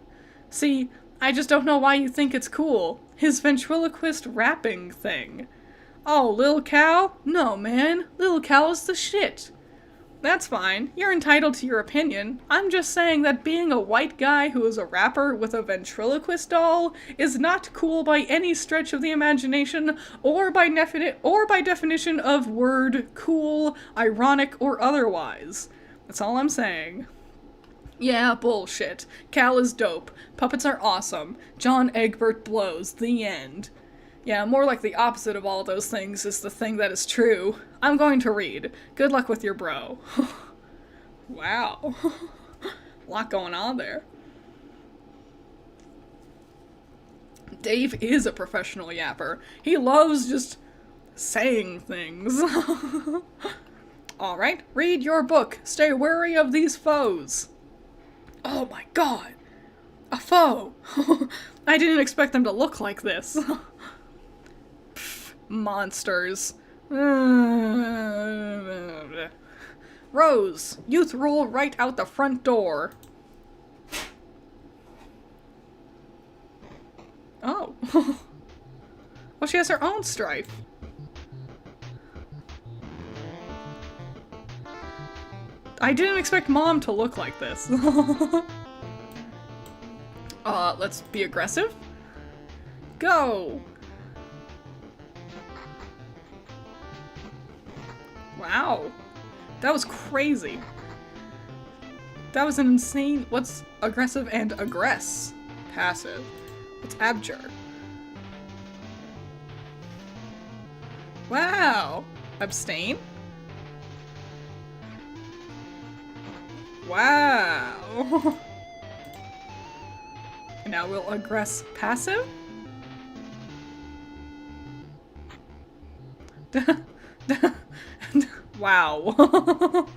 See, I just don't know why you think it's cool. His ventriloquist rapping thing. Oh, Lil Cal? No, man. Lil Cal is the shit. That's fine. You're entitled to your opinion. I'm just saying that being a white guy who is a rapper with a ventriloquist doll is not cool by any stretch of the imagination or by definition of word cool, ironic, or otherwise. That's all I'm saying. Yeah, bullshit. Cal is dope. Puppets are awesome. John Egbert blows. The end. Yeah, more like the opposite of all those things is the thing that is true. I'm going to read. Good luck with your bro. Wow. A lot going on there. Dave is a professional yapper. He loves just saying things. Alright, read your book. Stay wary of these foes. Oh my god. A foe. I didn't expect them to look like this. Monsters. Rose, youth rule right out the front door. Oh. Well, she has her own strife. I didn't expect Mom to look like this. Let's be aggressive. Go! Wow. That was crazy. That was an insane... What's aggressive and aggress? Passive. It's abjure. Wow. Abstain? Wow. Now we'll aggress passive? Wow.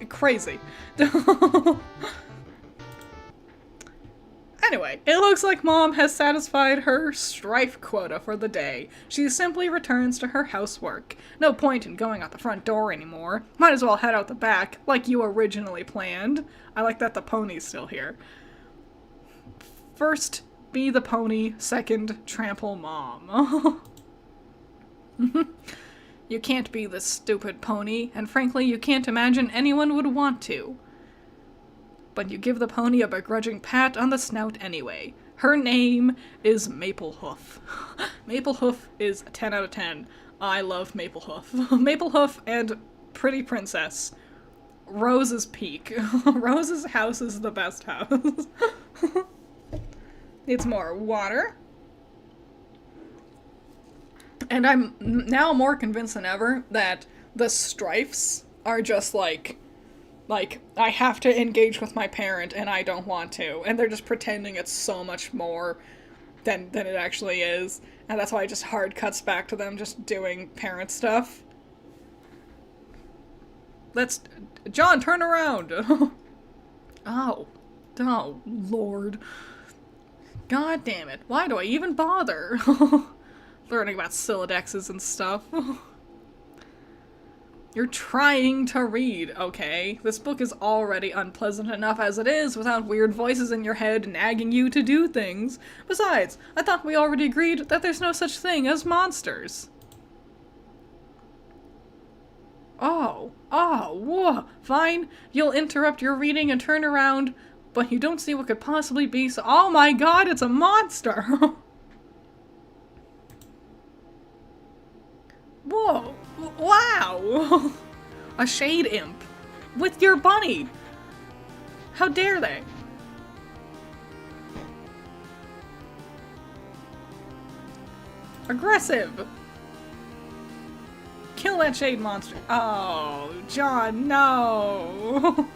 Crazy. Anyway, it looks like Mom has satisfied her strife quota for the day. She simply returns to her housework. No point in going out the front door anymore. Might as well head out the back, like you originally planned. I like that the pony's still here. First, be the pony. Second, trample Mom. You can't be this stupid pony, and frankly, you can't imagine anyone would want to. But you give the pony a begrudging pat on the snout anyway. Her name is Maplehoof. Maplehoof is a 10 out of 10. I love Maplehoof. Maplehoof and Pretty Princess. Rose's peak. Rose's house is the best house. Needs more water. And I'm now more convinced than ever that the strifes are just like, I have to engage with my parent and I don't want to. And they're just pretending it's so much more than it actually is. And that's why it just hard cuts back to them just doing parent stuff. John, turn around! Oh, Lord. God damn it. Why do I even bother? Learning about syllodexes and stuff. You're trying to read, okay? This book is already unpleasant enough as it is without weird voices in your head nagging you to do things. Besides, I thought we already agreed that there's no such thing as monsters. Whoa, fine. You'll interrupt your reading and turn around, but you don't see what could possibly be, so— oh my god, it's a monster! Whoa, wow! A shade imp. With your bunny! How dare they? Aggressive! Kill that shade monster. Oh, John, no!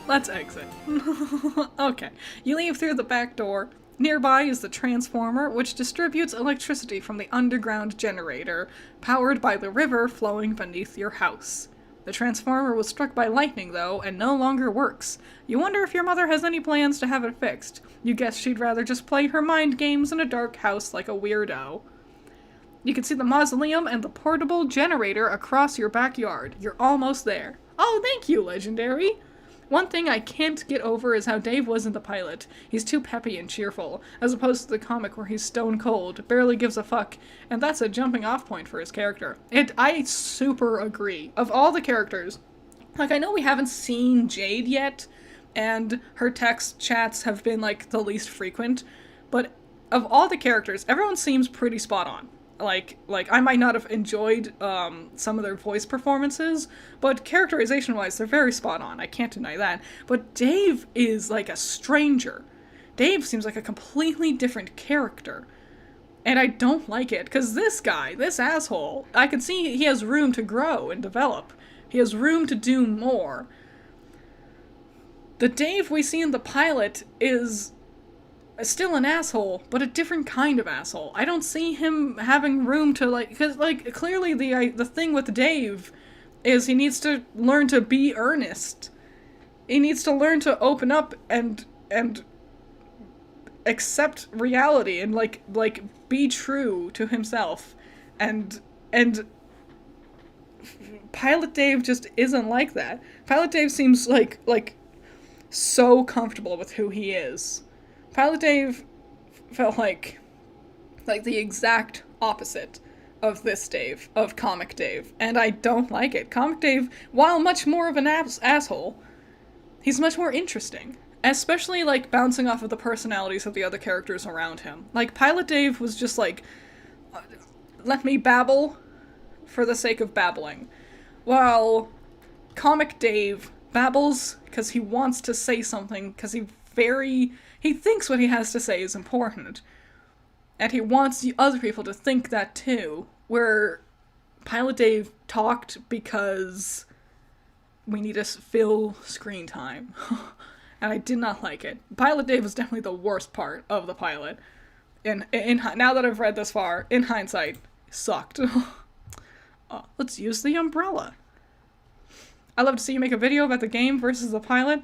Let's exit. Okay, you leave through the back door. Nearby is the transformer, which distributes electricity from the underground generator, powered by the river flowing beneath your house. The transformer was struck by lightning, though, and no longer works. You wonder if your mother has any plans to have it fixed. You guess she'd rather just play her mind games in a dark house like a weirdo. You can see the mausoleum and the portable generator across your backyard. You're almost there. Oh, thank you, Legendary! One thing I can't get over is how Dave was in the pilot. He's too peppy and cheerful, as opposed to the comic where he's stone cold, barely gives a fuck, and that's a jumping off point for his character. I super agree. Of all the characters, like, I know we haven't seen Jade yet, and her text chats have been, like, the least frequent, but of all the characters, everyone seems pretty spot on. Like, I might not have enjoyed some of their voice performances, but characterization-wise, they're very spot on. I can't deny that. But Dave is like a stranger. Dave seems like a completely different character. And I don't like it, because this guy, this asshole, I can see he has room to grow and develop. He has room to do more. The Dave we see in the pilot is still an asshole, but a different kind of asshole. I don't see him having room to, like, because, like, clearly the thing with Dave is he needs to learn to be earnest. He needs to learn to open up and accept reality and, like, be true to himself. And Pilot Dave just isn't like that. Pilot Dave seems like so comfortable with who he is. Pilot Dave felt like the exact opposite of this Dave, of Comic Dave, and I don't like it. Comic Dave, while much more of an asshole, he's much more interesting, especially, like, bouncing off of the personalities of the other characters around him. Like, Pilot Dave was just like, let me babble for the sake of babbling, while Comic Dave babbles because he wants to say something, because he thinks what he has to say is important. And he wants the other people to think that too. Where Pilot Dave talked because we need to fill screen time. And I did not like it. Pilot Dave was definitely the worst part of the pilot. Now that I've read this far, in hindsight, sucked. Let's use the umbrella. I'd love to see you make a video about the game versus the pilot.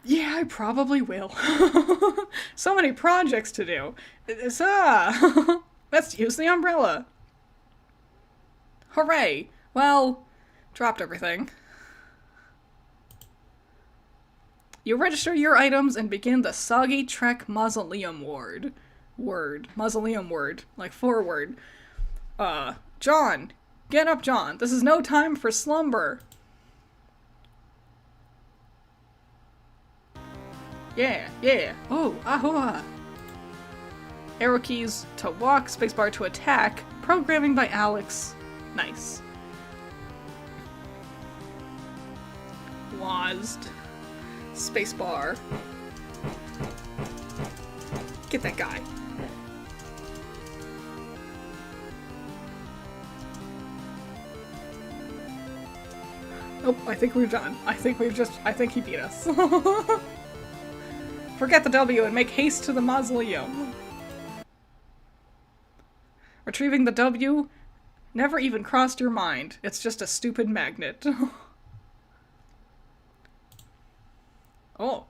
Yeah, I probably will. So many projects to do. Let's use the umbrella. Hooray. Well, dropped everything. You register your items and begin the Soggy Trek Mausoleum Mausoleum word. Like forward. John. Get up, John. This is no time for slumber. Yeah. Oh, ahua. Arrow keys to walk, spacebar to attack. Programming by Alex. Nice. Wazd. Spacebar. Get that guy. Nope, I think we're done. I think he beat us. Forget the W and make haste to the mausoleum. Retrieving the W never even crossed your mind. It's just a stupid magnet. Oh.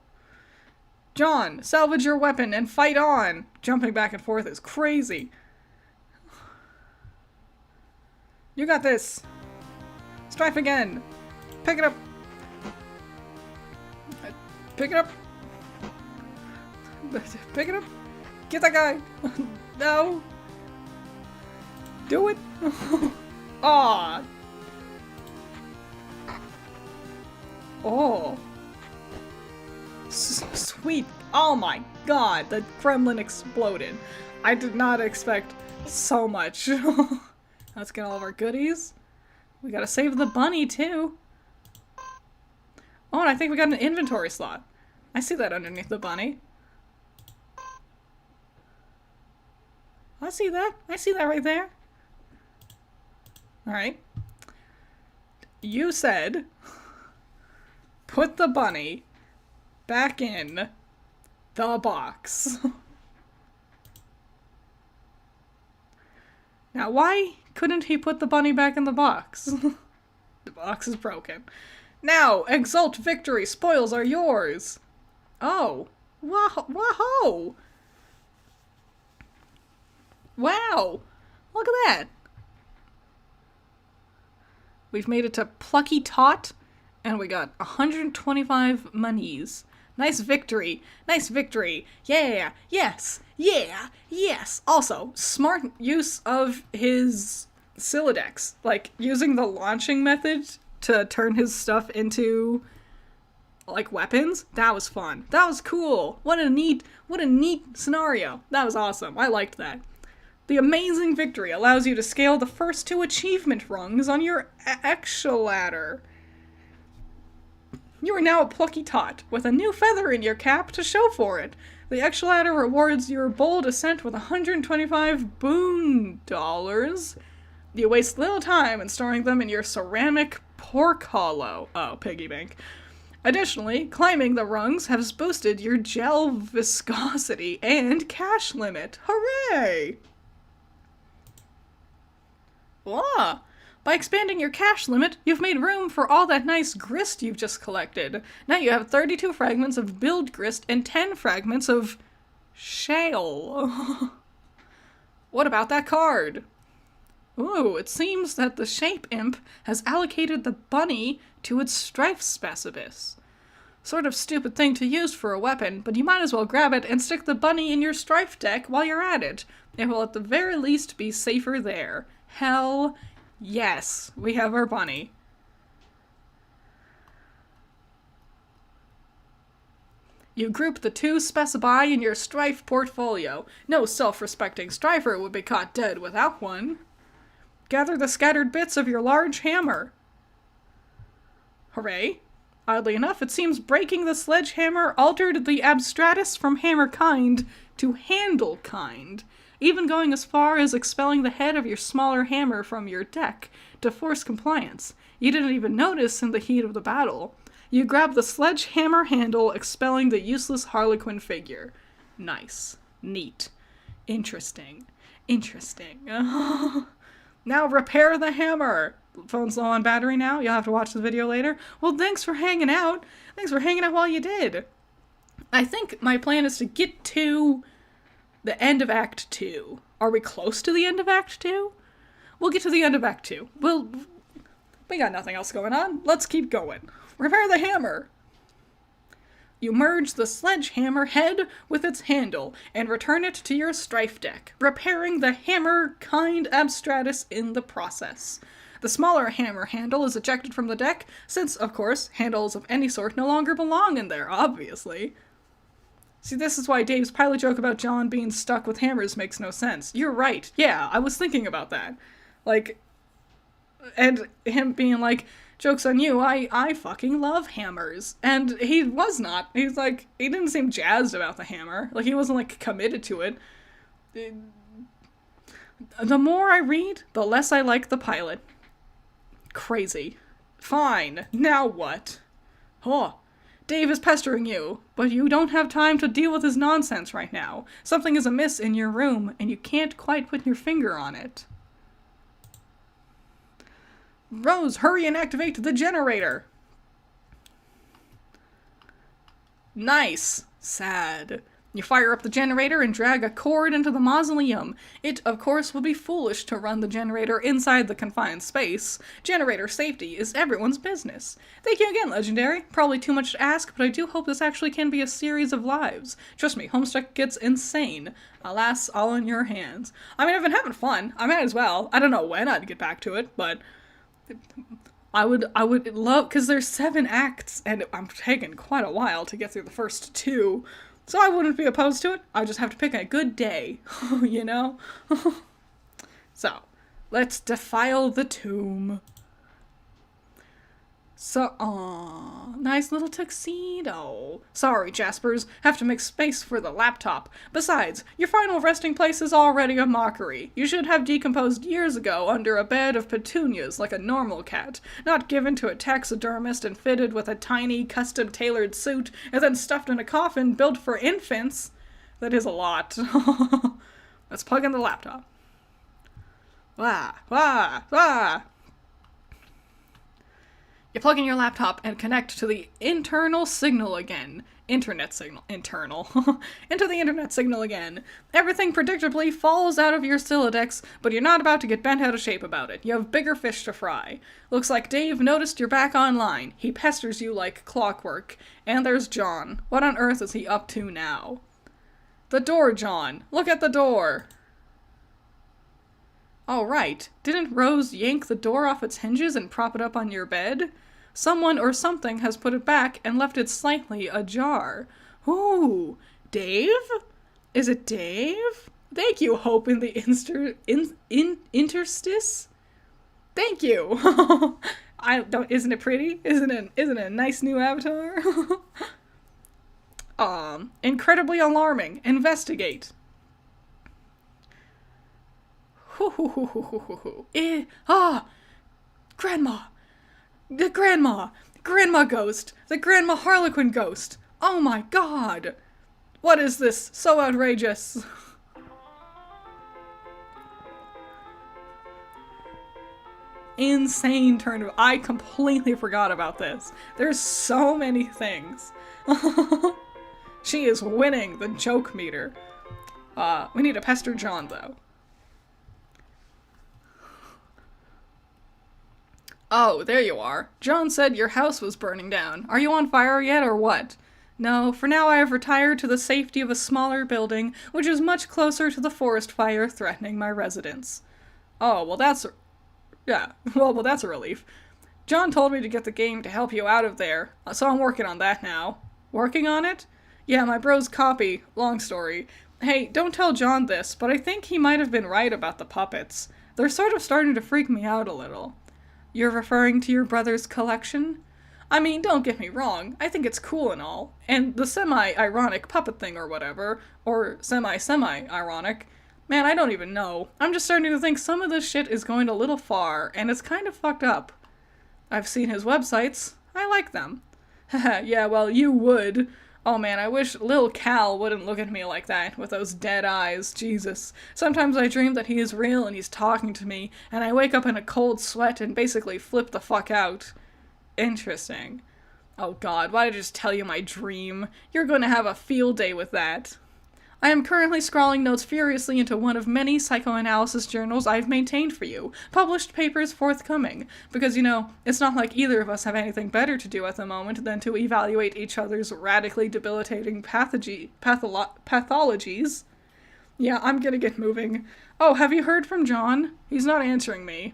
John, salvage your weapon and fight on! Jumping back and forth is crazy. You got this. Strife again. Pick it up. Pick it up. Pick it up. Get that guy. No. Do it. Aw. Oh. Sweet. Oh my god. The Kremlin exploded. I did not expect so much. Let's get all of our goodies. We gotta save the bunny too. Oh, and I think we got an inventory slot. I see that underneath the bunny. I see that. I see that right there. Alright. You said, put the bunny back in the box. Now, why couldn't he put the bunny back in the box? The box is broken. Now, exult victory, spoils are yours. Oh. Whoa. Wow. Look at that. We've made it to Plucky Tot, and we got 125 monies. Nice victory. Nice victory. Yeah. Yes. Yeah. Yes. Also, smart use of his Silodex. Like, using the launching method to turn his stuff into, like, weapons. That was fun. That was cool. What a neat scenario. That was awesome. I liked that. The amazing victory allows you to scale the first 2 achievement rungs on your extra ladder. You are now a Plucky Tot, with a new feather in your cap to show for it. The extra ladder rewards your bold ascent with 125 boon dollars. You waste little time in storing them in your ceramic pork hollow. Oh, piggy bank. Additionally, climbing the rungs has boosted your gel viscosity and cash limit. Hooray! Ah! By expanding your cash limit, you've made room for all that nice grist you've just collected. Now you have 32 fragments of build grist and 10 fragments of shale. What about that card? Ooh, it seems that the Shape Imp has allocated the bunny to its Strife Specibus. Sort of stupid thing to use for a weapon, but you might as well grab it and stick the bunny in your Strife deck while you're at it. It will at the very least be safer there. Hell yes, we have our bunny. You group the 2 specify in your Strife portfolio. No self-respecting strifer would be caught dead without one. Gather the scattered bits of your large hammer. Hooray. Oddly enough, it seems breaking the sledgehammer altered the abstratus from hammer kind to handle kind, even going as far as expelling the head of your smaller hammer from your deck to force compliance. You didn't even notice in the heat of the battle. You grab the sledgehammer handle, expelling the useless Harlequin figure. Nice. Neat. Interesting. Now repair the hammer! Phone's low on battery now. You'll have to watch the video later. Well, thanks for hanging out. Thanks for hanging out while you did. I think my plan is to get to the end of Act 2. Are we close to the end of Act 2? We'll get to the end of Act 2. We got nothing else going on. Let's keep going. Repair the hammer. You merge the sledgehammer head with its handle and return it to your strife deck, repairing the hammer kind abstratus in the process. The smaller hammer handle is ejected from the deck, since, of course, handles of any sort no longer belong in there, obviously. See, this is why Dave's pilot joke about John being stuck with hammers makes no sense. You're right. Yeah, I was thinking about that. Like, and him being like, joke's on you, I fucking love hammers. And he was not. He's like, he didn't seem jazzed about the hammer. Like, he wasn't, like, committed to it. The more I read, the less I like the pilot. Crazy. Fine. Now what? Oh, Dave is pestering you, but you don't have time to deal with his nonsense right now. Something is amiss in your room, and you can't quite put your finger on it. Rose, hurry and activate the generator! Nice. Sad. You fire up the generator and drag a cord into the mausoleum. It, of course, would be foolish to run the generator inside the confined space. Generator safety is everyone's business. Thank you again, Legendary. Probably too much to ask, but I do hope this actually can be a series of lives. Trust me, Homestuck gets insane. Alas, all in your hands. I mean, I've been having fun. I might as well. I don't know when I'd get back to it, but I would love, because there's 7 acts, and I'm taking quite a while to get through the first 2. So I wouldn't be opposed to it. I just have to pick a good day, you know? So, let's defile the tomb. So, aw, nice little tuxedo. Sorry, Jaspers, have to make space for the laptop. Besides, your final resting place is already a mockery. You should have decomposed years ago under a bed of petunias like a normal cat, not given to a taxidermist and fitted with a tiny, custom-tailored suit and then stuffed in a coffin built for infants. That is a lot. Let's plug in the laptop. Wah, wah, wah. You plug in your laptop and connect to the internal signal again. Internet signal. Internal. Into the internet signal again. Everything predictably falls out of your Silodex, but you're not about to get bent out of shape about it. You have bigger fish to fry. Looks like Dave noticed you're back online. He pesters you like clockwork. And there's John. What on earth is he up to now? The door, John. Look at the door. Oh, right. Didn't Rose yank the door off its hinges and prop it up on your bed? Someone or something has put it back and left it slightly ajar. Ooh, Dave? Is it Dave? Thank you, Hope in the interstice. Thank you. Isn't it pretty? Isn't it a nice new avatar? Incredibly alarming. Investigate. Grandma! The Grandma ghost! The Grandma Harlequin ghost! Oh my god! What is this? So outrageous! Insane turn of... I completely forgot about this. There's so many things. She is winning the joke meter. We need to pester John, though. Oh, there you are. John said your house was burning down. Are you on fire yet, or what? No, for now I have retired to the safety of a smaller building, which is much closer to the forest fire threatening my residence. Oh, well that's... Yeah, well, that's a relief. John told me to get the game to help you out of there, so I'm working on that now. Working on it? Yeah, my bro's copy. Long story. Hey, don't tell John this, but I think he might have been right about the puppets. They're sort of starting to freak me out a little. You're referring to your brother's collection? I mean, don't get me wrong, I think it's cool and all, and the semi-ironic puppet thing or whatever, or semi-ironic, man, I don't even know. I'm just starting to think some of this shit is going a little far, and it's kind of fucked up. I've seen his websites. I like them. Haha, yeah, well, you would. Oh man, I wish Lil Cal wouldn't look at me like that, with those dead eyes, Jesus. Sometimes I dream that he is real and he's talking to me, and I wake up in a cold sweat and basically flip the fuck out. Interesting. Oh god, why did I just tell you my dream? You're going to have a field day with that. I am currently scrawling notes furiously into one of many psychoanalysis journals I've maintained for you. Published papers forthcoming. Because, it's not like either of us have anything better to do at the moment than to evaluate each other's radically debilitating pathologies. Yeah, I'm gonna get moving. Oh, have you heard from John? He's not answering me.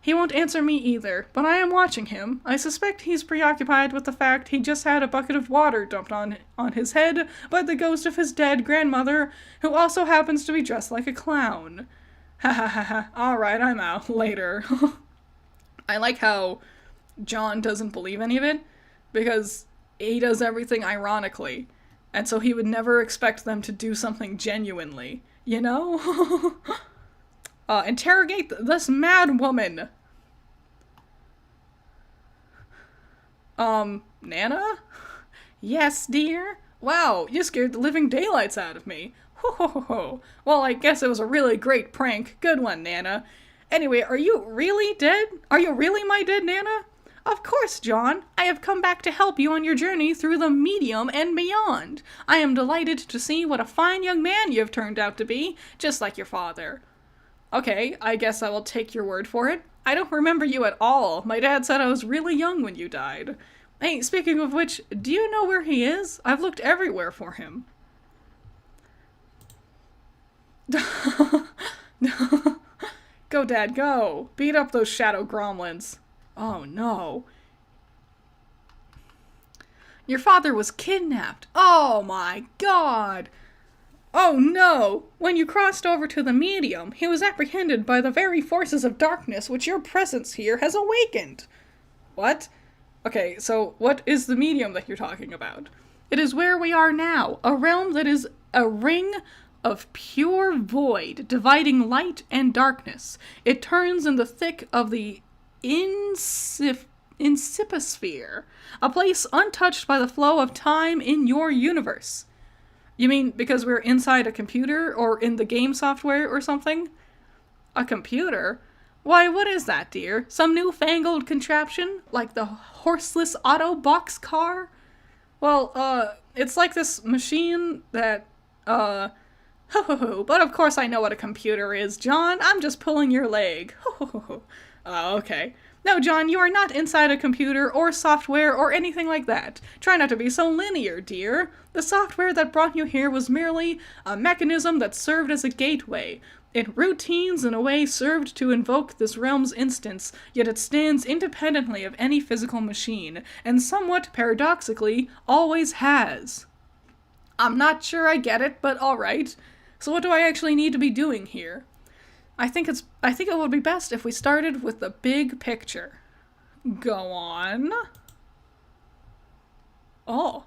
He won't answer me either, but I am watching him. I suspect he's preoccupied with the fact he just had a bucket of water dumped on his head by the ghost of his dead grandmother, who also happens to be dressed like a clown. Ha ha ha ha. Alright, I'm out. Later. I like how John doesn't believe any of it, because he does everything ironically, and so he would never expect them to do something genuinely, Interrogate this mad woman. Nana? Yes, dear? Wow, you scared the living daylights out of me. Ho ho ho ho. Well, I guess it was a really great prank. Good one, Nana. Anyway, are you really dead? Are you really my dead Nana? Of course, John. I have come back to help you on your journey through the medium and beyond. I am delighted to see what a fine young man you have turned out to be, just like your father. Okay, I guess I will take your word for it. I don't remember you at all. My dad said I was really young when you died. Hey, speaking of which, do you know where he is? I've looked everywhere for him. Go, Dad, go. Beat up those shadow gremlins. Oh, no. Your father was kidnapped. Oh, my God. Oh no! When you crossed over to the medium, he was apprehended by the very forces of darkness which your presence here has awakened. What? Okay, so what is the medium that you're talking about? It is where we are now, a realm that is a ring of pure void, dividing light and darkness. It turns in the thick of the inciposphere, a place untouched by the flow of time in your universe. You mean because we're inside a computer or in the game software or something? A computer? Why, what is that, dear? Some newfangled contraption? Like the horseless auto box car? Well, it's like this machine that, ho ho ho, but of course I know what a computer is, John. I'm just pulling your leg. Ho ho ho ho. Okay. No, John, you are not inside a computer or software or anything like that. Try not to be so linear, dear. The software that brought you here was merely a mechanism that served as a gateway. It routines in a way served to invoke this realm's instance, yet it stands independently of any physical machine, and somewhat paradoxically, always has. I'm not sure I get it, but alright. So what do I actually need to be doing here? I think it would be best if we started with the big picture. Go on. Oh.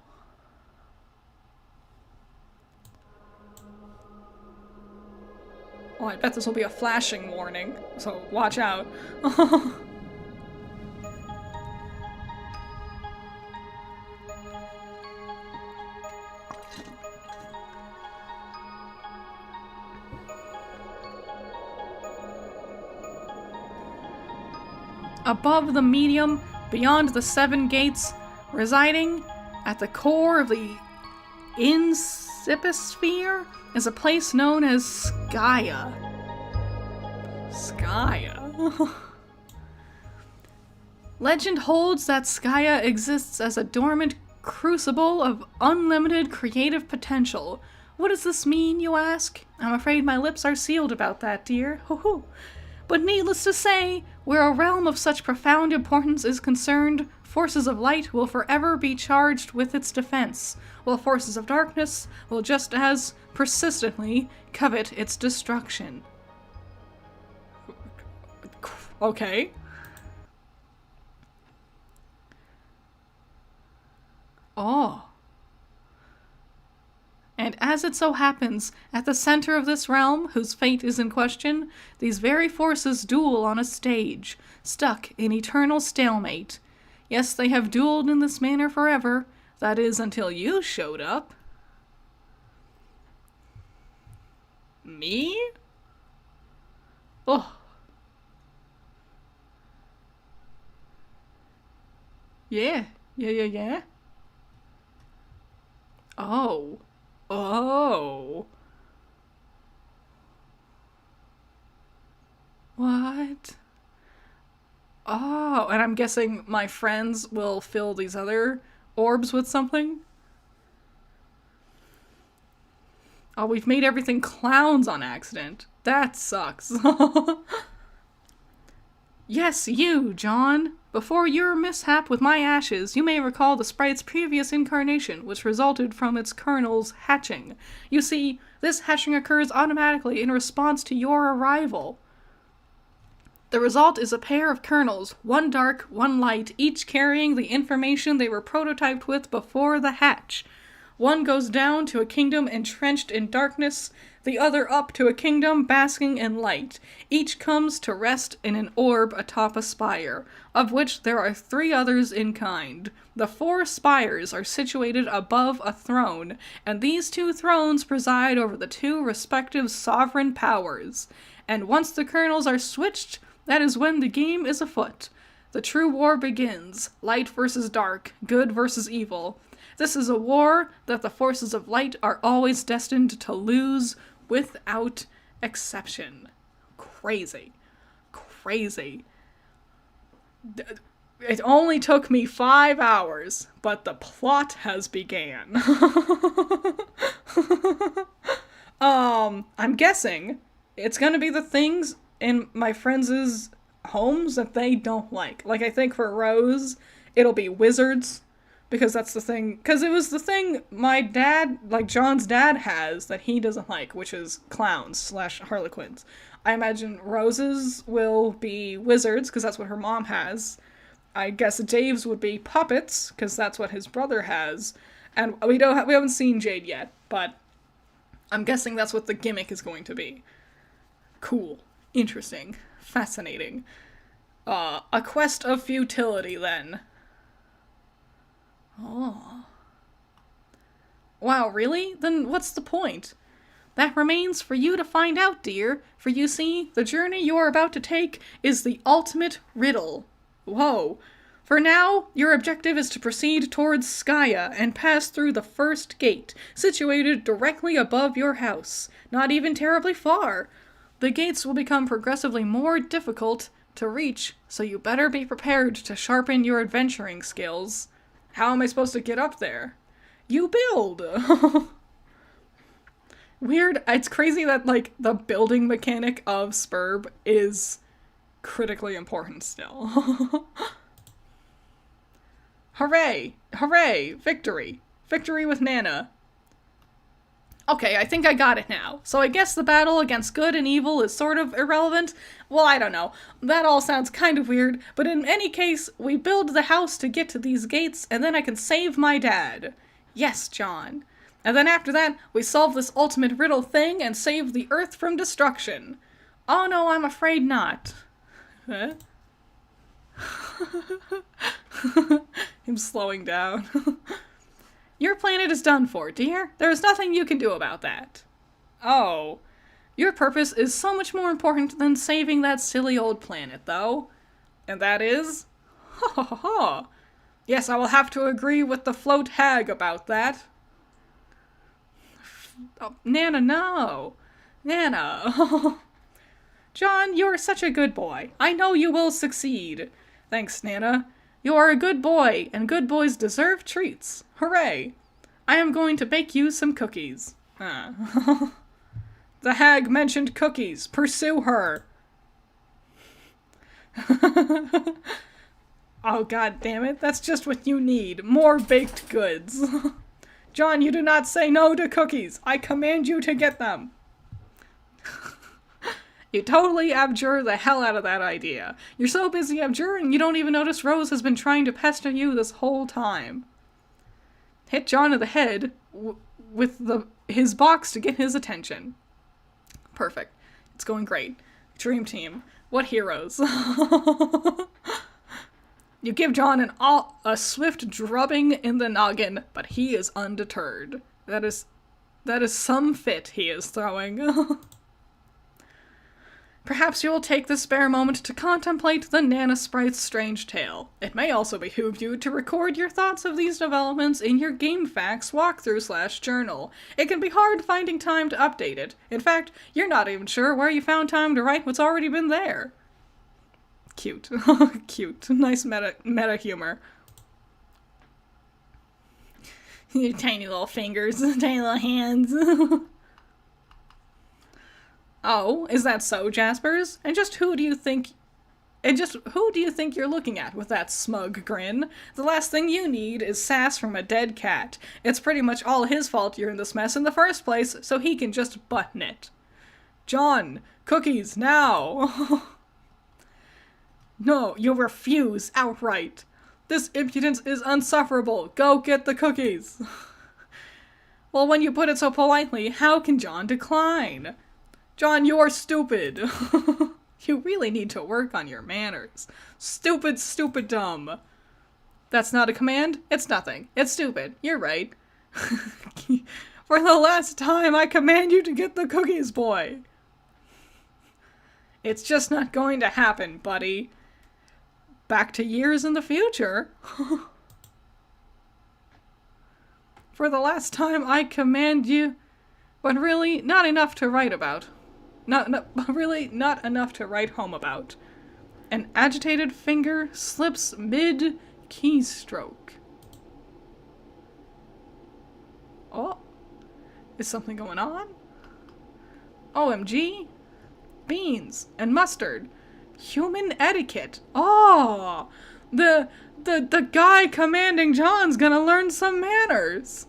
Oh, I bet this will be a flashing warning, so watch out. Above the medium, beyond the 7 gates, residing at the core of the inciposphere is a place known as Skya. Skya? Legend holds that Skya exists as a dormant crucible of unlimited creative potential. What does this mean, you ask? I'm afraid my lips are sealed about that, dear. Hoo-hoo. But needless to say, where a realm of such profound importance is concerned, forces of light will forever be charged with its defense, while forces of darkness will just as persistently covet its destruction. Okay. Oh. And as it so happens, at the center of this realm, whose fate is in question, these very forces duel on a stage, stuck in eternal stalemate. Yes, they have dueled in this manner forever. That is, until you showed up. Me? Oh. Yeah. Yeah. Oh. Oh. What? Oh, and I'm guessing my friends will fill these other orbs with something? Oh, we've made everything clowns on accident. That sucks. Yes, you, John. Before your mishap with my ashes, you may recall the sprite's previous incarnation, which resulted from its kernel's hatching. You see, this hatching occurs automatically in response to your arrival. The result is a pair of kernels, one dark, one light, each carrying the information they were prototyped with before the hatch. One goes down to a kingdom entrenched in darkness, the other up to a kingdom basking in light. Each comes to rest in an orb atop a spire, of which there are 3 others in kind. The 4 spires are situated above a throne, and these 2 thrones preside over the 2 respective sovereign powers. And once the kernels are switched, that is when the game is afoot. The true war begins, light versus dark, good versus evil. This is a war that the forces of light are always destined to lose without exception. Crazy. Crazy. It only took me 5 hours, but the plot has began. I'm guessing it's gonna be the things in my friends' homes that they don't like. Like, I think for Rose, it'll be wizards, because that's the thing, because it was the thing my dad, like John's dad has that he doesn't like, which is clowns / harlequins. I imagine Rose's will be wizards, because that's what her mom has. I guess Dave's would be puppets, because that's what his brother has. And we haven't seen Jade yet, but I'm guessing that's what the gimmick is going to be. Cool. Interesting. Fascinating. A quest of futility, then. Oh. Wow, really? Then what's the point? That remains for you to find out, dear, for you see, the journey you are about to take is the ultimate riddle. Whoa. For now, your objective is to proceed towards Skaya and pass through the first gate, situated directly above your house. Not even terribly far. The gates will become progressively more difficult to reach, so you better be prepared to sharpen your adventuring skills. How am I supposed to get up there? You build! Weird. It's crazy that, like, the building mechanic of Spurb is critically important still. Hooray! Hooray! Victory! Victory with Nana. Okay, I think I got it now. So I guess the battle against good and evil is sort of irrelevant? Well, I don't know. That all sounds kind of weird, but in any case, we build the house to get to these gates, and then I can save my dad. Yes, John. And then after that, we solve this ultimate riddle thing and save the Earth from destruction. Oh no, I'm afraid not. Huh? I'm slowing down. Your planet is done for, dear. There is nothing you can do about that. Oh. Your purpose is so much more important than saving that silly old planet, though. And that is? Ha ha ha ha. Yes, I will have to agree with the float hag about that. Oh, Nana, no. Nana. John, you are such a good boy. I know you will succeed. Thanks, Nana. You are a good boy, and good boys deserve treats. Hooray! I am going to bake you some cookies. The hag mentioned cookies. Pursue her. Oh, god damn it. That's just what you need. More baked goods. John, you do not say no to cookies. I command you to get them. You totally abjure the hell out of that idea. You're so busy abjuring, you don't even notice Rose has been trying to pester you this whole time. Hit John in the head with his box to get his attention. Perfect. It's going great. Dream team. What heroes. You give John a swift drubbing in the noggin, but he is undeterred. That is some fit he is throwing. Perhaps you will take this spare moment to contemplate the Nana Sprite's strange tale. It may also behoove you to record your thoughts of these developments in your GameFAQs walkthrough/journal. It can be hard finding time to update it. In fact, you're not even sure where you found time to write what's already been there. Cute. Cute. Nice meta humor. Your tiny little fingers, tiny little hands. Oh, is that so, Jaspers? And just who do you think you're looking at with that smug grin? The last thing you need is sass from a dead cat. It's pretty much all his fault you're in this mess in the first place, so he can just button it. John, cookies, now! No, you refuse outright. This impudence is insufferable. Go get the cookies. Well, when you put it so politely, how can John decline? John, you're stupid. You really need to work on your manners. Stupid, stupid, dumb. That's not a command? It's nothing. It's stupid. You're right. For the last time, I command you to get the cookies, boy. It's just not going to happen, buddy. Back to years in the future. For the last time, I command you, but really not enough to write about. Really not enough to write home about. An agitated finger slips mid-keystroke. Oh, is something going on? OMG? Beans and mustard. Human etiquette. Oh, the guy commanding John's gonna learn some manners.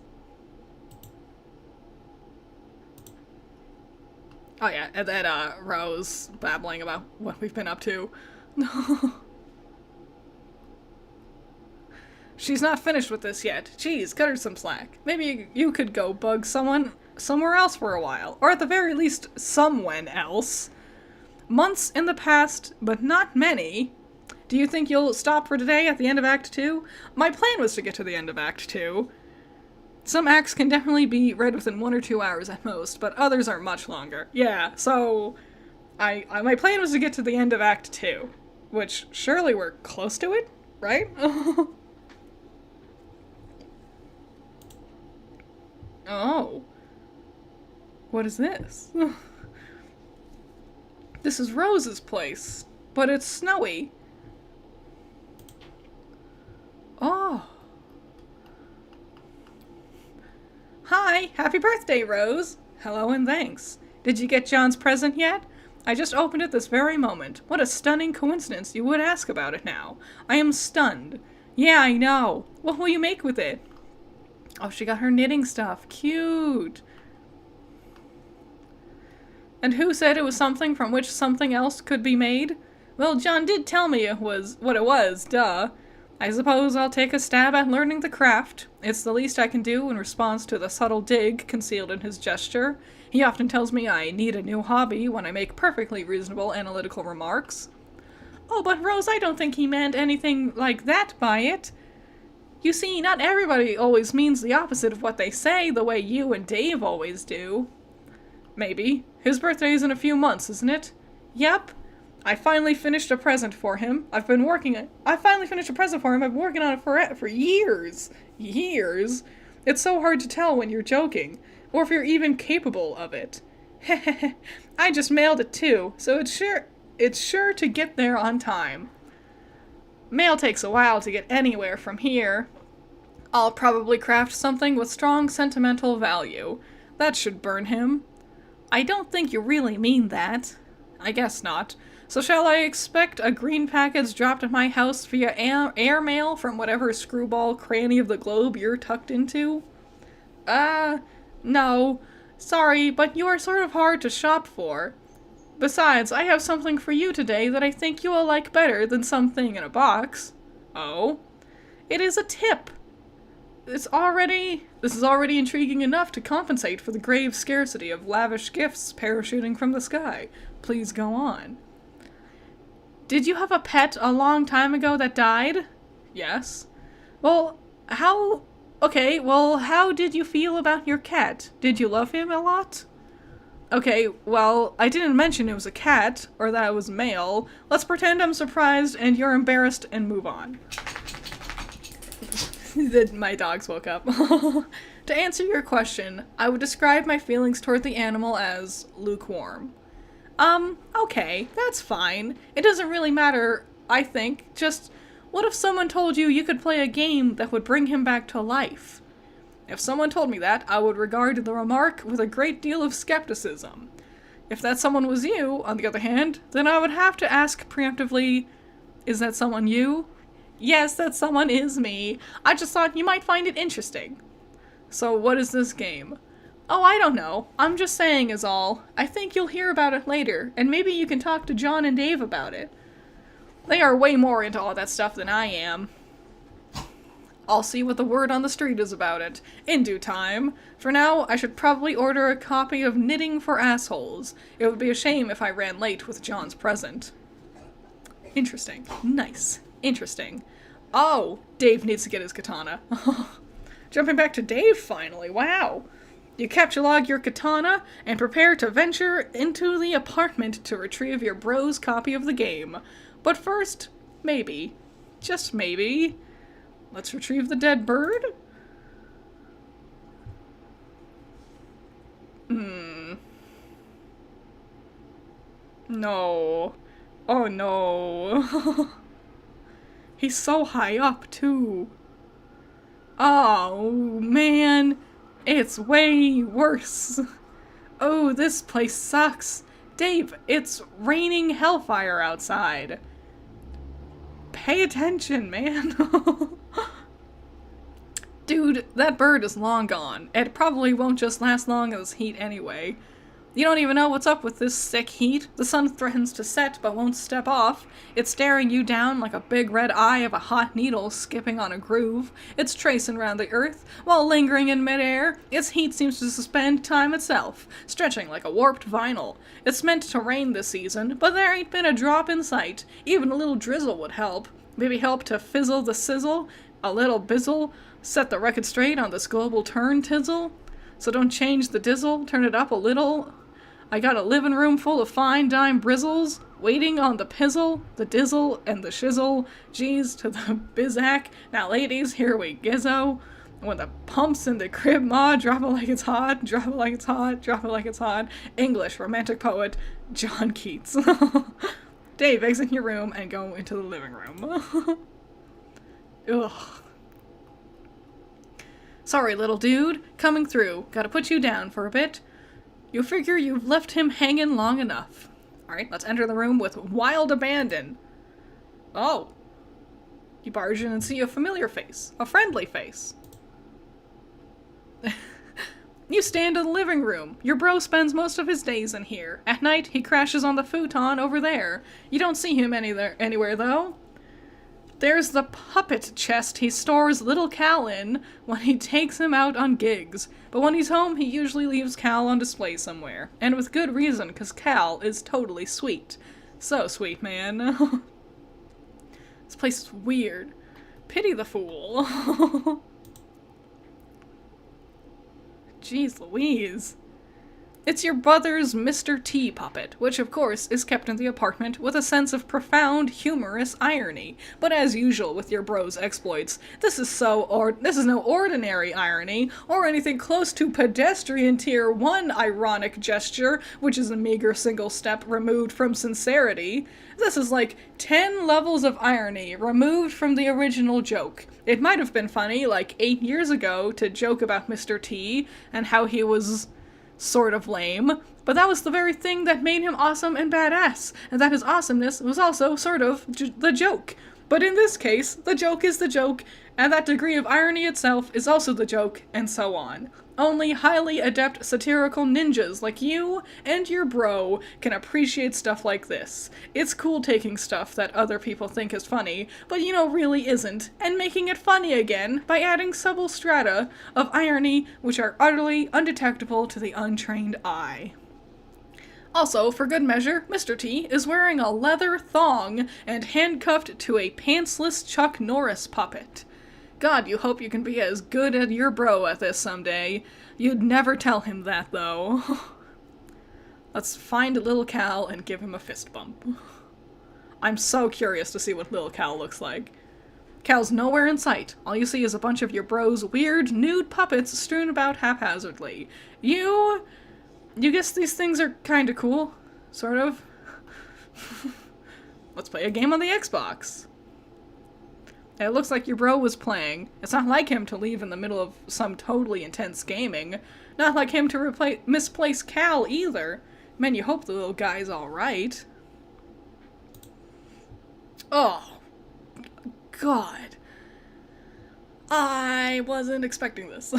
Oh yeah, and then Rose babbling about what we've been up to. She's not finished with this yet. Jeez, cut her some slack. Maybe you could go bug someone somewhere else for a while. Or at the very least, someone else. Months in the past, but not many. Do you think you'll stop for today at the end of Act 2? My plan was to get to the end of Act 2. Some acts can definitely be read within 1 or 2 hours at most, but others are much longer. Yeah, so my plan was to get to the end of Act 2, which surely we're close to it, right? Oh. What is this? This is Rose's place, but it's snowy. Oh. Hi, happy birthday, Rose. Hello and thanks. Did you get John's present yet? I just opened it this very moment. What a stunning coincidence you would ask about it now. I am stunned. Yeah, I know. What will you make with it? Oh, she got her knitting stuff. Cute. And who said it was something from which something else could be made? Well, John did tell me it was what it was, duh. I suppose I'll take a stab at learning the craft. It's the least I can do in response to the subtle dig concealed in his gesture. He often tells me I need a new hobby when I make perfectly reasonable analytical remarks. Oh, but Rose, I don't think he meant anything like that by it. You see, not everybody always means the opposite of what they say, the way you and Dave always do. Maybe. His birthday's in a few months, isn't it? Yep. I finally finished a present for him. I've been working on it for years. Years. It's so hard to tell when you're joking, or if you're even capable of it. I just mailed it too, so it's sure to get there on time. Mail takes a while to get anywhere from here. I'll probably craft something with strong sentimental value. That should burn him. I don't think you really mean that. I guess not. So shall I expect a green package dropped at my house via airmail from whatever screwball cranny of the globe you're tucked into? No. Sorry, but you are sort of hard to shop for. Besides, I have something for you today that I think you will like better than something in a box. Oh? It is a tip. This is already intriguing enough to compensate for the grave scarcity of lavish gifts parachuting from the sky. Please go on. Did you have a pet a long time ago that died? Yes. Well, how did you feel about your cat? Did you love him a lot? Okay, well, I didn't mention it was a cat, or that it was male. Let's pretend I'm surprised and you're embarrassed and move on. My dogs woke up. To answer your question, I would describe my feelings toward the animal as lukewarm. Okay, that's fine. It doesn't really matter, I think. Just, what if someone told you could play a game that would bring him back to life? If someone told me that, I would regard the remark with a great deal of skepticism. If that someone was you, on the other hand, then I would have to ask preemptively, is that someone you? Yes, that someone is me. I just thought you might find it interesting. So what is this game? Oh, I don't know. I'm just saying is all. I think you'll hear about it later, and maybe you can talk to John and Dave about it. They are way more into all that stuff than I am. I'll see what the word on the street is about it, in due time. For now, I should probably order a copy of Knitting for Assholes. It would be a shame if I ran late with John's present. Interesting. Nice. Interesting. Oh, Dave needs to get his katana. Jumping back to Dave, finally. Wow. You captchalogue your katana and prepare to venture into the apartment to retrieve your bro's copy of the game. But first, maybe, just maybe, let's retrieve the dead bird? No. Oh no. He's so high up, too. Oh, man. It's way worse. Oh, this place sucks. Dave, it's raining hellfire outside. Pay attention, man. Dude, that bird is long gone. It probably won't just last long as heat anyway. You don't even know what's up with this sick heat. The sun threatens to set but won't step off. It's staring you down like a big red eye of a hot needle skipping on a groove. It's tracing around the earth while lingering in midair. Its heat seems to suspend time itself, stretching like a warped vinyl. It's meant to rain this season, but there ain't been a drop in sight. Even a little drizzle would help. Maybe help to fizzle the sizzle, a little bizzle, set the record straight on this global turn tizzle. So don't change the dizzle, turn it up a little. I got a living room full of fine dime brizzles, waiting on the pizzle, the dizzle, and the shizzle. Geez to the bizac. Now ladies, here we gizzo. When the pumps in the crib ma, drop it like it's hot, drop it like it's hot, drop it like it's hot. English romantic poet, John Keats. Dave, exit your room and go into the living room. Ugh. Sorry, little dude. Coming through. Gotta put you down for a bit. You figure you've left him hanging long enough. Alright, let's enter the room with wild abandon. Oh. You barge in and see a familiar face. A friendly face. You stand in the living room. Your bro spends most of his days in here. At night, he crashes on the futon over there. You don't see him anywhere, though. There's the puppet chest he stores little Cal in when he takes him out on gigs. But when he's home, he usually leaves Cal on display somewhere. And with good reason, because Cal is totally sweet. So sweet, man. This place is weird. Pity the fool. Jeez Louise. It's your brother's Mr. T puppet, which of course is kept in the apartment with a sense of profound, humorous irony. But as usual with your bro's exploits, this is no ordinary irony, or anything close to pedestrian tier 1 ironic gesture, which is a meager single step removed from sincerity. This is like 10 levels of irony removed from the original joke. It might have been funny like 8 years ago to joke about Mr. T and how he was sort of lame, but that was the very thing that made him awesome and badass, and that his awesomeness was also sort of the joke. But in this case, the joke is the joke, and that degree of irony itself is also the joke, and so on. Only highly adept satirical ninjas like you and your bro can appreciate stuff like this. It's cool taking stuff that other people think is funny, but really isn't, and making it funny again by adding subtle strata of irony which are utterly undetectable to the untrained eye. Also, for good measure, Mr. T is wearing a leather thong and handcuffed to a pantsless Chuck Norris puppet. God, you hope you can be as good at your bro at this someday. You'd never tell him that, though. Let's find little Cal and give him a fist bump. I'm so curious to see what little Cal looks like. Cal's nowhere in sight. All you see is a bunch of your bros' weird, nude puppets strewn about haphazardly. You guess these things are kinda cool? Sort of? Let's play a game on the Xbox. It looks like your bro was playing. It's not like him to leave in the middle of some totally intense gaming. Not like him to misplace Cal either. Man, you hope the little guy's alright. Oh. God. I wasn't expecting this.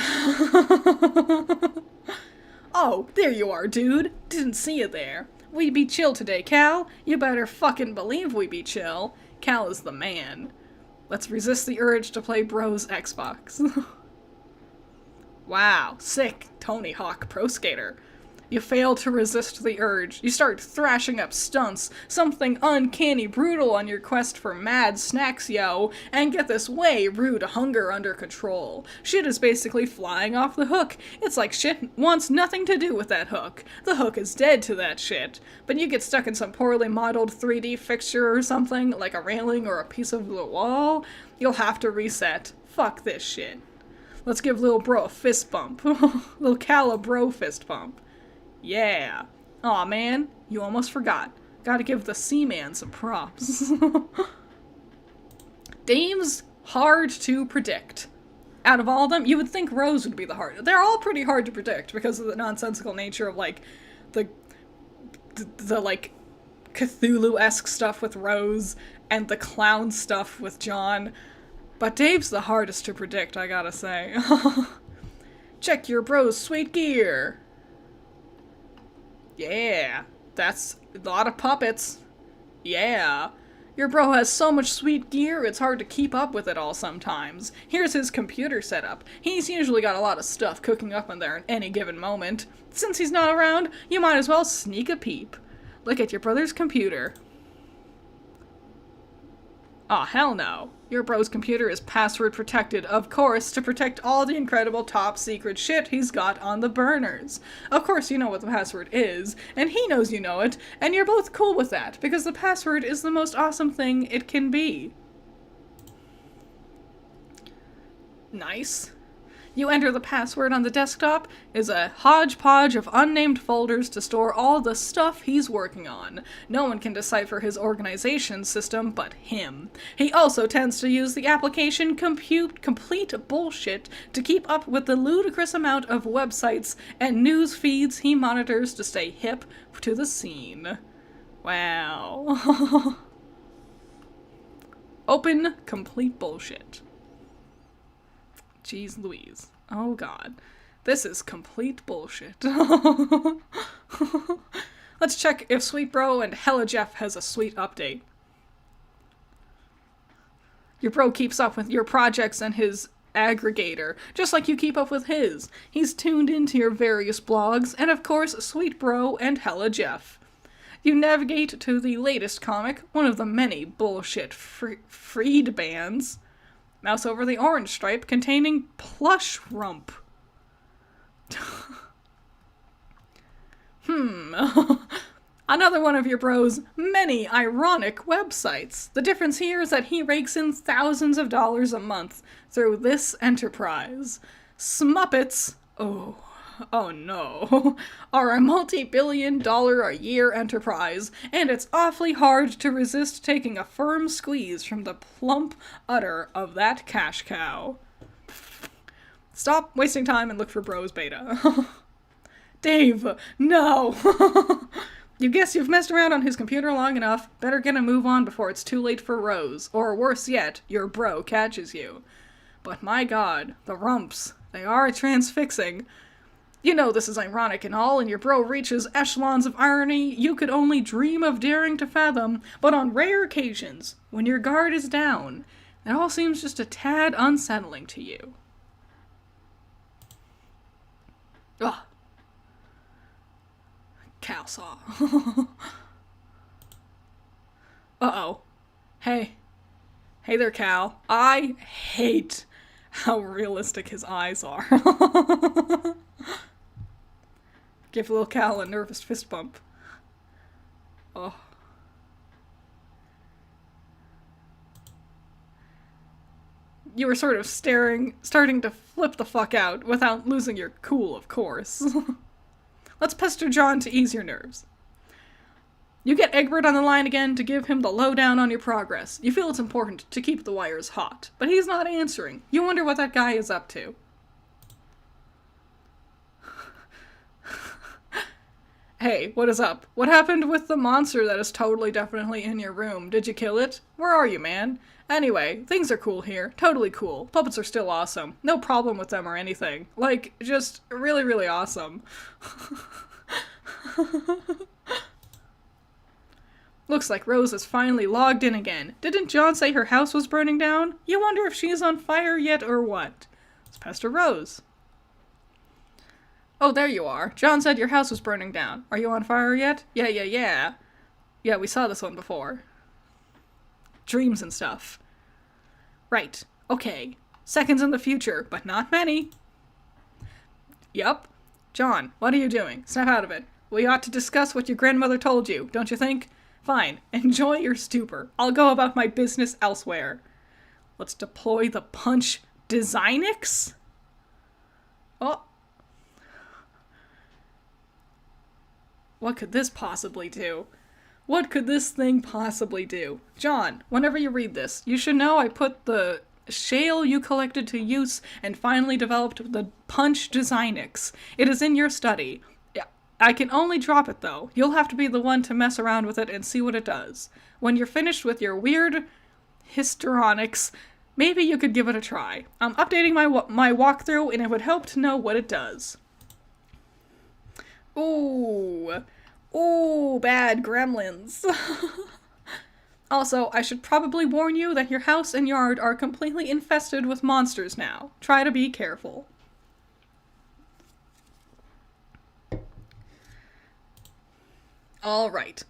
Oh, there you are, dude. Didn't see you there. We be chill today, Cal. You better fucking believe we be chill. Cal is the man. Let's resist the urge to play Bros Xbox. Wow, sick. Tony Hawk Pro Skater. You fail to resist the urge. You start thrashing up stunts, something uncanny brutal on your quest for mad snacks, yo, and get this way rude hunger under control. Shit is basically flying off the hook. It's like shit wants nothing to do with that hook. The hook is dead to that shit. But you get stuck in some poorly modeled 3D fixture or something, like a railing or a piece of the wall, you'll have to reset. Fuck this shit. Let's give Lil Bro a fist bump. Lil Cal a bro fist bump. Yeah. Aw, man, you almost forgot. Gotta give the Seaman some props. Dame's hard to predict. Out of all of them, you would think Rose would be the hardest. They're all pretty hard to predict because of the nonsensical nature of, like, the like, Cthulhu-esque stuff with Rose and the clown stuff with John. But Dave's the hardest to predict, I gotta say. Check your bro's sweet gear. Yeah, that's a lot of puppets. Yeah. Your bro has so much sweet gear, it's hard to keep up with it all sometimes. Here's his computer setup. He's usually got a lot of stuff cooking up in there at any given moment. Since he's not around, you might as well sneak a peep. Look at your brother's computer. Aw, hell no. Your bro's computer is password protected, of course, to protect all the incredible top secret shit he's got on the burners. Of course you know what the password is, and he knows you know it, and you're both cool with that, because the password is the most awesome thing it can be. Nice. You enter the password on the desktop is a hodgepodge of unnamed folders to store all the stuff he's working on. No one can decipher his organization system but him. He also tends to use the application Complete Bullshit to keep up with the ludicrous amount of websites and news feeds he monitors to stay hip to the scene. Wow. Open Complete Bullshit. Jeez Louise. Oh god. This is complete bullshit. Let's check if Sweet Bro and Hella Jeff has a sweet update. Your bro keeps up with your projects and his aggregator, just like you keep up with his. He's tuned into your various blogs, and of course, Sweet Bro and Hella Jeff. You navigate to the latest comic, one of the many bullshit freed bands. Mouse over the orange stripe containing plush rump. Another one of your bro's many ironic websites. The difference here is that he rakes in thousands of dollars a month through this enterprise. Smuppets, oh no, are a multi-billion-dollar-a-year enterprise, and it's awfully hard to resist taking a firm squeeze from the plump udder of that cash cow. Stop wasting time and look for Bros Beta. Dave, no! You guess you've messed around on his computer long enough. Better get a move on before it's too late for Rose, or worse yet, your bro catches you. But my god, the rumps, they are transfixing. You know this is ironic and all, and your bro reaches echelons of irony you could only dream of daring to fathom, but on rare occasions, when your guard is down, it all seems just a tad unsettling to you. Ugh. Cow saw. Uh-oh. Hey. Hey there, Cal. I hate how realistic his eyes are. Give little Cal a nervous fist bump. Oh. You were sort of starting to flip the fuck out without losing your cool, of course. Let's pester John to ease your nerves. You get Egbert on the line again to give him the lowdown on your progress. You feel it's important to keep the wires hot, but he's not answering. You wonder what that guy is up to. Hey, what is up? What happened with the monster that is totally definitely in your room? Did you kill it? Where are you, man? Anyway, things are cool here. Totally cool. Puppets are still awesome. No problem with them or anything. Like, just really, really awesome. Looks like Rose is finally logged in again. Didn't John say her house was burning down? You wonder if she's on fire yet or what? Let's pester Rose. Oh, there you are. John said your house was burning down. Are you on fire yet? Yeah. Yeah, we saw this one before. Dreams and stuff. Right. Okay. Seconds in the future, but not many. Yup. John, what are you doing? Snap out of it. We ought to discuss what your grandmother told you, don't you think? Fine. Enjoy your stupor. I'll go about my business elsewhere. Let's deploy the punch Designix? Oh. What could this possibly do? What could this thing possibly do? John, whenever you read this, you should know I put the shale you collected to use and finally developed the punch Designix. It is in your study. I can only drop it, though. You'll have to be the one to mess around with it and see what it does. When you're finished with your weird histrionics, maybe you could give it a try. I'm updating my walkthrough, and it would help to know what it does. Ooh, bad gremlins. Also, I should probably warn you that your house and yard are completely infested with monsters now. Try to be careful. Alright.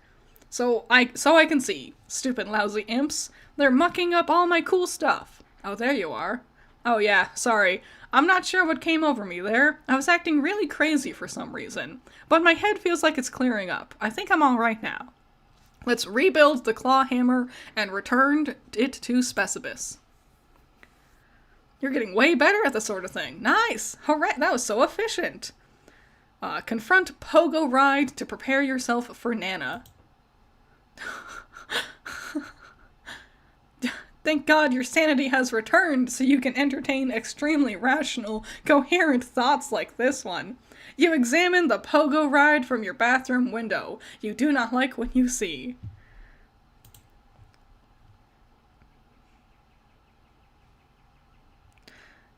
So I can see. Stupid lousy imps. They're mucking up all my cool stuff. Oh, there you are. Oh yeah, sorry. I'm not sure what came over me there. I was acting really crazy for some reason. But my head feels like it's clearing up. I think I'm alright now. Let's rebuild the claw hammer and return it to Specibus. You're getting way better at this sort of thing. Nice! Hooray! That was so efficient. Confront Pogo Ride to prepare yourself for Nana. Thank God your sanity has returned so you can entertain extremely rational, coherent thoughts like this one. You examine the Pogo Ride from your bathroom window. You do not like what you see.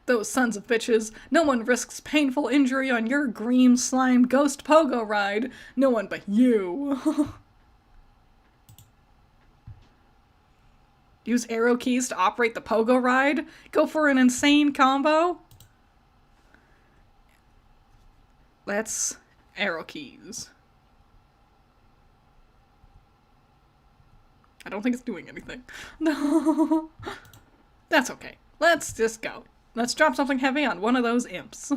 Those sons of bitches. No one risks painful injury on your green slime ghost Pogo Ride. No one but you. Use arrow keys to operate the Pogo Ride? Go for an insane combo? Let's arrow keys. I don't think it's doing anything. No. That's okay. Let's just go. Let's drop something heavy on one of those imps.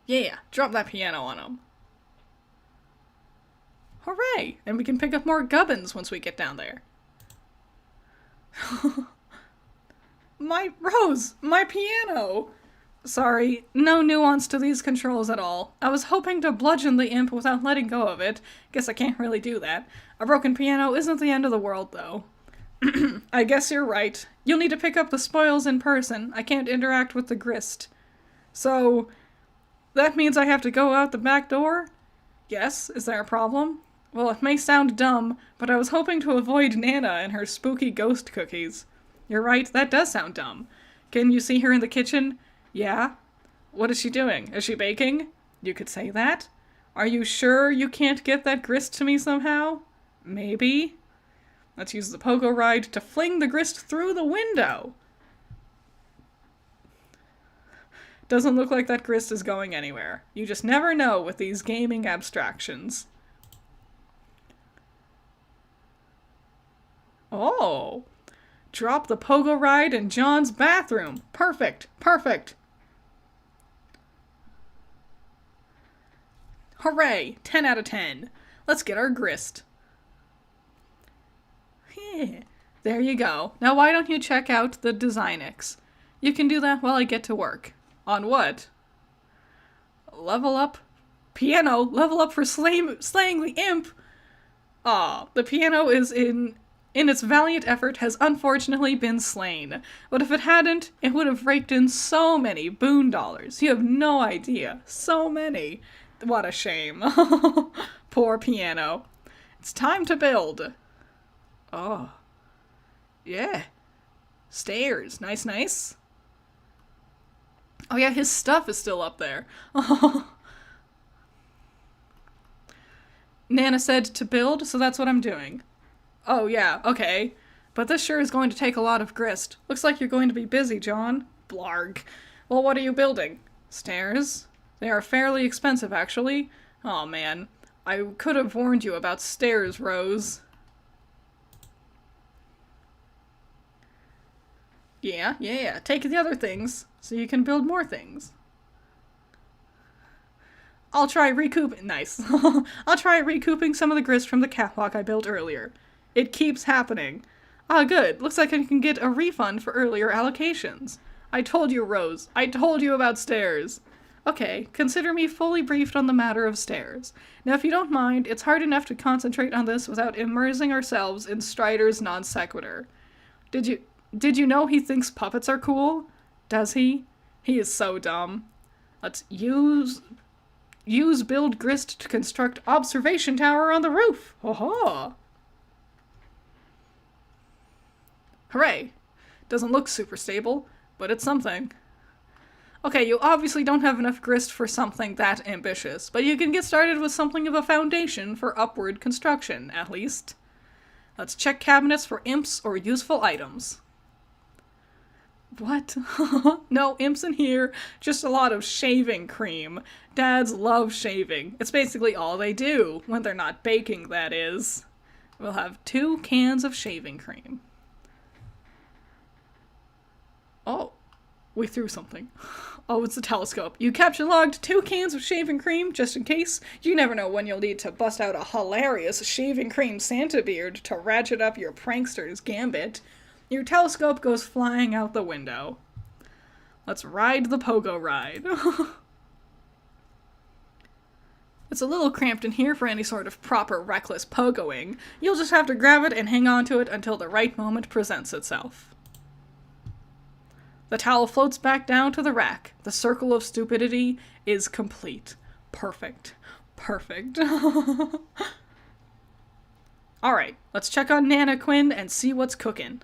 Yeah, drop that piano on him. Hooray! And we can pick up more gubbins once we get down there. My Rose! My piano! Sorry, no nuance to these controls at all. I was hoping to bludgeon the imp without letting go of it. Guess I can't really do that. A broken piano isn't the end of the world, though. I guess you're right. You'll need to pick up the spoils in person. I can't interact with the grist. So, that means I have to go out the back door? Yes, is there a problem? Well, it may sound dumb, but I was hoping to avoid Nana and her spooky ghost cookies. You're right, that does sound dumb. Can you see her in the kitchen? Yeah? What is she doing? Is she baking? You could say that. Are you sure you can't get that grist to me somehow? Maybe. Let's use the Pogo Ride to fling the grist through the window. Doesn't look like that grist is going anywhere. You just never know with these gaming abstractions. Oh. Drop the pogo ride in John's bathroom. Perfect. Perfect. Hooray! 10 out of 10. Let's get our grist. There you go. Now why don't you check out the Designics? You can do that while I get to work. On what? Level up? Piano? Level up for slaying the imp? Aw, the piano is in its valiant effort has unfortunately been slain. But if it hadn't, it would have raked in so many boon dollars. You have no idea. So many. What a shame. Poor piano. It's time to build. Oh. Yeah. Stairs. Nice, nice. Oh yeah, his stuff is still up there. Nana said to build, so that's what I'm doing. Oh yeah, okay. But this sure is going to take a lot of grist. Looks like you're going to be busy, John. Blarg. Well, what are you building? Stairs? They are fairly expensive, actually. Oh man. I could have warned you about stairs, Rose. Yeah. Take the other things, so you can build more things. I'll try recouping- nice. I'll try recouping some of the grist from the catwalk I built earlier. It keeps happening. Ah, good. Looks like I can get a refund for earlier allocations. I told you, Rose. I told you about stairs. Okay, consider me fully briefed on the matter of stairs. Now, if you don't mind, it's hard enough to concentrate on this without immersing ourselves in Strider's non sequitur. Did you know he thinks puppets are cool? Does he? He is so dumb. Let's use build grist to construct observation tower on the roof. Ho-ho! Hooray! Doesn't look super stable, but it's something. Okay, you obviously don't have enough grist for something that ambitious, but you can get started with something of a foundation for upward construction, at least. Let's check cabinets for imps or useful items. What? No imps in here, just a lot of shaving cream. Dads love shaving. It's basically all they do, when they're not baking, that is. We'll have 2 cans of shaving cream. Oh, we threw something. Oh, it's a telescope. You capture logged 2 cans of shaving cream, just in case. You never know when you'll need to bust out a hilarious shaving cream Santa beard to ratchet up your prankster's gambit. Your telescope goes flying out the window. Let's ride the pogo ride. It's a little cramped in here for any sort of proper reckless pogoing. You'll just have to grab it and hang on to it until the right moment presents itself. The towel floats back down to the rack. The circle of stupidity is complete. Perfect. Perfect. Alright, let's check on Nana Quinn and see what's cooking.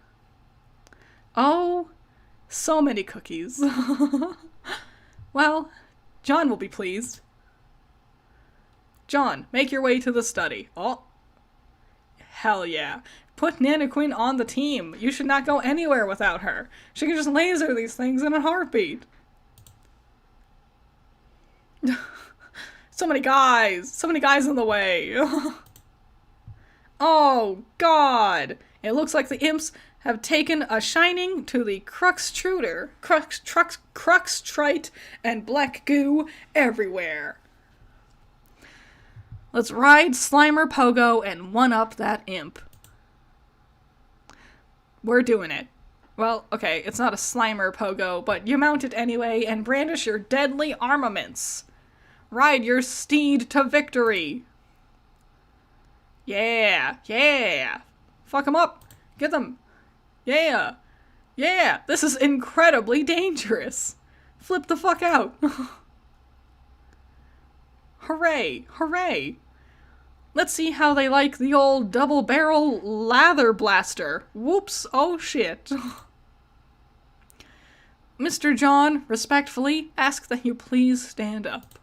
Oh, so many cookies. Well, John will be pleased. John, make your way to the study. Oh, hell yeah. Put Nana Quinn on the team. You should not go anywhere without her. She can just laser these things in a heartbeat. So many guys in the way. Oh, God. It looks like the imps have taken a shining to the Cruxtruder, Cruxtrite, and black goo everywhere. Let's ride Slimer Pogo and one-up that imp. We're doing it. Well, okay, it's not a Slimer Pogo, but you mount it anyway and brandish your deadly armaments. Ride your steed to victory. Yeah. Fuck 'em up. Get them. Yeah. This is incredibly dangerous. Flip the fuck out. Hooray. Let's see how they like the old double-barrel lather blaster. Whoops, oh shit. Mr. John, respectfully, ask that you please stand up.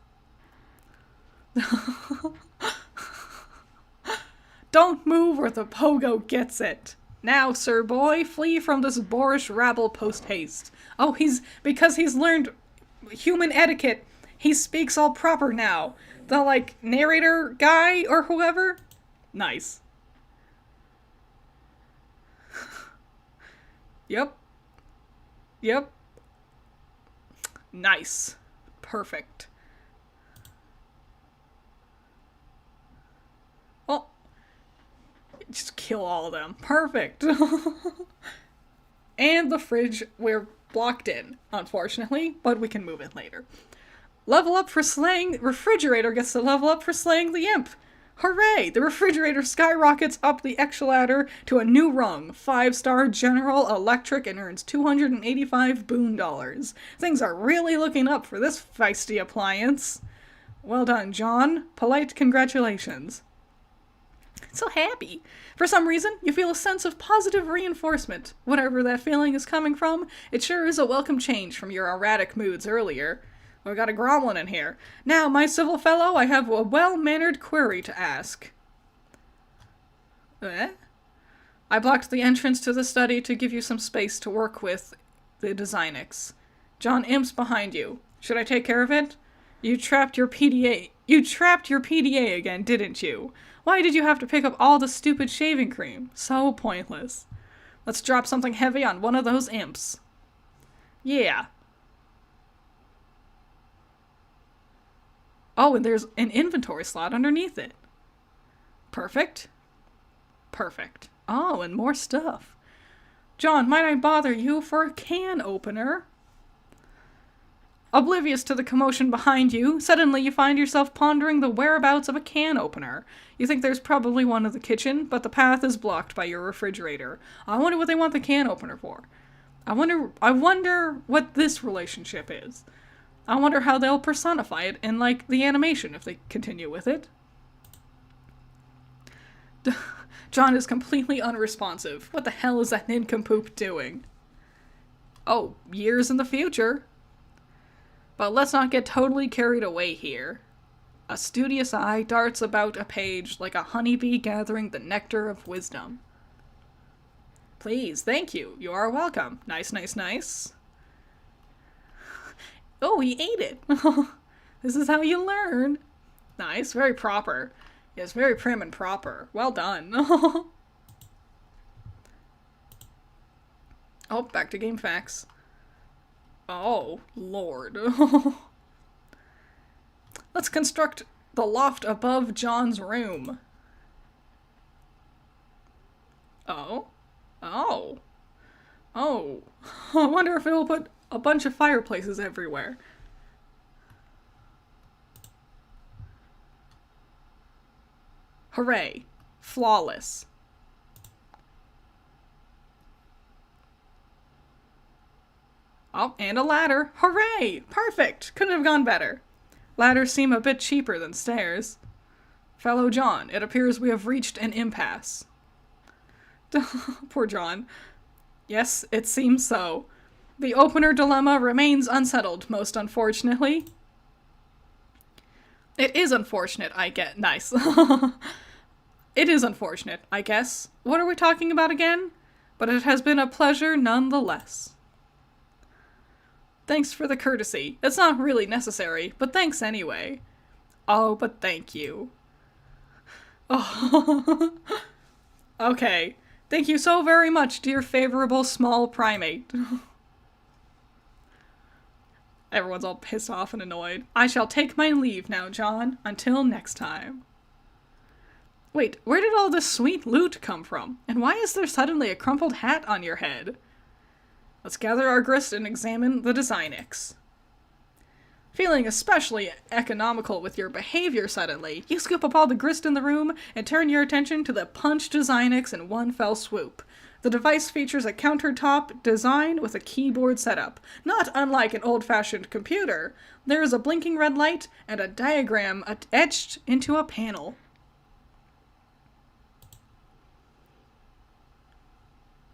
Don't move or the pogo gets it. Now, sir boy, flee from this boorish rabble post-haste. Oh, because he's learned human etiquette, he speaks all proper now. The, narrator guy or whoever? Nice. Yep. Yep. Nice. Perfect. Well, just kill all of them. Perfect. And the fridge, we're blocked in, unfortunately, but we can move it later. Level up for slaying. Refrigerator gets to level up for slaying the imp. Hooray! The refrigerator skyrockets up the extra ladder to a new rung, 5-star General Electric, and earns 285 boon dollars. Things are really looking up for this feisty appliance. Well done, John. Polite congratulations. So happy. For some reason, you feel a sense of positive reinforcement. Whatever that feeling is coming from, it sure is a welcome change from your erratic moods earlier. We got a gremlin in here. Now, my civil fellow, I have a well-mannered query to ask. I blocked the entrance to the study to give you some space to work with the Designics. John Imp's behind you. Should I take care of it? You trapped your PDA again, didn't you? Why did you have to pick up all the stupid shaving cream? So pointless. Let's drop something heavy on one of those imps. Yeah. Oh, and there's an inventory slot underneath it. Perfect. Perfect. Oh, and more stuff. John, might I bother you for a can opener? Oblivious to the commotion behind you, suddenly you find yourself pondering the whereabouts of a can opener. You think there's probably one in the kitchen, but the path is blocked by your refrigerator. I wonder what they want the can opener for. I wonder what this relationship is. I wonder how they'll personify it in, like, the animation if they continue with it. John is completely unresponsive. What the hell is that nincompoop doing? Oh, years in the future. But let's not get totally carried away here. A studious eye darts about a page like a honeybee gathering the nectar of wisdom. Please, thank you. You are welcome. Nice, nice, nice. Oh, he ate it. This is how you learn. Nice, very proper. Yes, very prim and proper. Well done. Oh, back to game facts. Oh, Lord. Let's construct the loft above John's room. Oh. Oh. Oh. I wonder if it will put a bunch of fireplaces everywhere. Hooray. Flawless. Oh, and a ladder. Hooray! Perfect! Couldn't have gone better. Ladders seem a bit cheaper than stairs. Fellow John, it appears we have reached an impasse. Poor John. Yes, it seems so. The opener dilemma remains unsettled, most unfortunately. It is unfortunate, I get. Nice. It is unfortunate, I guess. What are we talking about again? But it has been a pleasure nonetheless. Thanks for the courtesy. It's not really necessary, but thanks anyway. Oh, but thank you. Oh. Okay. Thank you so very much, dear favorable small primate. Everyone's all pissed off and annoyed. I shall take my leave now, John. Until next time. Wait, where did all this sweet loot come from? And why is there suddenly a crumpled hat on your head? Let's gather our grist and examine the Designics. Feeling especially economical with your behavior suddenly, you scoop up all the grist in the room and turn your attention to the Punch Designics in one fell swoop. The device features a countertop design with a keyboard setup. Not unlike an old-fashioned computer, there is a blinking red light and a diagram etched into a panel.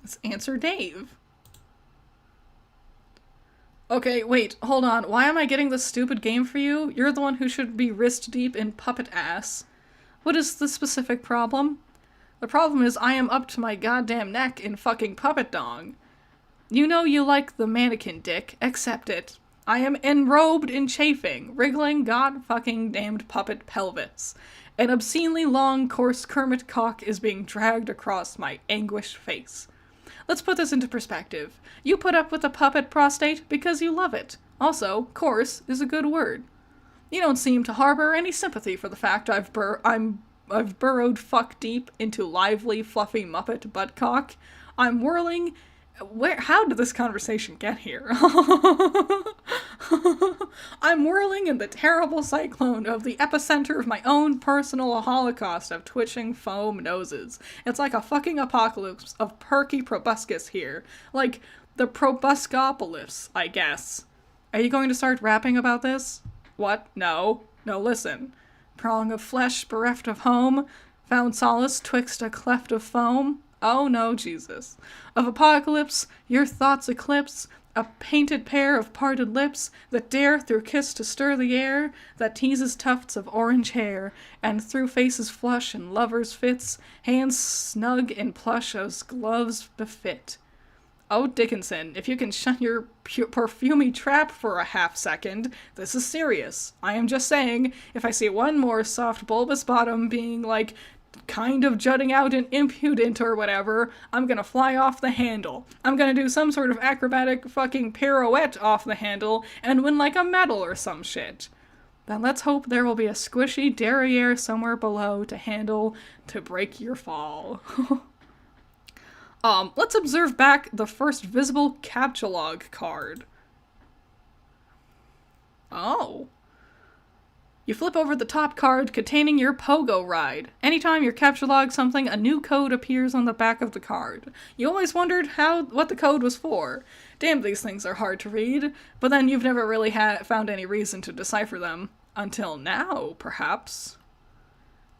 Let's answer Dave. Okay, wait, hold on. Why am I getting this stupid game for you? You're the one who should be wrist deep in puppet ass. What is the specific problem? The problem is I am up to my goddamn neck in fucking puppet dong. You know you like the mannequin dick. Accept it. I am enrobed in chafing, wriggling god-fucking-damned puppet pelvis. An obscenely long, coarse Kermit cock is being dragged across my anguished face. Let's put this into perspective. You put up with a puppet prostate because you love it. Also, coarse is a good word. You don't seem to harbor any sympathy for the fact I've burrowed fuck deep into lively, fluffy Muppet buttcock. I'm whirling. How did this conversation get here? I'm whirling in the terrible cyclone of the epicenter of my own personal holocaust of twitching foam noses. It's like a fucking apocalypse of perky proboscis here. Like the proboscopolis, I guess. Are you going to start rapping about this? What? No. No, listen. Prong of flesh bereft of home, found solace twixt a cleft of foam. Oh no, Jesus. Of apocalypse, your thoughts eclipse, a painted pair of parted lips that dare through kiss to stir the air, that teases tufts of orange hair, and through faces flush and lovers' fits, hands snug in plush as gloves befit. Oh, Dickinson, if you can shut your perfumey trap for a half second, this is serious. I am just saying, if I see one more soft bulbous bottom being, like, kind of jutting out and impudent or whatever, I'm gonna fly off the handle. I'm gonna do some sort of acrobatic fucking pirouette off the handle and win, like, a medal or some shit. Then let's hope there will be a squishy derriere somewhere below to handle to break your fall. Let's observe back the first visible captcha-log card. Oh. You flip over the top card containing your pogo ride. Anytime you captcha-log something, a new code appears on the back of the card. You always wondered what the code was for. Damn, these things are hard to read, but then you've never really found any reason to decipher them. Until now, perhaps.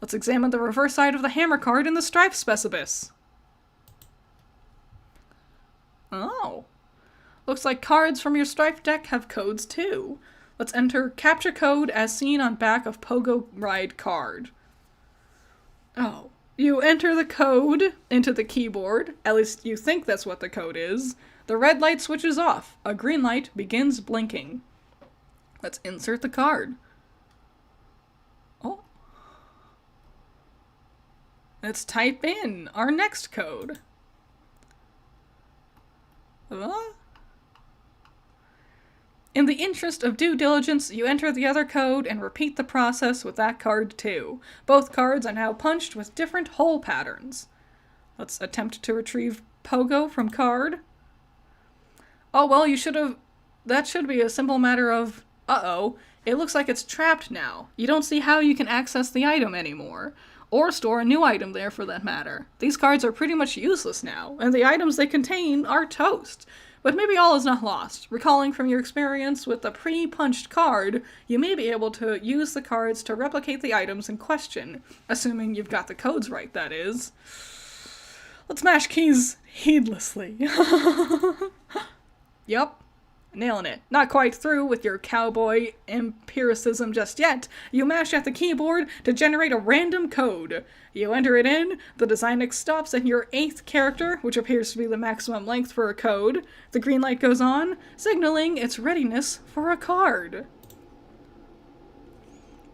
Let's examine the reverse side of the hammer card in the stripe specibus. Oh. Looks like cards from your Strife deck have codes too. Let's enter captcha code as seen on back of Pogo Ride card. Oh. You enter the code into the keyboard. At least you think that's what the code is. The red light switches off. A green light begins blinking. Let's insert the card. Oh. Let's type in our next code. In the interest of due diligence, you enter the other code and repeat the process with that card too. Both cards are now punched with different hole patterns. Let's attempt to retrieve Pogo from card. Oh well, that should be a simple matter of, uh-oh, it looks like it's trapped now. You don't see how you can access the item anymore. Or store a new item there for that matter. These cards are pretty much useless now, and the items they contain are toast. But maybe all is not lost. Recalling from your experience with the pre-punched card, you may be able to use the cards to replicate the items in question, assuming you've got the codes right, that is. Let's mash keys heedlessly. Yup. Nailing it. Not quite through with your cowboy empiricism just yet. You mash at the keyboard to generate a random code. You enter it in, the design stops at your 8th character, which appears to be the maximum length for a code. The green light goes on, signaling its readiness for a card.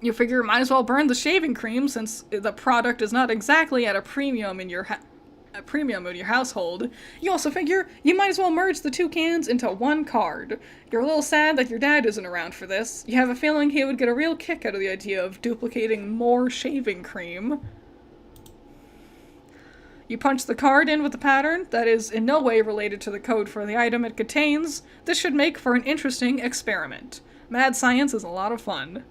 You figure might as well burn the shaving cream since the product is not exactly at a premium in your household. You also figure you might as well merge the two cans into one card. You're a little sad that your dad isn't around for this. You have a feeling he would get a real kick out of the idea of duplicating more shaving cream. You punch the card in with a pattern that is in no way related to the code for the item it contains. This should make for an interesting experiment. Mad science is a lot of fun.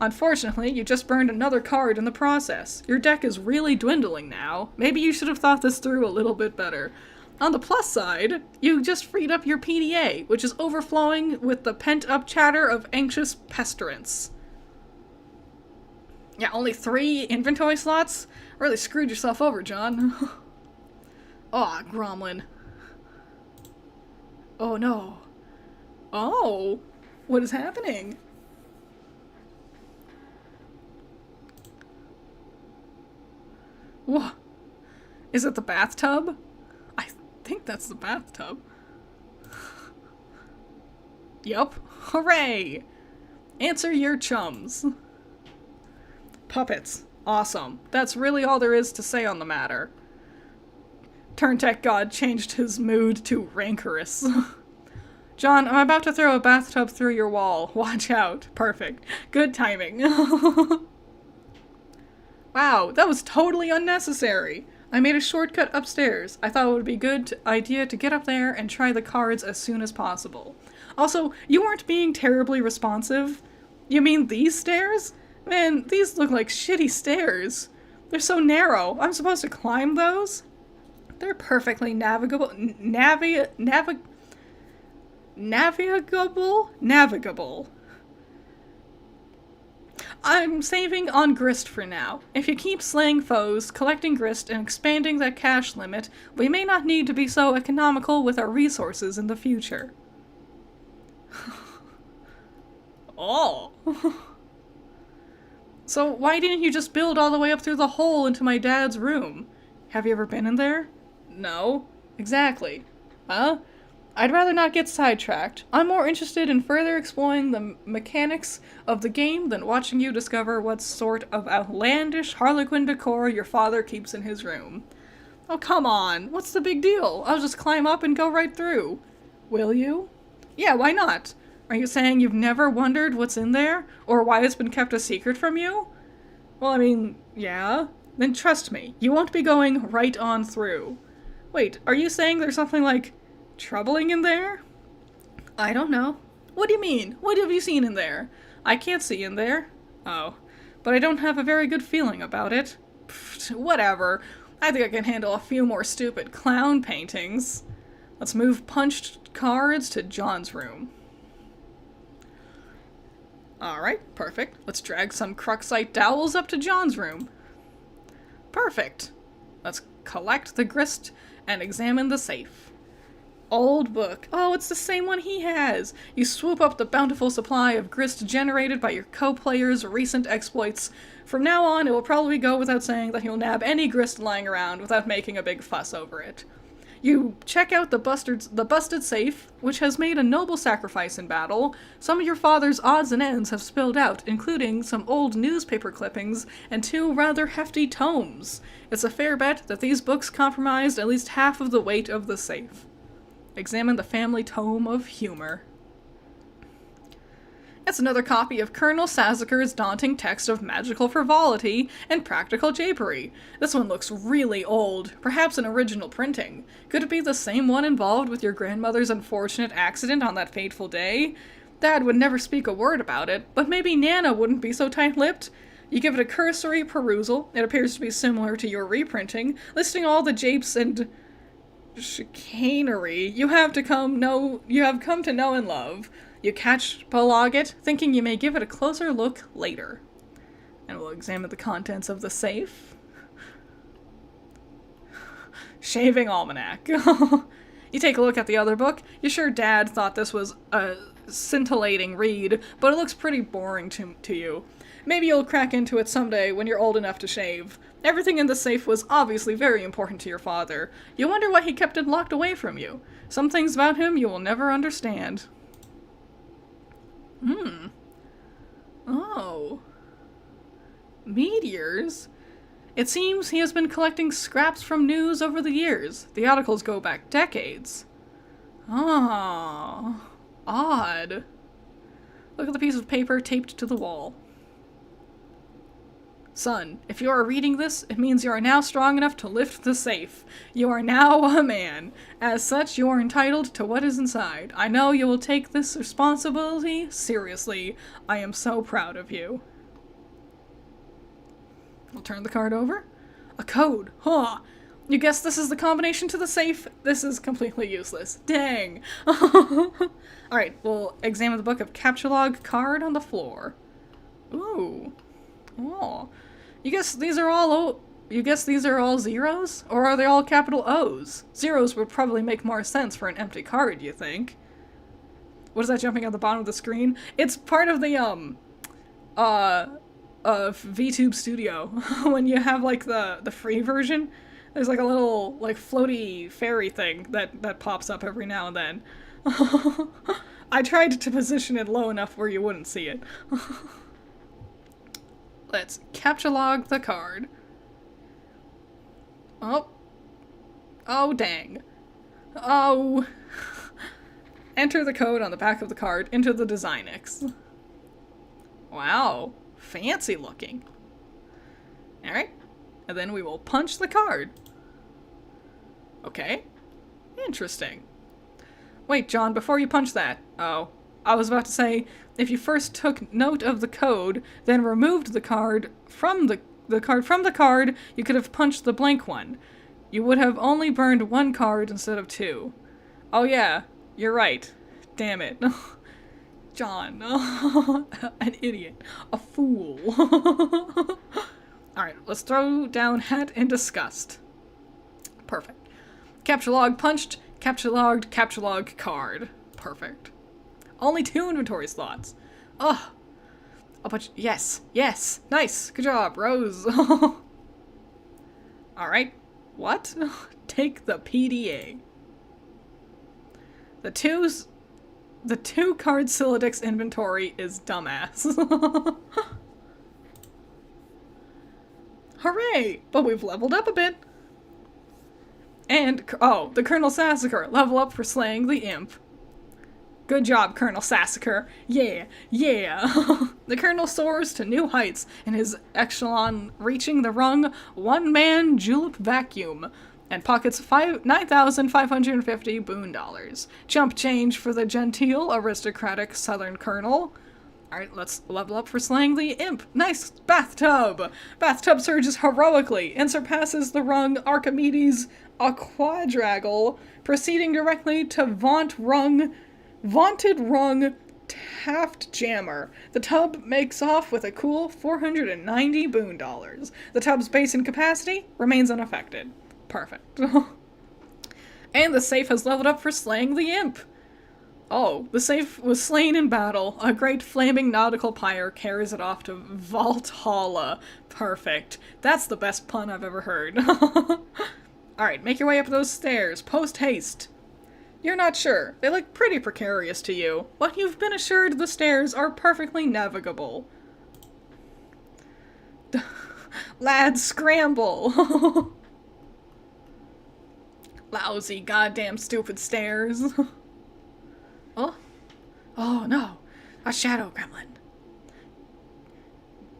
Unfortunately, you just burned another card in the process. Your deck is really dwindling now. Maybe you should have thought this through a little bit better. On the plus side, you just freed up your PDA, which is overflowing with the pent-up chatter of anxious pestilence. Yeah, only 3 inventory slots? Really screwed yourself over, John. Aw, Gromlin. Oh no. Oh, what is happening? Whoa. Is it the bathtub? I think that's the bathtub. Yup. Hooray! Answer your chums. Puppets. Awesome. That's really all there is to say on the matter. Turn Tech God changed his mood to rancorous. John, I'm about to throw a bathtub through your wall. Watch out. Perfect. Good timing. Wow, that was totally unnecessary. I made a shortcut upstairs. I thought it would be a good idea to get up there and try the cards as soon as possible. Also, you weren't being terribly responsive. You mean these stairs? Man, these look like shitty stairs. They're so narrow. I'm supposed to climb those? They're perfectly navigable. Navigable. I'm saving on grist for now. If you keep slaying foes, collecting grist, and expanding that cash limit, we may not need to be so economical with our resources in the future. Oh. So why didn't you just build all the way up through the hole into my dad's room? Have you ever been in there? No. Exactly. Huh? I'd rather not get sidetracked. I'm more interested in further exploring the mechanics of the game than watching you discover what sort of outlandish harlequin decor your father keeps in his room. Oh, come on. What's the big deal? I'll just climb up and go right through. Will you? Yeah, why not? Are you saying you've never wondered what's in there? Or why it's been kept a secret from you? Well, I mean, yeah. Then trust me, you won't be going right on through. Wait, are you saying there's something like troubling in there? I don't know. What do you mean? What have you seen in there? I can't see in there. Oh. But I don't have a very good feeling about it. Pfft, whatever. I think I can handle a few more stupid clown paintings. Let's move punched cards to John's room. Alright, perfect. Let's drag some Cruxite dowels up to John's room. Perfect. Let's collect the grist and examine the safe. Old book. Oh, it's the same one he has. You swoop up the bountiful supply of grist generated by your co-players' recent exploits. From now on, it will probably go without saying that you'll nab any grist lying around without making a big fuss over it. You check out the busted safe, which has made a noble sacrifice in battle. Some of your father's odds and ends have spilled out, including some old newspaper clippings and 2 rather hefty tomes. It's a fair bet that these books comprised at least half of the weight of the safe. Examine the family tome of humor. It's another copy of Colonel Sazaker's daunting text of magical frivolity and practical japery. This one looks really old, perhaps an original printing. Could it be the same one involved with your grandmother's unfortunate accident on that fateful day? Dad would never speak a word about it, but maybe Nana wouldn't be so tight-lipped. You give it a cursory perusal. It appears to be similar to your reprinting, listing all the japes and chicanery you have come to know and love. You catalogue it, thinking you may give it a closer look later. And we'll examine the contents of the safe. Shaving Almanac. You take a look at the other book. You're sure Dad thought this was a scintillating read, but it looks pretty boring to you. Maybe you'll crack into it someday when you're old enough to shave. Everything in the safe was obviously very important to your father. You wonder why he kept it locked away from you. Some things about him you will never understand. Oh. Meteors? It seems he has been collecting scraps from news over the years. The articles go back decades. Ah. Odd. Look at the piece of paper taped to the wall. Son, if you are reading this, it means you are now strong enough to lift the safe. You are now a man. As such, you are entitled to what is inside. I know you will take this responsibility seriously. I am so proud of you. We'll turn the card over. A code. Huh. You guess this is the combination to the safe? This is completely useless. Dang. Alright, we'll examine the book of capture log card on the floor. Ooh. Oh. You guess these are all zeros? Or are they all capital O's? Zeros would probably make more sense for an empty card, you think? What is that jumping at the bottom of the screen? It's part of the, VTube Studio. When you have, like, the free version, there's, like, a little, like, floaty fairy thing that pops up every now and then. I tried to position it low enough where you wouldn't see it. Let's capture log the card. Oh. Oh, dang. Oh. Enter the code on the back of the card into the Designix. Wow. Fancy looking. Alright. And then we will punch the card. Okay. Interesting. Wait, John, before you punch that. Oh. I was about to say, if you first took note of the code, then removed the card from the card, you could have punched the blank one. You would have only burned one card instead of two. Oh yeah, you're right. Damn it. John. An idiot. A fool. Alright, let's throw down hat in disgust. Perfect. Capture log punched, capture logged, capture log card. Perfect. Only 2 inventory slots. Ugh. I'll put yes, yes. Nice. Good job, Rose. Alright. What? Take the PDA. The 2 card Sylladex inventory is dumbass. Hooray! But we've leveled up a bit. And, oh, the Colonel Sassacre. Level up for slaying the imp. Good job, Colonel Sassacre. Yeah, yeah. The Colonel soars to new heights in his echelon, reaching the rung one-man julep vacuum, and pockets 9,550 boon dollars. Chump change for the genteel, aristocratic Southern Colonel. Alright, let's level up for slaying the imp. Nice bathtub! Bathtub surges heroically and surpasses the rung Archimedes a quadrangle, proceeding directly to vaunted rung Taft Jammer. The tub makes off with a cool 490 boon dollars. The tub's basin capacity remains unaffected. Perfect. And the safe has leveled up for slaying the imp. Oh, the safe was slain in battle. A great flaming nautical pyre carries it off to Valhalla. Perfect. That's the best pun I've ever heard. Alright, make your way up those stairs. Post haste. You're not sure. They look pretty precarious to you, but you've been assured the stairs are perfectly navigable. Lads, scramble! Lousy, goddamn stupid stairs. Oh? Oh no. A shadow gremlin.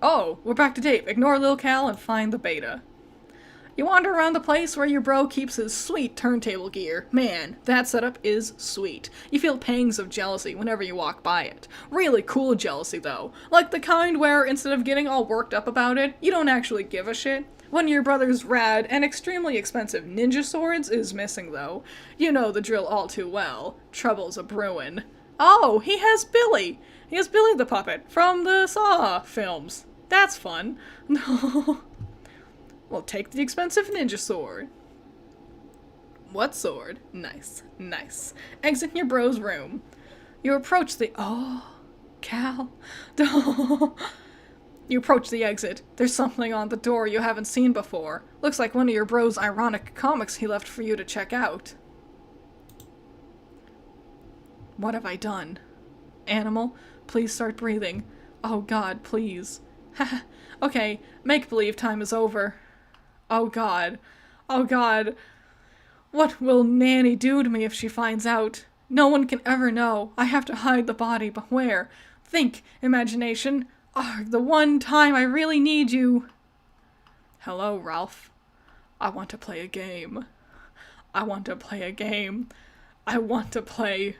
Oh, we're back to tape. Ignore Lil Cal and find the beta. You wander around the place where your bro keeps his sweet turntable gear. Man, that setup is sweet. You feel pangs of jealousy whenever you walk by it. Really cool jealousy, though. Like the kind where, instead of getting all worked up about it, you don't actually give a shit. One of your brother's rad and extremely expensive ninja swords is missing, though. You know the drill all too well. Trouble's a brewin'. Oh, he has Billy! He has Billy the puppet from the Saw films. That's fun. No. Well, take the expensive ninja sword. What sword? Nice, nice. Exit your bro's room. You approach the... Oh, Cal. You approach the exit. There's something on the door you haven't seen before. Looks like one of your bro's ironic comics he left for you to check out. What have I done? Animal, please start breathing. Oh God, please. Okay, make-believe time is over. Oh God. Oh God. What will Nanny do to me if she finds out? No one can ever know. I have to hide the body, but where? Think, imagination. Oh, the one time I really need you. Hello, Ralph. I want to play a game. I want to play a game. I want to play...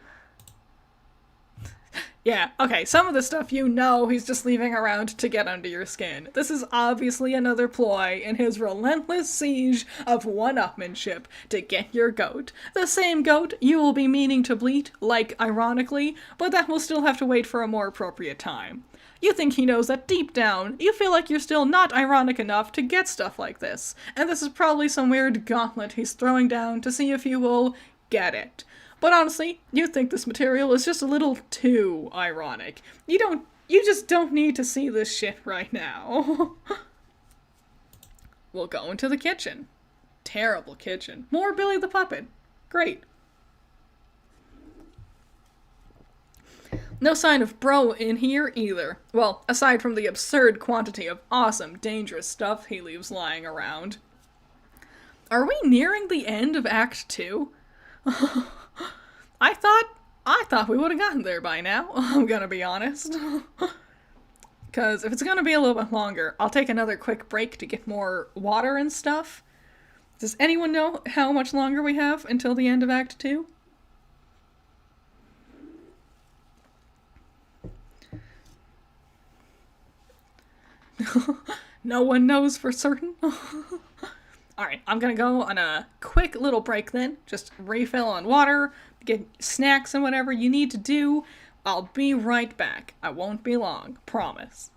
Yeah, okay, some of the stuff you know he's just leaving around to get under your skin. This is obviously another ploy in his relentless siege of one-upmanship to get your goat. The same goat you will be meaning to bleat, like, ironically, but that will still have to wait for a more appropriate time. You think he knows that deep down, you feel like you're still not ironic enough to get stuff like this, and this is probably some weird gauntlet he's throwing down to see if you will get it. But honestly, you think this material is just a little too ironic. You just don't need to see this shit right now. We'll go into the kitchen. Terrible kitchen. More Billy the Puppet. Great. No sign of bro in here either. Well, aside from the absurd quantity of awesome, dangerous stuff he leaves lying around. Are we nearing the end of Act 2? I thought we would have gotten there by now, I'm gonna be honest. Because if it's gonna be a little bit longer, I'll take another quick break to get more water and stuff. Does anyone know how much longer we have until the end of Act 2? No one knows for certain. Alright, I'm gonna go on a quick little break then. Just refill on water, get snacks and whatever you need to do. I'll be right back. I won't be long, promise.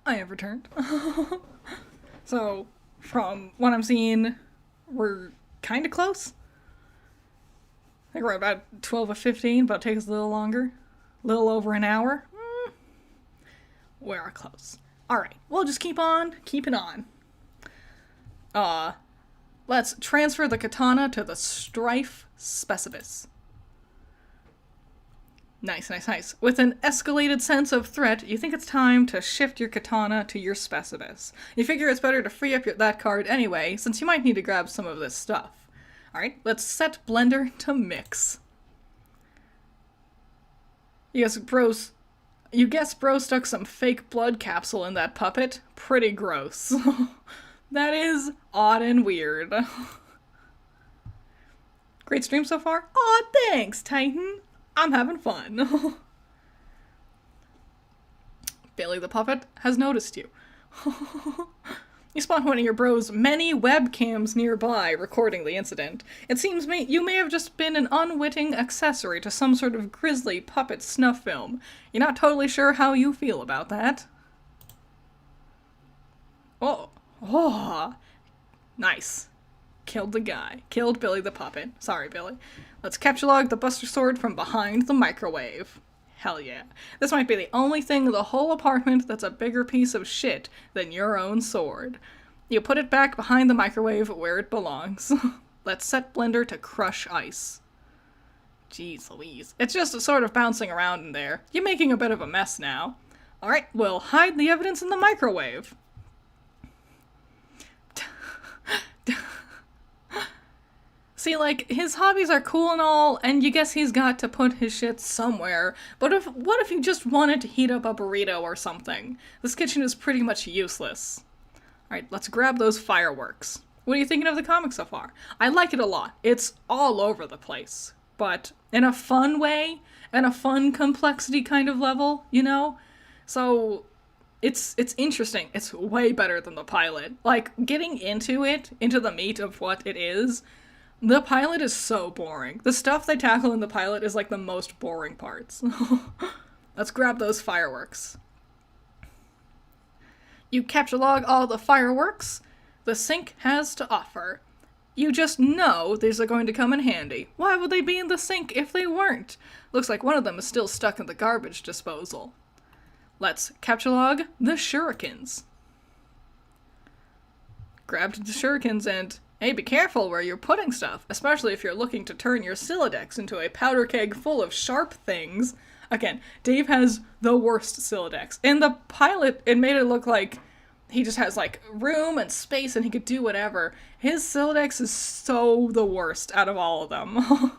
I have returned. So, from what I'm seeing, we're kind of close. I think we're about 12 of 15, but it takes a little longer. A little over an hour. We're close. Alright, we'll just keep on keeping on. Let's transfer the katana to the strife specivis. Nice, nice, nice. With an escalated sense of threat, you think it's time to shift your katana to your specivis. You figure it's better to free up that card anyway, since you might need to grab some of this stuff. Alright, let's set blender to mix. You guess bro stuck some fake blood capsule in that puppet? Pretty gross. That is odd and weird. Great stream so far? Aw, thanks, Titan. I'm having fun. Billy the puppet has noticed you. You spawned one of your bros' many webcams nearby recording the incident. It seems you may have just been an unwitting accessory to some sort of grisly puppet snuff film. You're not totally sure how you feel about that. Oh, nice. Killed the guy. Killed Billy the puppet. Sorry, Billy. Let's capture log the Buster Sword from behind the microwave. Hell yeah. This might be the only thing in the whole apartment that's a bigger piece of shit than your own sword. You put it back behind the microwave where it belongs. Let's set blender to crush ice. Jeez Louise. It's just sort of bouncing around in there. You're making a bit of a mess now. Alright, we'll hide the evidence in the microwave. See, like, his hobbies are cool and all, and you guess he's got to put his shit somewhere, but what if he just wanted to heat up a burrito or something? This kitchen is pretty much useless. Alright, let's grab those fireworks. What are you thinking of the comic so far? I like it a lot. It's all over the place, but in a fun way, and a fun complexity kind of level, you know? So, it's interesting. It's way better than the pilot. Like, getting into the meat of what it is, the pilot is so boring. The stuff they tackle in the pilot is like the most boring parts. Let's grab those fireworks. You capture log all the fireworks the sink has to offer. You just know these are going to come in handy. Why would they be in the sink if they weren't? Looks like one of them is still stuck in the garbage disposal. Let's capture log the shurikens. Grabbed the shurikens and... Hey, be careful where you're putting stuff, especially if you're looking to turn your Silodex into a powder keg full of sharp things. Again, Dave has the worst Silodex. In the pilot, it made it look like he just has, like, room and space and he could do whatever. His Silodex is so the worst out of all of them.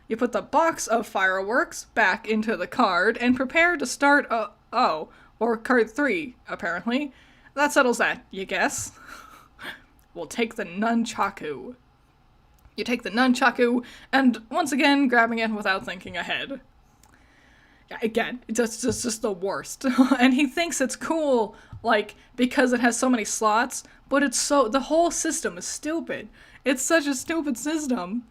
You put the box of fireworks back into the card and prepare to start or card 3, apparently. That settles that, you guess. We'll take the nunchaku. You take the nunchaku, and once again, grabbing it without thinking ahead. Yeah, again, it's just the worst. And he thinks it's cool, like, because it has so many slots, but the whole system is stupid. It's such a stupid system.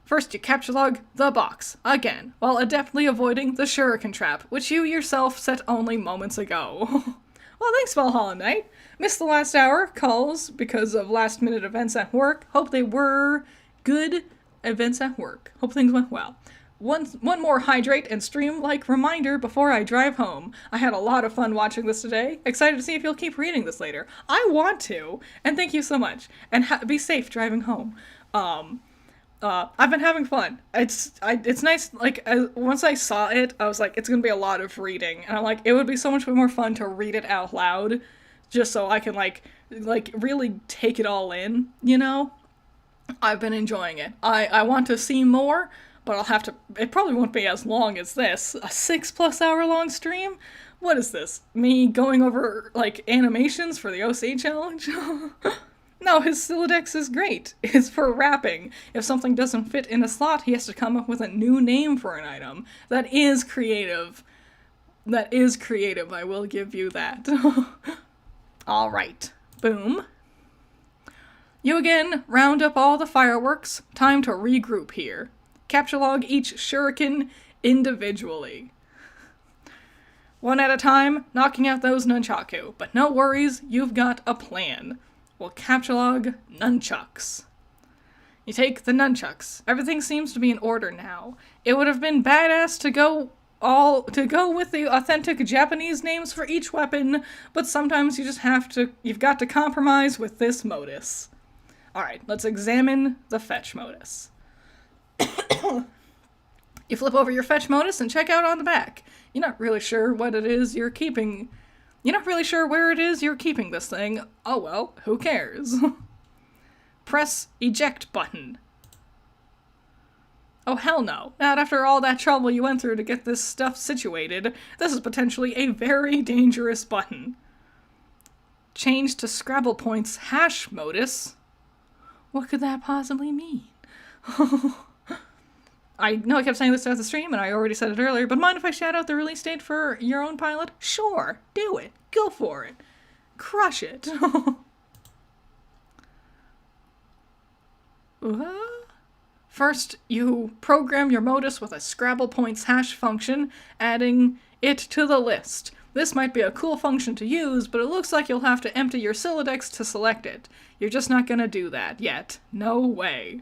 First, you capture log the box, again, while adeptly avoiding the shuriken trap, which you yourself set only moments ago. Well, thanks, Valhalla Knight. Missed the last hour calls because of last-minute events at work. Hope they were good events at work. Hope things went well. One more hydrate and stream-like reminder before I drive home. I had a lot of fun watching this today. Excited to see if you'll keep reading this later. I want to, and thank you so much. And be safe driving home. I've been having fun. It's nice, like, once I saw it, I was like, it's gonna be a lot of reading, and I'm like, it would be so much more fun to read it out loud, just so I can, like, really take it all in, you know? I've been enjoying it. I want to see more, but it probably won't be as long as this. A 6+ hour long stream? What is this? Me going over, like, animations for the OC challenge? No, his Silodex is great. It's for wrapping. If something doesn't fit in a slot, he has to come up with a new name for an item. That is creative. I will give you that. Alright. Boom. You again round up all the fireworks. Time to regroup here. Capture log each shuriken individually. One at a time, knocking out those nunchaku. But no worries, you've got a plan. We'll capture log nunchucks. You take the nunchucks. Everything seems to be in order now. It would have been badass to go with the authentic Japanese names for each weapon, but sometimes you've got to compromise with this modus. Alright, let's examine the fetch modus. You flip over your fetch modus and check out on the back. You're not really sure what it is you're keeping. You're not really sure where it is you're keeping this thing. Oh well, who cares? Press eject button. Oh, hell no. Not after all that trouble you went through to get this stuff situated. This is potentially a very dangerous button. Change to Scrabble Points hash modus. What could that possibly mean? I know I kept saying this throughout the stream, and I already said it earlier, but mind if I shout out the release date for your own pilot? Sure, do it. Go for it. Crush it. First, you program your modus with a Scrabble Points hash function, adding it to the list. This might be a cool function to use, but it looks like you'll have to empty your Sylladex to select it. You're just not gonna do that yet. No way.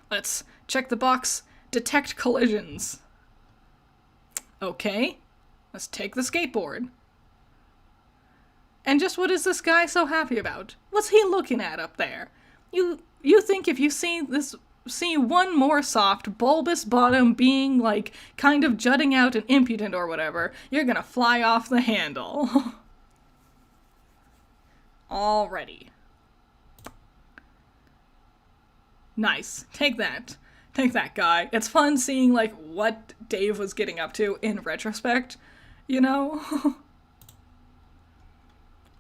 Let's check the box. Detect collisions. Okay. Let's take the skateboard. And just what is this guy so happy about? What's he looking at up there? You think if you see one more soft, bulbous bottom being, like, kind of jutting out and impudent or whatever, you're gonna fly off the handle. Alrighty. Nice. Take that. Take that, guy. It's fun seeing, like, what Dave was getting up to in retrospect, you know?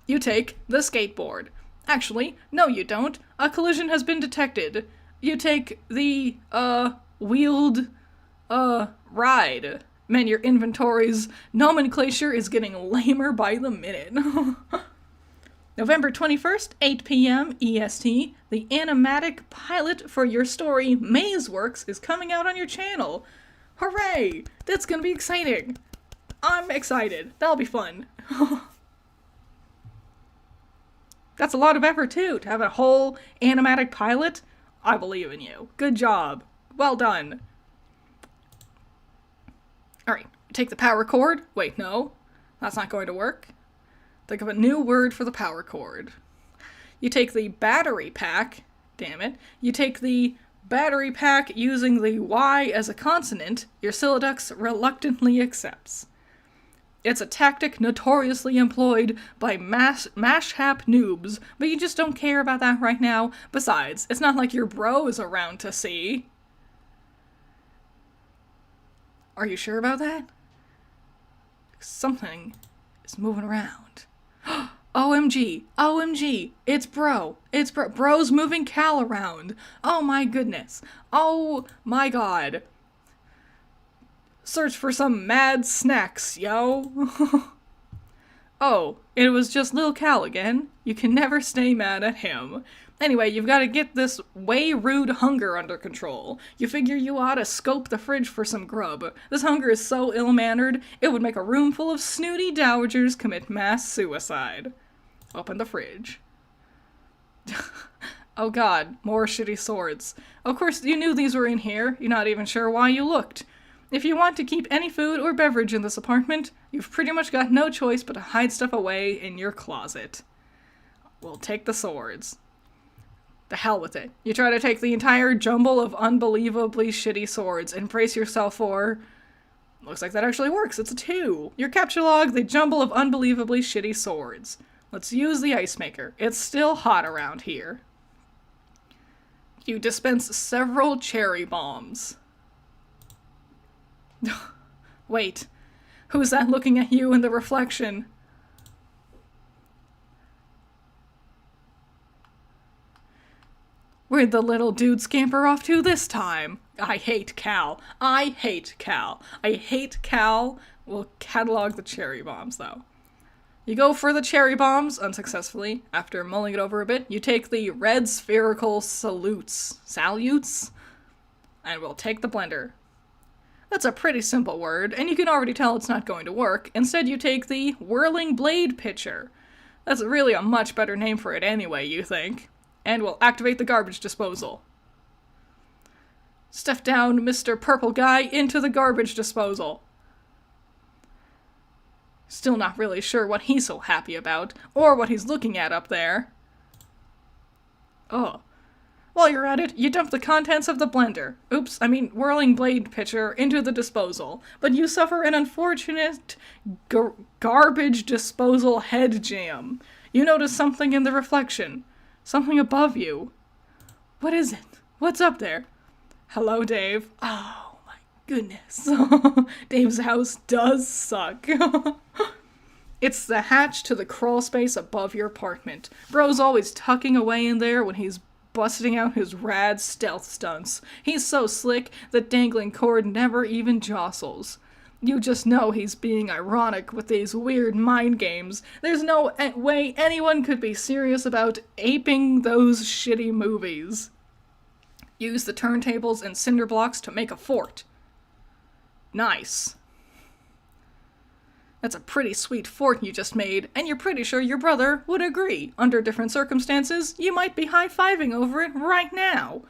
You take the skateboard. Actually, no you don't. A collision has been detected. You take the, wheeled, ride. Man, your inventory's nomenclature is getting lamer by the minute. November 21st, 8 p.m. EST, the animatic pilot for your story, Mazeworks, is coming out on your channel. Hooray! That's gonna be exciting. I'm excited. That'll be fun. That's a lot of effort, too, to have a whole animatic pilot. I believe in you. Good job. Well done. Alright, take the power cord. Wait, no. That's not going to work. Think of a new word for the power cord. You take the battery pack. Damn it. You take the battery pack using the Y as a consonant. Your Sylladex reluctantly accepts. It's a tactic notoriously employed by mashap noobs, but you just don't care about that right now. Besides, it's not like your bro is around to see. Are you sure about that? Something is moving around. OMG, OMG, it's bro. It's bro. Bro's moving Cal around. Oh my goodness. Oh my god. Search for some mad snacks, yo. Oh, it was just Lil Cal again. You can never stay mad at him. Anyway, you've got to get this way rude hunger under control. You figure you ought to scope the fridge for some grub. This hunger is so ill-mannered, it would make a room full of snooty dowagers commit mass suicide. Open the fridge. Oh god, more shitty swords. Of course, you knew these were in here. You're not even sure why you looked. If you want to keep any food or beverage in this apartment, you've pretty much got no choice but to hide stuff away in your closet. We'll take the swords. The hell with it. You try to take the entire jumble of unbelievably shitty swords and brace yourself for... Looks like that actually works. It's a 2. Your capture log, the jumble of unbelievably shitty swords. Let's use the ice maker. It's still hot around here. You dispense several cherry bombs. Wait, who's that looking at you in the reflection? Where'd the little dude scamper off to this time? I hate Cal. I hate Cal. I hate Cal. We'll catalog the cherry bombs, though. You go for the cherry bombs, unsuccessfully. After mulling it over a bit, you take the red spherical salutes, and we'll take the blender. That's a pretty simple word, and you can already tell it's not going to work. Instead, you take the whirling blade pitcher. That's really a much better name for it anyway, you think. And we'll activate the garbage disposal. Stuff down Mr. Purple Guy into the garbage disposal. Still not really sure what he's so happy about, or what he's looking at up there. Oh. While you're at it, you dump the contents of the blender, whirling blade pitcher, into the disposal, but you suffer an unfortunate garbage disposal head jam. You notice something in the reflection. Something above you. What is it? What's up there? Hello, Dave. Oh my goodness. Dave's house does suck. It's the hatch to the crawl space above your apartment. Bro's always tucking away in there when he's busting out his rad stealth stunts. He's so slick, the dangling cord never even jostles. You just know he's being ironic with these weird mind games. There's no way anyone could be serious about aping those shitty movies. Use the turntables and cinder blocks to make a fort. Nice. That's a pretty sweet fort you just made, and you're pretty sure your brother would agree. Under different circumstances, you might be high-fiving over it right now.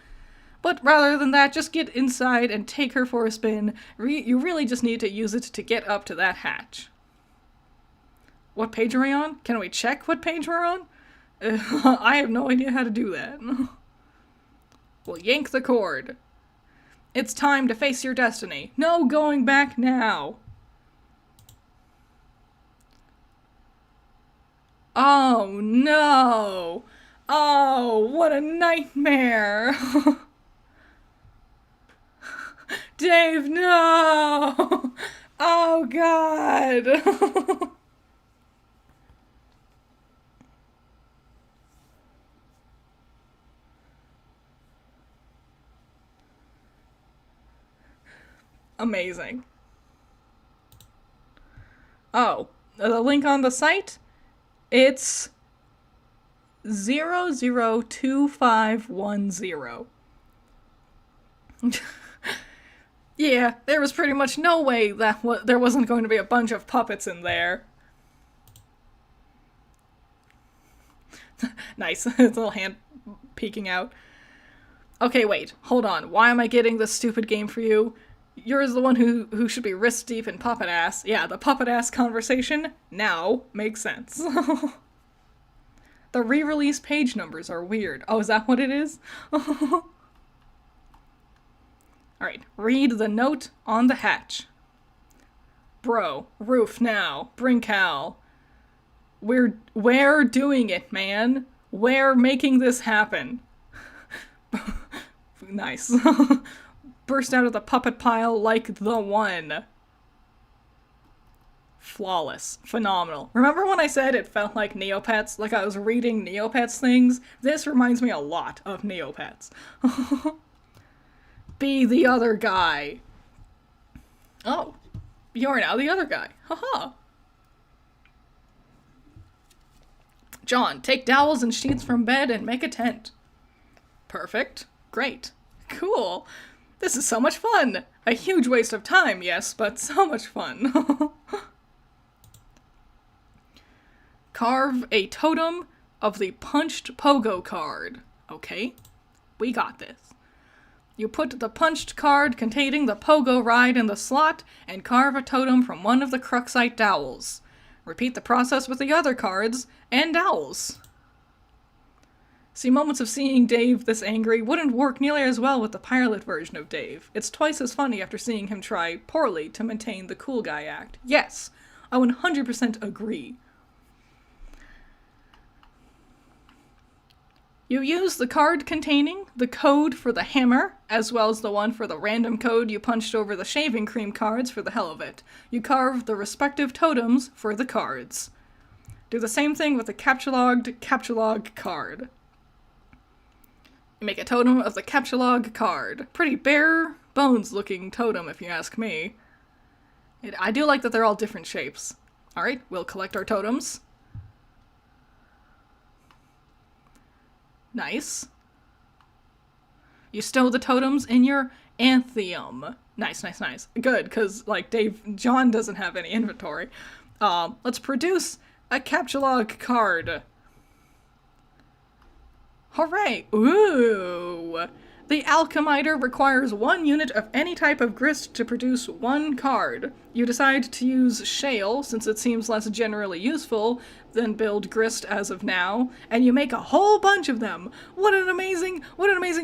But rather than that, just get inside and take her for a spin. You really just need to use it to get up to that hatch. What page are we on? Can we check what page we're on? I have no idea how to do that. Well, yank the cord. It's time to face your destiny. No going back now. Oh no! Oh, what a nightmare! Dave, no! Oh god! Amazing. Oh, the link on the site? It's 002510. Yeah, there was pretty much no way that there wasn't going to be a bunch of puppets in there. Nice. His little hand peeking out. Okay, wait. Hold on. Why am I getting this stupid game for you? You're the one who should be wrist deep in puppet ass. Yeah, the puppet ass conversation now makes sense. The re-release page numbers are weird. Oh, is that what it is? Alright, read the note on the hatch. Bro, roof now. Bring Cal. We're doing it, man. We're making this happen. Nice. Burst out of the puppet pile like the one. Flawless. Phenomenal. Remember when I said it felt like Neopets? Like I was reading Neopets things? This reminds me a lot of Neopets. Be the other guy. Oh. You're now the other guy. Haha. John, take dowels and sheets from bed and make a tent. Perfect. Great. Cool. This is so much fun! A huge waste of time, yes, but so much fun. Carve a totem of the punched pogo card. Okay, we got this. You put the punched card containing the pogo ride in the slot and carve a totem from one of the Cruxite dowels. Repeat the process with the other cards and dowels. See, moments of seeing Dave this angry wouldn't work nearly as well with the pilot version of Dave. It's twice as funny after seeing him try poorly to maintain the cool guy act. Yes, I 100% agree. You use the card containing the code for the hammer, as well as the one for the random code you punched over the shaving cream cards for the hell of it. You carve the respective totems for the cards. Do the same thing with the captcha-logged card. You make a totem of the captcha-log card. Pretty bare bones looking totem, if you ask me. I do like that they're all different shapes. Alright, we'll collect our totems. Nice. You stow the totems in your anthium. Nice, nice, nice. Good, because, like, John doesn't have any inventory. Let's produce a captcha-log card. Hooray! Ooh! The alchemiter requires 1 unit of any type of grist to produce 1 card. You decide to use shale, since it seems less generally useful than build grist as of now, and you make a whole bunch of them! What an amazing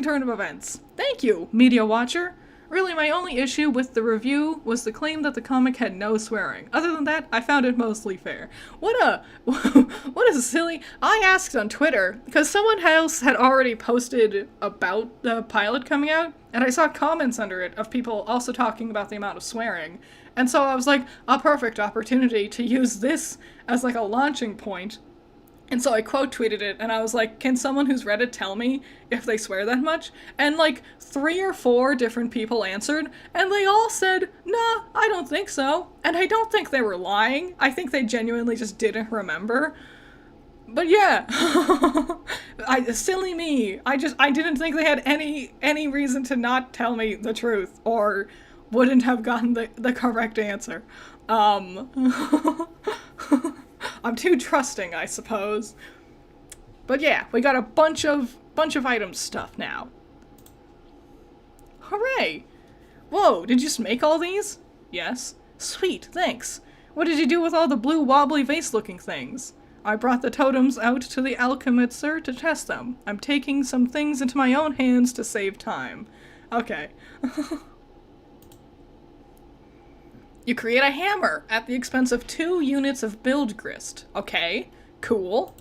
turn of events! Thank you, Media Watcher! Really, my only issue with the review was the claim that the comic had no swearing. Other than that, I found it mostly fair. What a silly... I asked on Twitter, because someone else had already posted about the pilot coming out, and I saw comments under it of people also talking about the amount of swearing. And so I was like, a perfect opportunity to use this as like a launching point. And so I quote tweeted it, and I was like, can someone who's read it tell me if they swear that much? And like 3 or 4 different people answered, and they all said, nah, I don't think so. And I don't think they were lying. I think they genuinely just didn't remember. But yeah, silly me. I didn't think they had any reason to not tell me the truth, or wouldn't have gotten the correct answer. I'm too trusting, I suppose. But yeah, we got a bunch of item stuff now. Hooray! Whoa, did you just make all these? Yes. Sweet, thanks. What did you do with all the blue wobbly vase-looking things? I brought the totems out to the alchemister to test them. I'm taking some things into my own hands to save time. Okay. You create a hammer at the expense of 2 units of build grist. Okay, cool.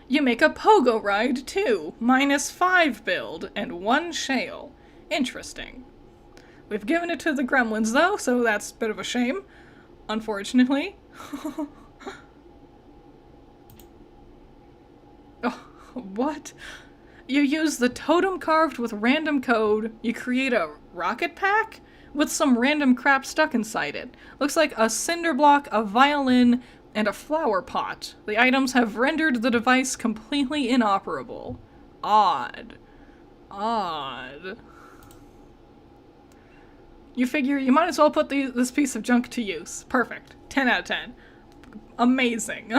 You make a pogo ride too, -5 build and 1 shale. Interesting. We've given it to the gremlins though, so that's a bit of a shame, unfortunately. Oh, what? You use the totem carved with random code, you create a rocket pack? With some random crap stuck inside it. Looks like a cinder block, a violin, and a flower pot. The items have rendered the device completely inoperable. Odd. Odd. You figure you might as well put this piece of junk to use. Perfect. 10 out of 10. Amazing.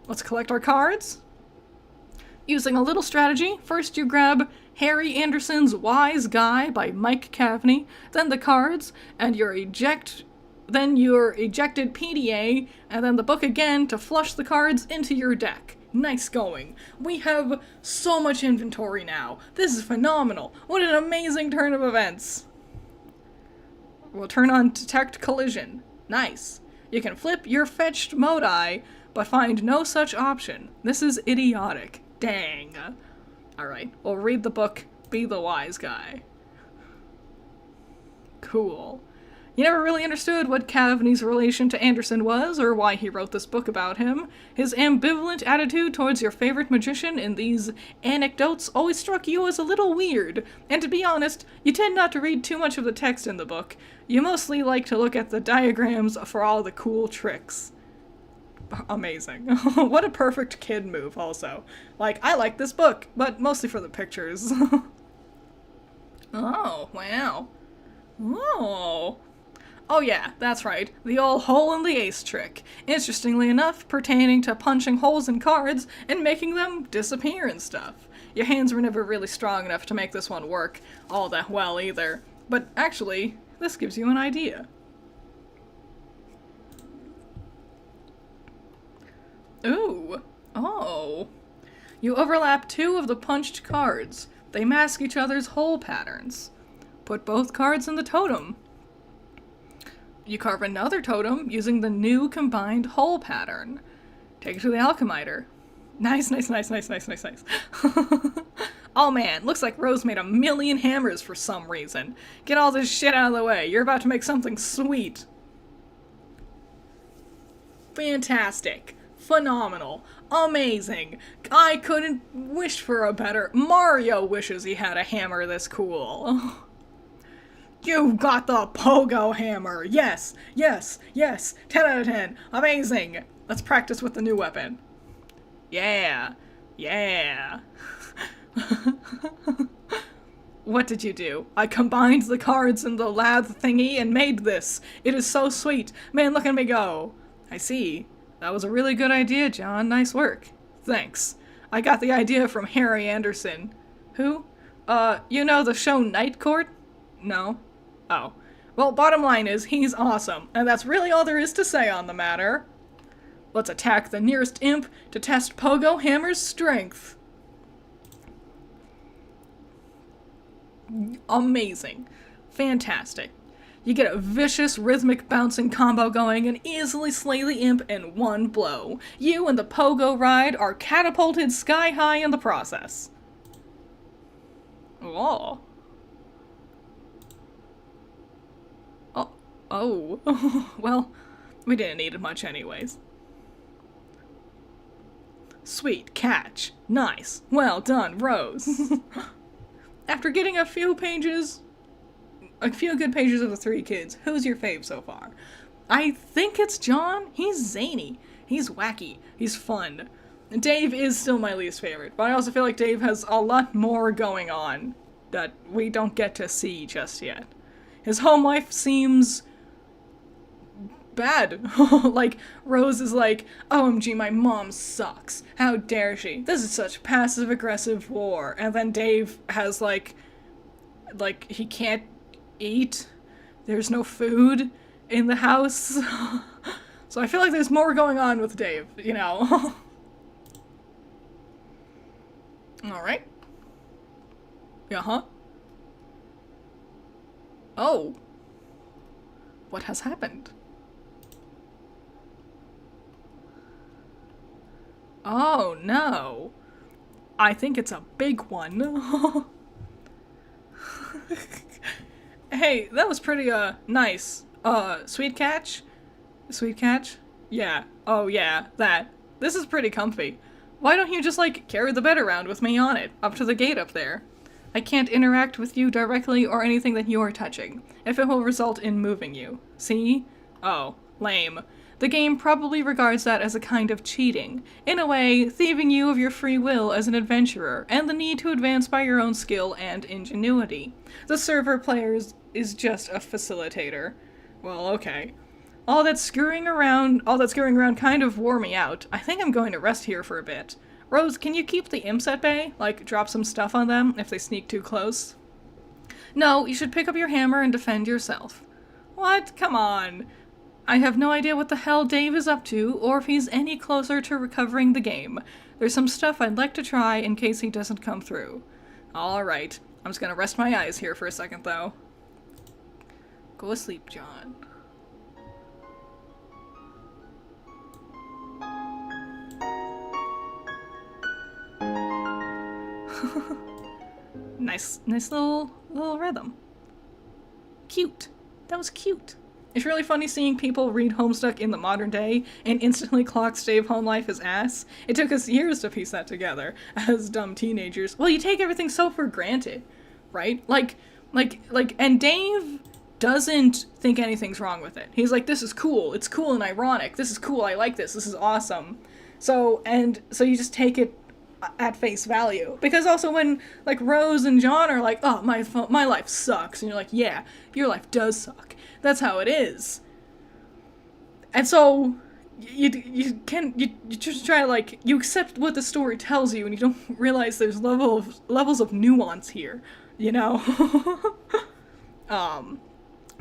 Let's collect our cards. Using a little strategy, first you grab Harry Anderson's Wise Guy by Mike Cavney, then the cards, and your ejected PDA, and then the book again to flush the cards into your deck. Nice going. We have so much inventory now. This is phenomenal. What an amazing turn of events. We'll turn on Detect Collision. Nice. You can flip your fetched Modi, but find no such option. This is idiotic. Dang. Alright, we'll read the book, Be the Wise Guy. Cool. You never really understood what Cavney's relation to Anderson was, or why he wrote this book about him. His ambivalent attitude towards your favorite magician in these anecdotes always struck you as a little weird, and to be honest, you tend not to read too much of the text in the book. You mostly like to look at the diagrams for all the cool tricks. Amazing. What a perfect kid move, also. Like, I like this book, but mostly for the pictures. Oh, wow. Oh. Oh yeah, that's right. The old hole in the ace trick. Interestingly enough, pertaining to punching holes in cards and making them disappear and stuff. Your hands were never really strong enough to make this one work all that well either. But actually, this gives you an idea. Ooh. Oh. You overlap 2 of the punched cards. They mask each other's hole patterns. Put both cards in the totem. You carve another totem using the new combined hole pattern. Take it to the alchemiter. Nice, nice, nice, nice, nice, nice, nice. Oh man, looks like Rose made 1,000,000 hammers for some reason. Get all this shit out of the way. You're about to make something sweet. Fantastic. Phenomenal. Amazing. I couldn't wish for a better... Mario wishes he had a hammer this cool. You got the pogo hammer. Yes, yes, yes. 10 out of 10. Amazing. Let's practice with the new weapon. Yeah. Yeah. What did you do? I combined the cards in the lathe thingy and made this. It is so sweet. Man, look at me go. I see. That was a really good idea, John. Nice work. Thanks. I got the idea from Harry Anderson. Who? You know the show Night Court? No? Oh. Well, bottom line is, he's awesome, and that's really all there is to say on the matter. Let's attack the nearest imp to test Pogo Hammer's strength. Amazing. Fantastic. You get a vicious, rhythmic bouncing combo going and easily slay the imp in one blow. You and the pogo ride are catapulted sky high in the process. Oh. Oh. Well, we didn't need it much anyways. Sweet catch. Nice. Well done, Rose. After getting a few good pages of the three kids, who's your fave so far? I think it's John. He's zany. He's wacky. He's fun. Dave is still my least favorite, but I also feel like Dave has a lot more going on that we don't get to see just yet. His home life seems bad. Like, Rose is like, OMG, my mom sucks. How dare she? This is such passive-aggressive war. And then Dave has, like, he can't eat. There's no food in the house. So I feel like there's more going on with Dave, you know? Alright. Uh-huh. Oh. What has happened? Oh, no. I think it's a big one. Hey, that was pretty, nice. Sweet catch? Sweet catch? Yeah. Oh, yeah, that. This is pretty comfy. Why don't you just, like, carry the bed around with me on it, up to the gate up there? I can't interact with you directly or anything that you're touching, if it will result in moving you. See? Oh, lame. The game probably regards that as a kind of cheating, in a way, thieving you of your free will as an adventurer, and the need to advance by your own skill and ingenuity. The server player is just a facilitator. Well, okay. All that screwing around kind of wore me out. I think I'm going to rest here for a bit. Rose, can you keep the imps at bay? Like, drop some stuff on them if they sneak too close? No, you should pick up your hammer and defend yourself. What? Come on. I have no idea what the hell Dave is up to, or if he's any closer to recovering the game. There's some stuff I'd like to try in case he doesn't come through. Alright, I'm just gonna rest my eyes here for a second, though. Go asleep, John. Nice little rhythm. Cute. That was cute. It's really funny seeing people read Homestuck in the modern day and instantly clock Dave home life as ass. It took us years to piece that together as dumb teenagers. Well, you take everything so for granted, right? And Dave doesn't think anything's wrong with it. He's like, this is cool. It's cool and ironic. This is cool. I like this. This is awesome. So you just take it at face value. Because also when, like, Rose and John are like, oh, my life sucks. And you're like, yeah, your life does suck. That's how it is. And so you just try to, like, you accept what the story tells you and you don't realize there's levels of nuance here, you know?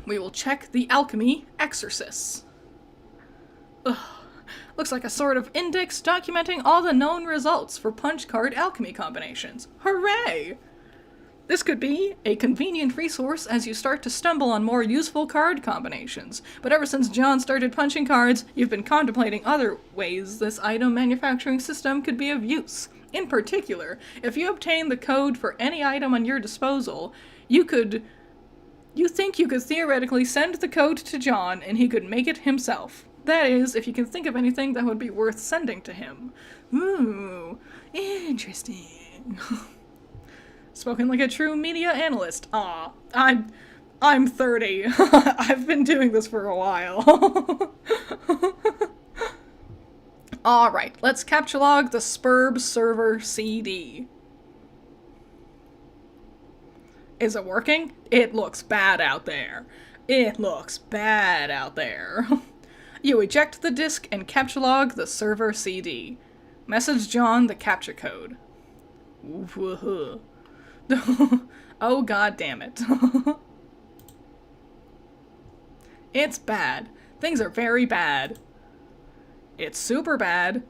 We will check the alchemy exorcists. Ugh. Looks like a sort of index documenting all the known results for punch card alchemy combinations. Hooray! This could be a convenient resource as you start to stumble on more useful card combinations. But ever since John started punching cards, you've been contemplating other ways this item manufacturing system could be of use. In particular, if you obtain the code for any item on your disposal, you think you could theoretically send the code to John and he could make it himself. That is, if you can think of anything that would be worth sending to him. Ooh, interesting. Spoken like a true media analyst. Aw, I'm 30. I've been doing this for a while. Alright, let's capture log the Spurb server CD. Is it working? It looks bad out there. It looks bad out there. You eject the disk and capture log the server CD. Message John the capture code. Oh, god damn it. It's bad. Things are very bad. It's super bad.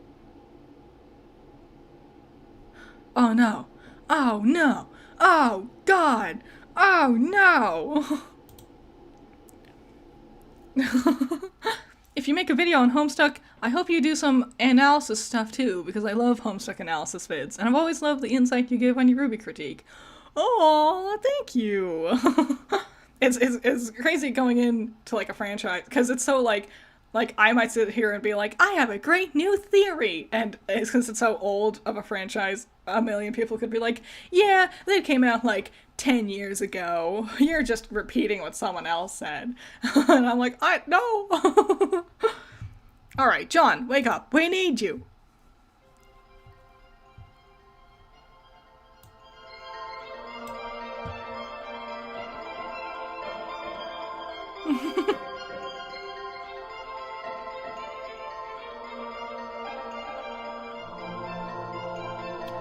Oh no. Oh no. Oh god. Oh no! If you make a video on Homestuck, I hope you do some analysis stuff too, because I love Homestuck analysis vids, and I've always loved the insight you give on your Ruby critique. Oh, thank you! It's crazy going into like a franchise, because it's so like I might sit here and be like, I have a great new theory, and it's because it's so old of a franchise, a million people could be like, yeah, that came out like 10 years ago. You're just repeating what someone else said. And I'm like, I no. All right, John, wake up. We need you.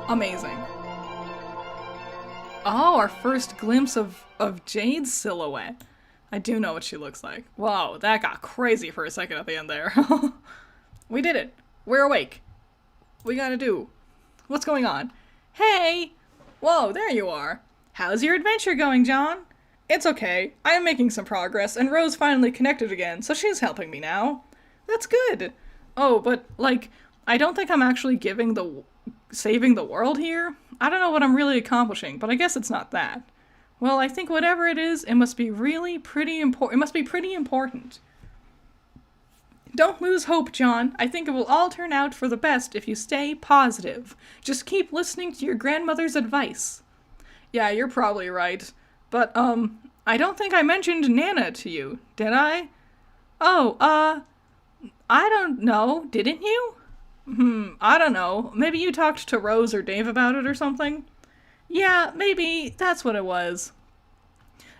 Amazing. Oh, our first glimpse of Jade's silhouette. I do know what she looks like. Whoa, that got crazy for a second at the end there. We did it. We're awake. We gotta do. What's going on? Hey! Whoa, there you are. How's your adventure going, John? It's okay. I am making some progress, and Rose finally connected again, so she's helping me now. That's good. Oh, but, like, I don't think I'm actually saving the world here. I don't know what I'm really accomplishing, but I guess it's not that. Well, I think whatever it is, it must be really pretty important. It must be pretty important. Don't lose hope, John. I think it will all turn out for the best if you stay positive. Just keep listening to your grandmother's advice. Yeah, you're probably right. But, I don't think I mentioned Nana to you, did I? Oh, I don't know. Didn't you? I don't know. Maybe you talked to Rose or Dave about it or something? Yeah, maybe that's what it was.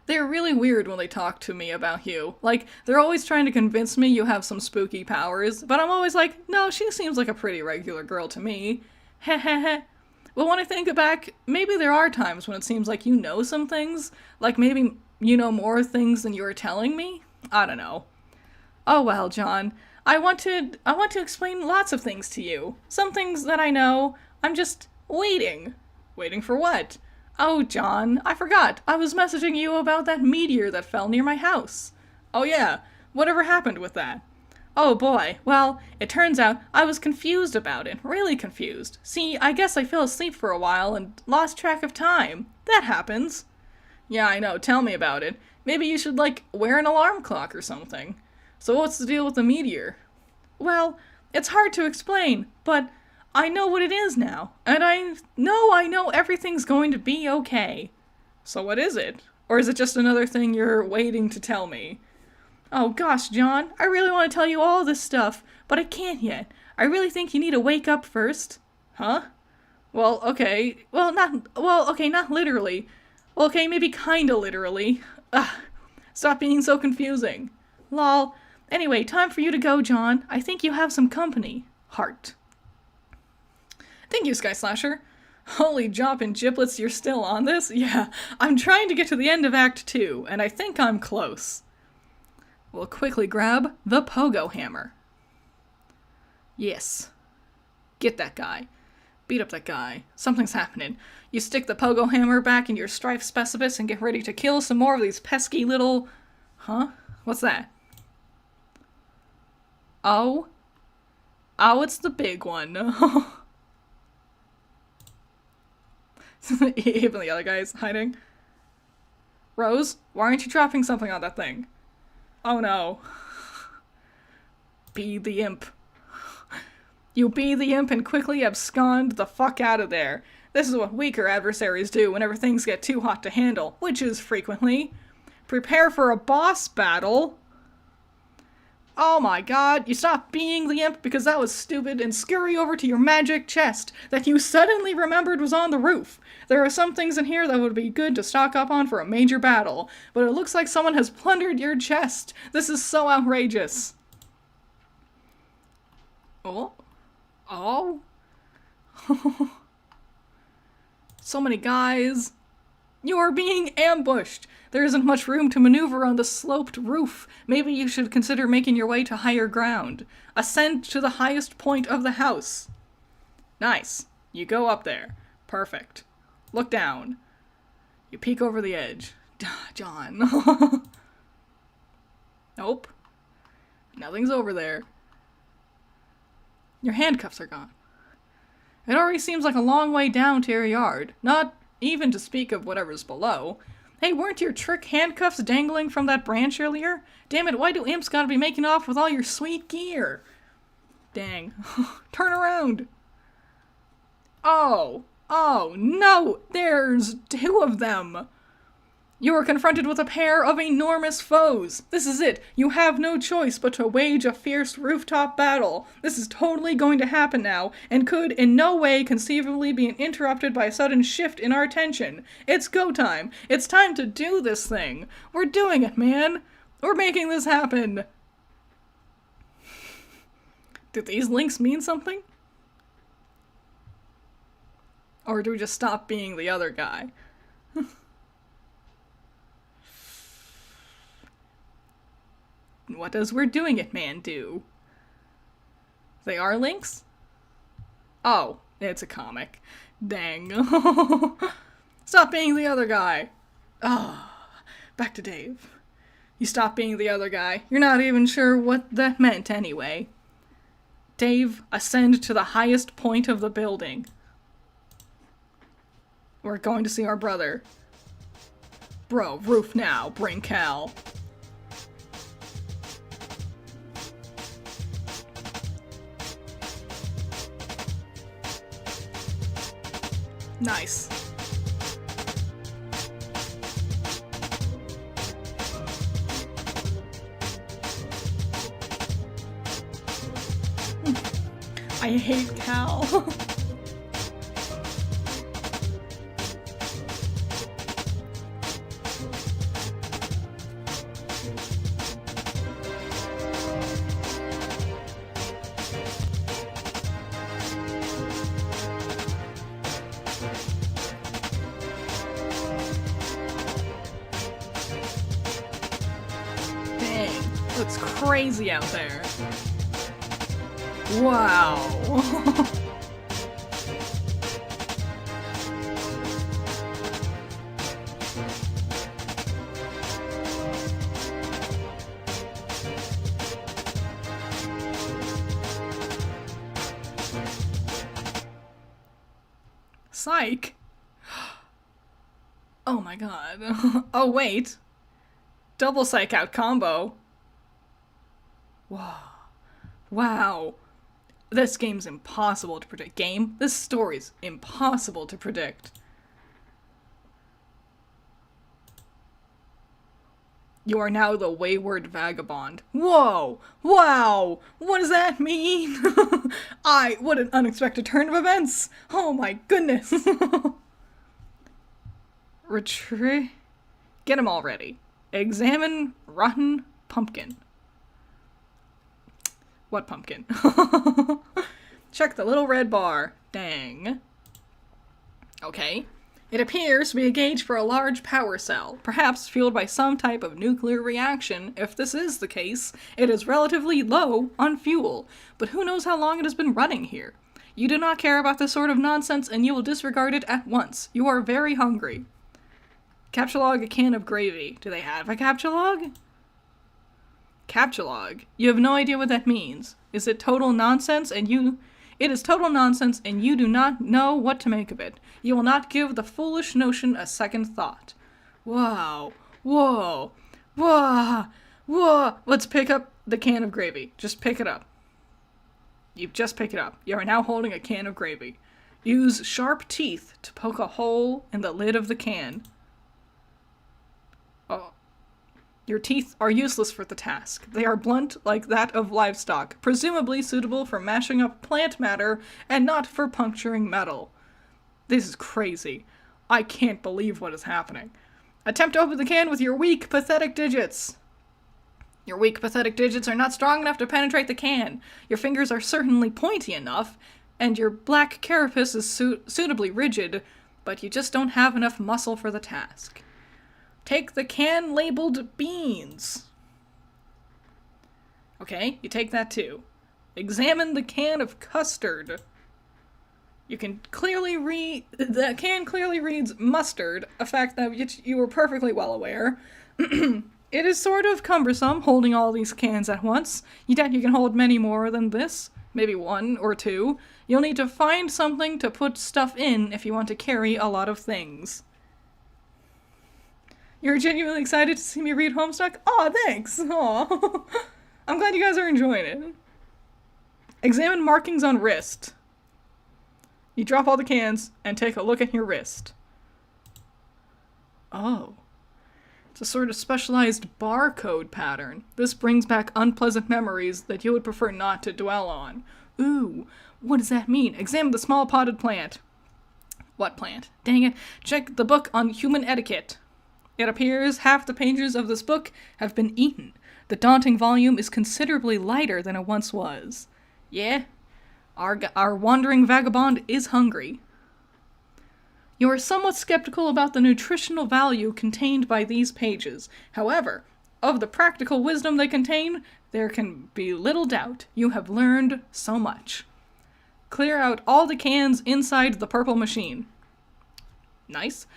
They're really weird when they talk to me about you. Like, they're always trying to convince me you have some spooky powers, but I'm always like, no, she seems like a pretty regular girl to me. Heh heh heh. Well, when I think back, maybe there are times when it seems like you know some things. Like, maybe you know more things than you are telling me? I don't know. Oh well, John. I want to explain lots of things to you. Some things that I know. I'm just waiting. Waiting for what? Oh, John, I forgot. I was messaging you about that meteor that fell near my house. Oh yeah, whatever happened with that? Oh boy, well, it turns out I was confused about it. Really confused. See, I guess I fell asleep for a while and lost track of time. That happens. Yeah, I know. Tell me about it. Maybe you should, like, wear an alarm clock or something. So what's the deal with the meteor? Well, it's hard to explain, but I know what it is now, and I know everything's going to be okay. So what is it? Or is it just another thing you're waiting to tell me? Oh gosh, John, I really want to tell you all this stuff, but I can't yet. I really think you need to wake up first. Huh? Well, okay. Not literally. Well, okay, maybe kinda literally. Ugh. Stop being so confusing. Lol. Anyway, time for you to go, John. I think you have some company. Heart. Thank you, Sky Slasher. Holy jop and giblets, you're still on this? Yeah, I'm trying to get to the end of Act 2, and I think I'm close. We'll quickly grab the pogo hammer. Yes. Get that guy. Beat up that guy. Something's happening. You stick the pogo hammer back in your strife specipus and get ready to kill some more of these pesky little... Huh? What's that? Oh? Oh, it's the big one. Even the other guy's hiding. Rose, why aren't you dropping something on that thing? Oh no. Be the imp. You be the imp and quickly abscond the fuck out of there. This is what weaker adversaries do whenever things get too hot to handle, which is frequently. Prepare for a boss battle. Oh my god, you stopped being the imp because that was stupid and scurry over to your magic chest that you suddenly remembered was on the roof. There are some things in here that would be good to stock up on for a major battle, but it looks like someone has plundered your chest. This is so outrageous. Oh? Oh? So many guys. You are being ambushed. There isn't much room to maneuver on the sloped roof. Maybe you should consider making your way to higher ground. Ascend to the highest point of the house. Nice. You go up there. Perfect. Look down. You peek over the edge. John. Nope. Nothing's over there. Your handcuffs are gone. It already seems like a long way down to your yard, not even to speak of whatever's below. Hey, weren't your trick handcuffs dangling from that branch earlier? Damn it, why do imps gotta be making off with all your sweet gear? Dang. Turn around. Oh no, there's two of them. You are confronted with a pair of enormous foes. This is it. You have no choice but to wage a fierce rooftop battle. This is totally going to happen now, and could in no way conceivably be interrupted by a sudden shift in our tension. It's go time. It's time to do this thing. We're doing it, man. We're making this happen. Did these links mean something? Or do we just stop being the other guy? What does "we're doing it, man" do? They are links? Oh, it's a comic. Dang. Stop being the other guy. Back to Dave. You stop being the other guy. You're not even sure what that meant anyway. Dave, ascend to the highest point of the building. We're going to see our brother. Bro, roof now. Bring Cal. Nice. I hate Cal. Looks crazy out there. Wow. Psych. Oh my god. Oh wait. Double psych out combo. Wow. Wow. This game's impossible to predict. This story's impossible to predict. You are now the wayward vagabond. Whoa! Wow! What does that mean? What an unexpected turn of events! Oh my goodness! Retreat. Get him already. Examine rotten pumpkin. What pumpkin? Check the little red bar. Dang. Okay. It appears to be a gauge for a large power cell, perhaps fueled by some type of nuclear reaction. If this is the case, it is relatively low on fuel, but who knows how long it has been running here. You do not care about this sort of nonsense, and you will disregard it at once. You are very hungry. Captcha-log a can of gravy. Do they have a captcha-log? Captcha-log. You have no idea what that means. Is it total nonsense and you... It is total nonsense and you do not know what to make of it. You will not give the foolish notion a second thought. Wow. Whoa. Whoa. Whoa. Let's pick up the can of gravy. Just pick it up. You just pick it up. You are now holding a can of gravy. Use sharp teeth to poke a hole in the lid of the can. Oh. Your teeth are useless for the task. They are blunt like that of livestock, presumably suitable for mashing up plant matter and not for puncturing metal. This is crazy. I can't believe what is happening. Attempt to open the can with your weak, pathetic digits. Your weak, pathetic digits are not strong enough to penetrate the can. Your fingers are certainly pointy enough, and your black carapace is suitably rigid, but you just don't have enough muscle for the task. Take the can labeled beans. Okay, you take that too. Examine the can of custard. You can clearly read, the can clearly reads mustard, a fact that you were perfectly well aware. It is sort of cumbersome holding all these cans at once. You doubt you can hold many more than this, maybe one or two. You'll need to find something to put stuff in if you want to carry a lot of things. You're genuinely excited to see me read Homestuck? Aw, thanks! Aw. I'm glad you guys are enjoying it. Examine markings on wrist. You drop all the cans and take a look at your wrist. Oh. It's a sort of specialized barcode pattern. This brings back unpleasant memories that you would prefer not to dwell on. Ooh, what does that mean? Examine the small potted plant. What plant? Dang it. Check the book on human etiquette. It appears half the pages of this book have been eaten. The daunting volume is considerably lighter than it once was. Yeah, our wandering vagabond is hungry. You are somewhat skeptical about the nutritional value contained by these pages. However, of the practical wisdom they contain, there can be little doubt you have learned so much. Clear out all the cans inside the purple machine. Nice.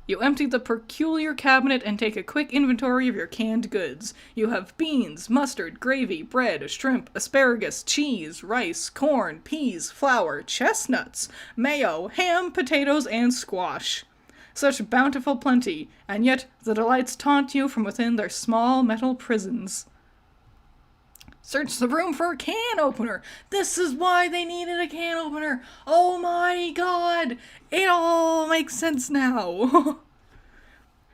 You empty the peculiar cabinet and take a quick inventory of your canned goods. You have beans, mustard, gravy, bread, shrimp, asparagus, cheese, rice, corn, peas, flour, chestnuts, mayo, ham, potatoes, and squash. Such bountiful plenty, and yet the delights taunt you from within their small metal prisons. Search the room for a can opener. This is why they needed a can opener. Oh my god. It all makes sense now.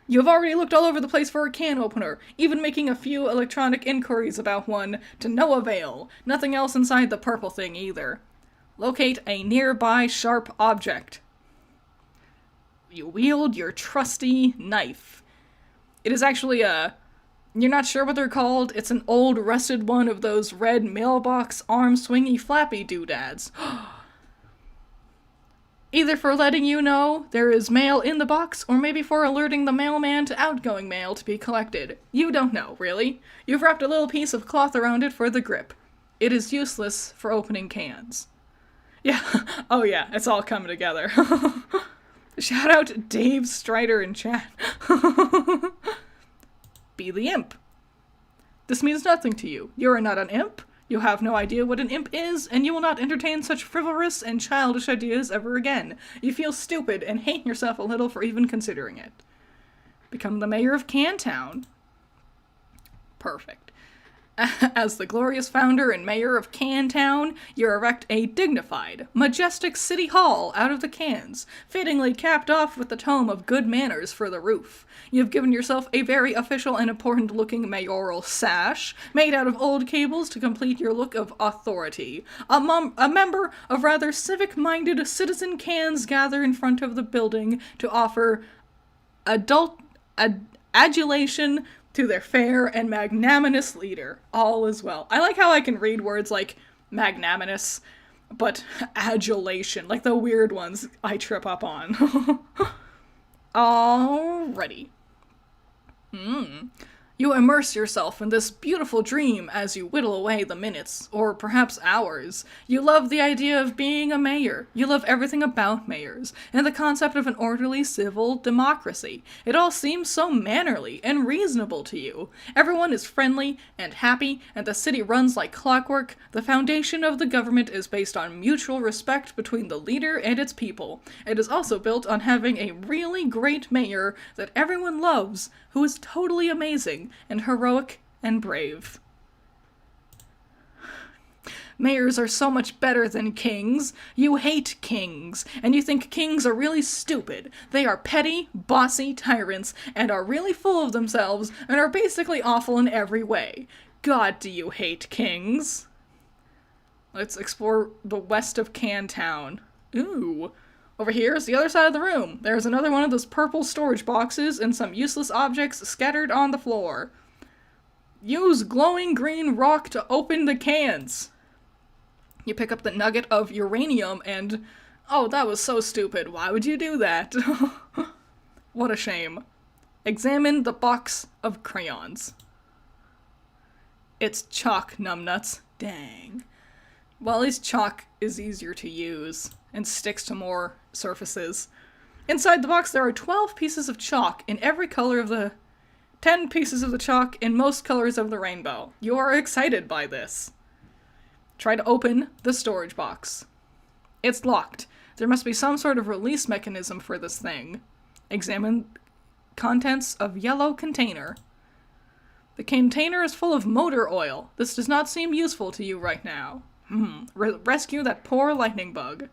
You have already looked all over the place for a can opener, even making a few electronic inquiries about one, to no avail. Nothing else inside the purple thing either. Locate a nearby sharp object. You wield your trusty knife. It is actually you're not sure what they're called? It's an old rusted one of those red mailbox arm-swingy flappy doodads. Either for letting you know there is mail in the box, or maybe for alerting the mailman to outgoing mail to be collected. You don't know, really. You've wrapped a little piece of cloth around it for the grip. It is useless for opening cans. Yeah, oh yeah, it's all coming together. Shout out to Dave Strider in chat. Be the imp. This means nothing to you. You are not an imp. You have no idea what an imp is, and you will not entertain such frivolous and childish ideas ever again. You feel stupid and hate yourself a little for even considering it. Become the mayor of Cantown. Perfect. As the glorious founder and mayor of Cantown, you erect a dignified, majestic city hall out of the cans, fittingly capped off with the tome of good manners for the roof. You've given yourself a very official and important-looking mayoral sash, made out of old cables to complete your look of authority. A member of rather civic-minded citizen cans gather in front of the building to offer adulation to their fair and magnanimous leader. All is well. I like how I can read words like magnanimous, but adulation, like the weird ones I trip up on. Alrighty. You immerse yourself in this beautiful dream as you whittle away the minutes, or perhaps hours. You love the idea of being a mayor. You love everything about mayors, and the concept of an orderly civil democracy. It all seems so mannerly and reasonable to you. Everyone is friendly and happy, and the city runs like clockwork. The foundation of the government is based on mutual respect between the leader and its people. It is also built on having a really great mayor that everyone loves, who is totally amazing and heroic and brave. Mayors are so much better than kings. You hate kings, and you think kings are really stupid. They are petty, bossy tyrants, and are really full of themselves, and are basically awful in every way. God, do you hate kings? Let's explore the west of Cantown. Ooh. Over here is the other side of the room. There's another one of those purple storage boxes and some useless objects scattered on the floor. Use glowing green rock to open the cans. You pick up the nugget of uranium and... Oh, that was so stupid. Why would you do that? What a shame. Examine the box of crayons. It's chalk, numbnuts. Dang. Well, at least chalk is easier to use. and sticks to more surfaces. Inside the box, there are 12 pieces of chalk in every color of the 10 pieces of the chalk in most colors of the rainbow. You are excited by this. Try to open the storage box. It's locked. There must be some sort of release mechanism for this thing. Examine contents of yellow container. The container is full of motor oil. This does not seem useful to you right now. Rescue that poor lightning bug.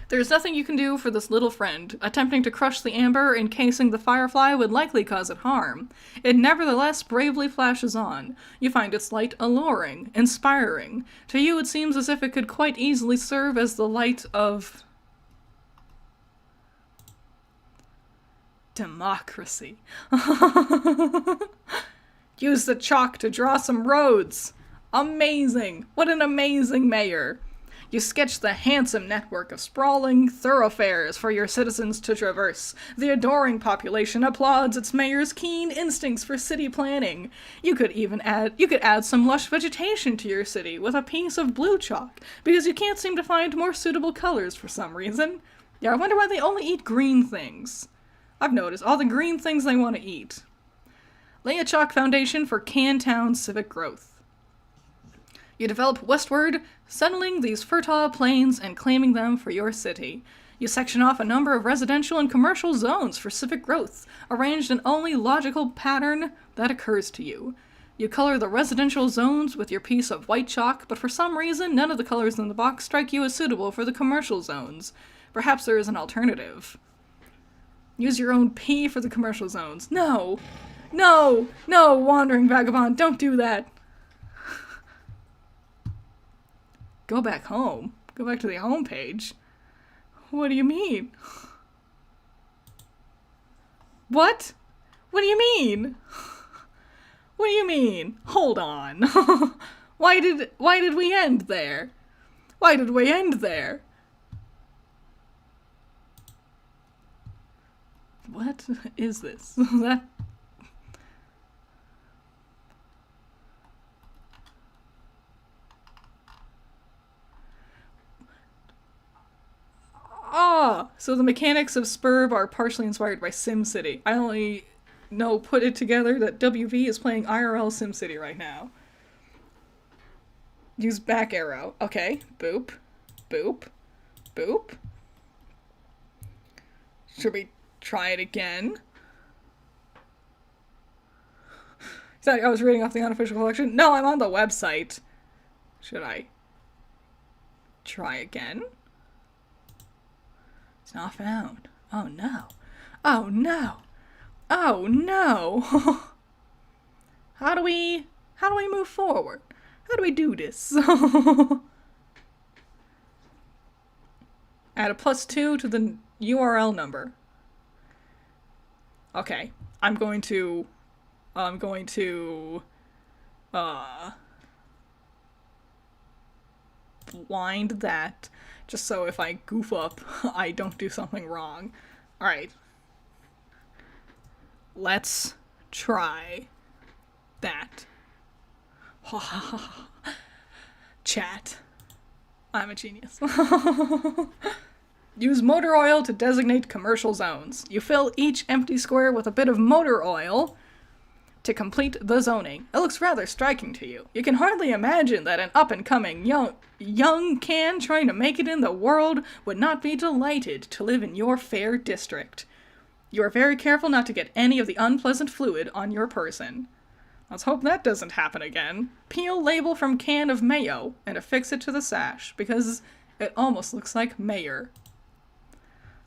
There is nothing you can do for this little friend. Attempting to crush the amber encasing the firefly would likely cause it harm. It nevertheless bravely flashes on. You find its light alluring, inspiring. To you it seems as if it could quite easily serve as the light of democracy. Use the chalk to draw some roads. Amazing! What an amazing mayor! You sketch the handsome network of sprawling thoroughfares for your citizens to traverse. The adoring population applauds its mayor's keen instincts for city planning. You could add some lush vegetation to your city with a piece of blue chalk, because you can't seem to find more suitable colors for some reason. Yeah, I wonder why they only eat green things. I've noticed all the green things they want to eat. Lay a chalk foundation for Cantown civic growth. You develop westward, settling these fertile plains and claiming them for your city. You section off a number of residential and commercial zones for civic growth, arranged in only logical pattern that occurs to you. You color the residential zones with your piece of white chalk, but for some reason none of the colors in the box strike you as suitable for the commercial zones. Perhaps there is an alternative. Use your own P for the commercial zones. No! No! No, wandering vagabond, don't do that! Go back home. Go back to the home page. What do you mean? What? What do you mean? What do you mean? Hold on. Why did we end there? Why did we end there? What is this? That so the mechanics of Spurb are partially inspired by SimCity. I only know put it together that WV is playing IRL SimCity right now. Use back arrow. Okay. Boop. Boop. Boop. Should we try it again? I was reading off the unofficial collection. No, I'm on the website. Should I try again? It's not found. Oh no. Oh no. Oh no. How do we move forward? How do we do this? Add a +2 to the URL number. Okay. I'm going to blind that, just so if I goof up, I don't do something wrong. Alright. Let's try that. Chat. I'm a genius. Use motor oil to designate commercial zones. You fill each empty square with a bit of motor oil to complete the zoning. It looks rather striking to you. You can hardly imagine that an up-and-coming young can trying to make it in the world would not be delighted to live in your fair district. You are very careful not to get any of the unpleasant fluid on your person. Let's hope that doesn't happen again. Peel label from can of mayo and affix it to the sash, because it almost looks like mayor.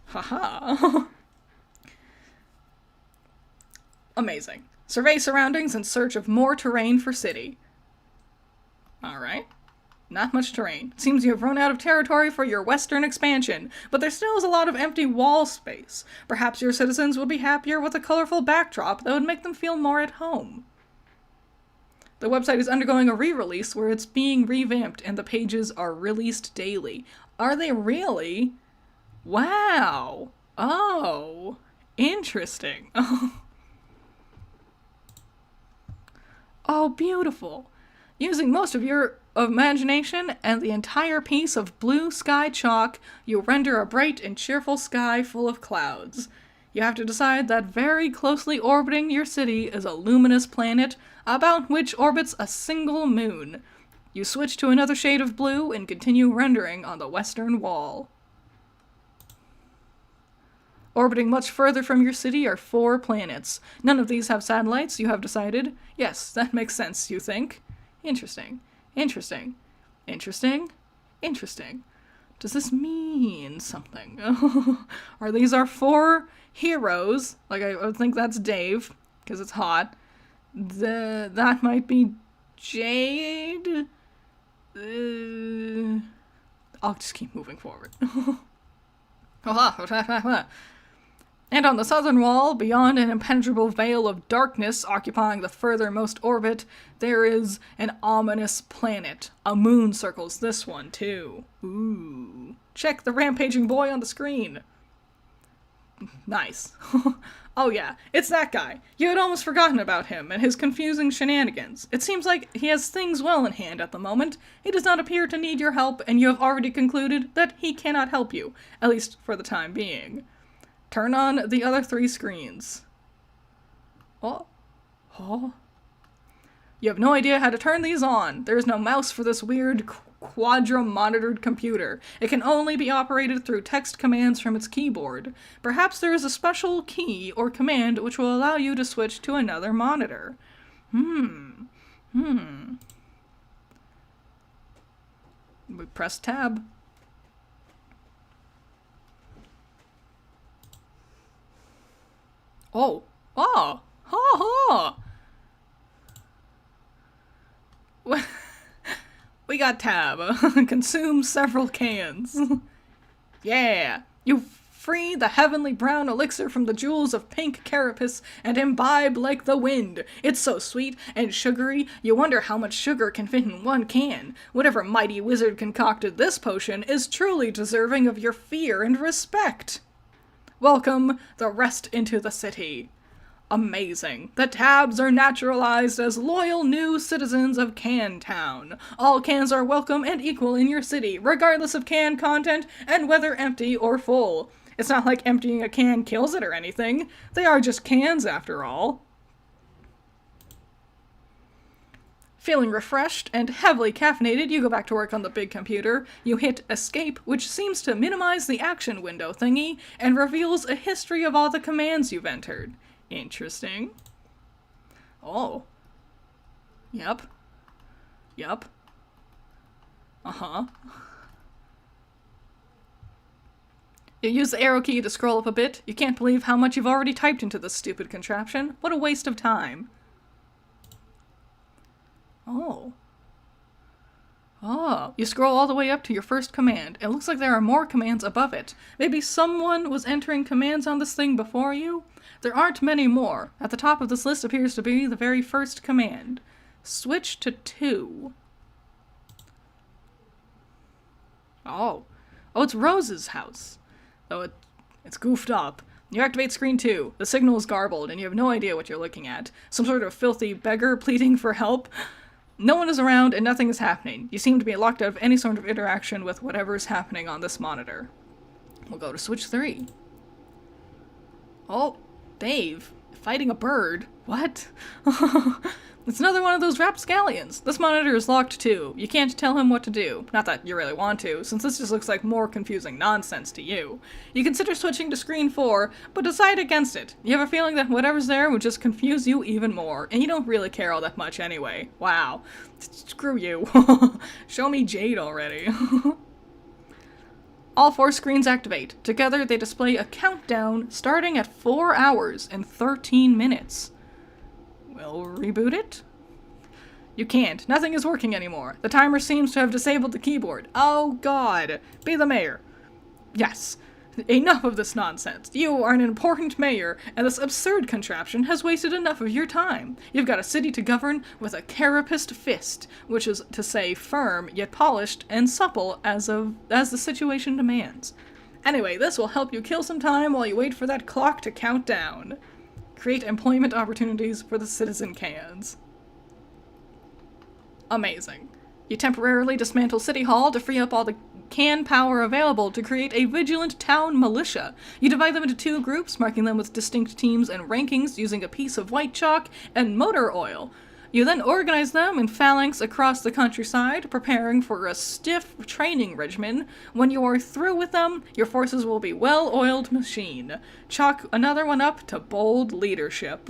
Haha. Amazing. Survey surroundings in search of more terrain for city. Alright. Not much terrain. Seems you have run out of territory for your western expansion, but there still is a lot of empty wall space. Perhaps your citizens would be happier with a colorful backdrop that would make them feel more at home. The website is undergoing a re-release where it's being revamped and the pages are released daily. Are they really? Wow. Oh. Interesting. Oh, beautiful. Using most of your of imagination and the entire piece of blue sky chalk, you render a bright and cheerful sky full of clouds. You have to decide that very closely orbiting your city is a luminous planet about which orbits a single moon. You switch to another shade of blue and continue rendering on the western wall. Orbiting much further from your city are 4 planets. None of these have satellites, you have decided. Yes, that makes sense, you think. Interesting. Interesting. Interesting. Interesting. Does this mean something? Are these our 4 heroes? Like, I would think that's Dave, because it's hot. That might be Jade? I'll just keep moving forward. And on the southern wall, beyond an impenetrable veil of darkness occupying the furthermost orbit, there is an ominous planet. A moon circles this one, too. Ooh. Check the rampaging boy on the screen. Nice. Oh yeah, it's that guy. You had almost forgotten about him and his confusing shenanigans. It seems like he has things well in hand at the moment. He does not appear to need your help, and you have already concluded that he cannot help you, at least for the time being. Turn on the other 3 screens. Oh. You have no idea how to turn these on. There is no mouse for this weird quadra-monitored computer. It can only be operated through text commands from its keyboard. Perhaps there is a special key or command which will allow you to switch to another monitor. We press tab. Oh. We got tab. Consume several cans. Yeah. You free the heavenly brown elixir from the jewels of pink carapace and imbibe like the wind. It's so sweet and sugary, you wonder how much sugar can fit in one can. Whatever mighty wizard concocted this potion is truly deserving of your fear and respect. Welcome the rest into the city. Amazing. The tabs are naturalized as loyal new citizens of Can Town. All cans are welcome and equal in your city, regardless of can content and whether empty or full. It's not like emptying a can kills it or anything. They are just cans after all. Feeling refreshed and heavily caffeinated, you go back to work on the big computer. You hit escape, which seems to minimize the action window thingy, and reveals a history of all the commands you've entered. Interesting. Oh. Yep. Uh-huh. You use the arrow key to scroll up a bit. You can't believe how much you've already typed into this stupid contraption. What a waste of time. Oh, you scroll all the way up to your first command. It looks like there are more commands above it. Maybe someone was entering commands on this thing before you? There aren't many more. At the top of this list appears to be the very first command. Switch to 2. Oh, it's Rose's house. Though it's goofed up. You activate screen 2. The signal is garbled, and you have no idea what you're looking at. Some sort of filthy beggar pleading for help. No one is around and nothing is happening. You seem to be locked out of any sort of interaction with whatever is happening on this monitor. We'll go to switch 3. Oh, Dave, fighting a bird. What? It's another one of those rapscallions. This monitor is locked too. You can't tell him what to do. Not that you really want to, since this just looks like more confusing nonsense to you. You consider switching to screen 4, but decide against it. You have a feeling that whatever's there would just confuse you even more, and you don't really care all that much anyway. Wow. Screw you. Show me Jade already. All 4 screens activate. Together they display a countdown starting at 4 hours and 13 minutes. We'll reboot it? You can't. Nothing is working anymore. The timer seems to have disabled the keyboard. Oh god. Be the mayor. Yes. Enough of this nonsense. You are an important mayor, and this absurd contraption has wasted enough of your time. You've got a city to govern with a carapaced fist, which is to say firm, yet polished and supple as the situation demands. Anyway, this will help you kill some time while you wait for that clock to count down. Create employment opportunities for the citizen cans. Amazing. You temporarily dismantle City Hall to free up all the can power available to create a vigilant town militia. You divide them into 2 groups, marking them with distinct teams and rankings using a piece of white chalk and motor oil. You then organize them in phalanx across the countryside, preparing for a stiff training regimen. When you are through with them, your forces will be a well-oiled machine. Chalk another one up to bold leadership.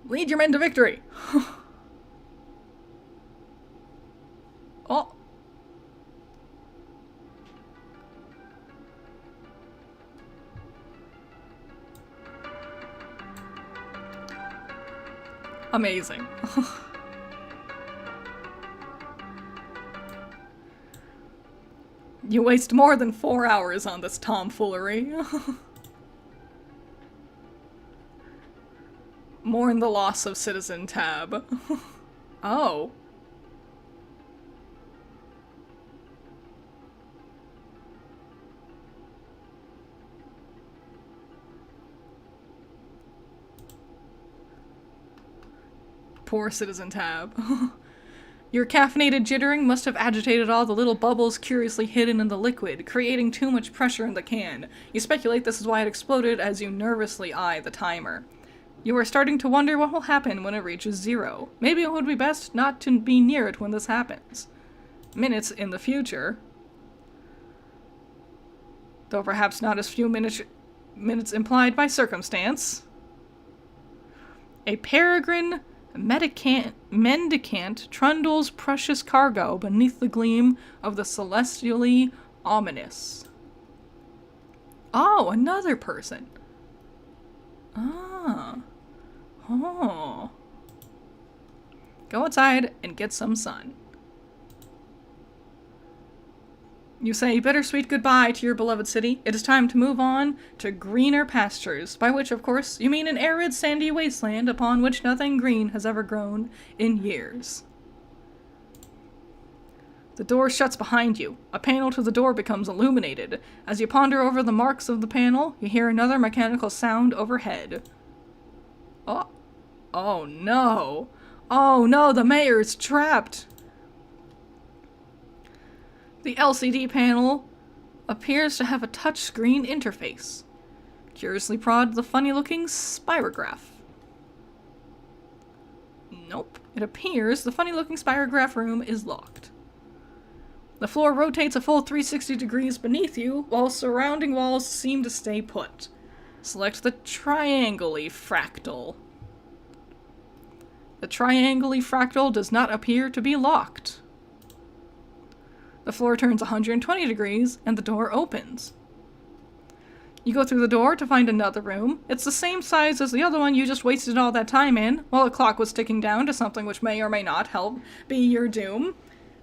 Lead your men to victory! Oh. Amazing. You waste more than 4 hours on this tomfoolery. Mourn the loss of Citizen Tab. Oh. Poor Citizen Tab. Your caffeinated jittering must have agitated all the little bubbles curiously hidden in the liquid, creating too much pressure in the can. You speculate this is why it exploded as you nervously eye the timer. You are starting to wonder what will happen when it reaches 0. Maybe it would be best not to be near it when this happens. Minutes in the future. Though perhaps not as few minutes implied by circumstance. A peregrine mendicant trundles precious cargo beneath the gleam of the celestially ominous. Oh, another person. Ah. Oh. Go outside and get some sun. You say bittersweet goodbye to your beloved city. It is time to move on to greener pastures, by which, of course, you mean an arid, sandy wasteland upon which nothing green has ever grown in years. The door shuts behind you. A panel to the door becomes illuminated. As you ponder over the marks of the panel, you hear another mechanical sound overhead. Oh. Oh no. Oh no, the mayor's trapped. The LCD panel appears to have a touchscreen interface. Curiously prod the funny-looking spirograph. Nope. It appears the funny-looking spirograph room is locked. The floor rotates a full 360 degrees beneath you, while surrounding walls seem to stay put. Select the triangle-y fractal. The triangle-y fractal does not appear to be locked. The floor turns 120 degrees, and the door opens. You go through the door to find another room. It's the same size as the other one you just wasted all that time in, while a clock was ticking down to something which may or may not help be your doom.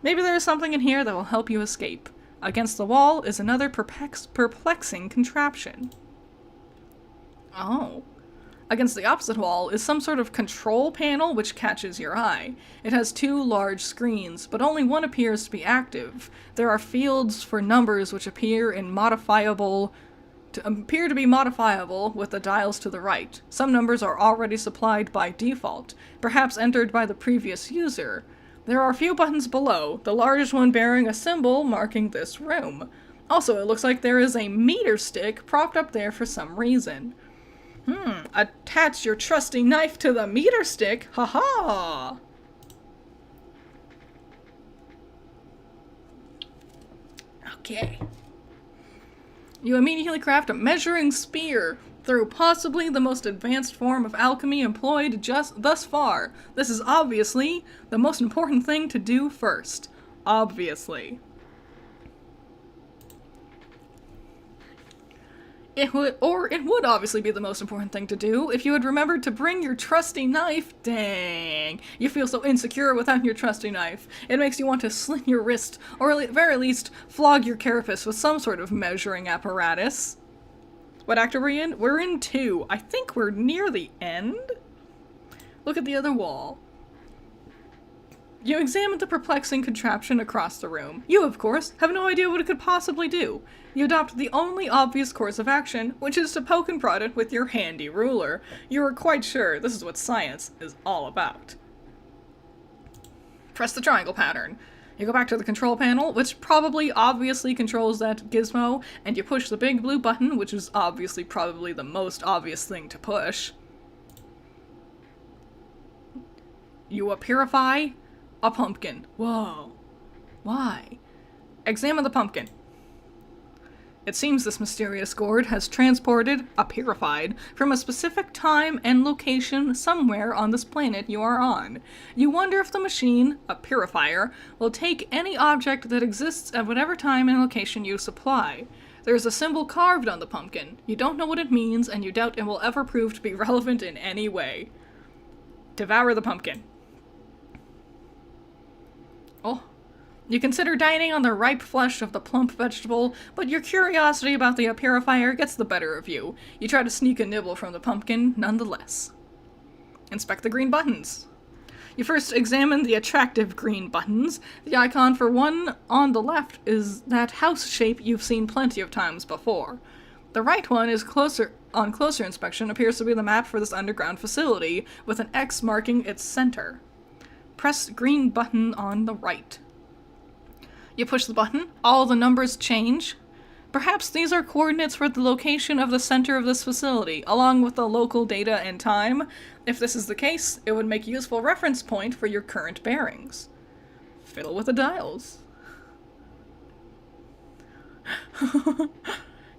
Maybe there is something in here that will help you escape. Against the wall is another perplexing contraption. Oh. Against the opposite wall is some sort of control panel which catches your eye. It has 2 large screens, but only one appears to be active. There are fields for numbers which appear to be modifiable with the dials to the right. Some numbers are already supplied by default, perhaps entered by the previous user. There are a few buttons below, the largest one bearing a symbol marking this room. Also, it looks like there is a meter stick propped up there for some reason. Attach your trusty knife to the meter stick? Ha-ha! Okay. You immediately craft a measuring spear through possibly the most advanced form of alchemy employed just thus far. This is obviously the most important thing to do first. Obviously. It would obviously be the most important thing to do if you had remembered to bring your trusty knife. Dang. You feel so insecure without your trusty knife. It makes you want to slit your wrist, or at the very least, flog your carapace with some sort of measuring apparatus. What act are we in? We're in 2. I think we're near the end? Look at the other wall. You examine the perplexing contraption across the room. You, of course, have no idea what it could possibly do. You adopt the only obvious course of action, which is to poke and prod it with your handy ruler. You are quite sure this is what science is all about. Press the triangle pattern. You go back to the control panel, which probably obviously controls that gizmo, and you push the big blue button, which is obviously probably the most obvious thing to push. You purify a pumpkin. Whoa. Why? Examine the pumpkin. It seems this mysterious gourd has transported, purified, from a specific time and location somewhere on this planet you are on. You wonder if the machine, a purifier, will take any object that exists at whatever time and location you supply. There is a symbol carved on the pumpkin. You don't know what it means, and you doubt it will ever prove to be relevant in any way. Devour the pumpkin. Oh. You consider dining on the ripe flesh of the plump vegetable, but your curiosity about the purifier gets the better of you. You try to sneak a nibble from the pumpkin nonetheless. Inspect the green buttons. You first examine the attractive green buttons. The icon for one on the left is that house shape you've seen plenty of times before. The right one is closer inspection appears to be the map for this underground facility, with an X marking its center. Press green button on the right. You push the button, all the numbers change. Perhaps these are coordinates for the location of the center of this facility, along with the local data and time. If this is the case, it would make a useful reference point for your current bearings. Fiddle with the dials.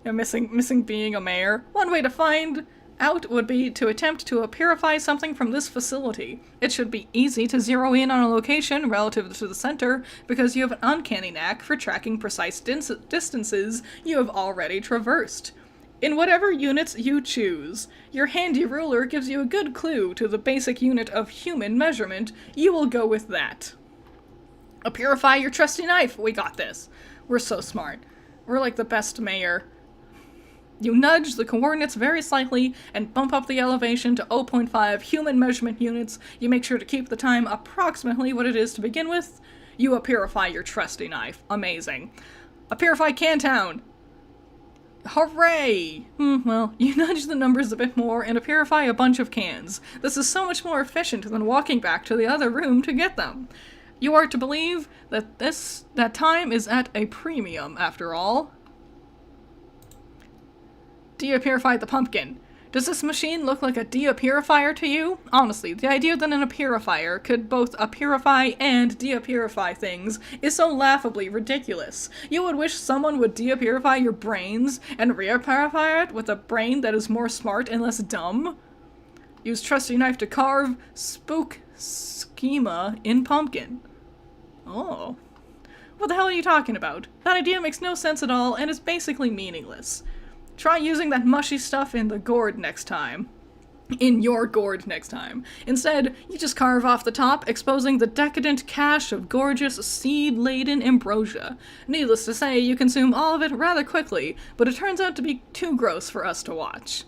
You're missing being a mayor. One way to find out would be to attempt to purify something from this facility. It should be easy to zero in on a location relative to the center, because you have an uncanny knack for tracking precise distances you have already traversed. In whatever units you choose, your handy ruler gives you a good clue to the basic unit of human measurement. You will go with that. Purify your trusty knife. We got this. We're so smart. We're like the best mayor. You nudge the coordinates very slightly and bump up the elevation to 0.5 human measurement units. You make sure to keep the time approximately what it is to begin with. You purify your trusty knife. Amazing. Purify Cantown. Hooray! Well, you nudge the numbers a bit more and purify a bunch of cans. This is so much more efficient than walking back to the other room to get them. You are to believe that that time is at a premium, after all. Purify the pumpkin. Does this machine look like a purifier to you? Honestly, the idea that a purifier could both purify and purify things is so laughably ridiculous. You would wish someone would purify your brains and repurify it with a brain that is more smart and less dumb. Use trusty knife to carve spook schema in pumpkin. Oh. What the hell are you talking about? That idea makes no sense at all and is basically meaningless. Try using that mushy stuff in the gourd next time. In your gourd next time. Instead, you just carve off the top, exposing the decadent cache of gorgeous, seed-laden ambrosia. Needless to say, you consume all of it rather quickly, but it turns out to be too gross for us to watch.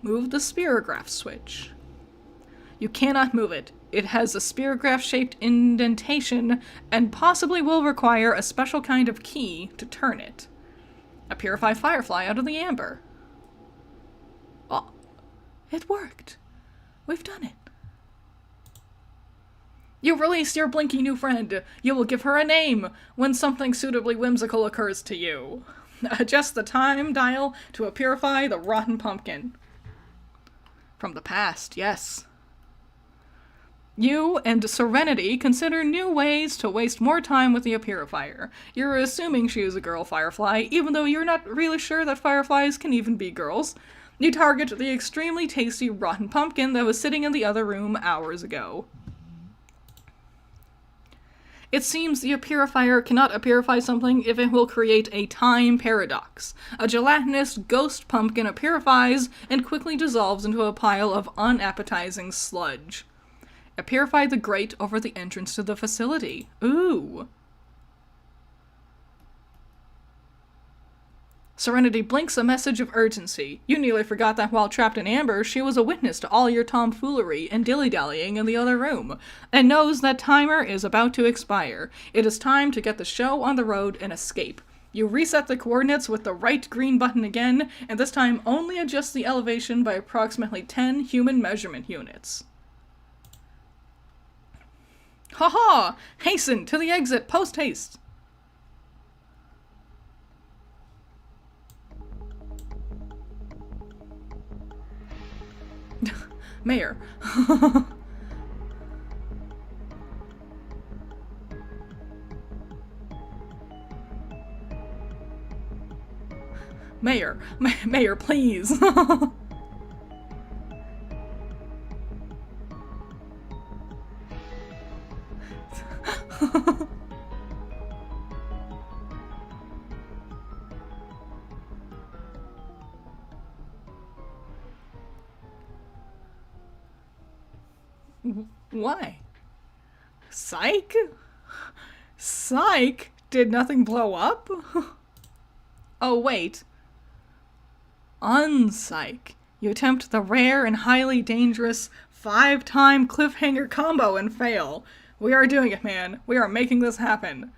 Move the spirograph switch. You cannot move it. It has a spirograph-shaped indentation, and possibly will require a special kind of key to turn it. Purify firefly out of the amber. Oh, it worked. We've done it. You release your blinky new friend. You will give her a name when something suitably whimsical occurs to you. Adjust the time dial to purify the rotten pumpkin. From the past, yes. You and Serenity consider new ways to waste more time with the purifier. You're assuming she is a girl firefly, even though you're not really sure that fireflies can even be girls. You target the extremely tasty rotten pumpkin that was sitting in the other room hours ago. It seems the purifier cannot purify something if it will create a time paradox. A gelatinous ghost pumpkin purifies and quickly dissolves into a pile of unappetizing sludge. Purify the grate over the entrance to the facility. Ooh. Serenity blinks a message of urgency. You nearly forgot that while trapped in amber, she was a witness to all your tomfoolery and dilly-dallying in the other room, and knows that timer is about to expire. It is time to get the show on the road and escape. You reset the coordinates with the right green button again, and this time only adjust the elevation by approximately 10 human measurement units. Haha! Hasten to the exit, post-haste! Mayor. Mayor, please. Why? Psych? Psych? Did nothing blow up? Oh, wait. Unpsych. You attempt the rare and highly dangerous 5-time cliffhanger combo and fail. We are doing it, man. We are making this happen.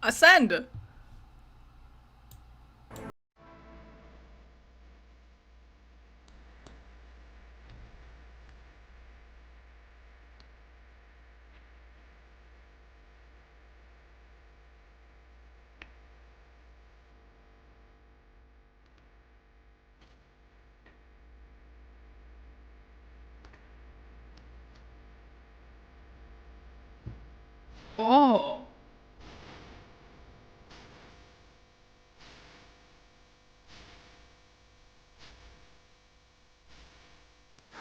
Ascend! Oh.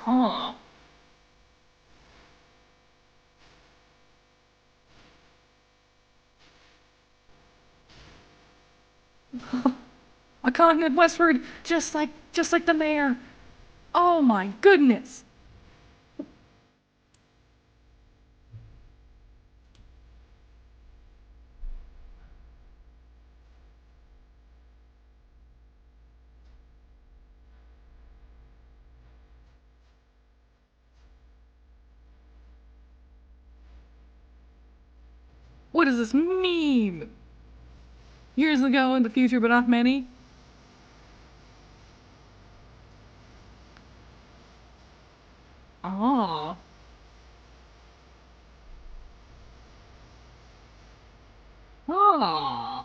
Huh. A continent westward, just like the mayor. Oh my goodness. What does this mean? Years ago in the future, but not many? Ah. Ah.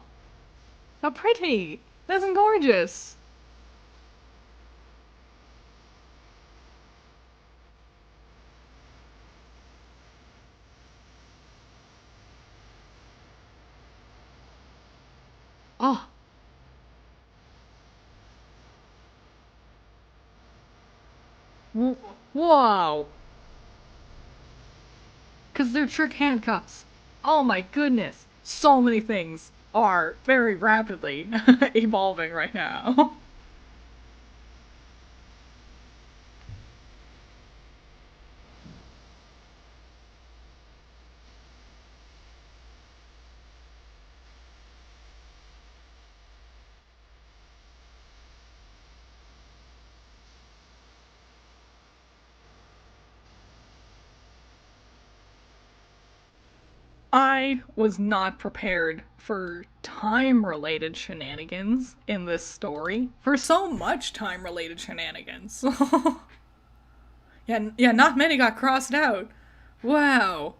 How pretty. That's gorgeous. Oh. Whoa. Because they're trick handcuffs. Oh my goodness. So many things are very rapidly evolving right now. I was not prepared for time-related shenanigans in this story. For so much time-related shenanigans. Yeah, not many got crossed out. Wow.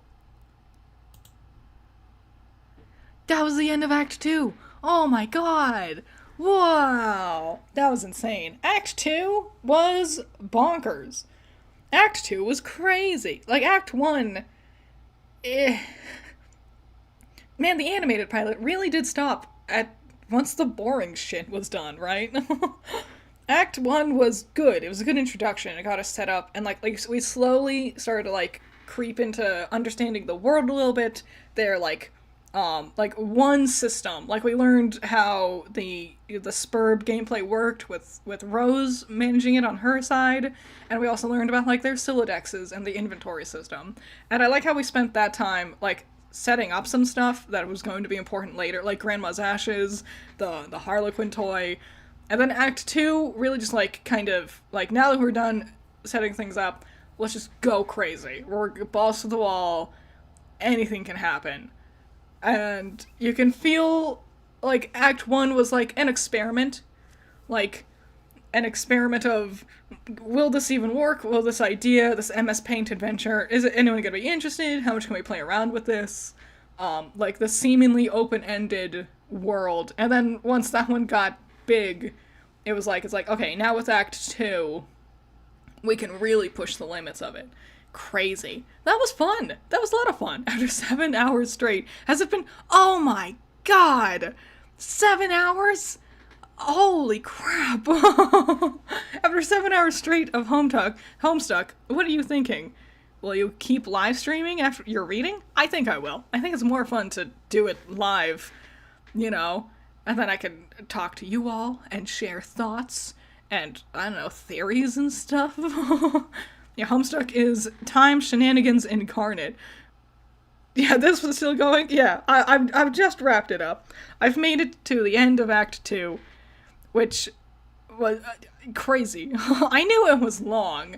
That was the end of Act 2. Oh my god. Wow. That was insane. Act 2 was bonkers. Act 2 was crazy. Like, Act 1. Eh. Man, the animated pilot really did stop at once the boring shit was done, right? Act 1 was good. It was a good introduction. It got us set up, and like we slowly started to like creep into understanding the world a little bit. They're like one system. Like, we learned how the Spurb gameplay worked with Rose managing it on her side, and we also learned about like their Silodexes and the inventory system. And I like how we spent that time like setting up some stuff that was going to be important later, like Grandma's Ashes, the Harlequin toy. And then Act 2 really just, like, kind of, like, now that we're done setting things up, let's just go crazy. We're balls to the wall. Anything can happen. And you can feel like Act 1 was like an experiment. Like, an experiment of, will this even work? Will this idea, this MS Paint adventure, is it anyone gonna be interested? How much can we play around with this? Like, the seemingly open-ended world. And then once that one got big, it's like, okay, now with Act 2, we can really push the limits of it. Crazy. That was fun. That was a lot of fun. After 7 hours straight. Has it been, oh my god! 7 hours? Holy crap. After 7 hours straight of Homestuck, what are you thinking? Will you keep live streaming after you're reading? I think I will. I think it's more fun to do it live, you know, and then I can talk to you all and share thoughts and, I don't know, theories and stuff. Yeah, Homestuck is time shenanigans incarnate. Yeah, this was still going? Yeah, I've just wrapped it up. I've made it to the end of Act 2, which was crazy. I knew it was long.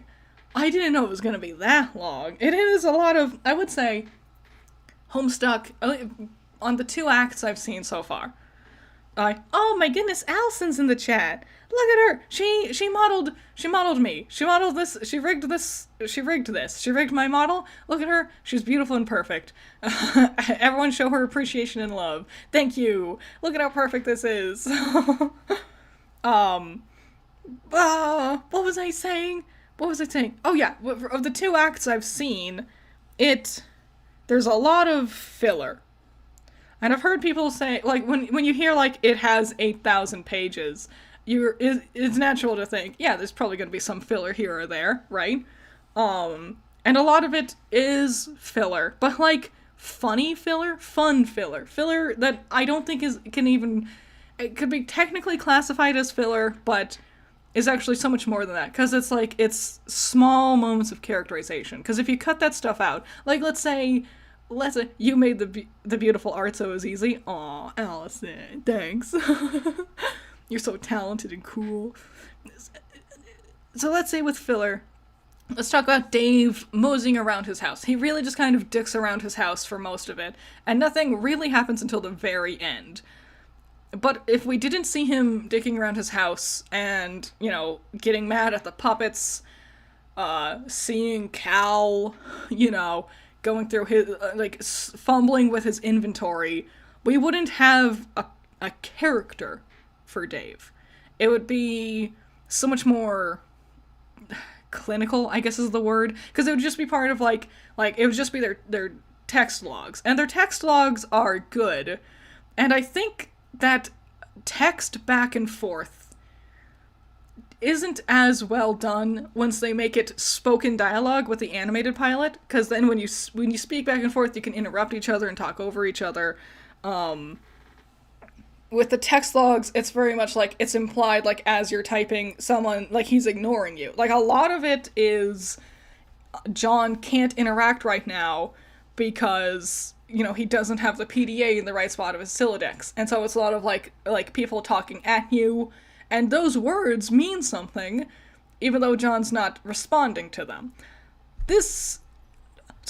I didn't know it was going to be that long. It is a lot of, I would say, Homestuck, on the 2 acts I've seen so far. Oh my goodness, Allison's in the chat. Look at her. She modeled me. She modeled this. She rigged this. She rigged my model. Look at her. She's beautiful and perfect. Everyone show her appreciation and love. Thank you. Look at how perfect this is. What was I saying? Oh yeah, of the 2 acts I've seen, there's a lot of filler. And I've heard people say, like, when you hear, like, it has 8,000 pages, it's natural to think, yeah, there's probably going to be some filler here or there, right? And a lot of it is filler, but, like, funny filler, fun filler that I don't think it could be technically classified as filler, but is actually so much more than that, because it's small moments of characterization, because if you cut that stuff out, like, let's say you made the beautiful art so it was easy. Aw, Allison, thanks. You're so talented and cool. So let's say with filler, let's talk about Dave moseying around his house. He really just kind of dicks around his house for most of it, and nothing really happens until the very end. But if we didn't see him dicking around his house and, you know, getting mad at the puppets, seeing Cal, you know, going through his, fumbling with his inventory, we wouldn't have a character for Dave. It would be so much more clinical, I guess is the word, because it would just be part of, like, it would just be their text logs, and their text logs are good, and I think that text back and forth isn't as well done once they make it spoken dialogue with the animated pilot, because then when you speak back and forth, you can interrupt each other and talk over each other. With the text logs, it's very much like it's implied, like, as you're typing, someone, like, he's ignoring you. Like, a lot of it is John can't interact right now because, you know, he doesn't have the PDA in the right spot of his Sylladex. And so it's a lot of, like people talking at you, and those words mean something, even though John's not responding to them. It's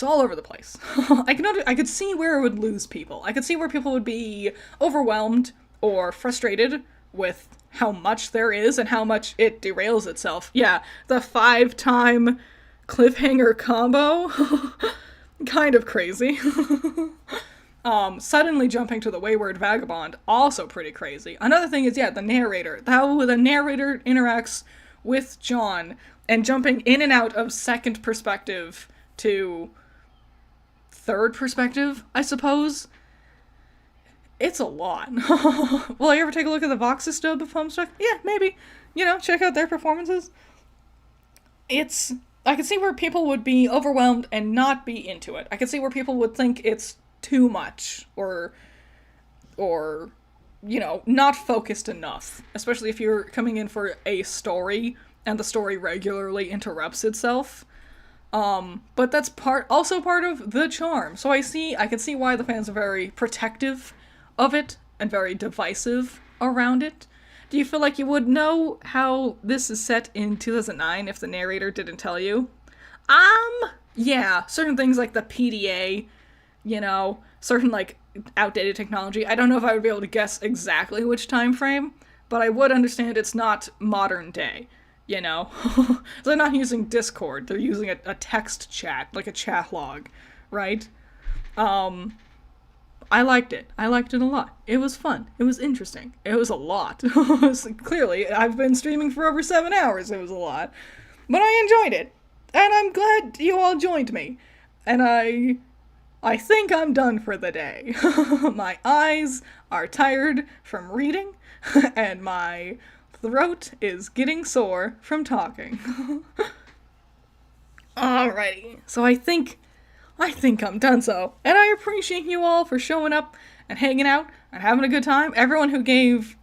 all over the place. I could see where it would lose people. I could see where people would be overwhelmed or frustrated with how much there is and how much it derails itself. Yeah, the 5-time cliffhanger combo. Kind of crazy. Suddenly jumping to the Wayward Vagabond, also pretty crazy. Another thing is, yeah, the narrator. How the narrator interacts with John, and jumping in and out of second perspective to third perspective, I suppose. It's a lot. Will I ever take a look at the Voxus dub of Homestuck? Yeah, maybe. You know, check out their performances. I could see where people would be overwhelmed and not be into it. I could see where people would think it's too much, or you know, not focused enough. Especially if you're coming in for a story, and the story regularly interrupts itself. But that's also part of the charm. So I can see why the fans are very protective of it and very divisive around it. Do you feel like you would know how this is set in 2009 if the narrator didn't tell you? Yeah, certain things like the PDA, certain like outdated technology. I don't know if I would be able to guess exactly which time frame, but I would understand it's not modern day. You know, they're not using Discord. They're using a text chat, like a chat log, right? I liked it. I liked it a lot. It was fun. It was interesting. It was a lot. Clearly, I've been streaming for over 7 hours. It was a lot. But I enjoyed it. And I'm glad you all joined me. And I think I'm done for the day. My eyes are tired from reading, and my throat is getting sore from talking. Alrighty, so I think I'm done so. And I appreciate you all for showing up and hanging out and having a good time. Everyone who gave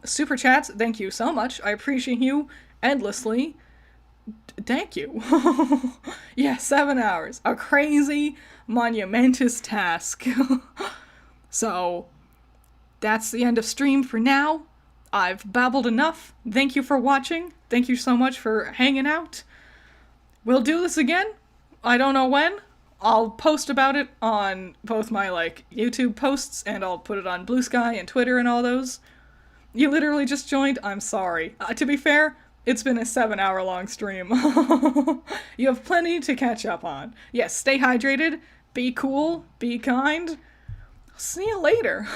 super chats, thank you so much. I appreciate you endlessly. Thank you. Yeah, 7 hours. A crazy, monumentous task. So, that's the end of stream for now. I've babbled enough. Thank you for watching. Thank you so much for hanging out. We'll do this again. I don't know when. I'll post about it on both my, YouTube posts, and I'll put it on Blue Sky and Twitter and all those. You literally just joined? I'm sorry. To be fair, it's been a 7-hour long stream. You have plenty to catch up on. Yes, stay hydrated, be cool, be kind. See you later.